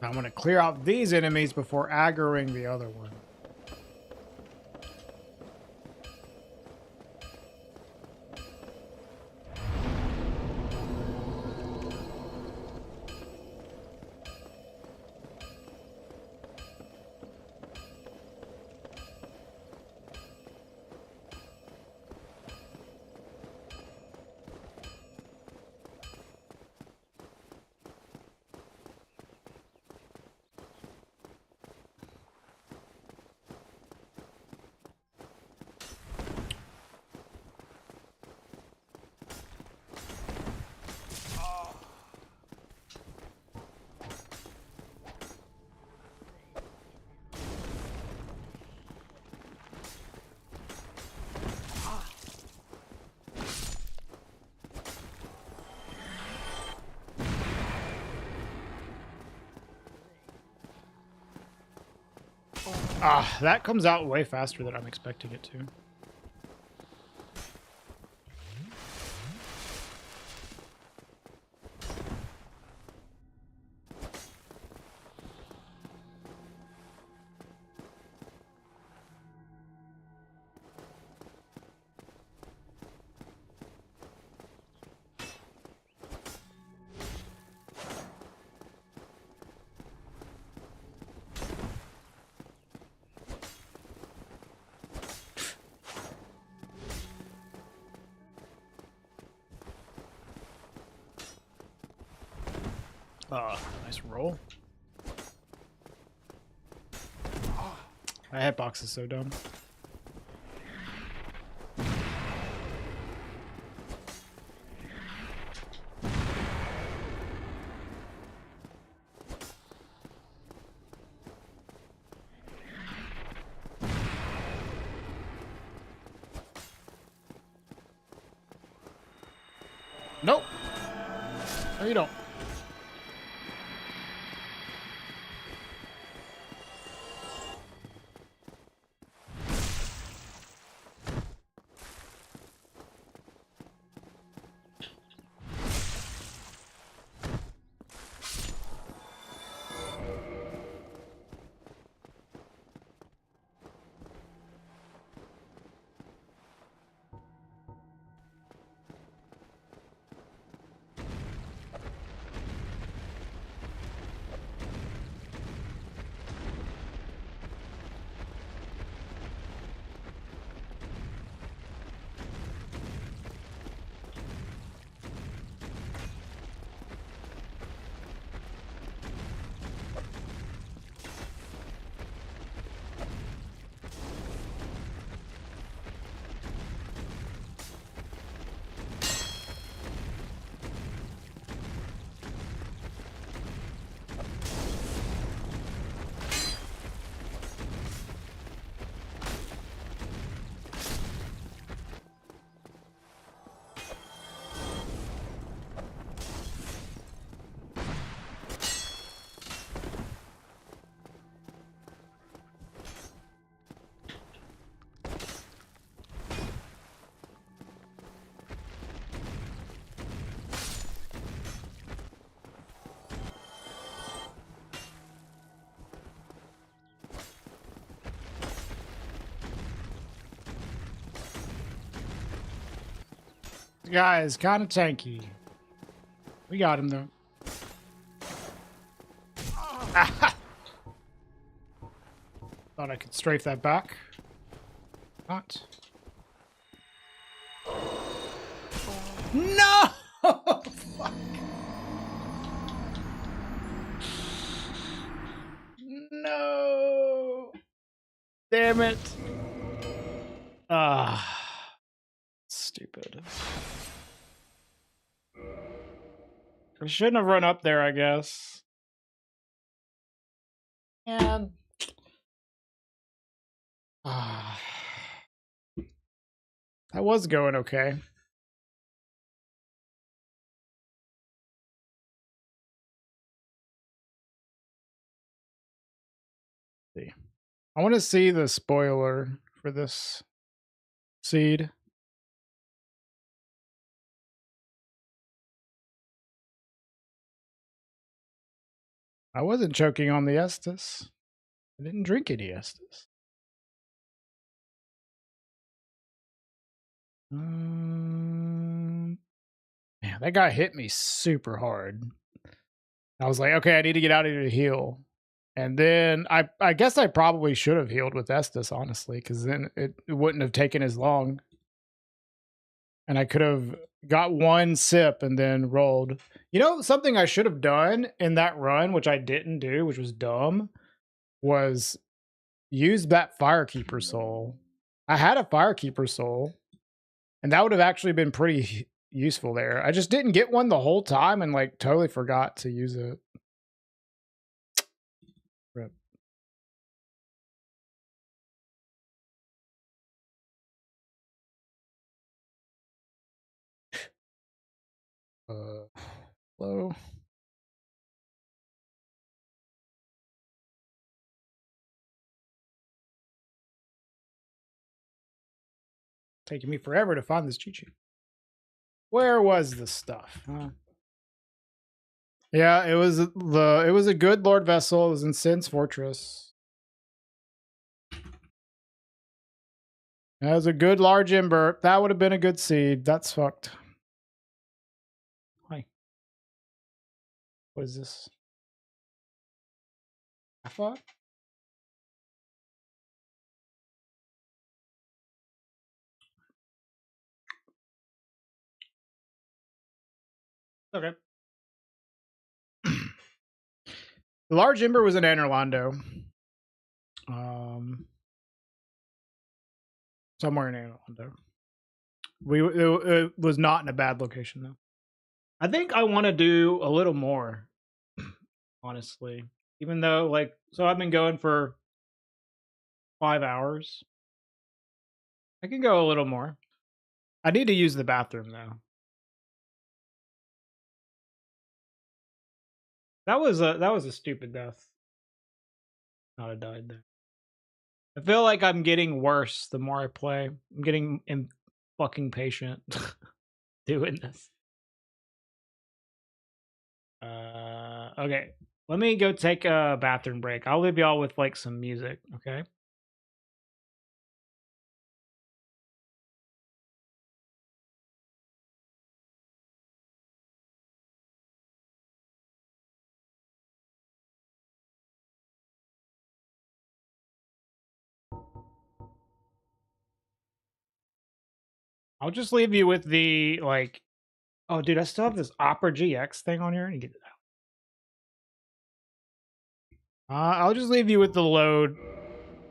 I want to clear out these enemies before aggroing the other one. Ah, that comes out way faster than I'm expecting it to. Nice roll. My hitbox is so dumb. Nope. No, you don't. This guy is kind of tanky. We got him though. Thought I could strafe that back. Not. No! Fuck. No! Damn it. Ah. Stupid. I shouldn't have run up there, I guess. And that was going okay. See. I want to see the spoiler for this seed. I wasn't choking on the Estus. I didn't drink any Estus. Man, that guy hit me super hard. I was like, okay, I need to get out of here to heal. And then I guess I probably should have healed with Estus, honestly, because then it wouldn't have taken as long. And I could have got one sip and then rolled. You know, something I should have done in that run, which I didn't do, which was dumb, was use that Firekeeper soul. I had a Firekeeper soul, and that would have actually been pretty useful there. I just didn't get one the whole time and like totally forgot to use it. Rip. Hello. Taking me forever to find this cheat sheet. Where was the stuff? Yeah, it was a good Lord Vessel. It was in Sin's Fortress. That was a good large ember. That would have been a good seed. That's fucked. Hi. What is this? I thought. Okay. The large ember was in Anorlando. Somewhere in Anorlando. It was not in a bad location though. I think I want to do a little more, honestly. Even though, like, so I've been going for 5 hours. I can go a little more. I need to use the bathroom though. That was a stupid death. Not a died there. I feel like I'm getting worse the more I play. I'm getting fucking patient doing this. Okay. Let me go take a bathroom break. I'll leave y'all with like some music, okay? I'll just leave you with the like. Oh, dude, I still have this Opera GX thing on here. I need to get it out. I'll just leave you with the load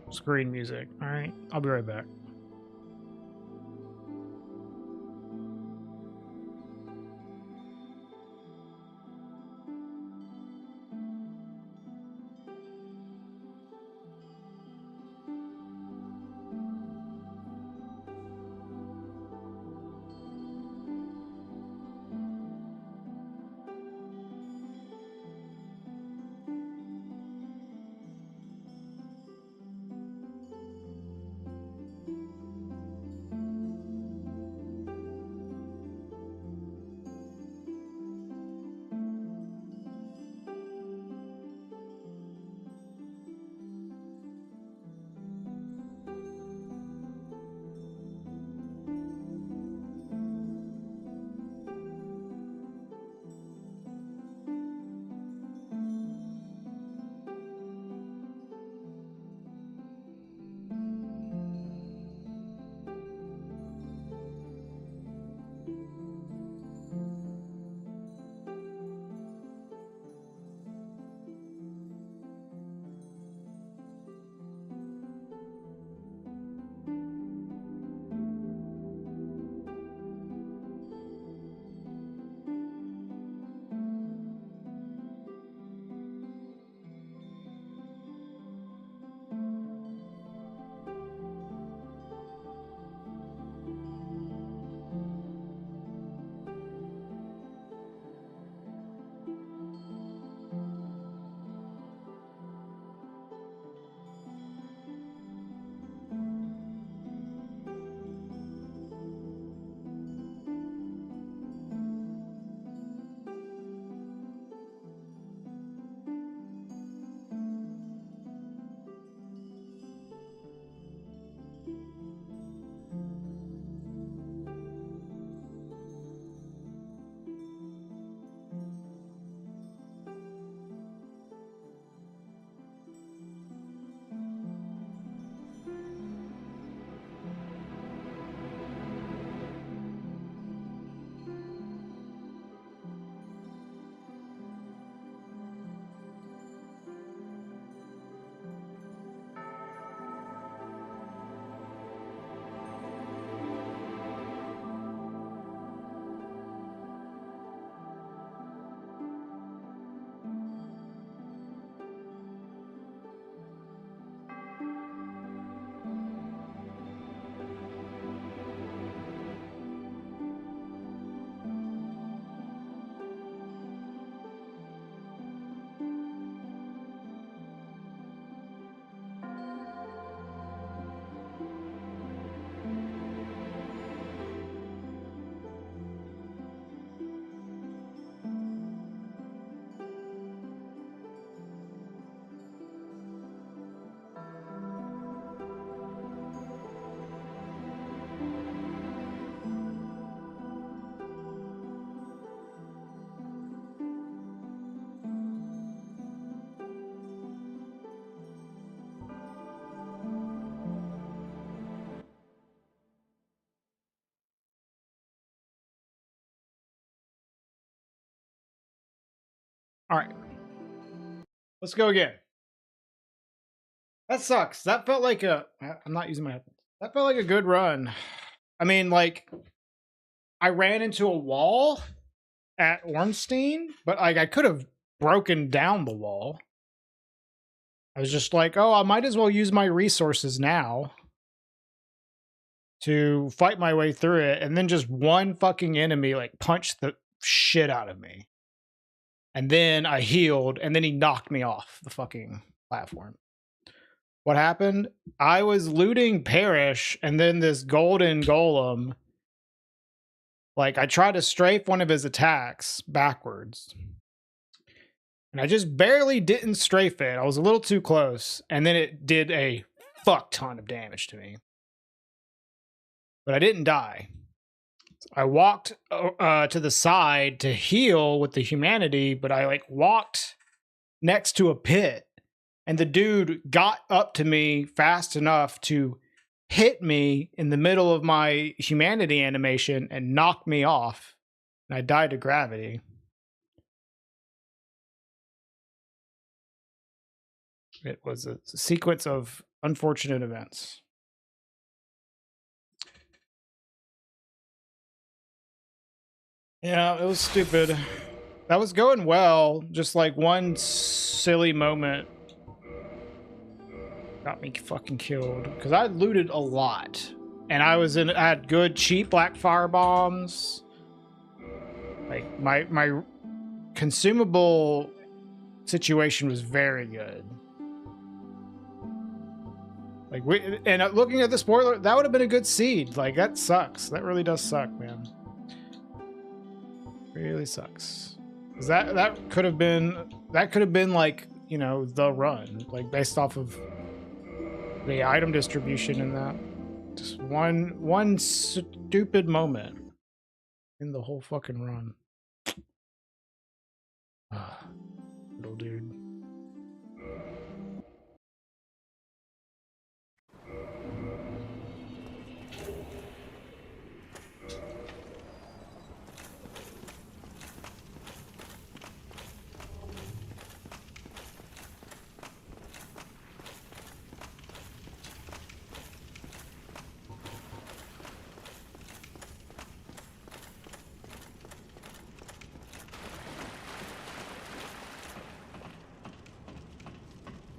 screen music. All right, I'll be right back. All right. Let's go again. That sucks. That felt like a... I'm not using my headphones. That felt like a good run. I mean, like, I ran into a wall at Ornstein, but like I could have broken down the wall. I was just like, oh, I might as well use my resources now to fight my way through it. And then just one fucking enemy like punched the shit out of me. And then I healed, and then he knocked me off the fucking platform. What happened? I was looting Parish, and then this golden golem, like, I tried to strafe one of his attacks backwards. And I just barely didn't strafe it. I was a little too close, and then it did a fuck ton of damage to me. But I didn't die. I walked to the side to heal with the humanity, but I like walked next to a pit, and the dude got up to me fast enough to hit me in the middle of my humanity animation and knock me off, and I died to gravity. It was a sequence of unfortunate events. Yeah, it was stupid. That was going well. Just like one silly moment got me fucking killed. Because I looted a lot. And I had good cheap black fire bombs. Like my consumable situation was very good. Like looking at the spoiler, that would have been a good seed. Like that sucks. That really does suck, man. Really sucks. 'Cause that could have been like, you know, the run, like based off of the item distribution and that. Just one stupid moment in the whole fucking run. Little dude.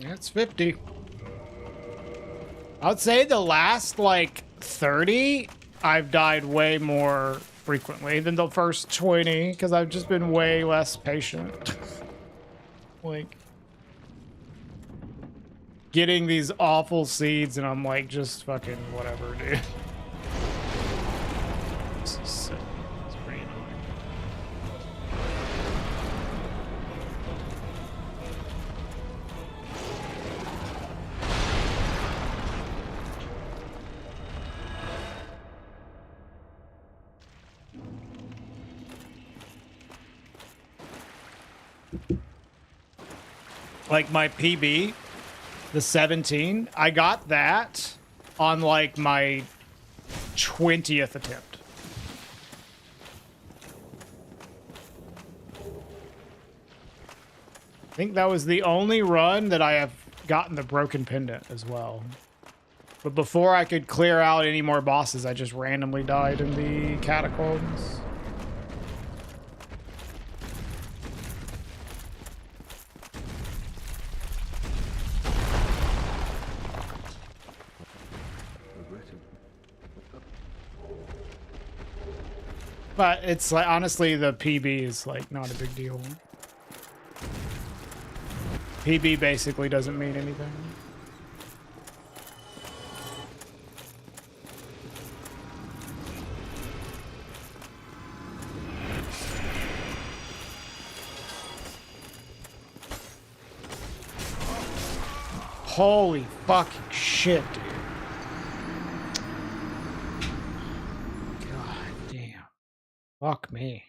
It's 50. I'd say the last like 30, I've died way more frequently than the first 20 because I've just been way less patient. Like getting these awful seeds, and I'm like, just fucking whatever, dude. This is sick. It's pretty annoying. Like my PB, the 17, I got that on like my 20th attempt. I think that was the only run that I have gotten the broken pendant as well. But before I could clear out any more bosses, I just randomly died in the Catacombs. But it's like, honestly, the PB is like not a big deal. PB basically doesn't mean anything. Holy fucking shit, dude. God damn. Fuck me.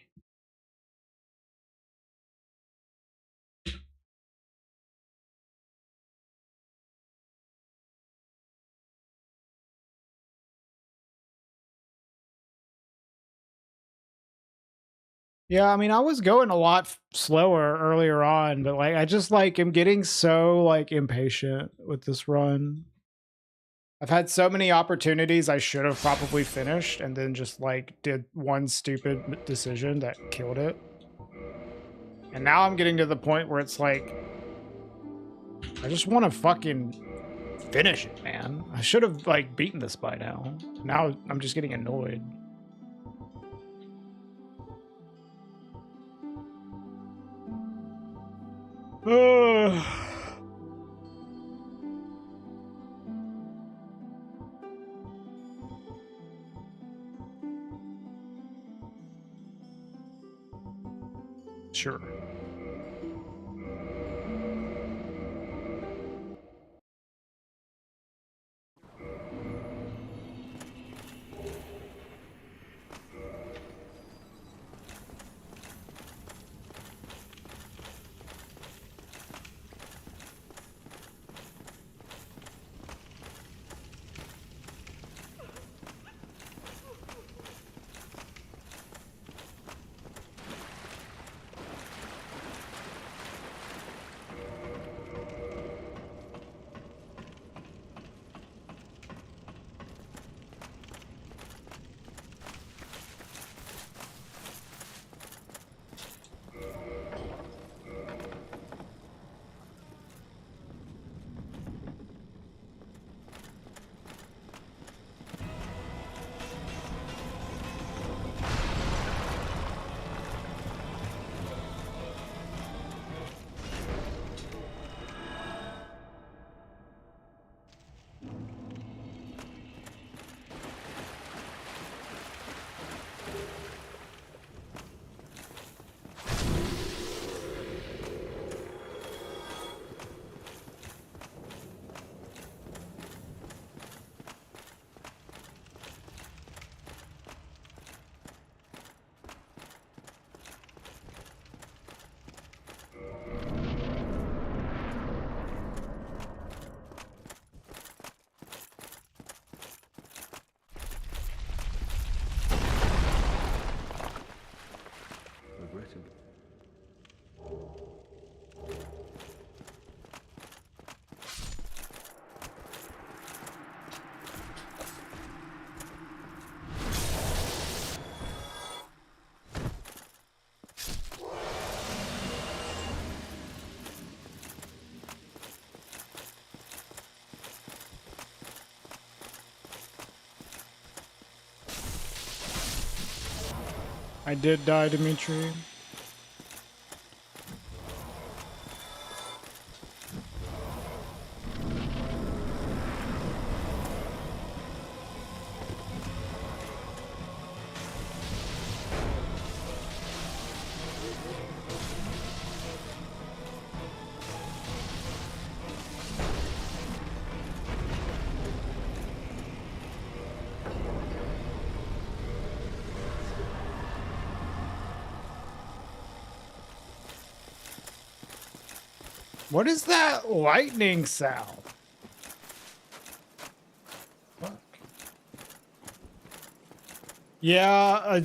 Yeah, I mean, I was going a lot slower earlier on, but like I just like am getting so like impatient with this run. I've had so many opportunities I should have probably finished and then just like did one stupid decision that killed it. And now I'm getting to the point where it's like I just want to fucking finish it, man. I should have like beaten this by now. Now I'm just getting annoyed. Sure. Regrettably. I did die, Dimitri. What is that lightning sound? Fuck. Yeah,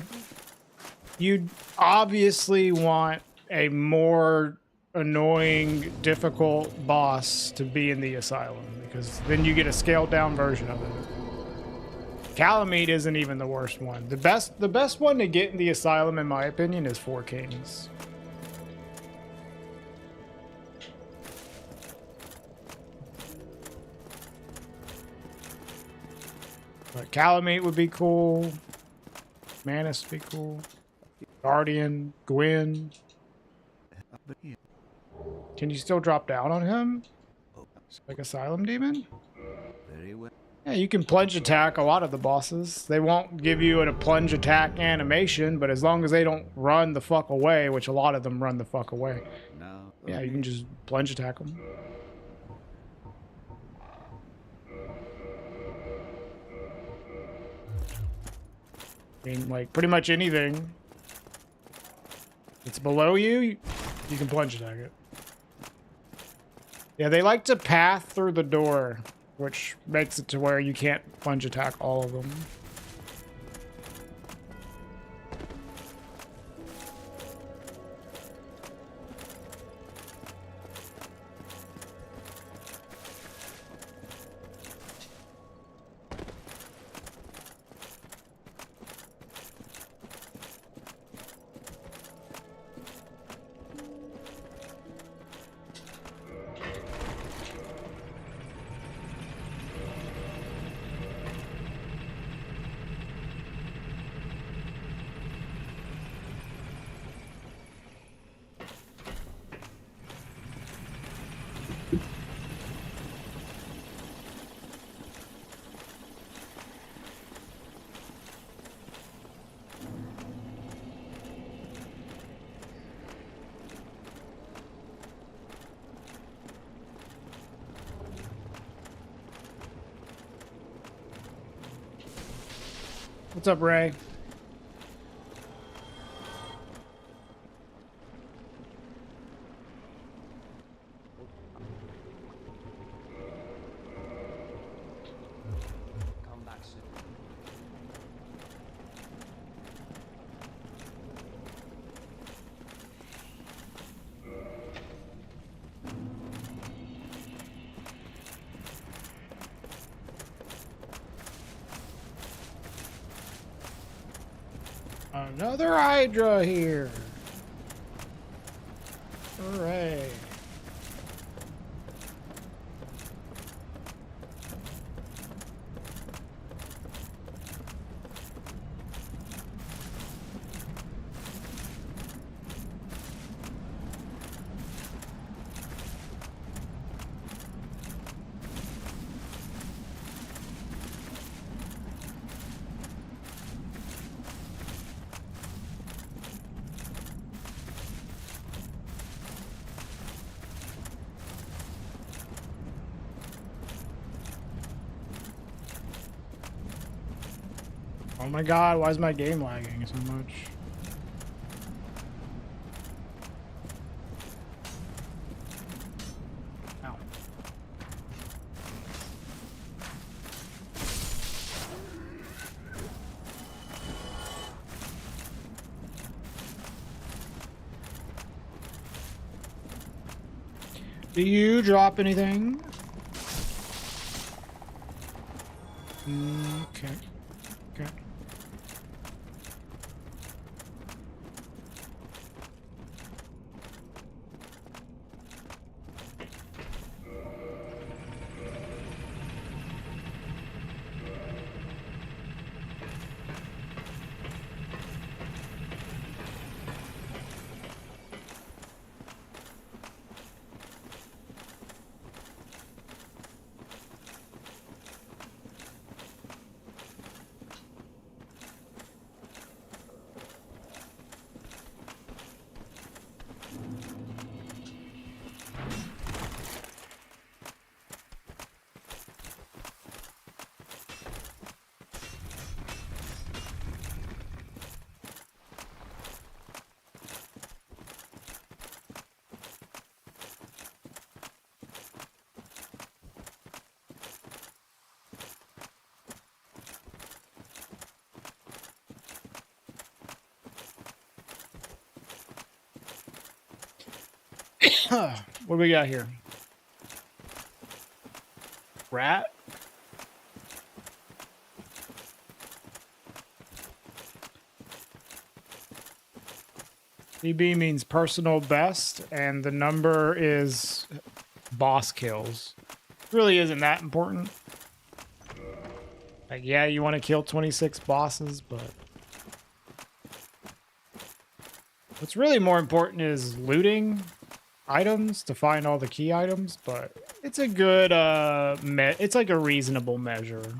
you obviously want a more annoying, difficult boss to be in the asylum because then you get a scaled down version of it. Calamite isn't even the worst one. The best one to get in the asylum, in my opinion, is Four Kings. But Calamite would be cool. Manus would be cool. Guardian, Gwyn. But yeah. Can you still drop down on him? Like Asylum Demon? Very well. Yeah, you can plunge attack a lot of the bosses. They won't give you a plunge attack animation, but as long as they don't run the fuck away, which a lot of them run the fuck away. Now. Yeah, you can just plunge attack them. I mean, like, pretty much anything. It's below you, you can plunge attack it. Yeah, they like to path through the door, which makes it to where you can't plunge attack all of them. What's up, Ray? Come back soon. Another Hydra here. Hooray. Oh my god, why is my game lagging so much? Ow. Do you drop anything? Okay. Okay. What do we got here? Rat? PB means personal best, and the number is boss kills. Really isn't that important. Like, yeah, you want to kill 26 bosses, but what's really more important is looting items to find all the key items, but it's a good it's like a reasonable measure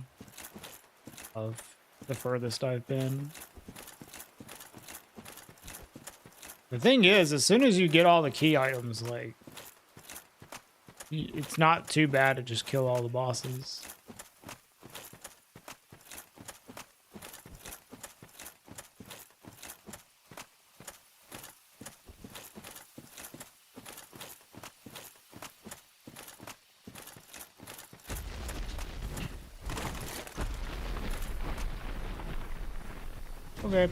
of the furthest I've been. The thing is, as soon as you get all the key items, like, it's not too bad to just kill all the bosses. Okay.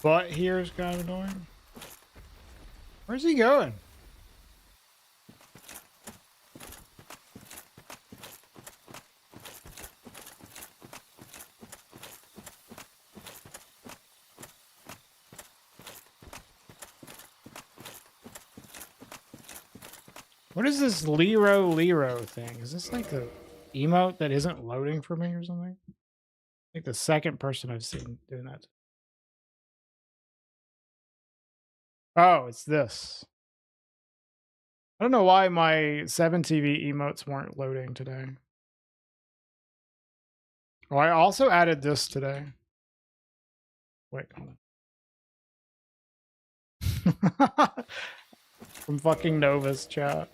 But here's kind of annoying. Where's he going? What is this Lero thing? Is this like a emote that isn't loading for me or something? Like the second person I've seen doing that. Oh, it's this. I don't know why my 7TV emotes weren't loading today. Oh, I also added this today. Wait, hold From fucking Nova's chat.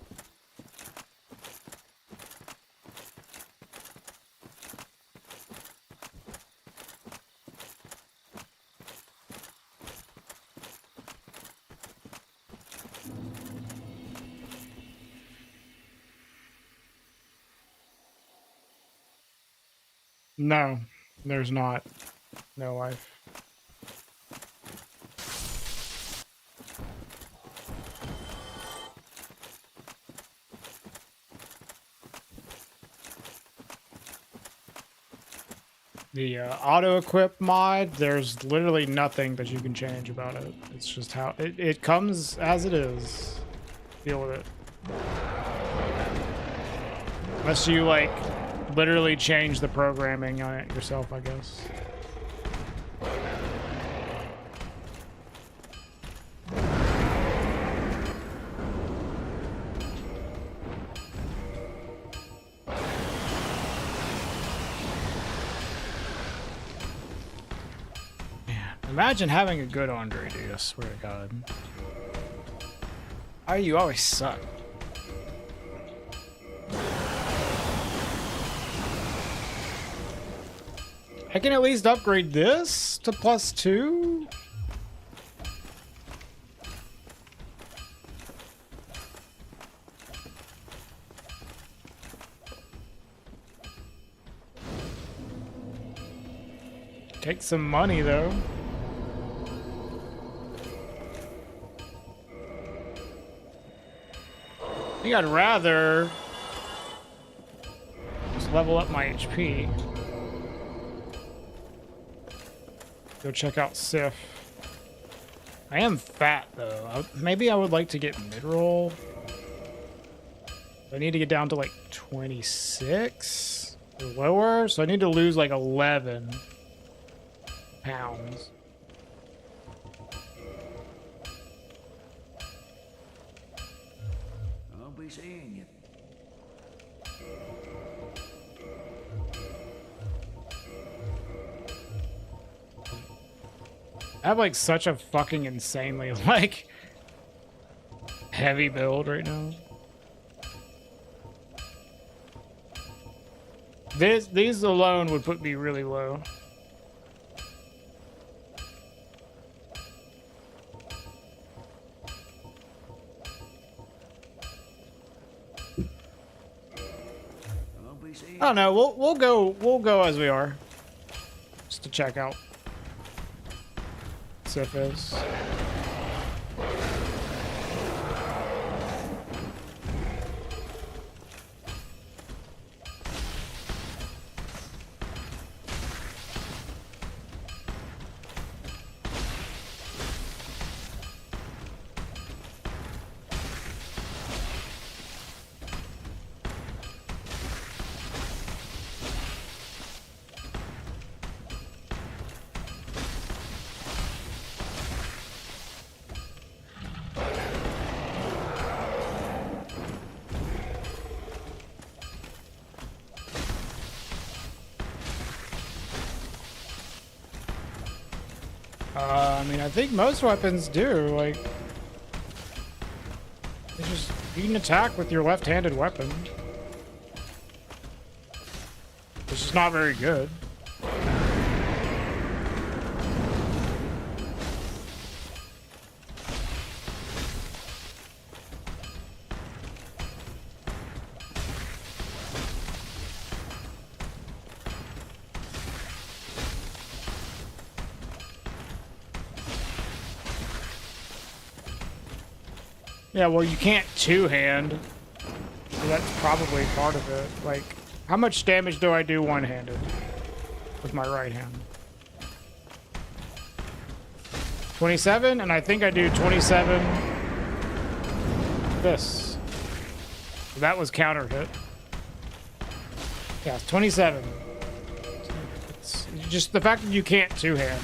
No, there's not. No life. The auto-equip mod, there's literally nothing that you can change about it. It's just how it comes as it is. Deal with it. Unless you, like, literally change the programming on it yourself, I guess. Imagine having a good Andre, dude. I swear to God. Why you always suck? I can at least upgrade this to +2. Take some money, though. I think I'd rather just level up my HP. Go check out Sif. I am fat, though. Maybe I would like to get mid-roll. I need to get down to like 26 or lower, so I need to lose like 11 pounds. I'll be seeing you. I have like such a fucking insanely like heavy build right now. These alone would put me really low. I'll be seeing I don't know. We'll go as we are, just to check out Sif is. I mean, I think most weapons do. Like, you can attack with your left-handed weapon. It's just not very good. Yeah, well, you can't two-hand. So that's probably part of it. Like, how much damage do I do one-handed with my right hand? 27, and I think I do 27 this. So that was counter hit. Yeah, 27. It's just the fact that you can't two-hand.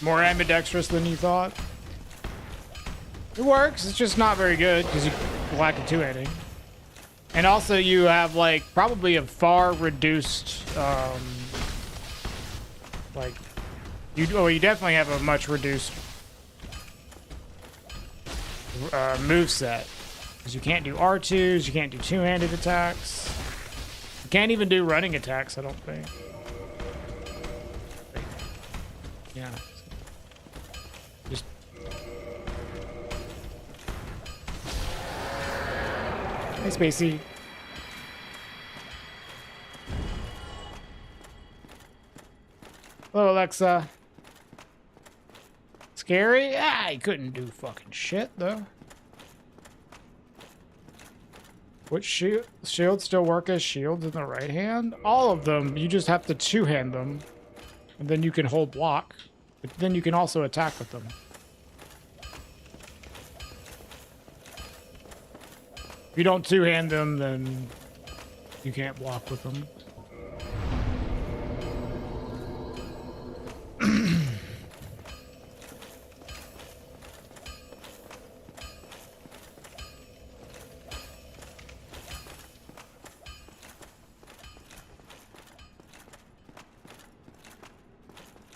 More ambidextrous than you thought. It works. It's just not very good because you lack a two-handing. And also, you have like probably a far reduced, like you definitely have a much reduced move set because you can't do R2s, you can't do two-handed attacks, you can't even do running attacks. I don't think. Yeah. Just. Hey, Spacey. Hello, Alexa. Scary? Ah, he couldn't do fucking shit, though. Which shields still work as shields in the right hand? All of them. You just have to two-hand them. And then you can hold block. But then you can also attack with them. If you don't two-hand them, then you can't block with them.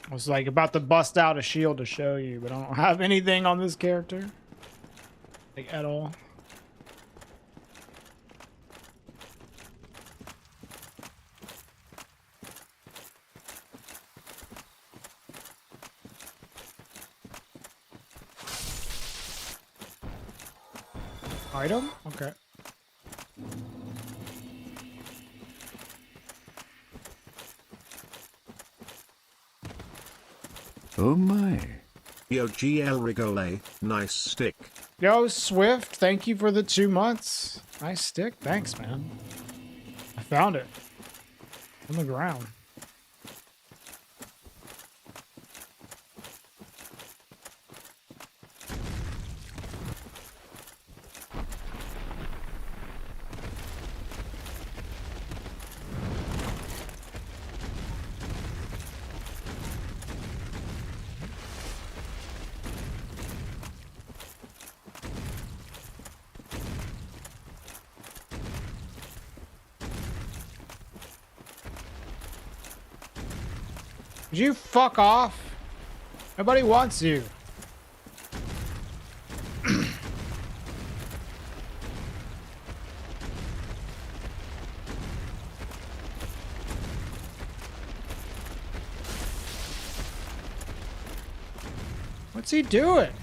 I was like about to bust out a shield to show you, but I don't have anything on this character. Like, at all. Item? Okay. Oh my. Yo, GL Rigole, nice stick. Yo, Swift, thank you for the 2 months. Nice stick. Thanks, man. I found it. On the ground. Would you fuck off? Nobody wants you. What's he doing?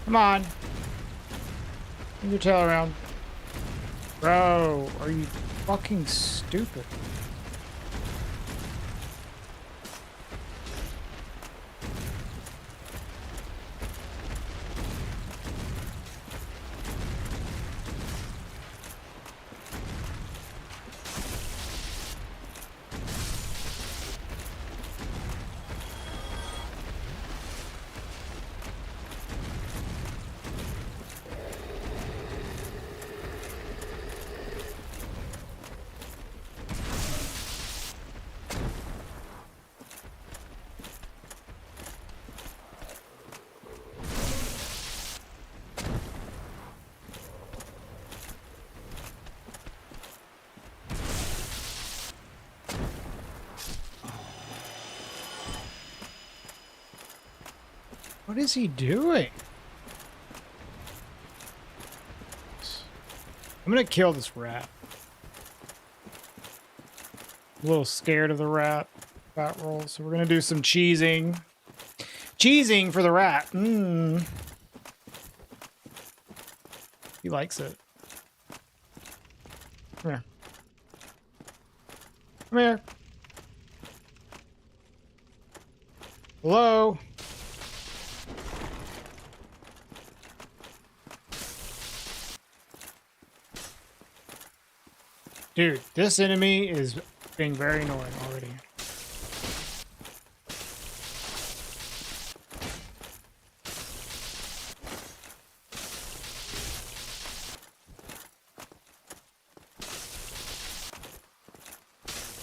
Come on. Move your tail around. Bro, are you fucking stupid? What is he doing? I'm gonna kill this rat. A little scared of the rat roll, so we're gonna do some cheesing. Cheesing for the rat. Mmm. He likes it. Come here. Come here. Hello? Dude, this enemy is being very annoying already.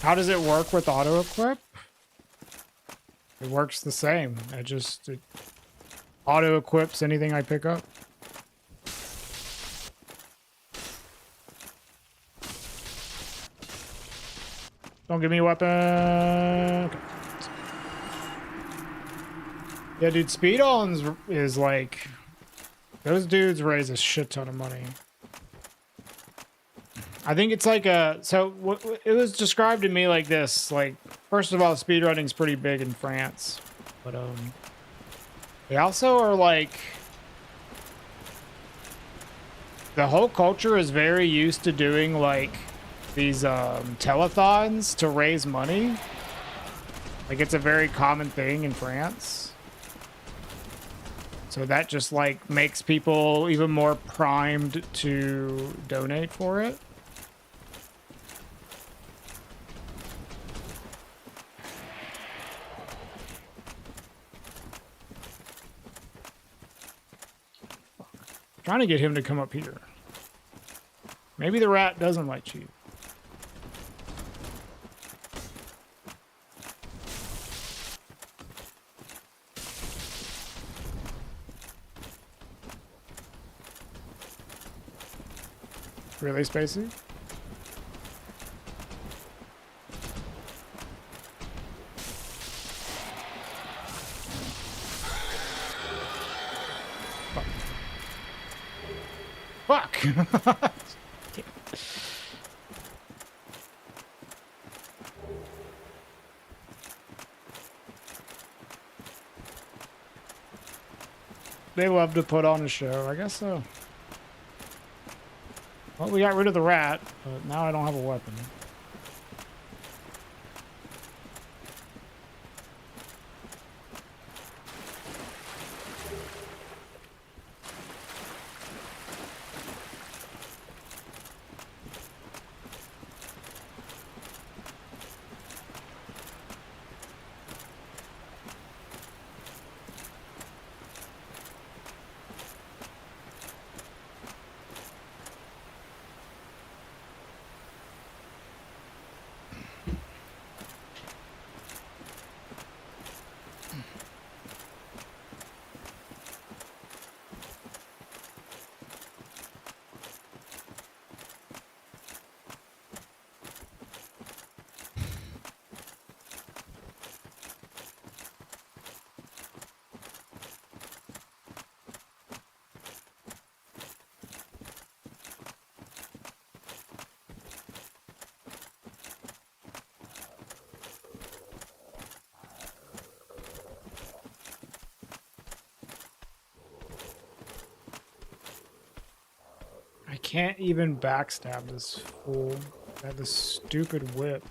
How does it work with auto equip? It works the same. It auto equips anything I pick up. Don't give me a weapon. Okay. Yeah, dude, speed-ons is like... Those dudes raise a shit ton of money. I think it's like a... So, it was described to me like this. Like, first of all, speedrunning's pretty big in France. But, they also are like... The whole culture is very used to doing, like... these telethons to raise money. Like, it's a very common thing in France. So that just like makes people even more primed to donate for it. Trying to get him to come up here. Maybe the rat doesn't like cheese. Really, Spacey? Fuck. Fuck. They love to put on a show, I guess so. Well, we got rid of the rat, but now I don't have a weapon. I can't even backstab this fool. I have this stupid whip.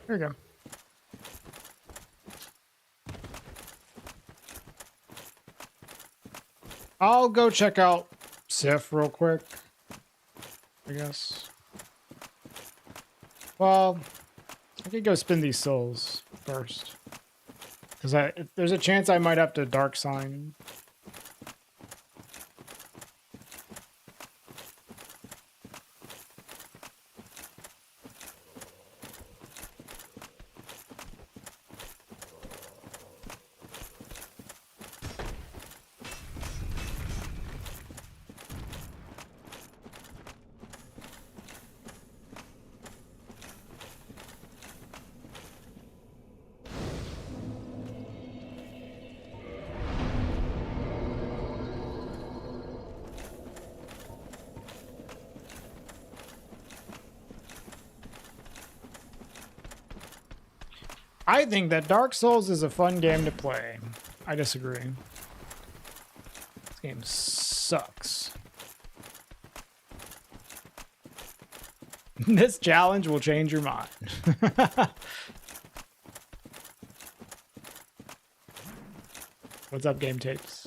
There we go. I'll go check out Sif real quick, I guess. Well, I could go spin these souls first. Because there's a chance I might have to dark sign. I think that Dark Souls is a fun game to play. I disagree. This game sucks. This challenge will change your mind. What's up, Game Tapes?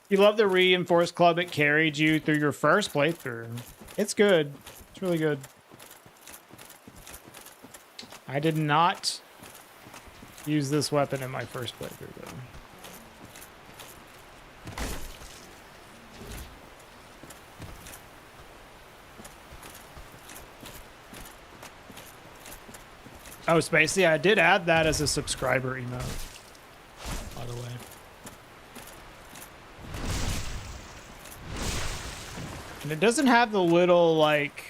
You love the Reinforced Club. It carried you through your first playthrough. It's good. It's really good. I did not use this weapon in my first playthrough, though. Oh, Spacey, I did add that as a subscriber emote, by the way. And it doesn't have the little, like,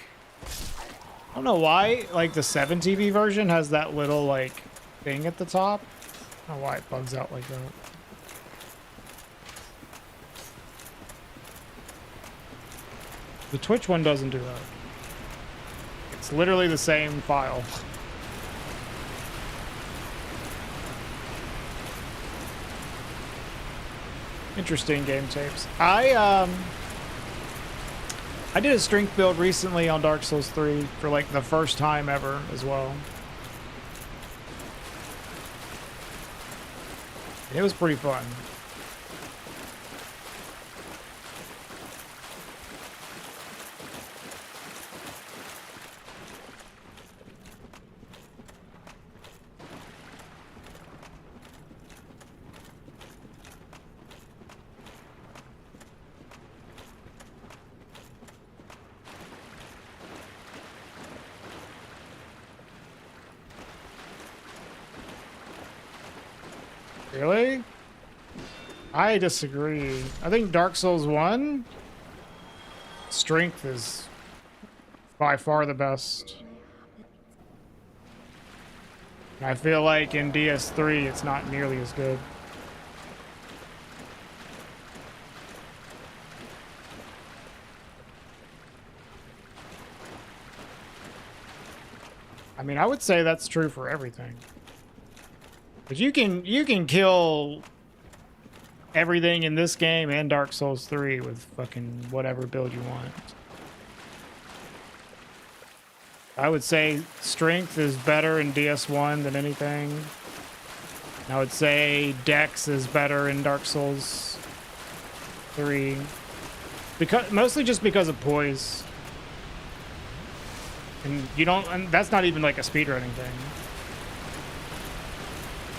I don't know why, like, the 7TV version has that little, like, thing at the top. I don't know why it bugs out like that. The Twitch one doesn't do that. It's literally the same file. Interesting, Game Tapes. I did a strength build recently on Dark Souls 3 for like the first time ever as well. It was pretty fun. Really? I disagree. I think Dark Souls 1 strength is by far the best. I feel like in DS3 it's not nearly as good. I mean, I would say that's true for everything. But you can kill everything in this game and Dark Souls 3 with fucking whatever build you want. I would say strength is better in DS1 than anything. I would say Dex is better in Dark Souls 3. Mostly just because of poise. And that's not even like a speedrunning thing.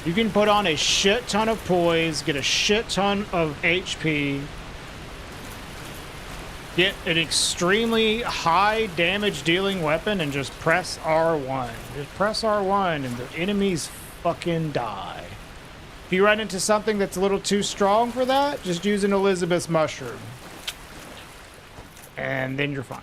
You can put on a shit ton of poise, get a shit ton of HP, get an extremely high damage dealing weapon, and just press R1. Just press R1 and the enemies fucking die. If you run into something that's a little too strong for that, just use an Elizabeth's mushroom. And then you're fine.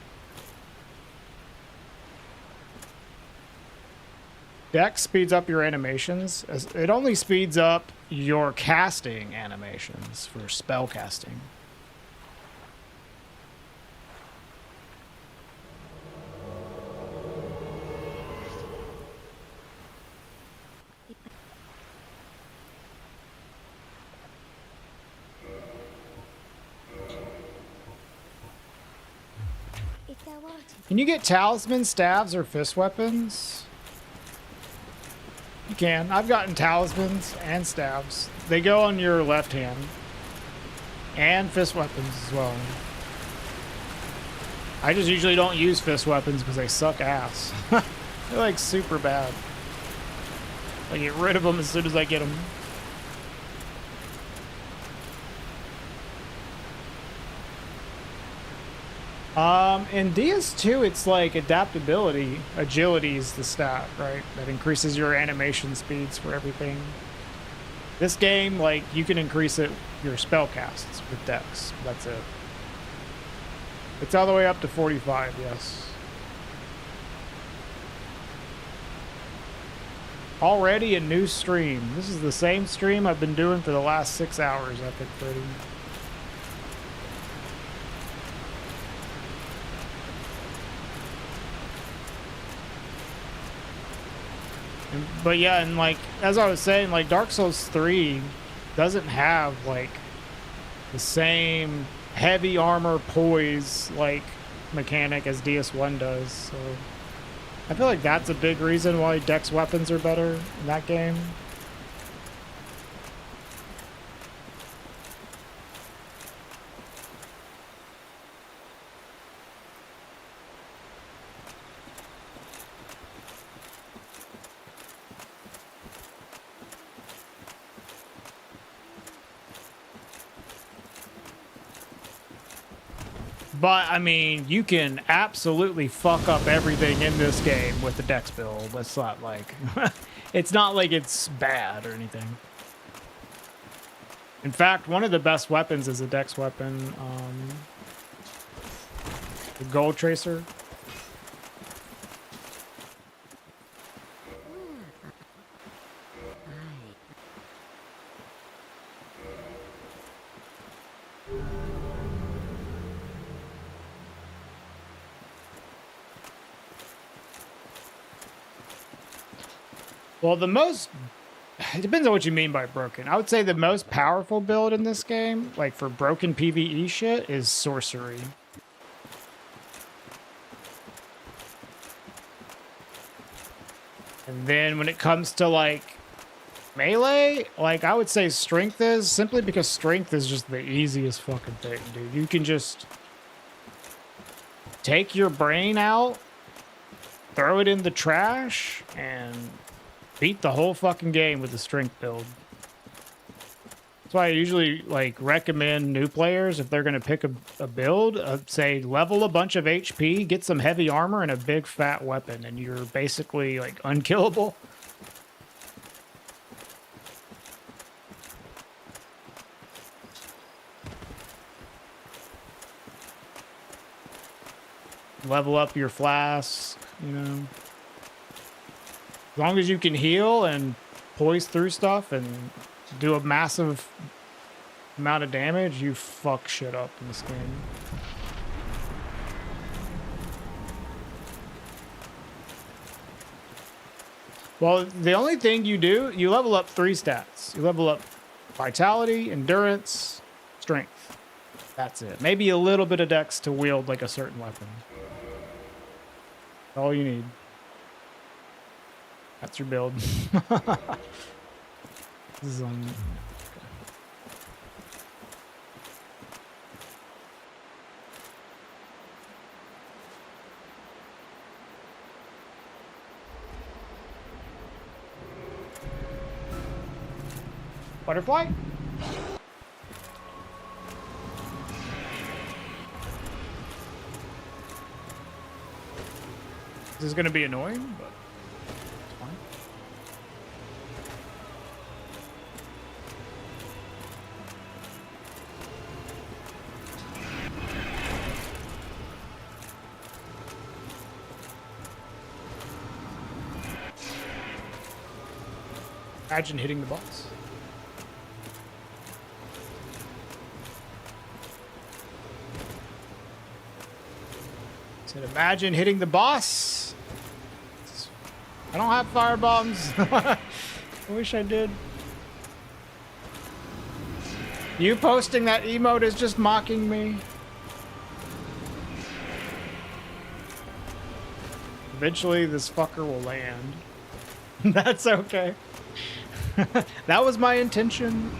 Dex speeds up your animations. It only speeds up your casting animations for spell casting. Can you get talisman, staves, or fist weapons? You can. I've gotten talismans and staves. They go on your left hand. And fist weapons as well. I just usually don't use fist weapons because they suck ass. They're like super bad. I get rid of them as soon as I get them. In DS2, it's like adaptability. Agility is the stat, right? That increases your animation speeds for everything. This game, like, you can increase your spell casts with Dex. That's it. It's all the way up to 45, yes. Already a new stream. This is the same stream I've been doing for the last 6 hours, Epic Freddy. But yeah, and like as I was saying, like Dark Souls 3 doesn't have like the same heavy armor poise like mechanic as DS1 does. So I feel like that's a big reason why Dex weapons are better in that game. But, I mean, you can absolutely fuck up everything in this game with the Dex build. It's not like... it's not like it's bad or anything. In fact, one of the best weapons is a Dex weapon. The Gold Tracer. Well, the most... It depends on what you mean by broken. I would say the most powerful build in this game, like for broken PvE shit, is sorcery. And then when it comes to, like, melee, like, I would say strength is, simply because strength is just the easiest fucking thing, dude. You can just take your brain out, throw it in the trash, and beat the whole fucking game with the strength build. That's why I usually like recommend new players, if they're going to pick a build, say level a bunch of HP, get some heavy armor and a big fat weapon, and you're basically like unkillable. Level up your flask, you know. As long as you can heal and poise through stuff and do a massive amount of damage, you fuck shit up in this game. Well, the only thing you do, you level up 3 stats. You level up vitality, endurance, strength. That's it. Maybe a little bit of dex to wield like a certain weapon. All you need. That's your build. This is on... Butterfly? This is going to be annoying, but... Imagine hitting the boss. Said, imagine hitting the boss. I don't have fire bombs. I wish I did. You posting that emote is just mocking me. Eventually, this fucker will land. That's okay. That was my intention.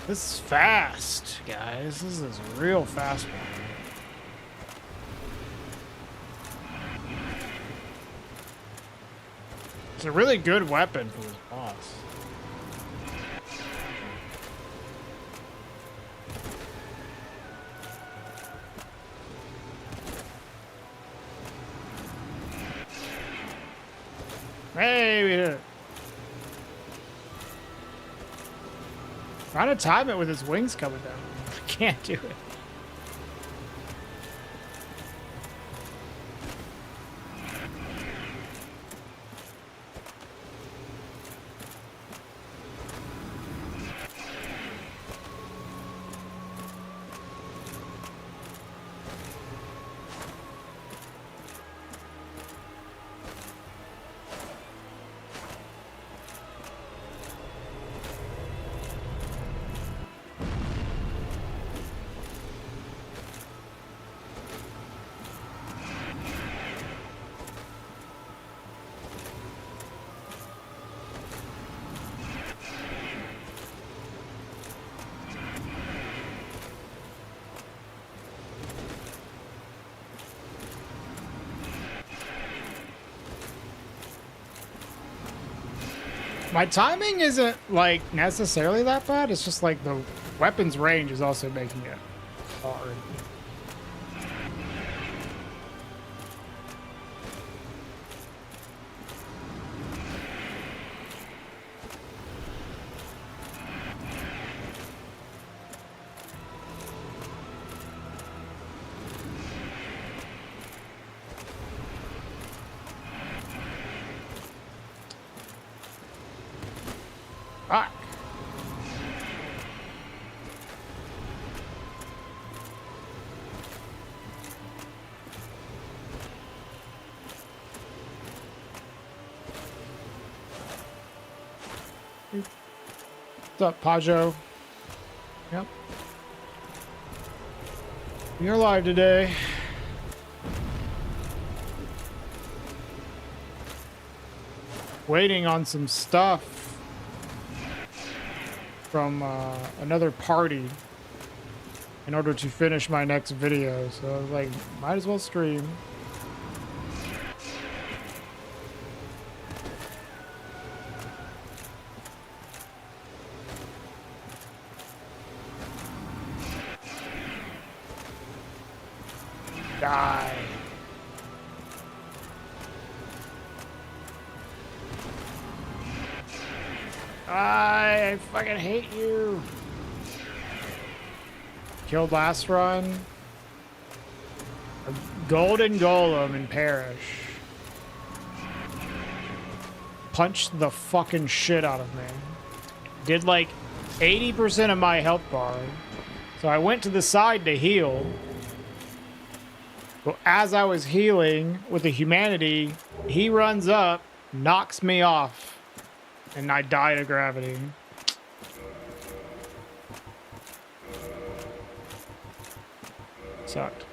This is fast, guys. This is a real fast one. It's a really good weapon for this boss. Hey, we hit it. Trying to time it with his wings coming down. I can't do it. My timing isn't like necessarily that bad. It's just like the weapon's range is also making it hard. Fuck. What's up, Pajo? Yep. You're alive today. Waiting on some stuff from another party in order to finish my next video. So I was like, might as well stream. Die. I fucking hate you. Killed last run. A golden golem in parish. Punched the fucking shit out of me. Did like 80% of my health bar. So I went to the side to heal. But as I was healing with the humanity, he runs up, knocks me off. And I die to gravity. Sucked.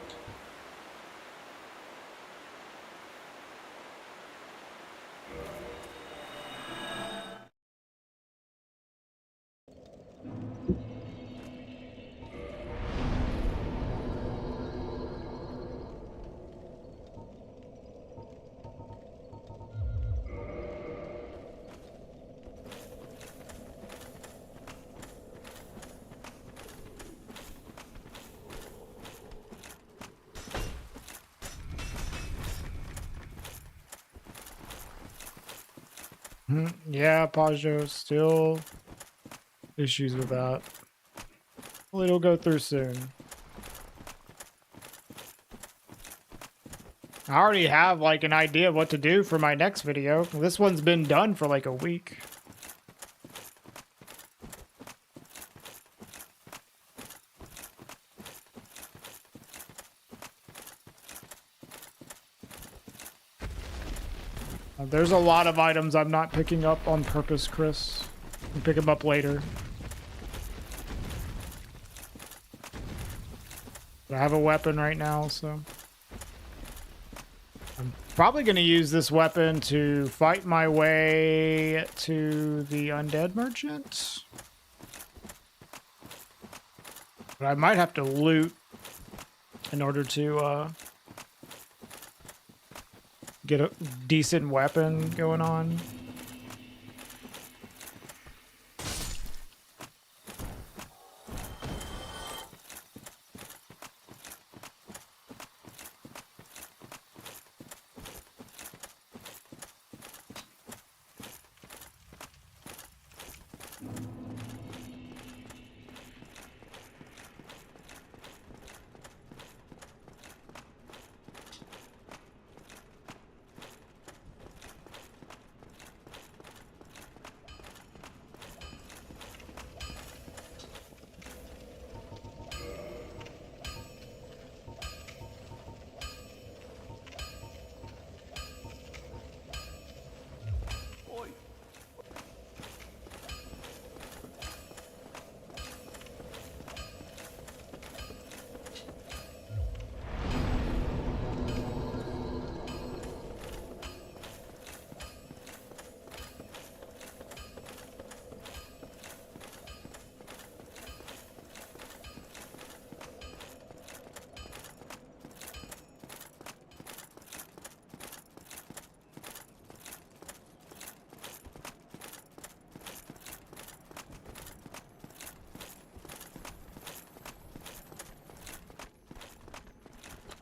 Yeah, Pajo, still issues with that. Well, it'll go through soon. I already have like an idea of what to do for my next video. This one's been done for like a week. There's a lot of items I'm not picking up on purpose, Chris. I'll pick them up later. But I have a weapon right now, so... I'm probably going to use this weapon to fight my way to the undead merchant. But I might have to loot in order to, get a decent weapon going on.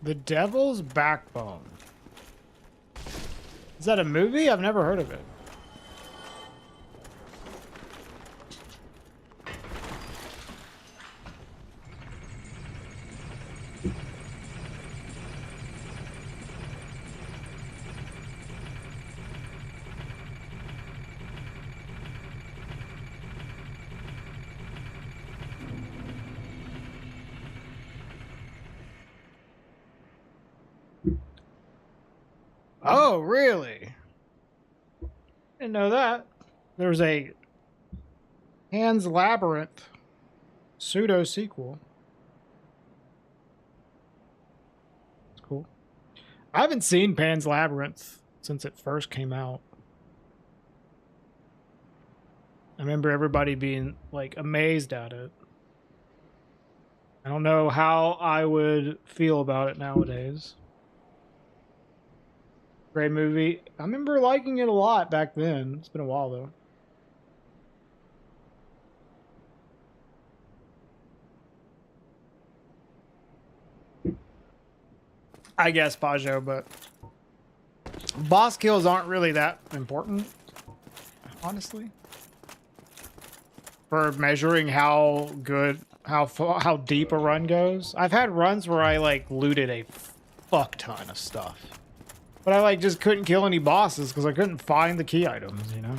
The Devil's Backbone. Is that a movie? I've never heard of it. Oh, really? Didn't know that. There's a Pan's Labyrinth pseudo sequel. It's cool. I haven't seen Pan's Labyrinth since it first came out. I remember everybody being like amazed at it. I don't know how I would feel about it nowadays. Great movie. I remember liking it a lot back then. It's been a while though. I guess Pajo, but boss kills aren't really that important, honestly, for measuring how good, how deep a run goes. I've had runs where I like looted a fuck ton of stuff, but I like just couldn't kill any bosses because I couldn't find the key items, you know?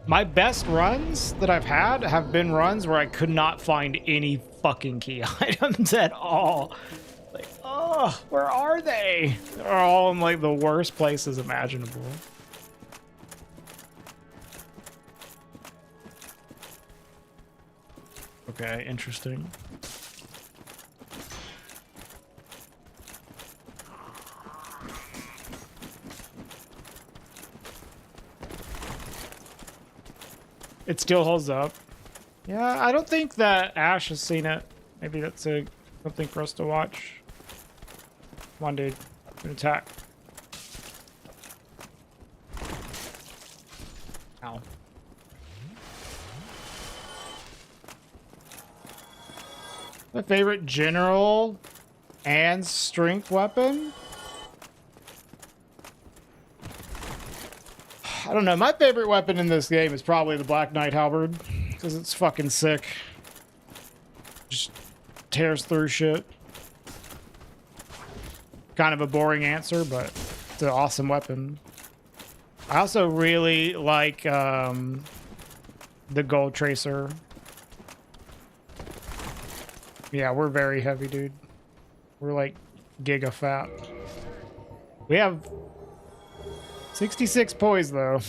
My best runs that I've had have been runs where I could not find any fucking key items at all. Like, oh, where are they? They're all in like the worst places imaginable. Okay, interesting. It still holds up. Yeah, I don't think that Ash has seen it. Maybe that's something for us to watch. Come on, dude. Good attack. Ow. My favorite general and strength weapon? I don't know. My favorite weapon in this game is probably the Black Knight Halberd because it's fucking sick. Just tears through shit. Kind of a boring answer, but it's an awesome weapon. I also really like the Gold Tracer. Yeah, we're very heavy, dude. We're like giga fat. We have 66 poise though.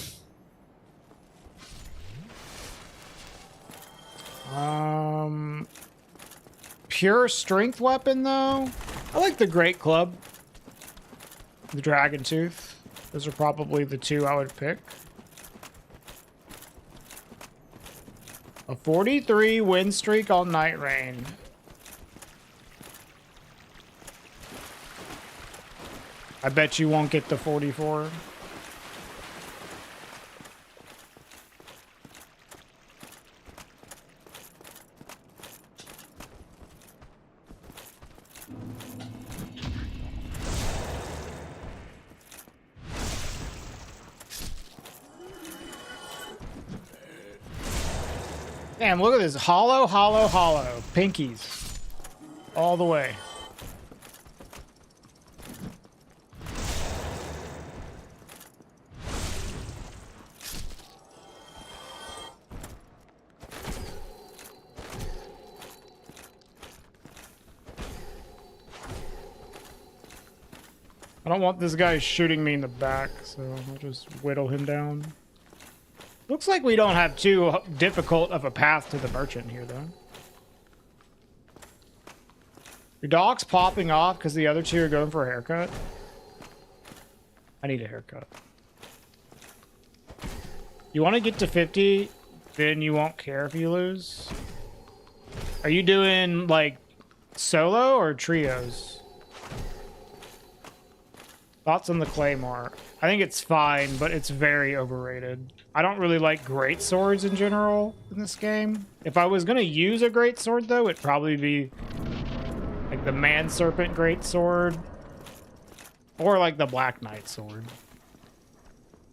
Pure strength weapon though. I like the Great Club. The Dragon Tooth. Those are probably the two I would pick. A 43 win streak on Night Rain. I bet you won't get the 44. Damn, look at this. Hollow, hollow, hollow. Pinkies. All the way. I don't want this guy shooting me in the back, so I'll just whittle him down. Looks like we don't have too difficult of a path to the merchant here, though. Your dog's popping off because the other two are going for a haircut. I need a haircut. You want to get to 50, then you won't care if you lose. Are you doing, like, solo or trios? Thoughts on the Claymore? I think it's fine, but it's very overrated. I don't really like great swords in general in this game. If I was gonna use a great sword though, it'd probably be like the man serpent great sword or like the Black Knight sword.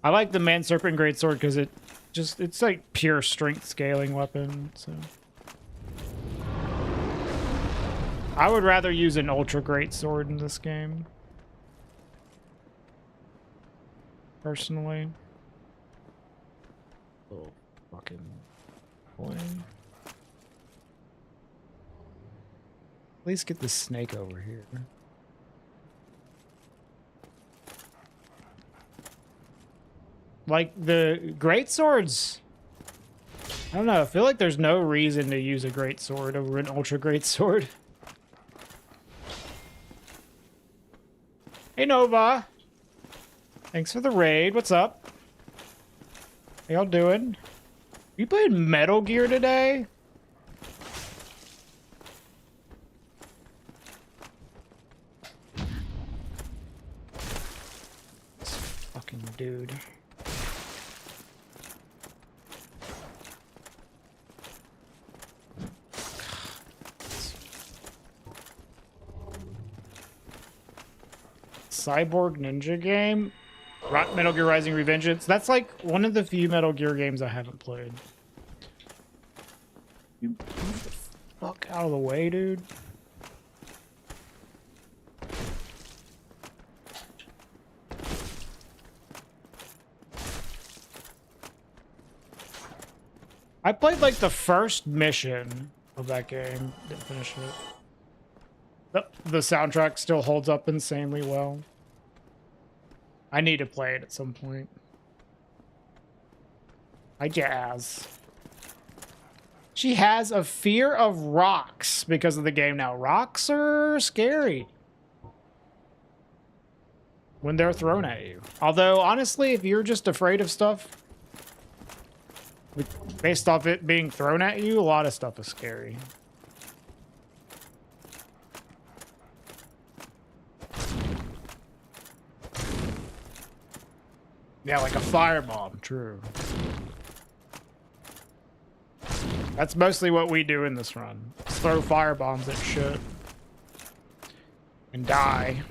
I like the man serpent great sword because it's like pure strength scaling weapon, so I would rather use an ultra great sword in this game. Personally. Oh, fucking boy. At least get the snake over here. Like the great swords. I don't know. I feel like there's no reason to use a great sword over an ultra great sword. Hey Nova. Thanks for the raid. What's up? How y'all doing? You playing Metal Gear today? This fucking dude. Cyborg Ninja game? Metal Gear Rising Revengeance. That's like one of the few Metal Gear games I haven't played. You move the fuck out of the way, dude. I played like the first mission of that game. Didn't finish it. The soundtrack still holds up insanely well. I need to play it at some point. Hi, Jazz. She has a fear of rocks because of the game now. Rocks are scary when they're thrown at you. Although, honestly, if you're just afraid of stuff, based off it being thrown at you, a lot of stuff is scary. Yeah, like a firebomb, true. That's mostly what we do in this run. Just throw firebombs at shit. And die.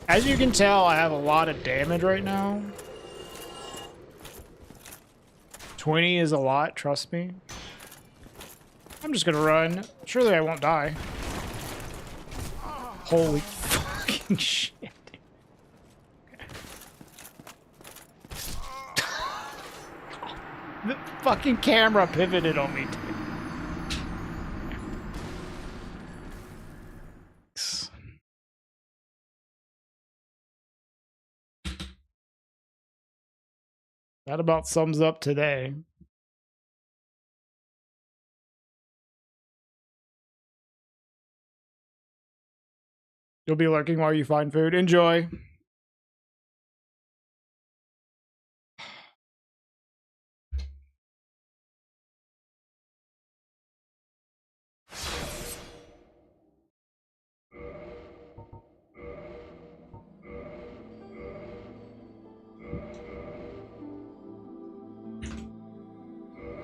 As you can tell, I have a lot of damage right now. 20 is a lot, trust me. I'm just gonna run. Surely I won't die. Holy fucking shit. Okay. The fucking camera pivoted on me, dude. That about sums up today. You'll be lurking while you find food. Enjoy.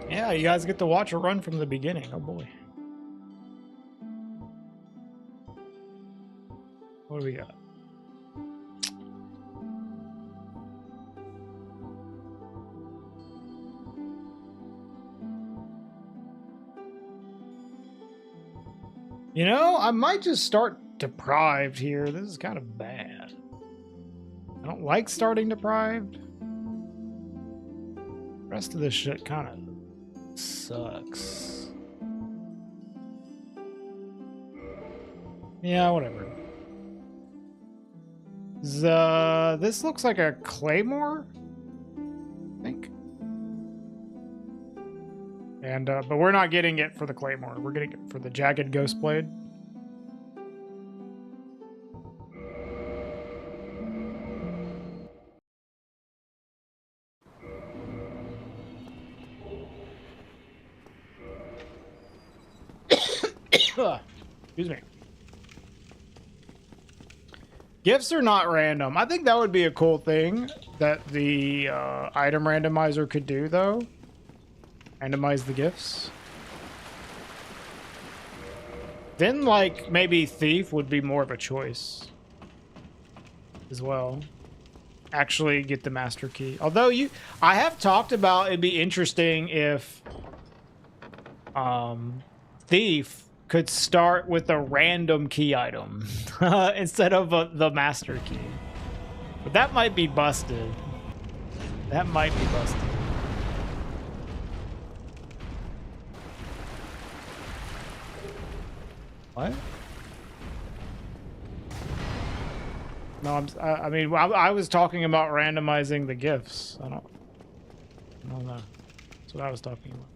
Yeah, you guys get to watch a run from the beginning. Oh boy. What do we got? You know, I might just start deprived here. This is kind of bad. I don't like starting deprived. The rest of this shit kind of sucks. Yeah, whatever. This looks like a claymore, I think. And but we're not getting it for the claymore. We're getting it for the jagged ghost blade. Excuse me. Gifts are not random. I think that would be a cool thing that the item randomizer could do, though. Randomize the gifts. Then, like, maybe Thief would be more of a choice as well. Actually get the master key. Although I have talked about it'd be interesting if Thief could start with a random key item instead of the master key. But that might be busted. That might be busted. What? No, I mean, I was talking about randomizing the gifts. I don't know. That's what I was talking about.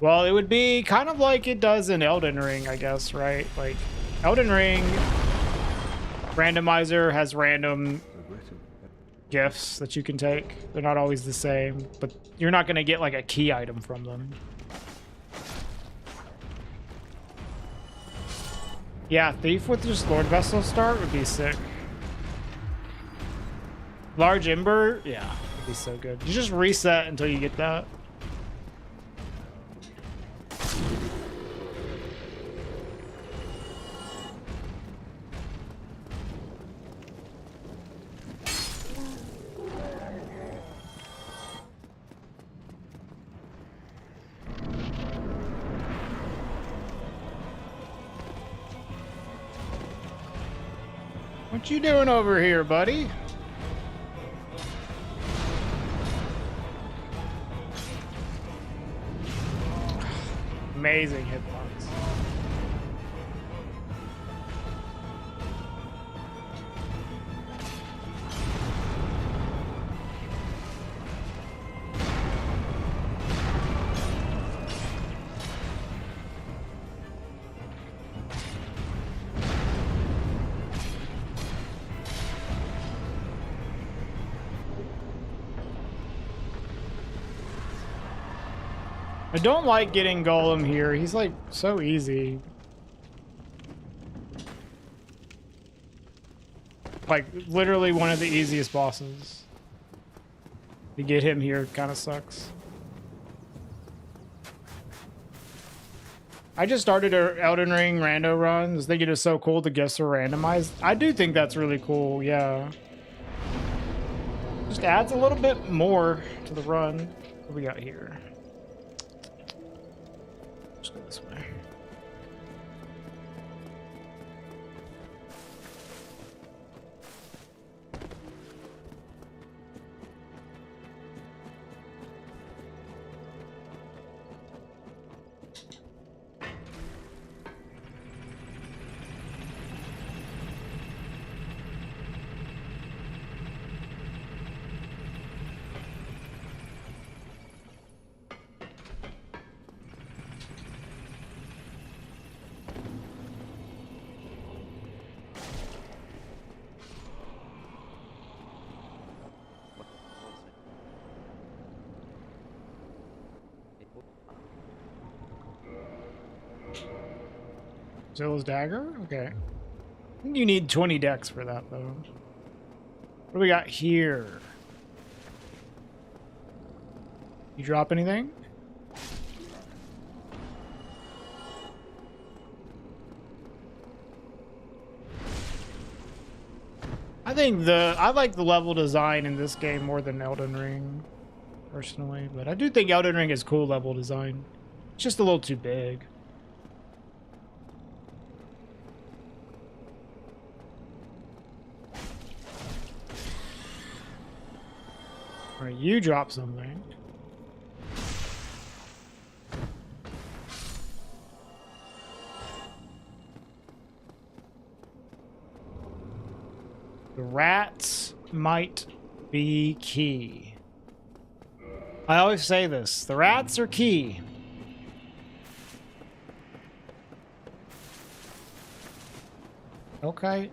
Well, it would be kind of like it does in Elden Ring, I guess, right? Like, Elden Ring randomizer has random gifts that you can take. They're not always the same, but you're not going to get like a key item from them. Yeah, Thief with just Lord Vessel start would be sick. Large Ember, yeah, would be so good. You just reset until you get that. What you doing over here, buddy? Amazing hitbox. I don't like getting Golem here. He's like so easy. Like literally one of the easiest bosses. To get him here kind of sucks. I just started a Elden Ring rando run. I was thinking it's so cool the gifts are randomized. I do think that's really cool, yeah. Just adds a little bit more to the run. What do we got here? Let's go this way. Zilla's dagger? Okay. I think you need 20 decks for that, though. What do we got here? You drop anything? I like the level design in this game more than Elden Ring, personally. But I do think Elden Ring is cool level design. It's just a little too big. All right, you drop something. The rats might be key. I always say this. The rats are key. Okay.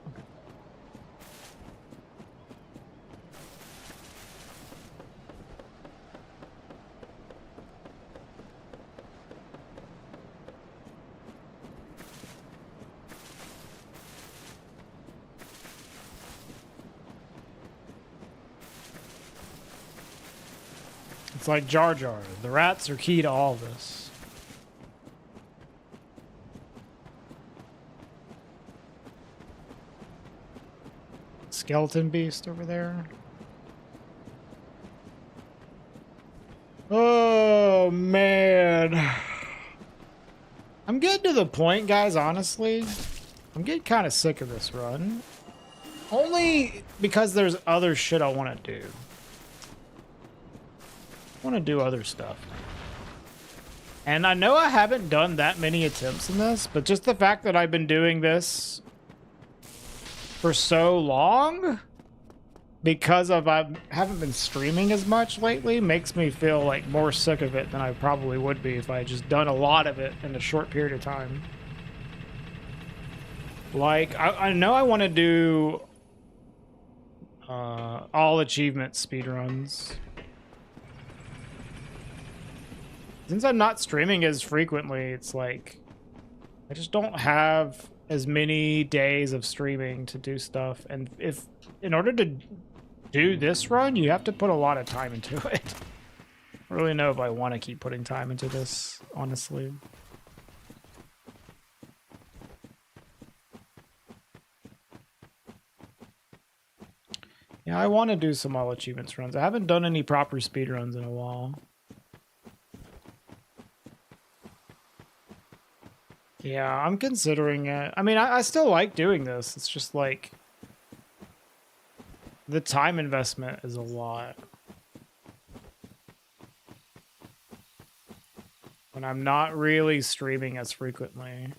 It's like Jar Jar. The rats are key to all this. Skeleton beast over there. Oh, man. I'm getting to the point, guys, honestly. I'm getting kind of sick of this run. Only because there's other shit I want to do. I want to do other stuff. And I know I haven't done that many attempts in this, but just the fact that I've been doing this for so long, because of I haven't been streaming as much lately, makes me feel like more sick of it than I probably would be if I had just done a lot of it in a short period of time. Like, I know I want to do all achievement speedruns. Since I'm not streaming as frequently, it's like I just don't have as many days of streaming to do stuff. And if in order to do this run, you have to put a lot of time into it. I don't really know if I want to keep putting time into this, honestly. Yeah, I want to do some all achievements runs. I haven't done any proper speed runs in a while. Yeah, I'm considering it. I mean, I still like doing this. It's just like the time investment is a lot. When I'm not really streaming as frequently.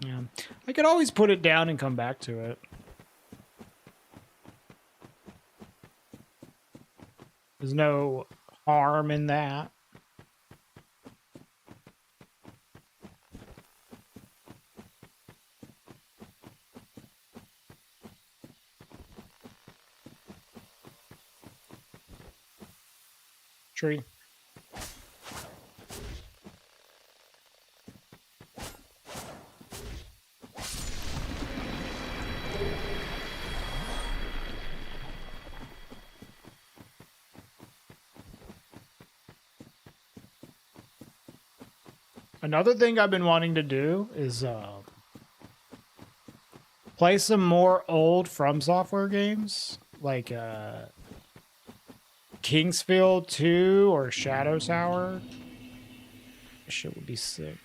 Yeah, I could always put it down and come back to it. There's no harm in that. Tree. Another thing I've been wanting to do is play some more old From Software games, like Kingsfield 2 or Shadow Tower. This shit would be sick.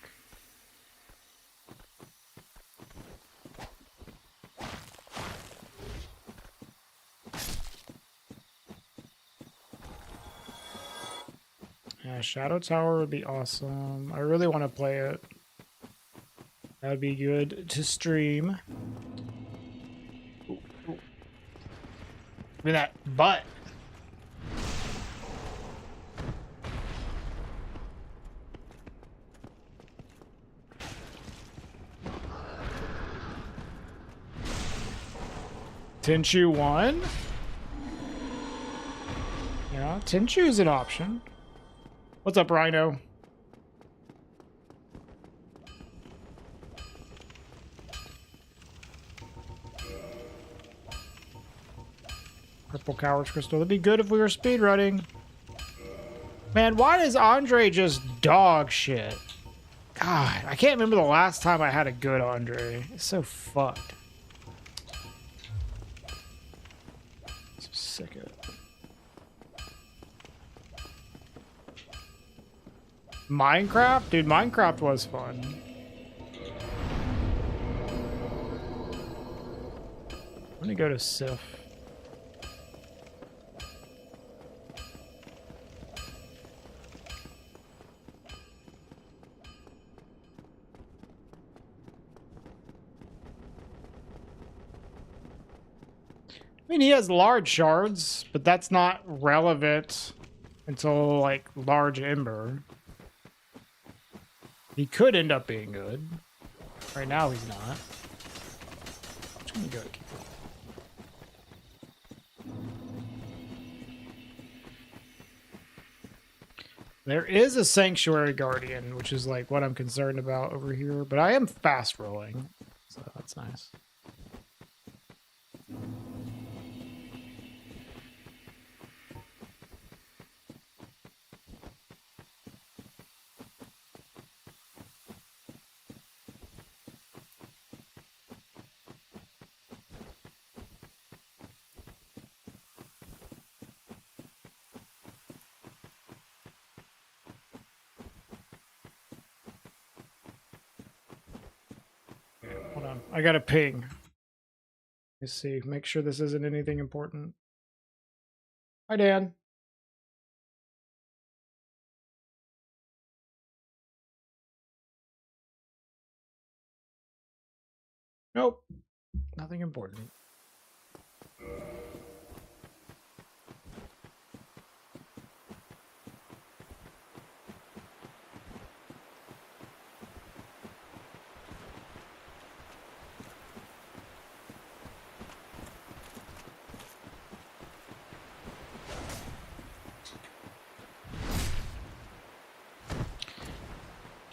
Yeah, Shadow Tower would be awesome. I really want to play it. That would be good to stream. Ooh, ooh. Look at that butt. Tenchu 1? Yeah, Tenchu is an option. What's up, Rhino? Purple Coward's Crystal. That'd be good if we were speedrunning. Man, why is Andre just dog shit? God, I can't remember the last time I had a good Andre. It's so fucked. So sick of it. Minecraft? Dude, Minecraft was fun. Let me go to Sif. I mean, he has large shards, but that's not relevant until, like, large ember. He could end up being good. Right now, he's not. I'm just gonna go keep it. There is a sanctuary guardian, which is like what I'm concerned about over here, but I am fast rolling, so that's nice. Hold on, I got a ping. Let's see, make sure this isn't anything important. Hi, Dan. Nope, nothing important.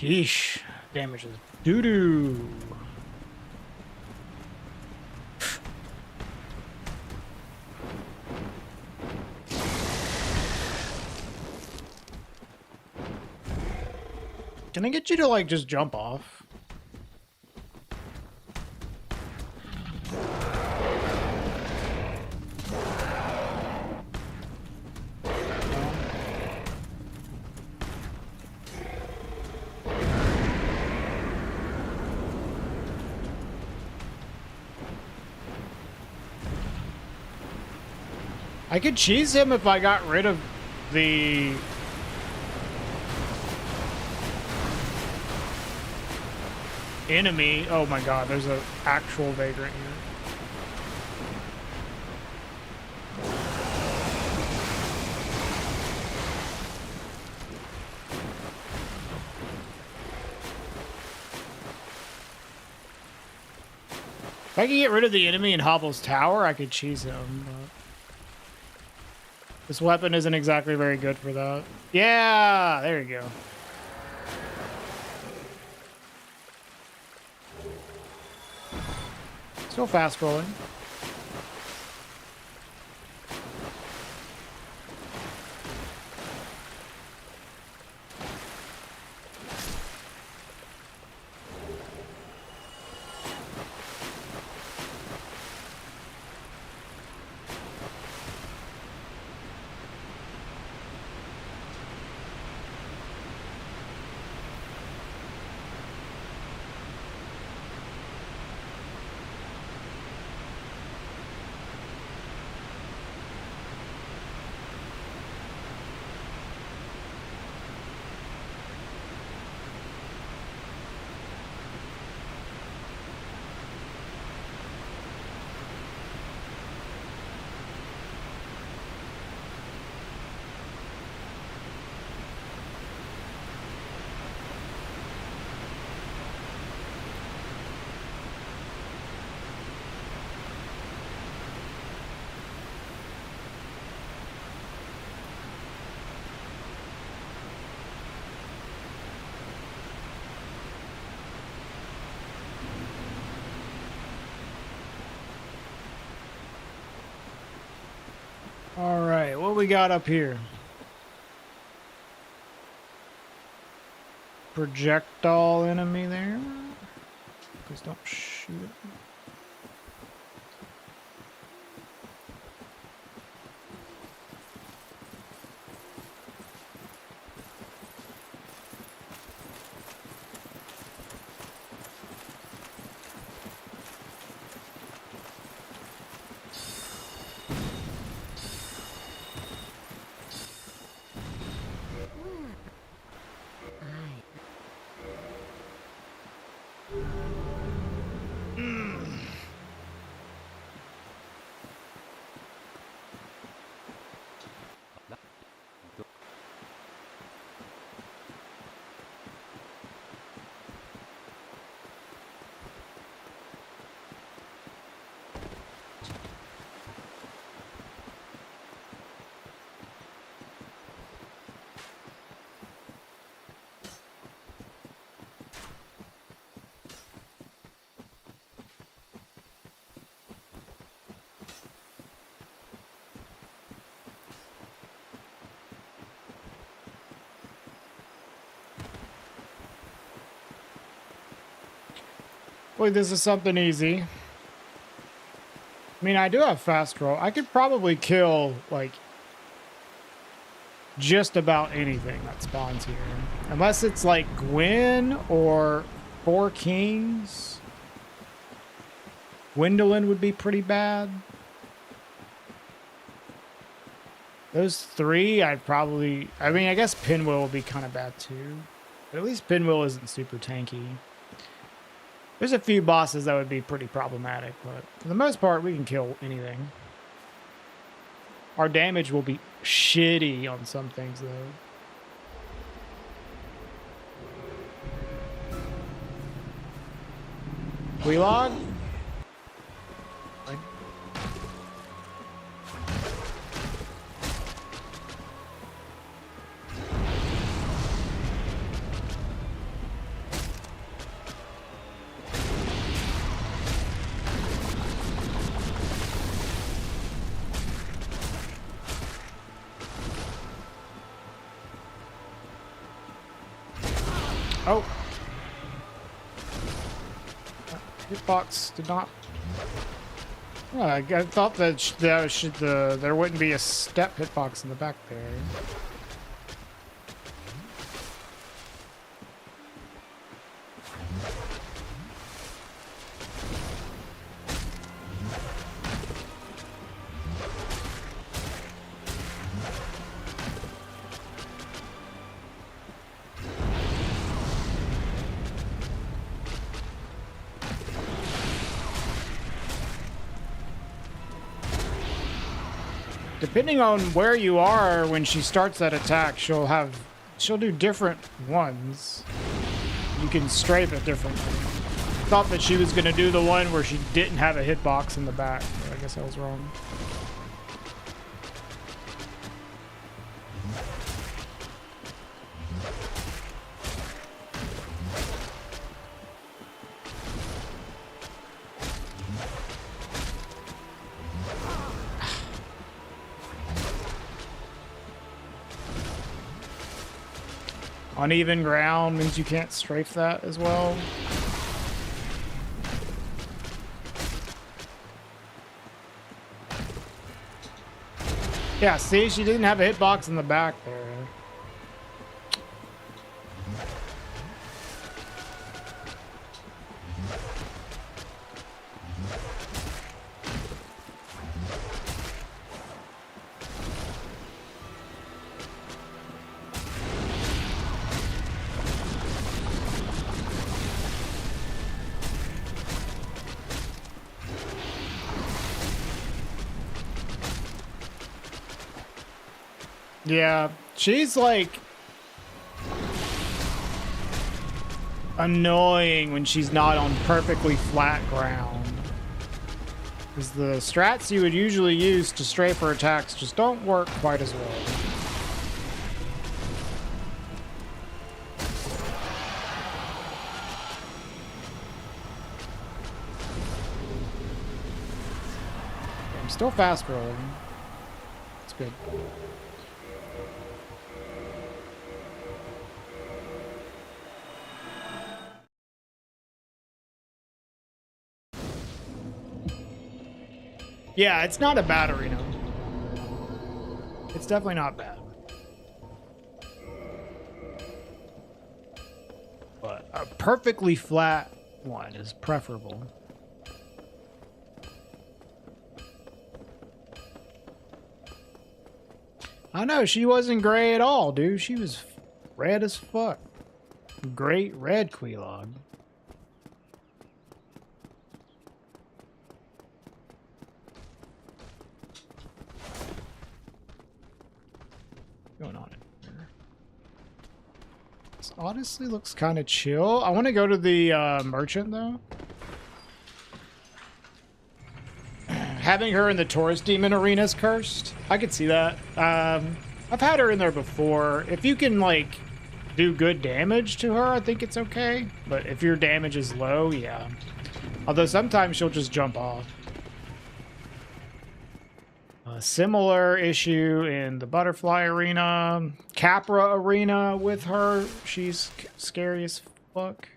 Yeesh, damage is doo-doo. Can I get you to, like, just jump off? I could cheese him if I got rid of the... enemy. Oh my god, there's an actual vagrant here. If I could get rid of the enemy in Hovel's tower, I could cheese him, but this weapon isn't exactly very good for that. Yeah, there you go. Still fast rolling. All right, what we got up here? Projectile enemy there. Please don't shoot it. Hopefully this is something easy. I mean, I do have fast roll. I could probably kill, like, just about anything that spawns here. Unless it's, like, Gwyn or Four Kings. Gwendolyn would be pretty bad. Those three, I'd probably... I mean, I guess Pinwheel would be kind of bad, too. But at least Pinwheel isn't super tanky. There's a few bosses that would be pretty problematic, but for the most part, we can kill anything. Our damage will be shitty on some things, though. Quelaag? Oh. Hitbox did not... Oh, I thought that there wouldn't be a step hitbox in the back there. Depending on where you are when she starts that attack, she'll do different ones. You can strafe it differently. I thought that she was gonna do the one where she didn't have a hitbox in the back, but I guess I was wrong. Uneven ground means you can't strafe that as well. Yeah, see, she didn't have a hitbox in the back there. Yeah, she's like annoying when she's not on perfectly flat ground. Because the strats you would usually use to strafe her attacks just don't work quite as well. I'm still fast rolling. It's good. Yeah, it's not a bad arena. It's definitely not bad. But a perfectly flat one is preferable. I know, she wasn't gray at all, dude. She was red as fuck. Great red Quelaag. Going on in here? This honestly looks kind of chill. I want to go to the merchant though. Having her in the tourist demon arena is cursed. I could see that. I've had her in there before. If you can like do good damage to her, I think it's okay. But if your damage is low, yeah. Although sometimes she'll just jump off. Similar issue in the butterfly arena, Capra arena with her. She's scary as fuck.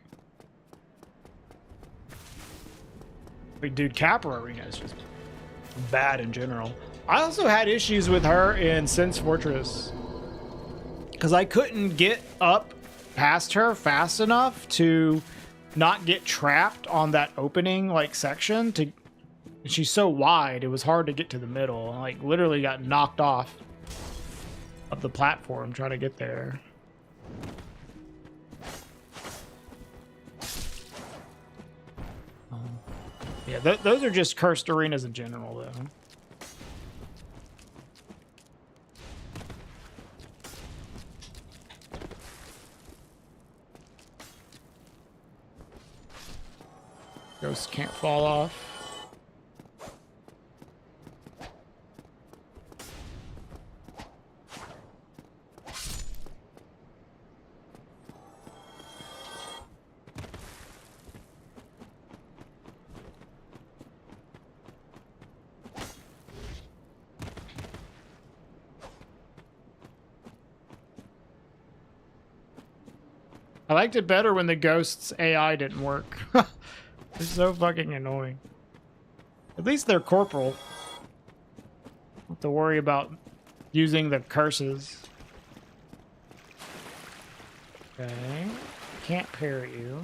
But dude, Capra Arena is just bad in general. I also had issues with her in Sense Fortress because I couldn't get up past her fast enough to not get trapped on that opening like section. She's so wide, it was hard to get to the middle. I, like, literally got knocked off of the platform trying to get there. Yeah, those are just cursed arenas in general, though. Ghosts can't fall off. I liked it better when the ghosts' AI didn't work. It's so fucking annoying. At least they're corporal. Don't have to worry about using the curses. Okay. Can't parry you.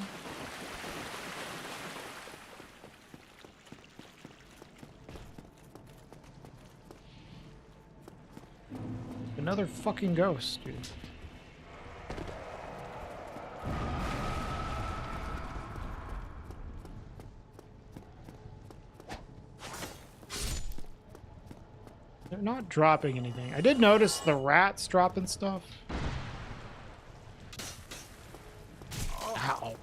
Another fucking ghost, dude. They're not dropping anything. I did notice the rats dropping stuff. Ow.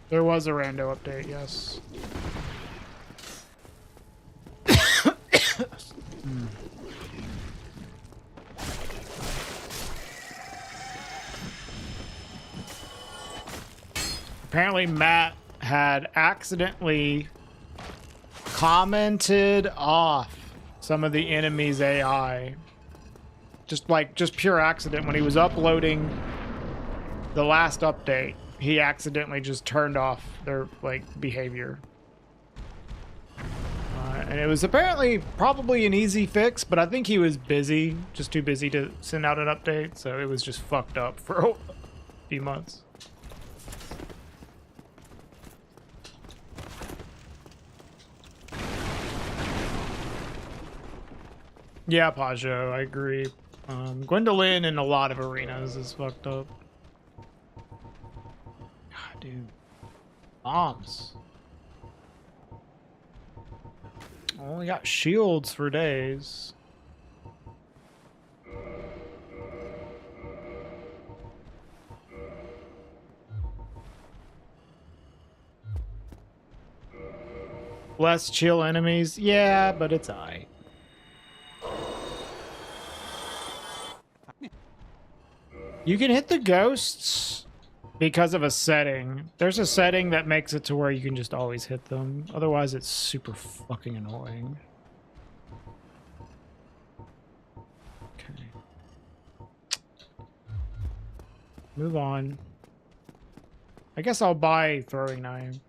There was a rando update, yes. Apparently Matt had accidentally commented off some of the enemy's AI. Just pure accident. When he was uploading the last update, he accidentally just turned off their behavior. And it was apparently probably an easy fix, but I think he was busy, just too busy to send out an update, so it was just fucked up for a few months. Yeah, Pajo, I agree. Gwendolyn in a lot of arenas is fucked up. God, dude. Bombs. Only got shields for days. Less chill enemies? Yeah, but it's aight. You can hit the ghosts because of a setting. There's a setting that makes it to where you can just always hit them. Otherwise, it's super fucking annoying. Okay. Move on. I guess I'll buy throwing knife.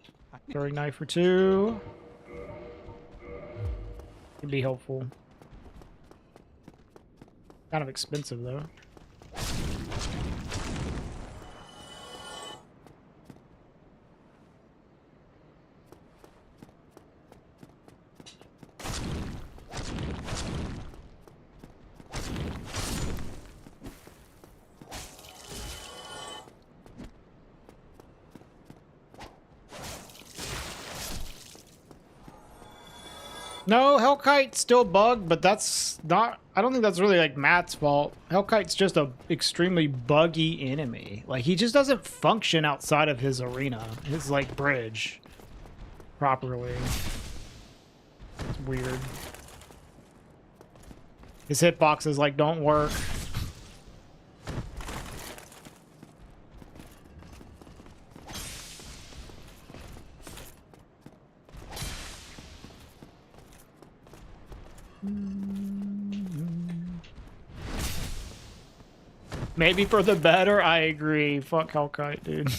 Throwing knife for 2. Could be helpful. Kind of expensive, though. No, Hellkite's still bugged, but that's not... I don't think that's really, like, Matt's fault. Hellkite's just a extremely buggy enemy. Like, he just doesn't function outside of his arena, his, like, bridge, properly. It's weird. His hitboxes, like, don't work. Maybe for the better, I agree. Fuck Hellkite, dude.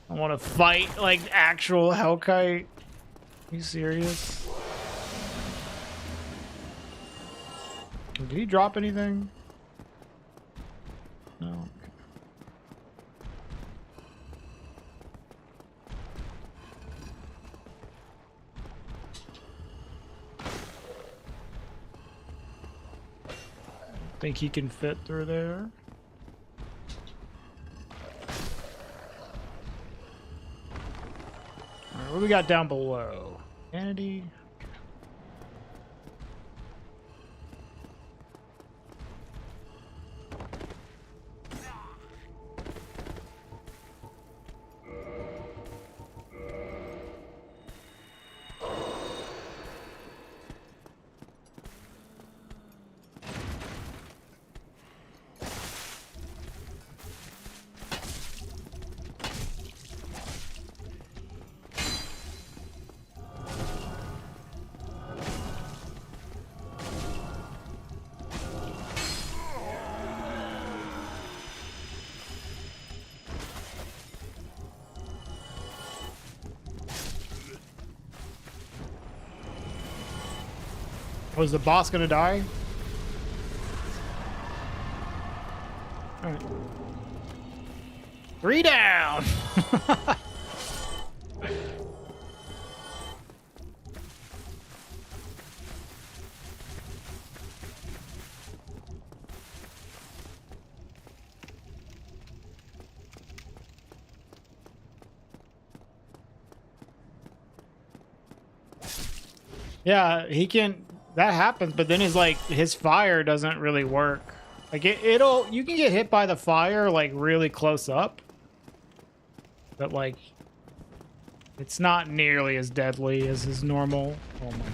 I want to fight like actual Hellkite. Are you serious? Did he drop anything? No. Think he can fit through there? Alright, what we got down below? Vanity. Was the boss gonna die? All right. 3 down. Yeah, he can. That happens, but then his fire doesn't really work. Like you can get hit by the fire like really close up, but like it's not nearly as deadly as his normal. Oh my,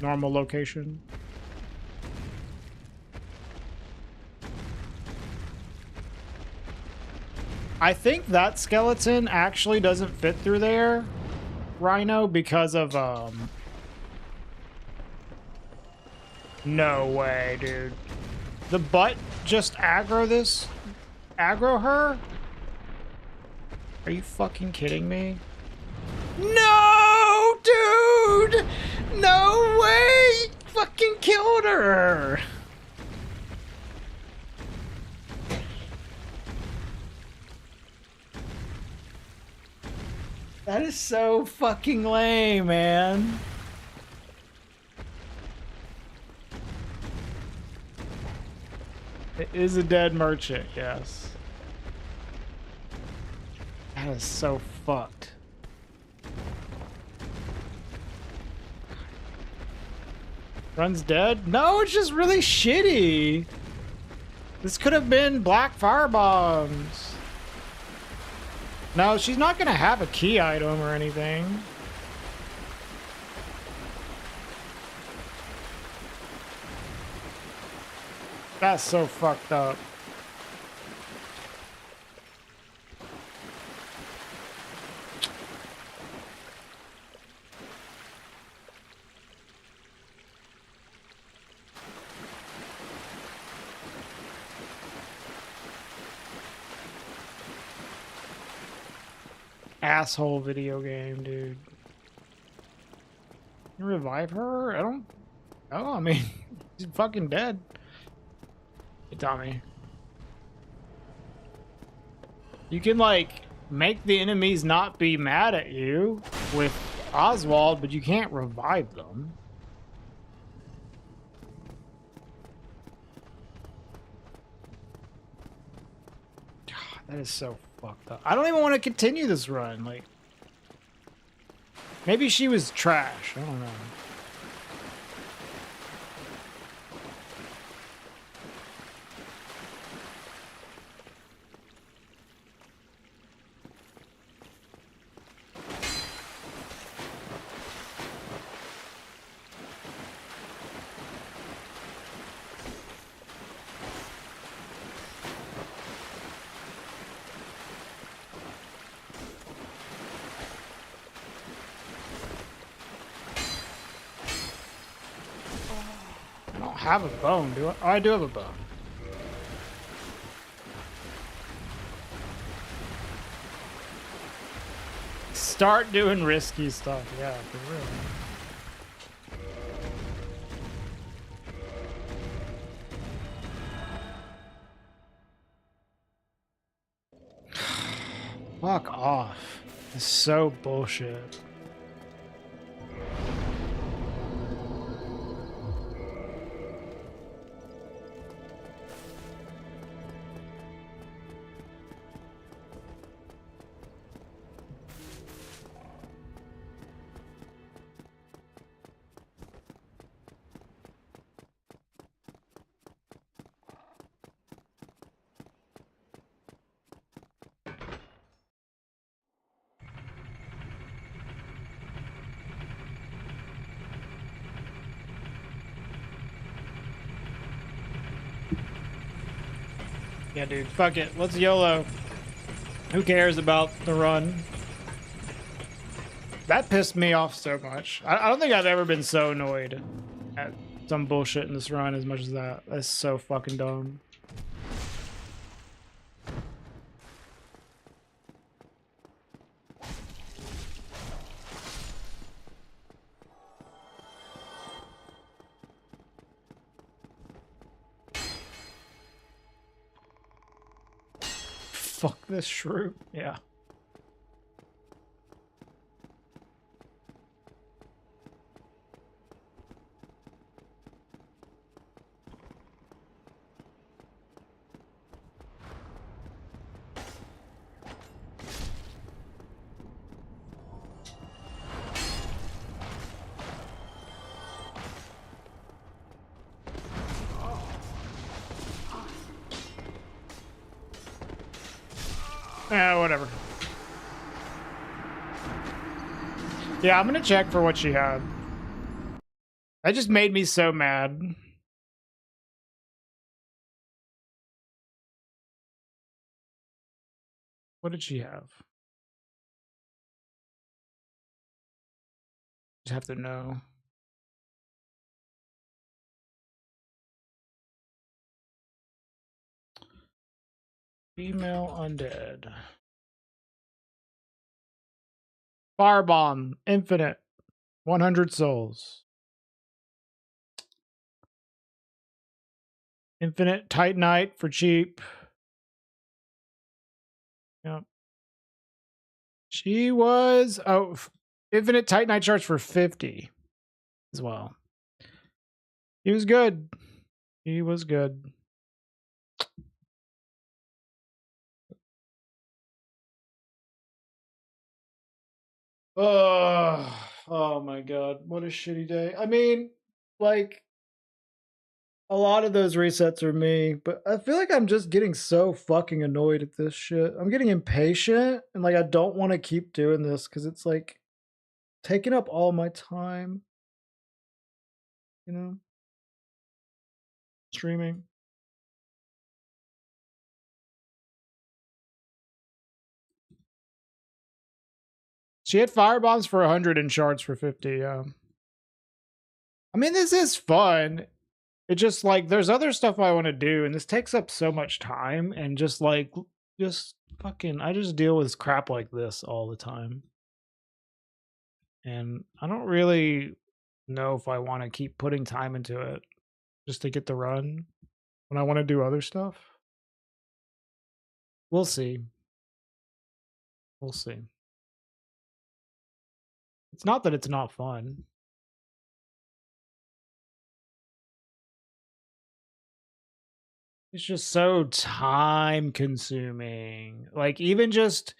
normal location. I think that skeleton actually doesn't fit through there, Rhino, because of no way, dude. The butt just aggro her? Are you fucking kidding me? No, dude! No way! You fucking killed her! That is so fucking lame, man. It is a dead merchant, yes. That is so fucked. Run's dead? No, it's just really shitty. This could have been black fire bombs. No, she's not gonna have a key item or anything. That's so fucked up. Asshole video game, dude. You revive her? I don't. Oh, I mean, she's fucking dead. Hey, Tommy. You can, like, make the enemies not be mad at you with Oswald, but you can't revive them. God, that is so fucked up. I don't even want to continue this run. Like, maybe she was trash. I don't know. I have a bone, do I? Oh, I do have a bone. Start doing risky stuff. Yeah, for real. Fuck off. It's so bullshit. Yeah, dude, fuck it. Let's YOLO. Who cares about the run? That pissed me off so much. I don't think I've ever been so annoyed at some bullshit in this run as much as that. That's so fucking dumb. Fuck this shrew. Yeah. Whatever. Yeah, I'm gonna check for what she had. That just made me so mad. What did she have? Just have to know. Female undead. Firebomb, infinite, 100 souls. Infinite Titanite for cheap. Yep. She was infinite Titanite shards for 50 as well. He was good. He was good. Oh my god, what a shitty day. I mean, like, a lot of those resets are me, but I feel like I'm just getting so fucking annoyed at this shit. I'm getting impatient, and like, I don't want to keep doing this because it's like taking up all my time, you know? Streaming. She had firebombs for 100 and shards for 50, yeah. I mean, this is fun. It just like there's other stuff I want to do, and this takes up so much time, and just fucking I just deal with crap like this all the time. And I don't really know if I want to keep putting time into it just to get the run when I want to do other stuff. We'll see. We'll see. It's not that it's not fun. It's just so time consuming. Like, even just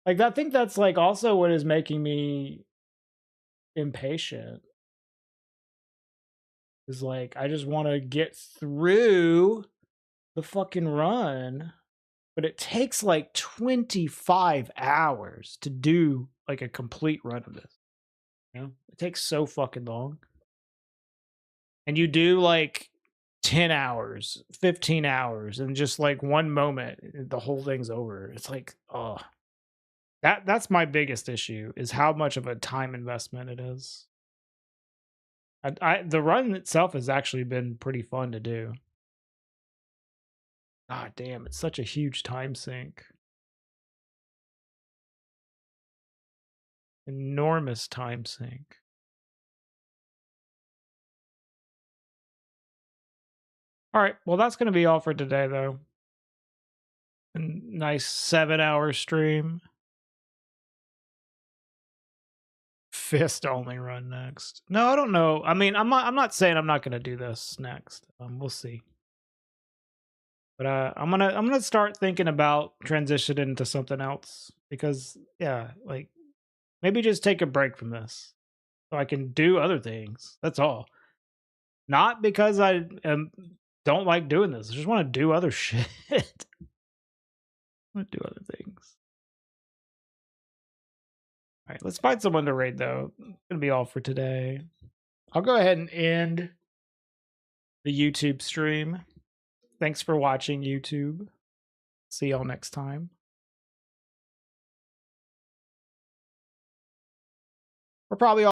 like, I think that's like also what is making me impatient. Is like, I just want to get through the fucking run, but it takes like 25 hours to do like a complete run of this. You know, it takes so fucking long. And you do like 10 hours, 15 hours, and just like one moment, the whole thing's over. It's like, oh, that's my biggest issue is how much of a time investment it is. The run itself has actually been pretty fun to do. God damn, it's such a huge time sink. Enormous time sink. All right, well, that's going to be all for today, though. A nice 7-hour stream. Fist only run next. No, I don't know. I mean, I'm not saying I'm not going to do this next. We'll see. But I'm gonna start thinking about transitioning into something else because yeah, like maybe just take a break from this so I can do other things. That's all. Not because I don't like doing this. I just want to do other shit. I want to do other things. All right, let's find someone to raid though. It's gonna be all for today. I'll go ahead and end the YouTube stream. Thanks for watching, YouTube. See y'all next time. We're probably all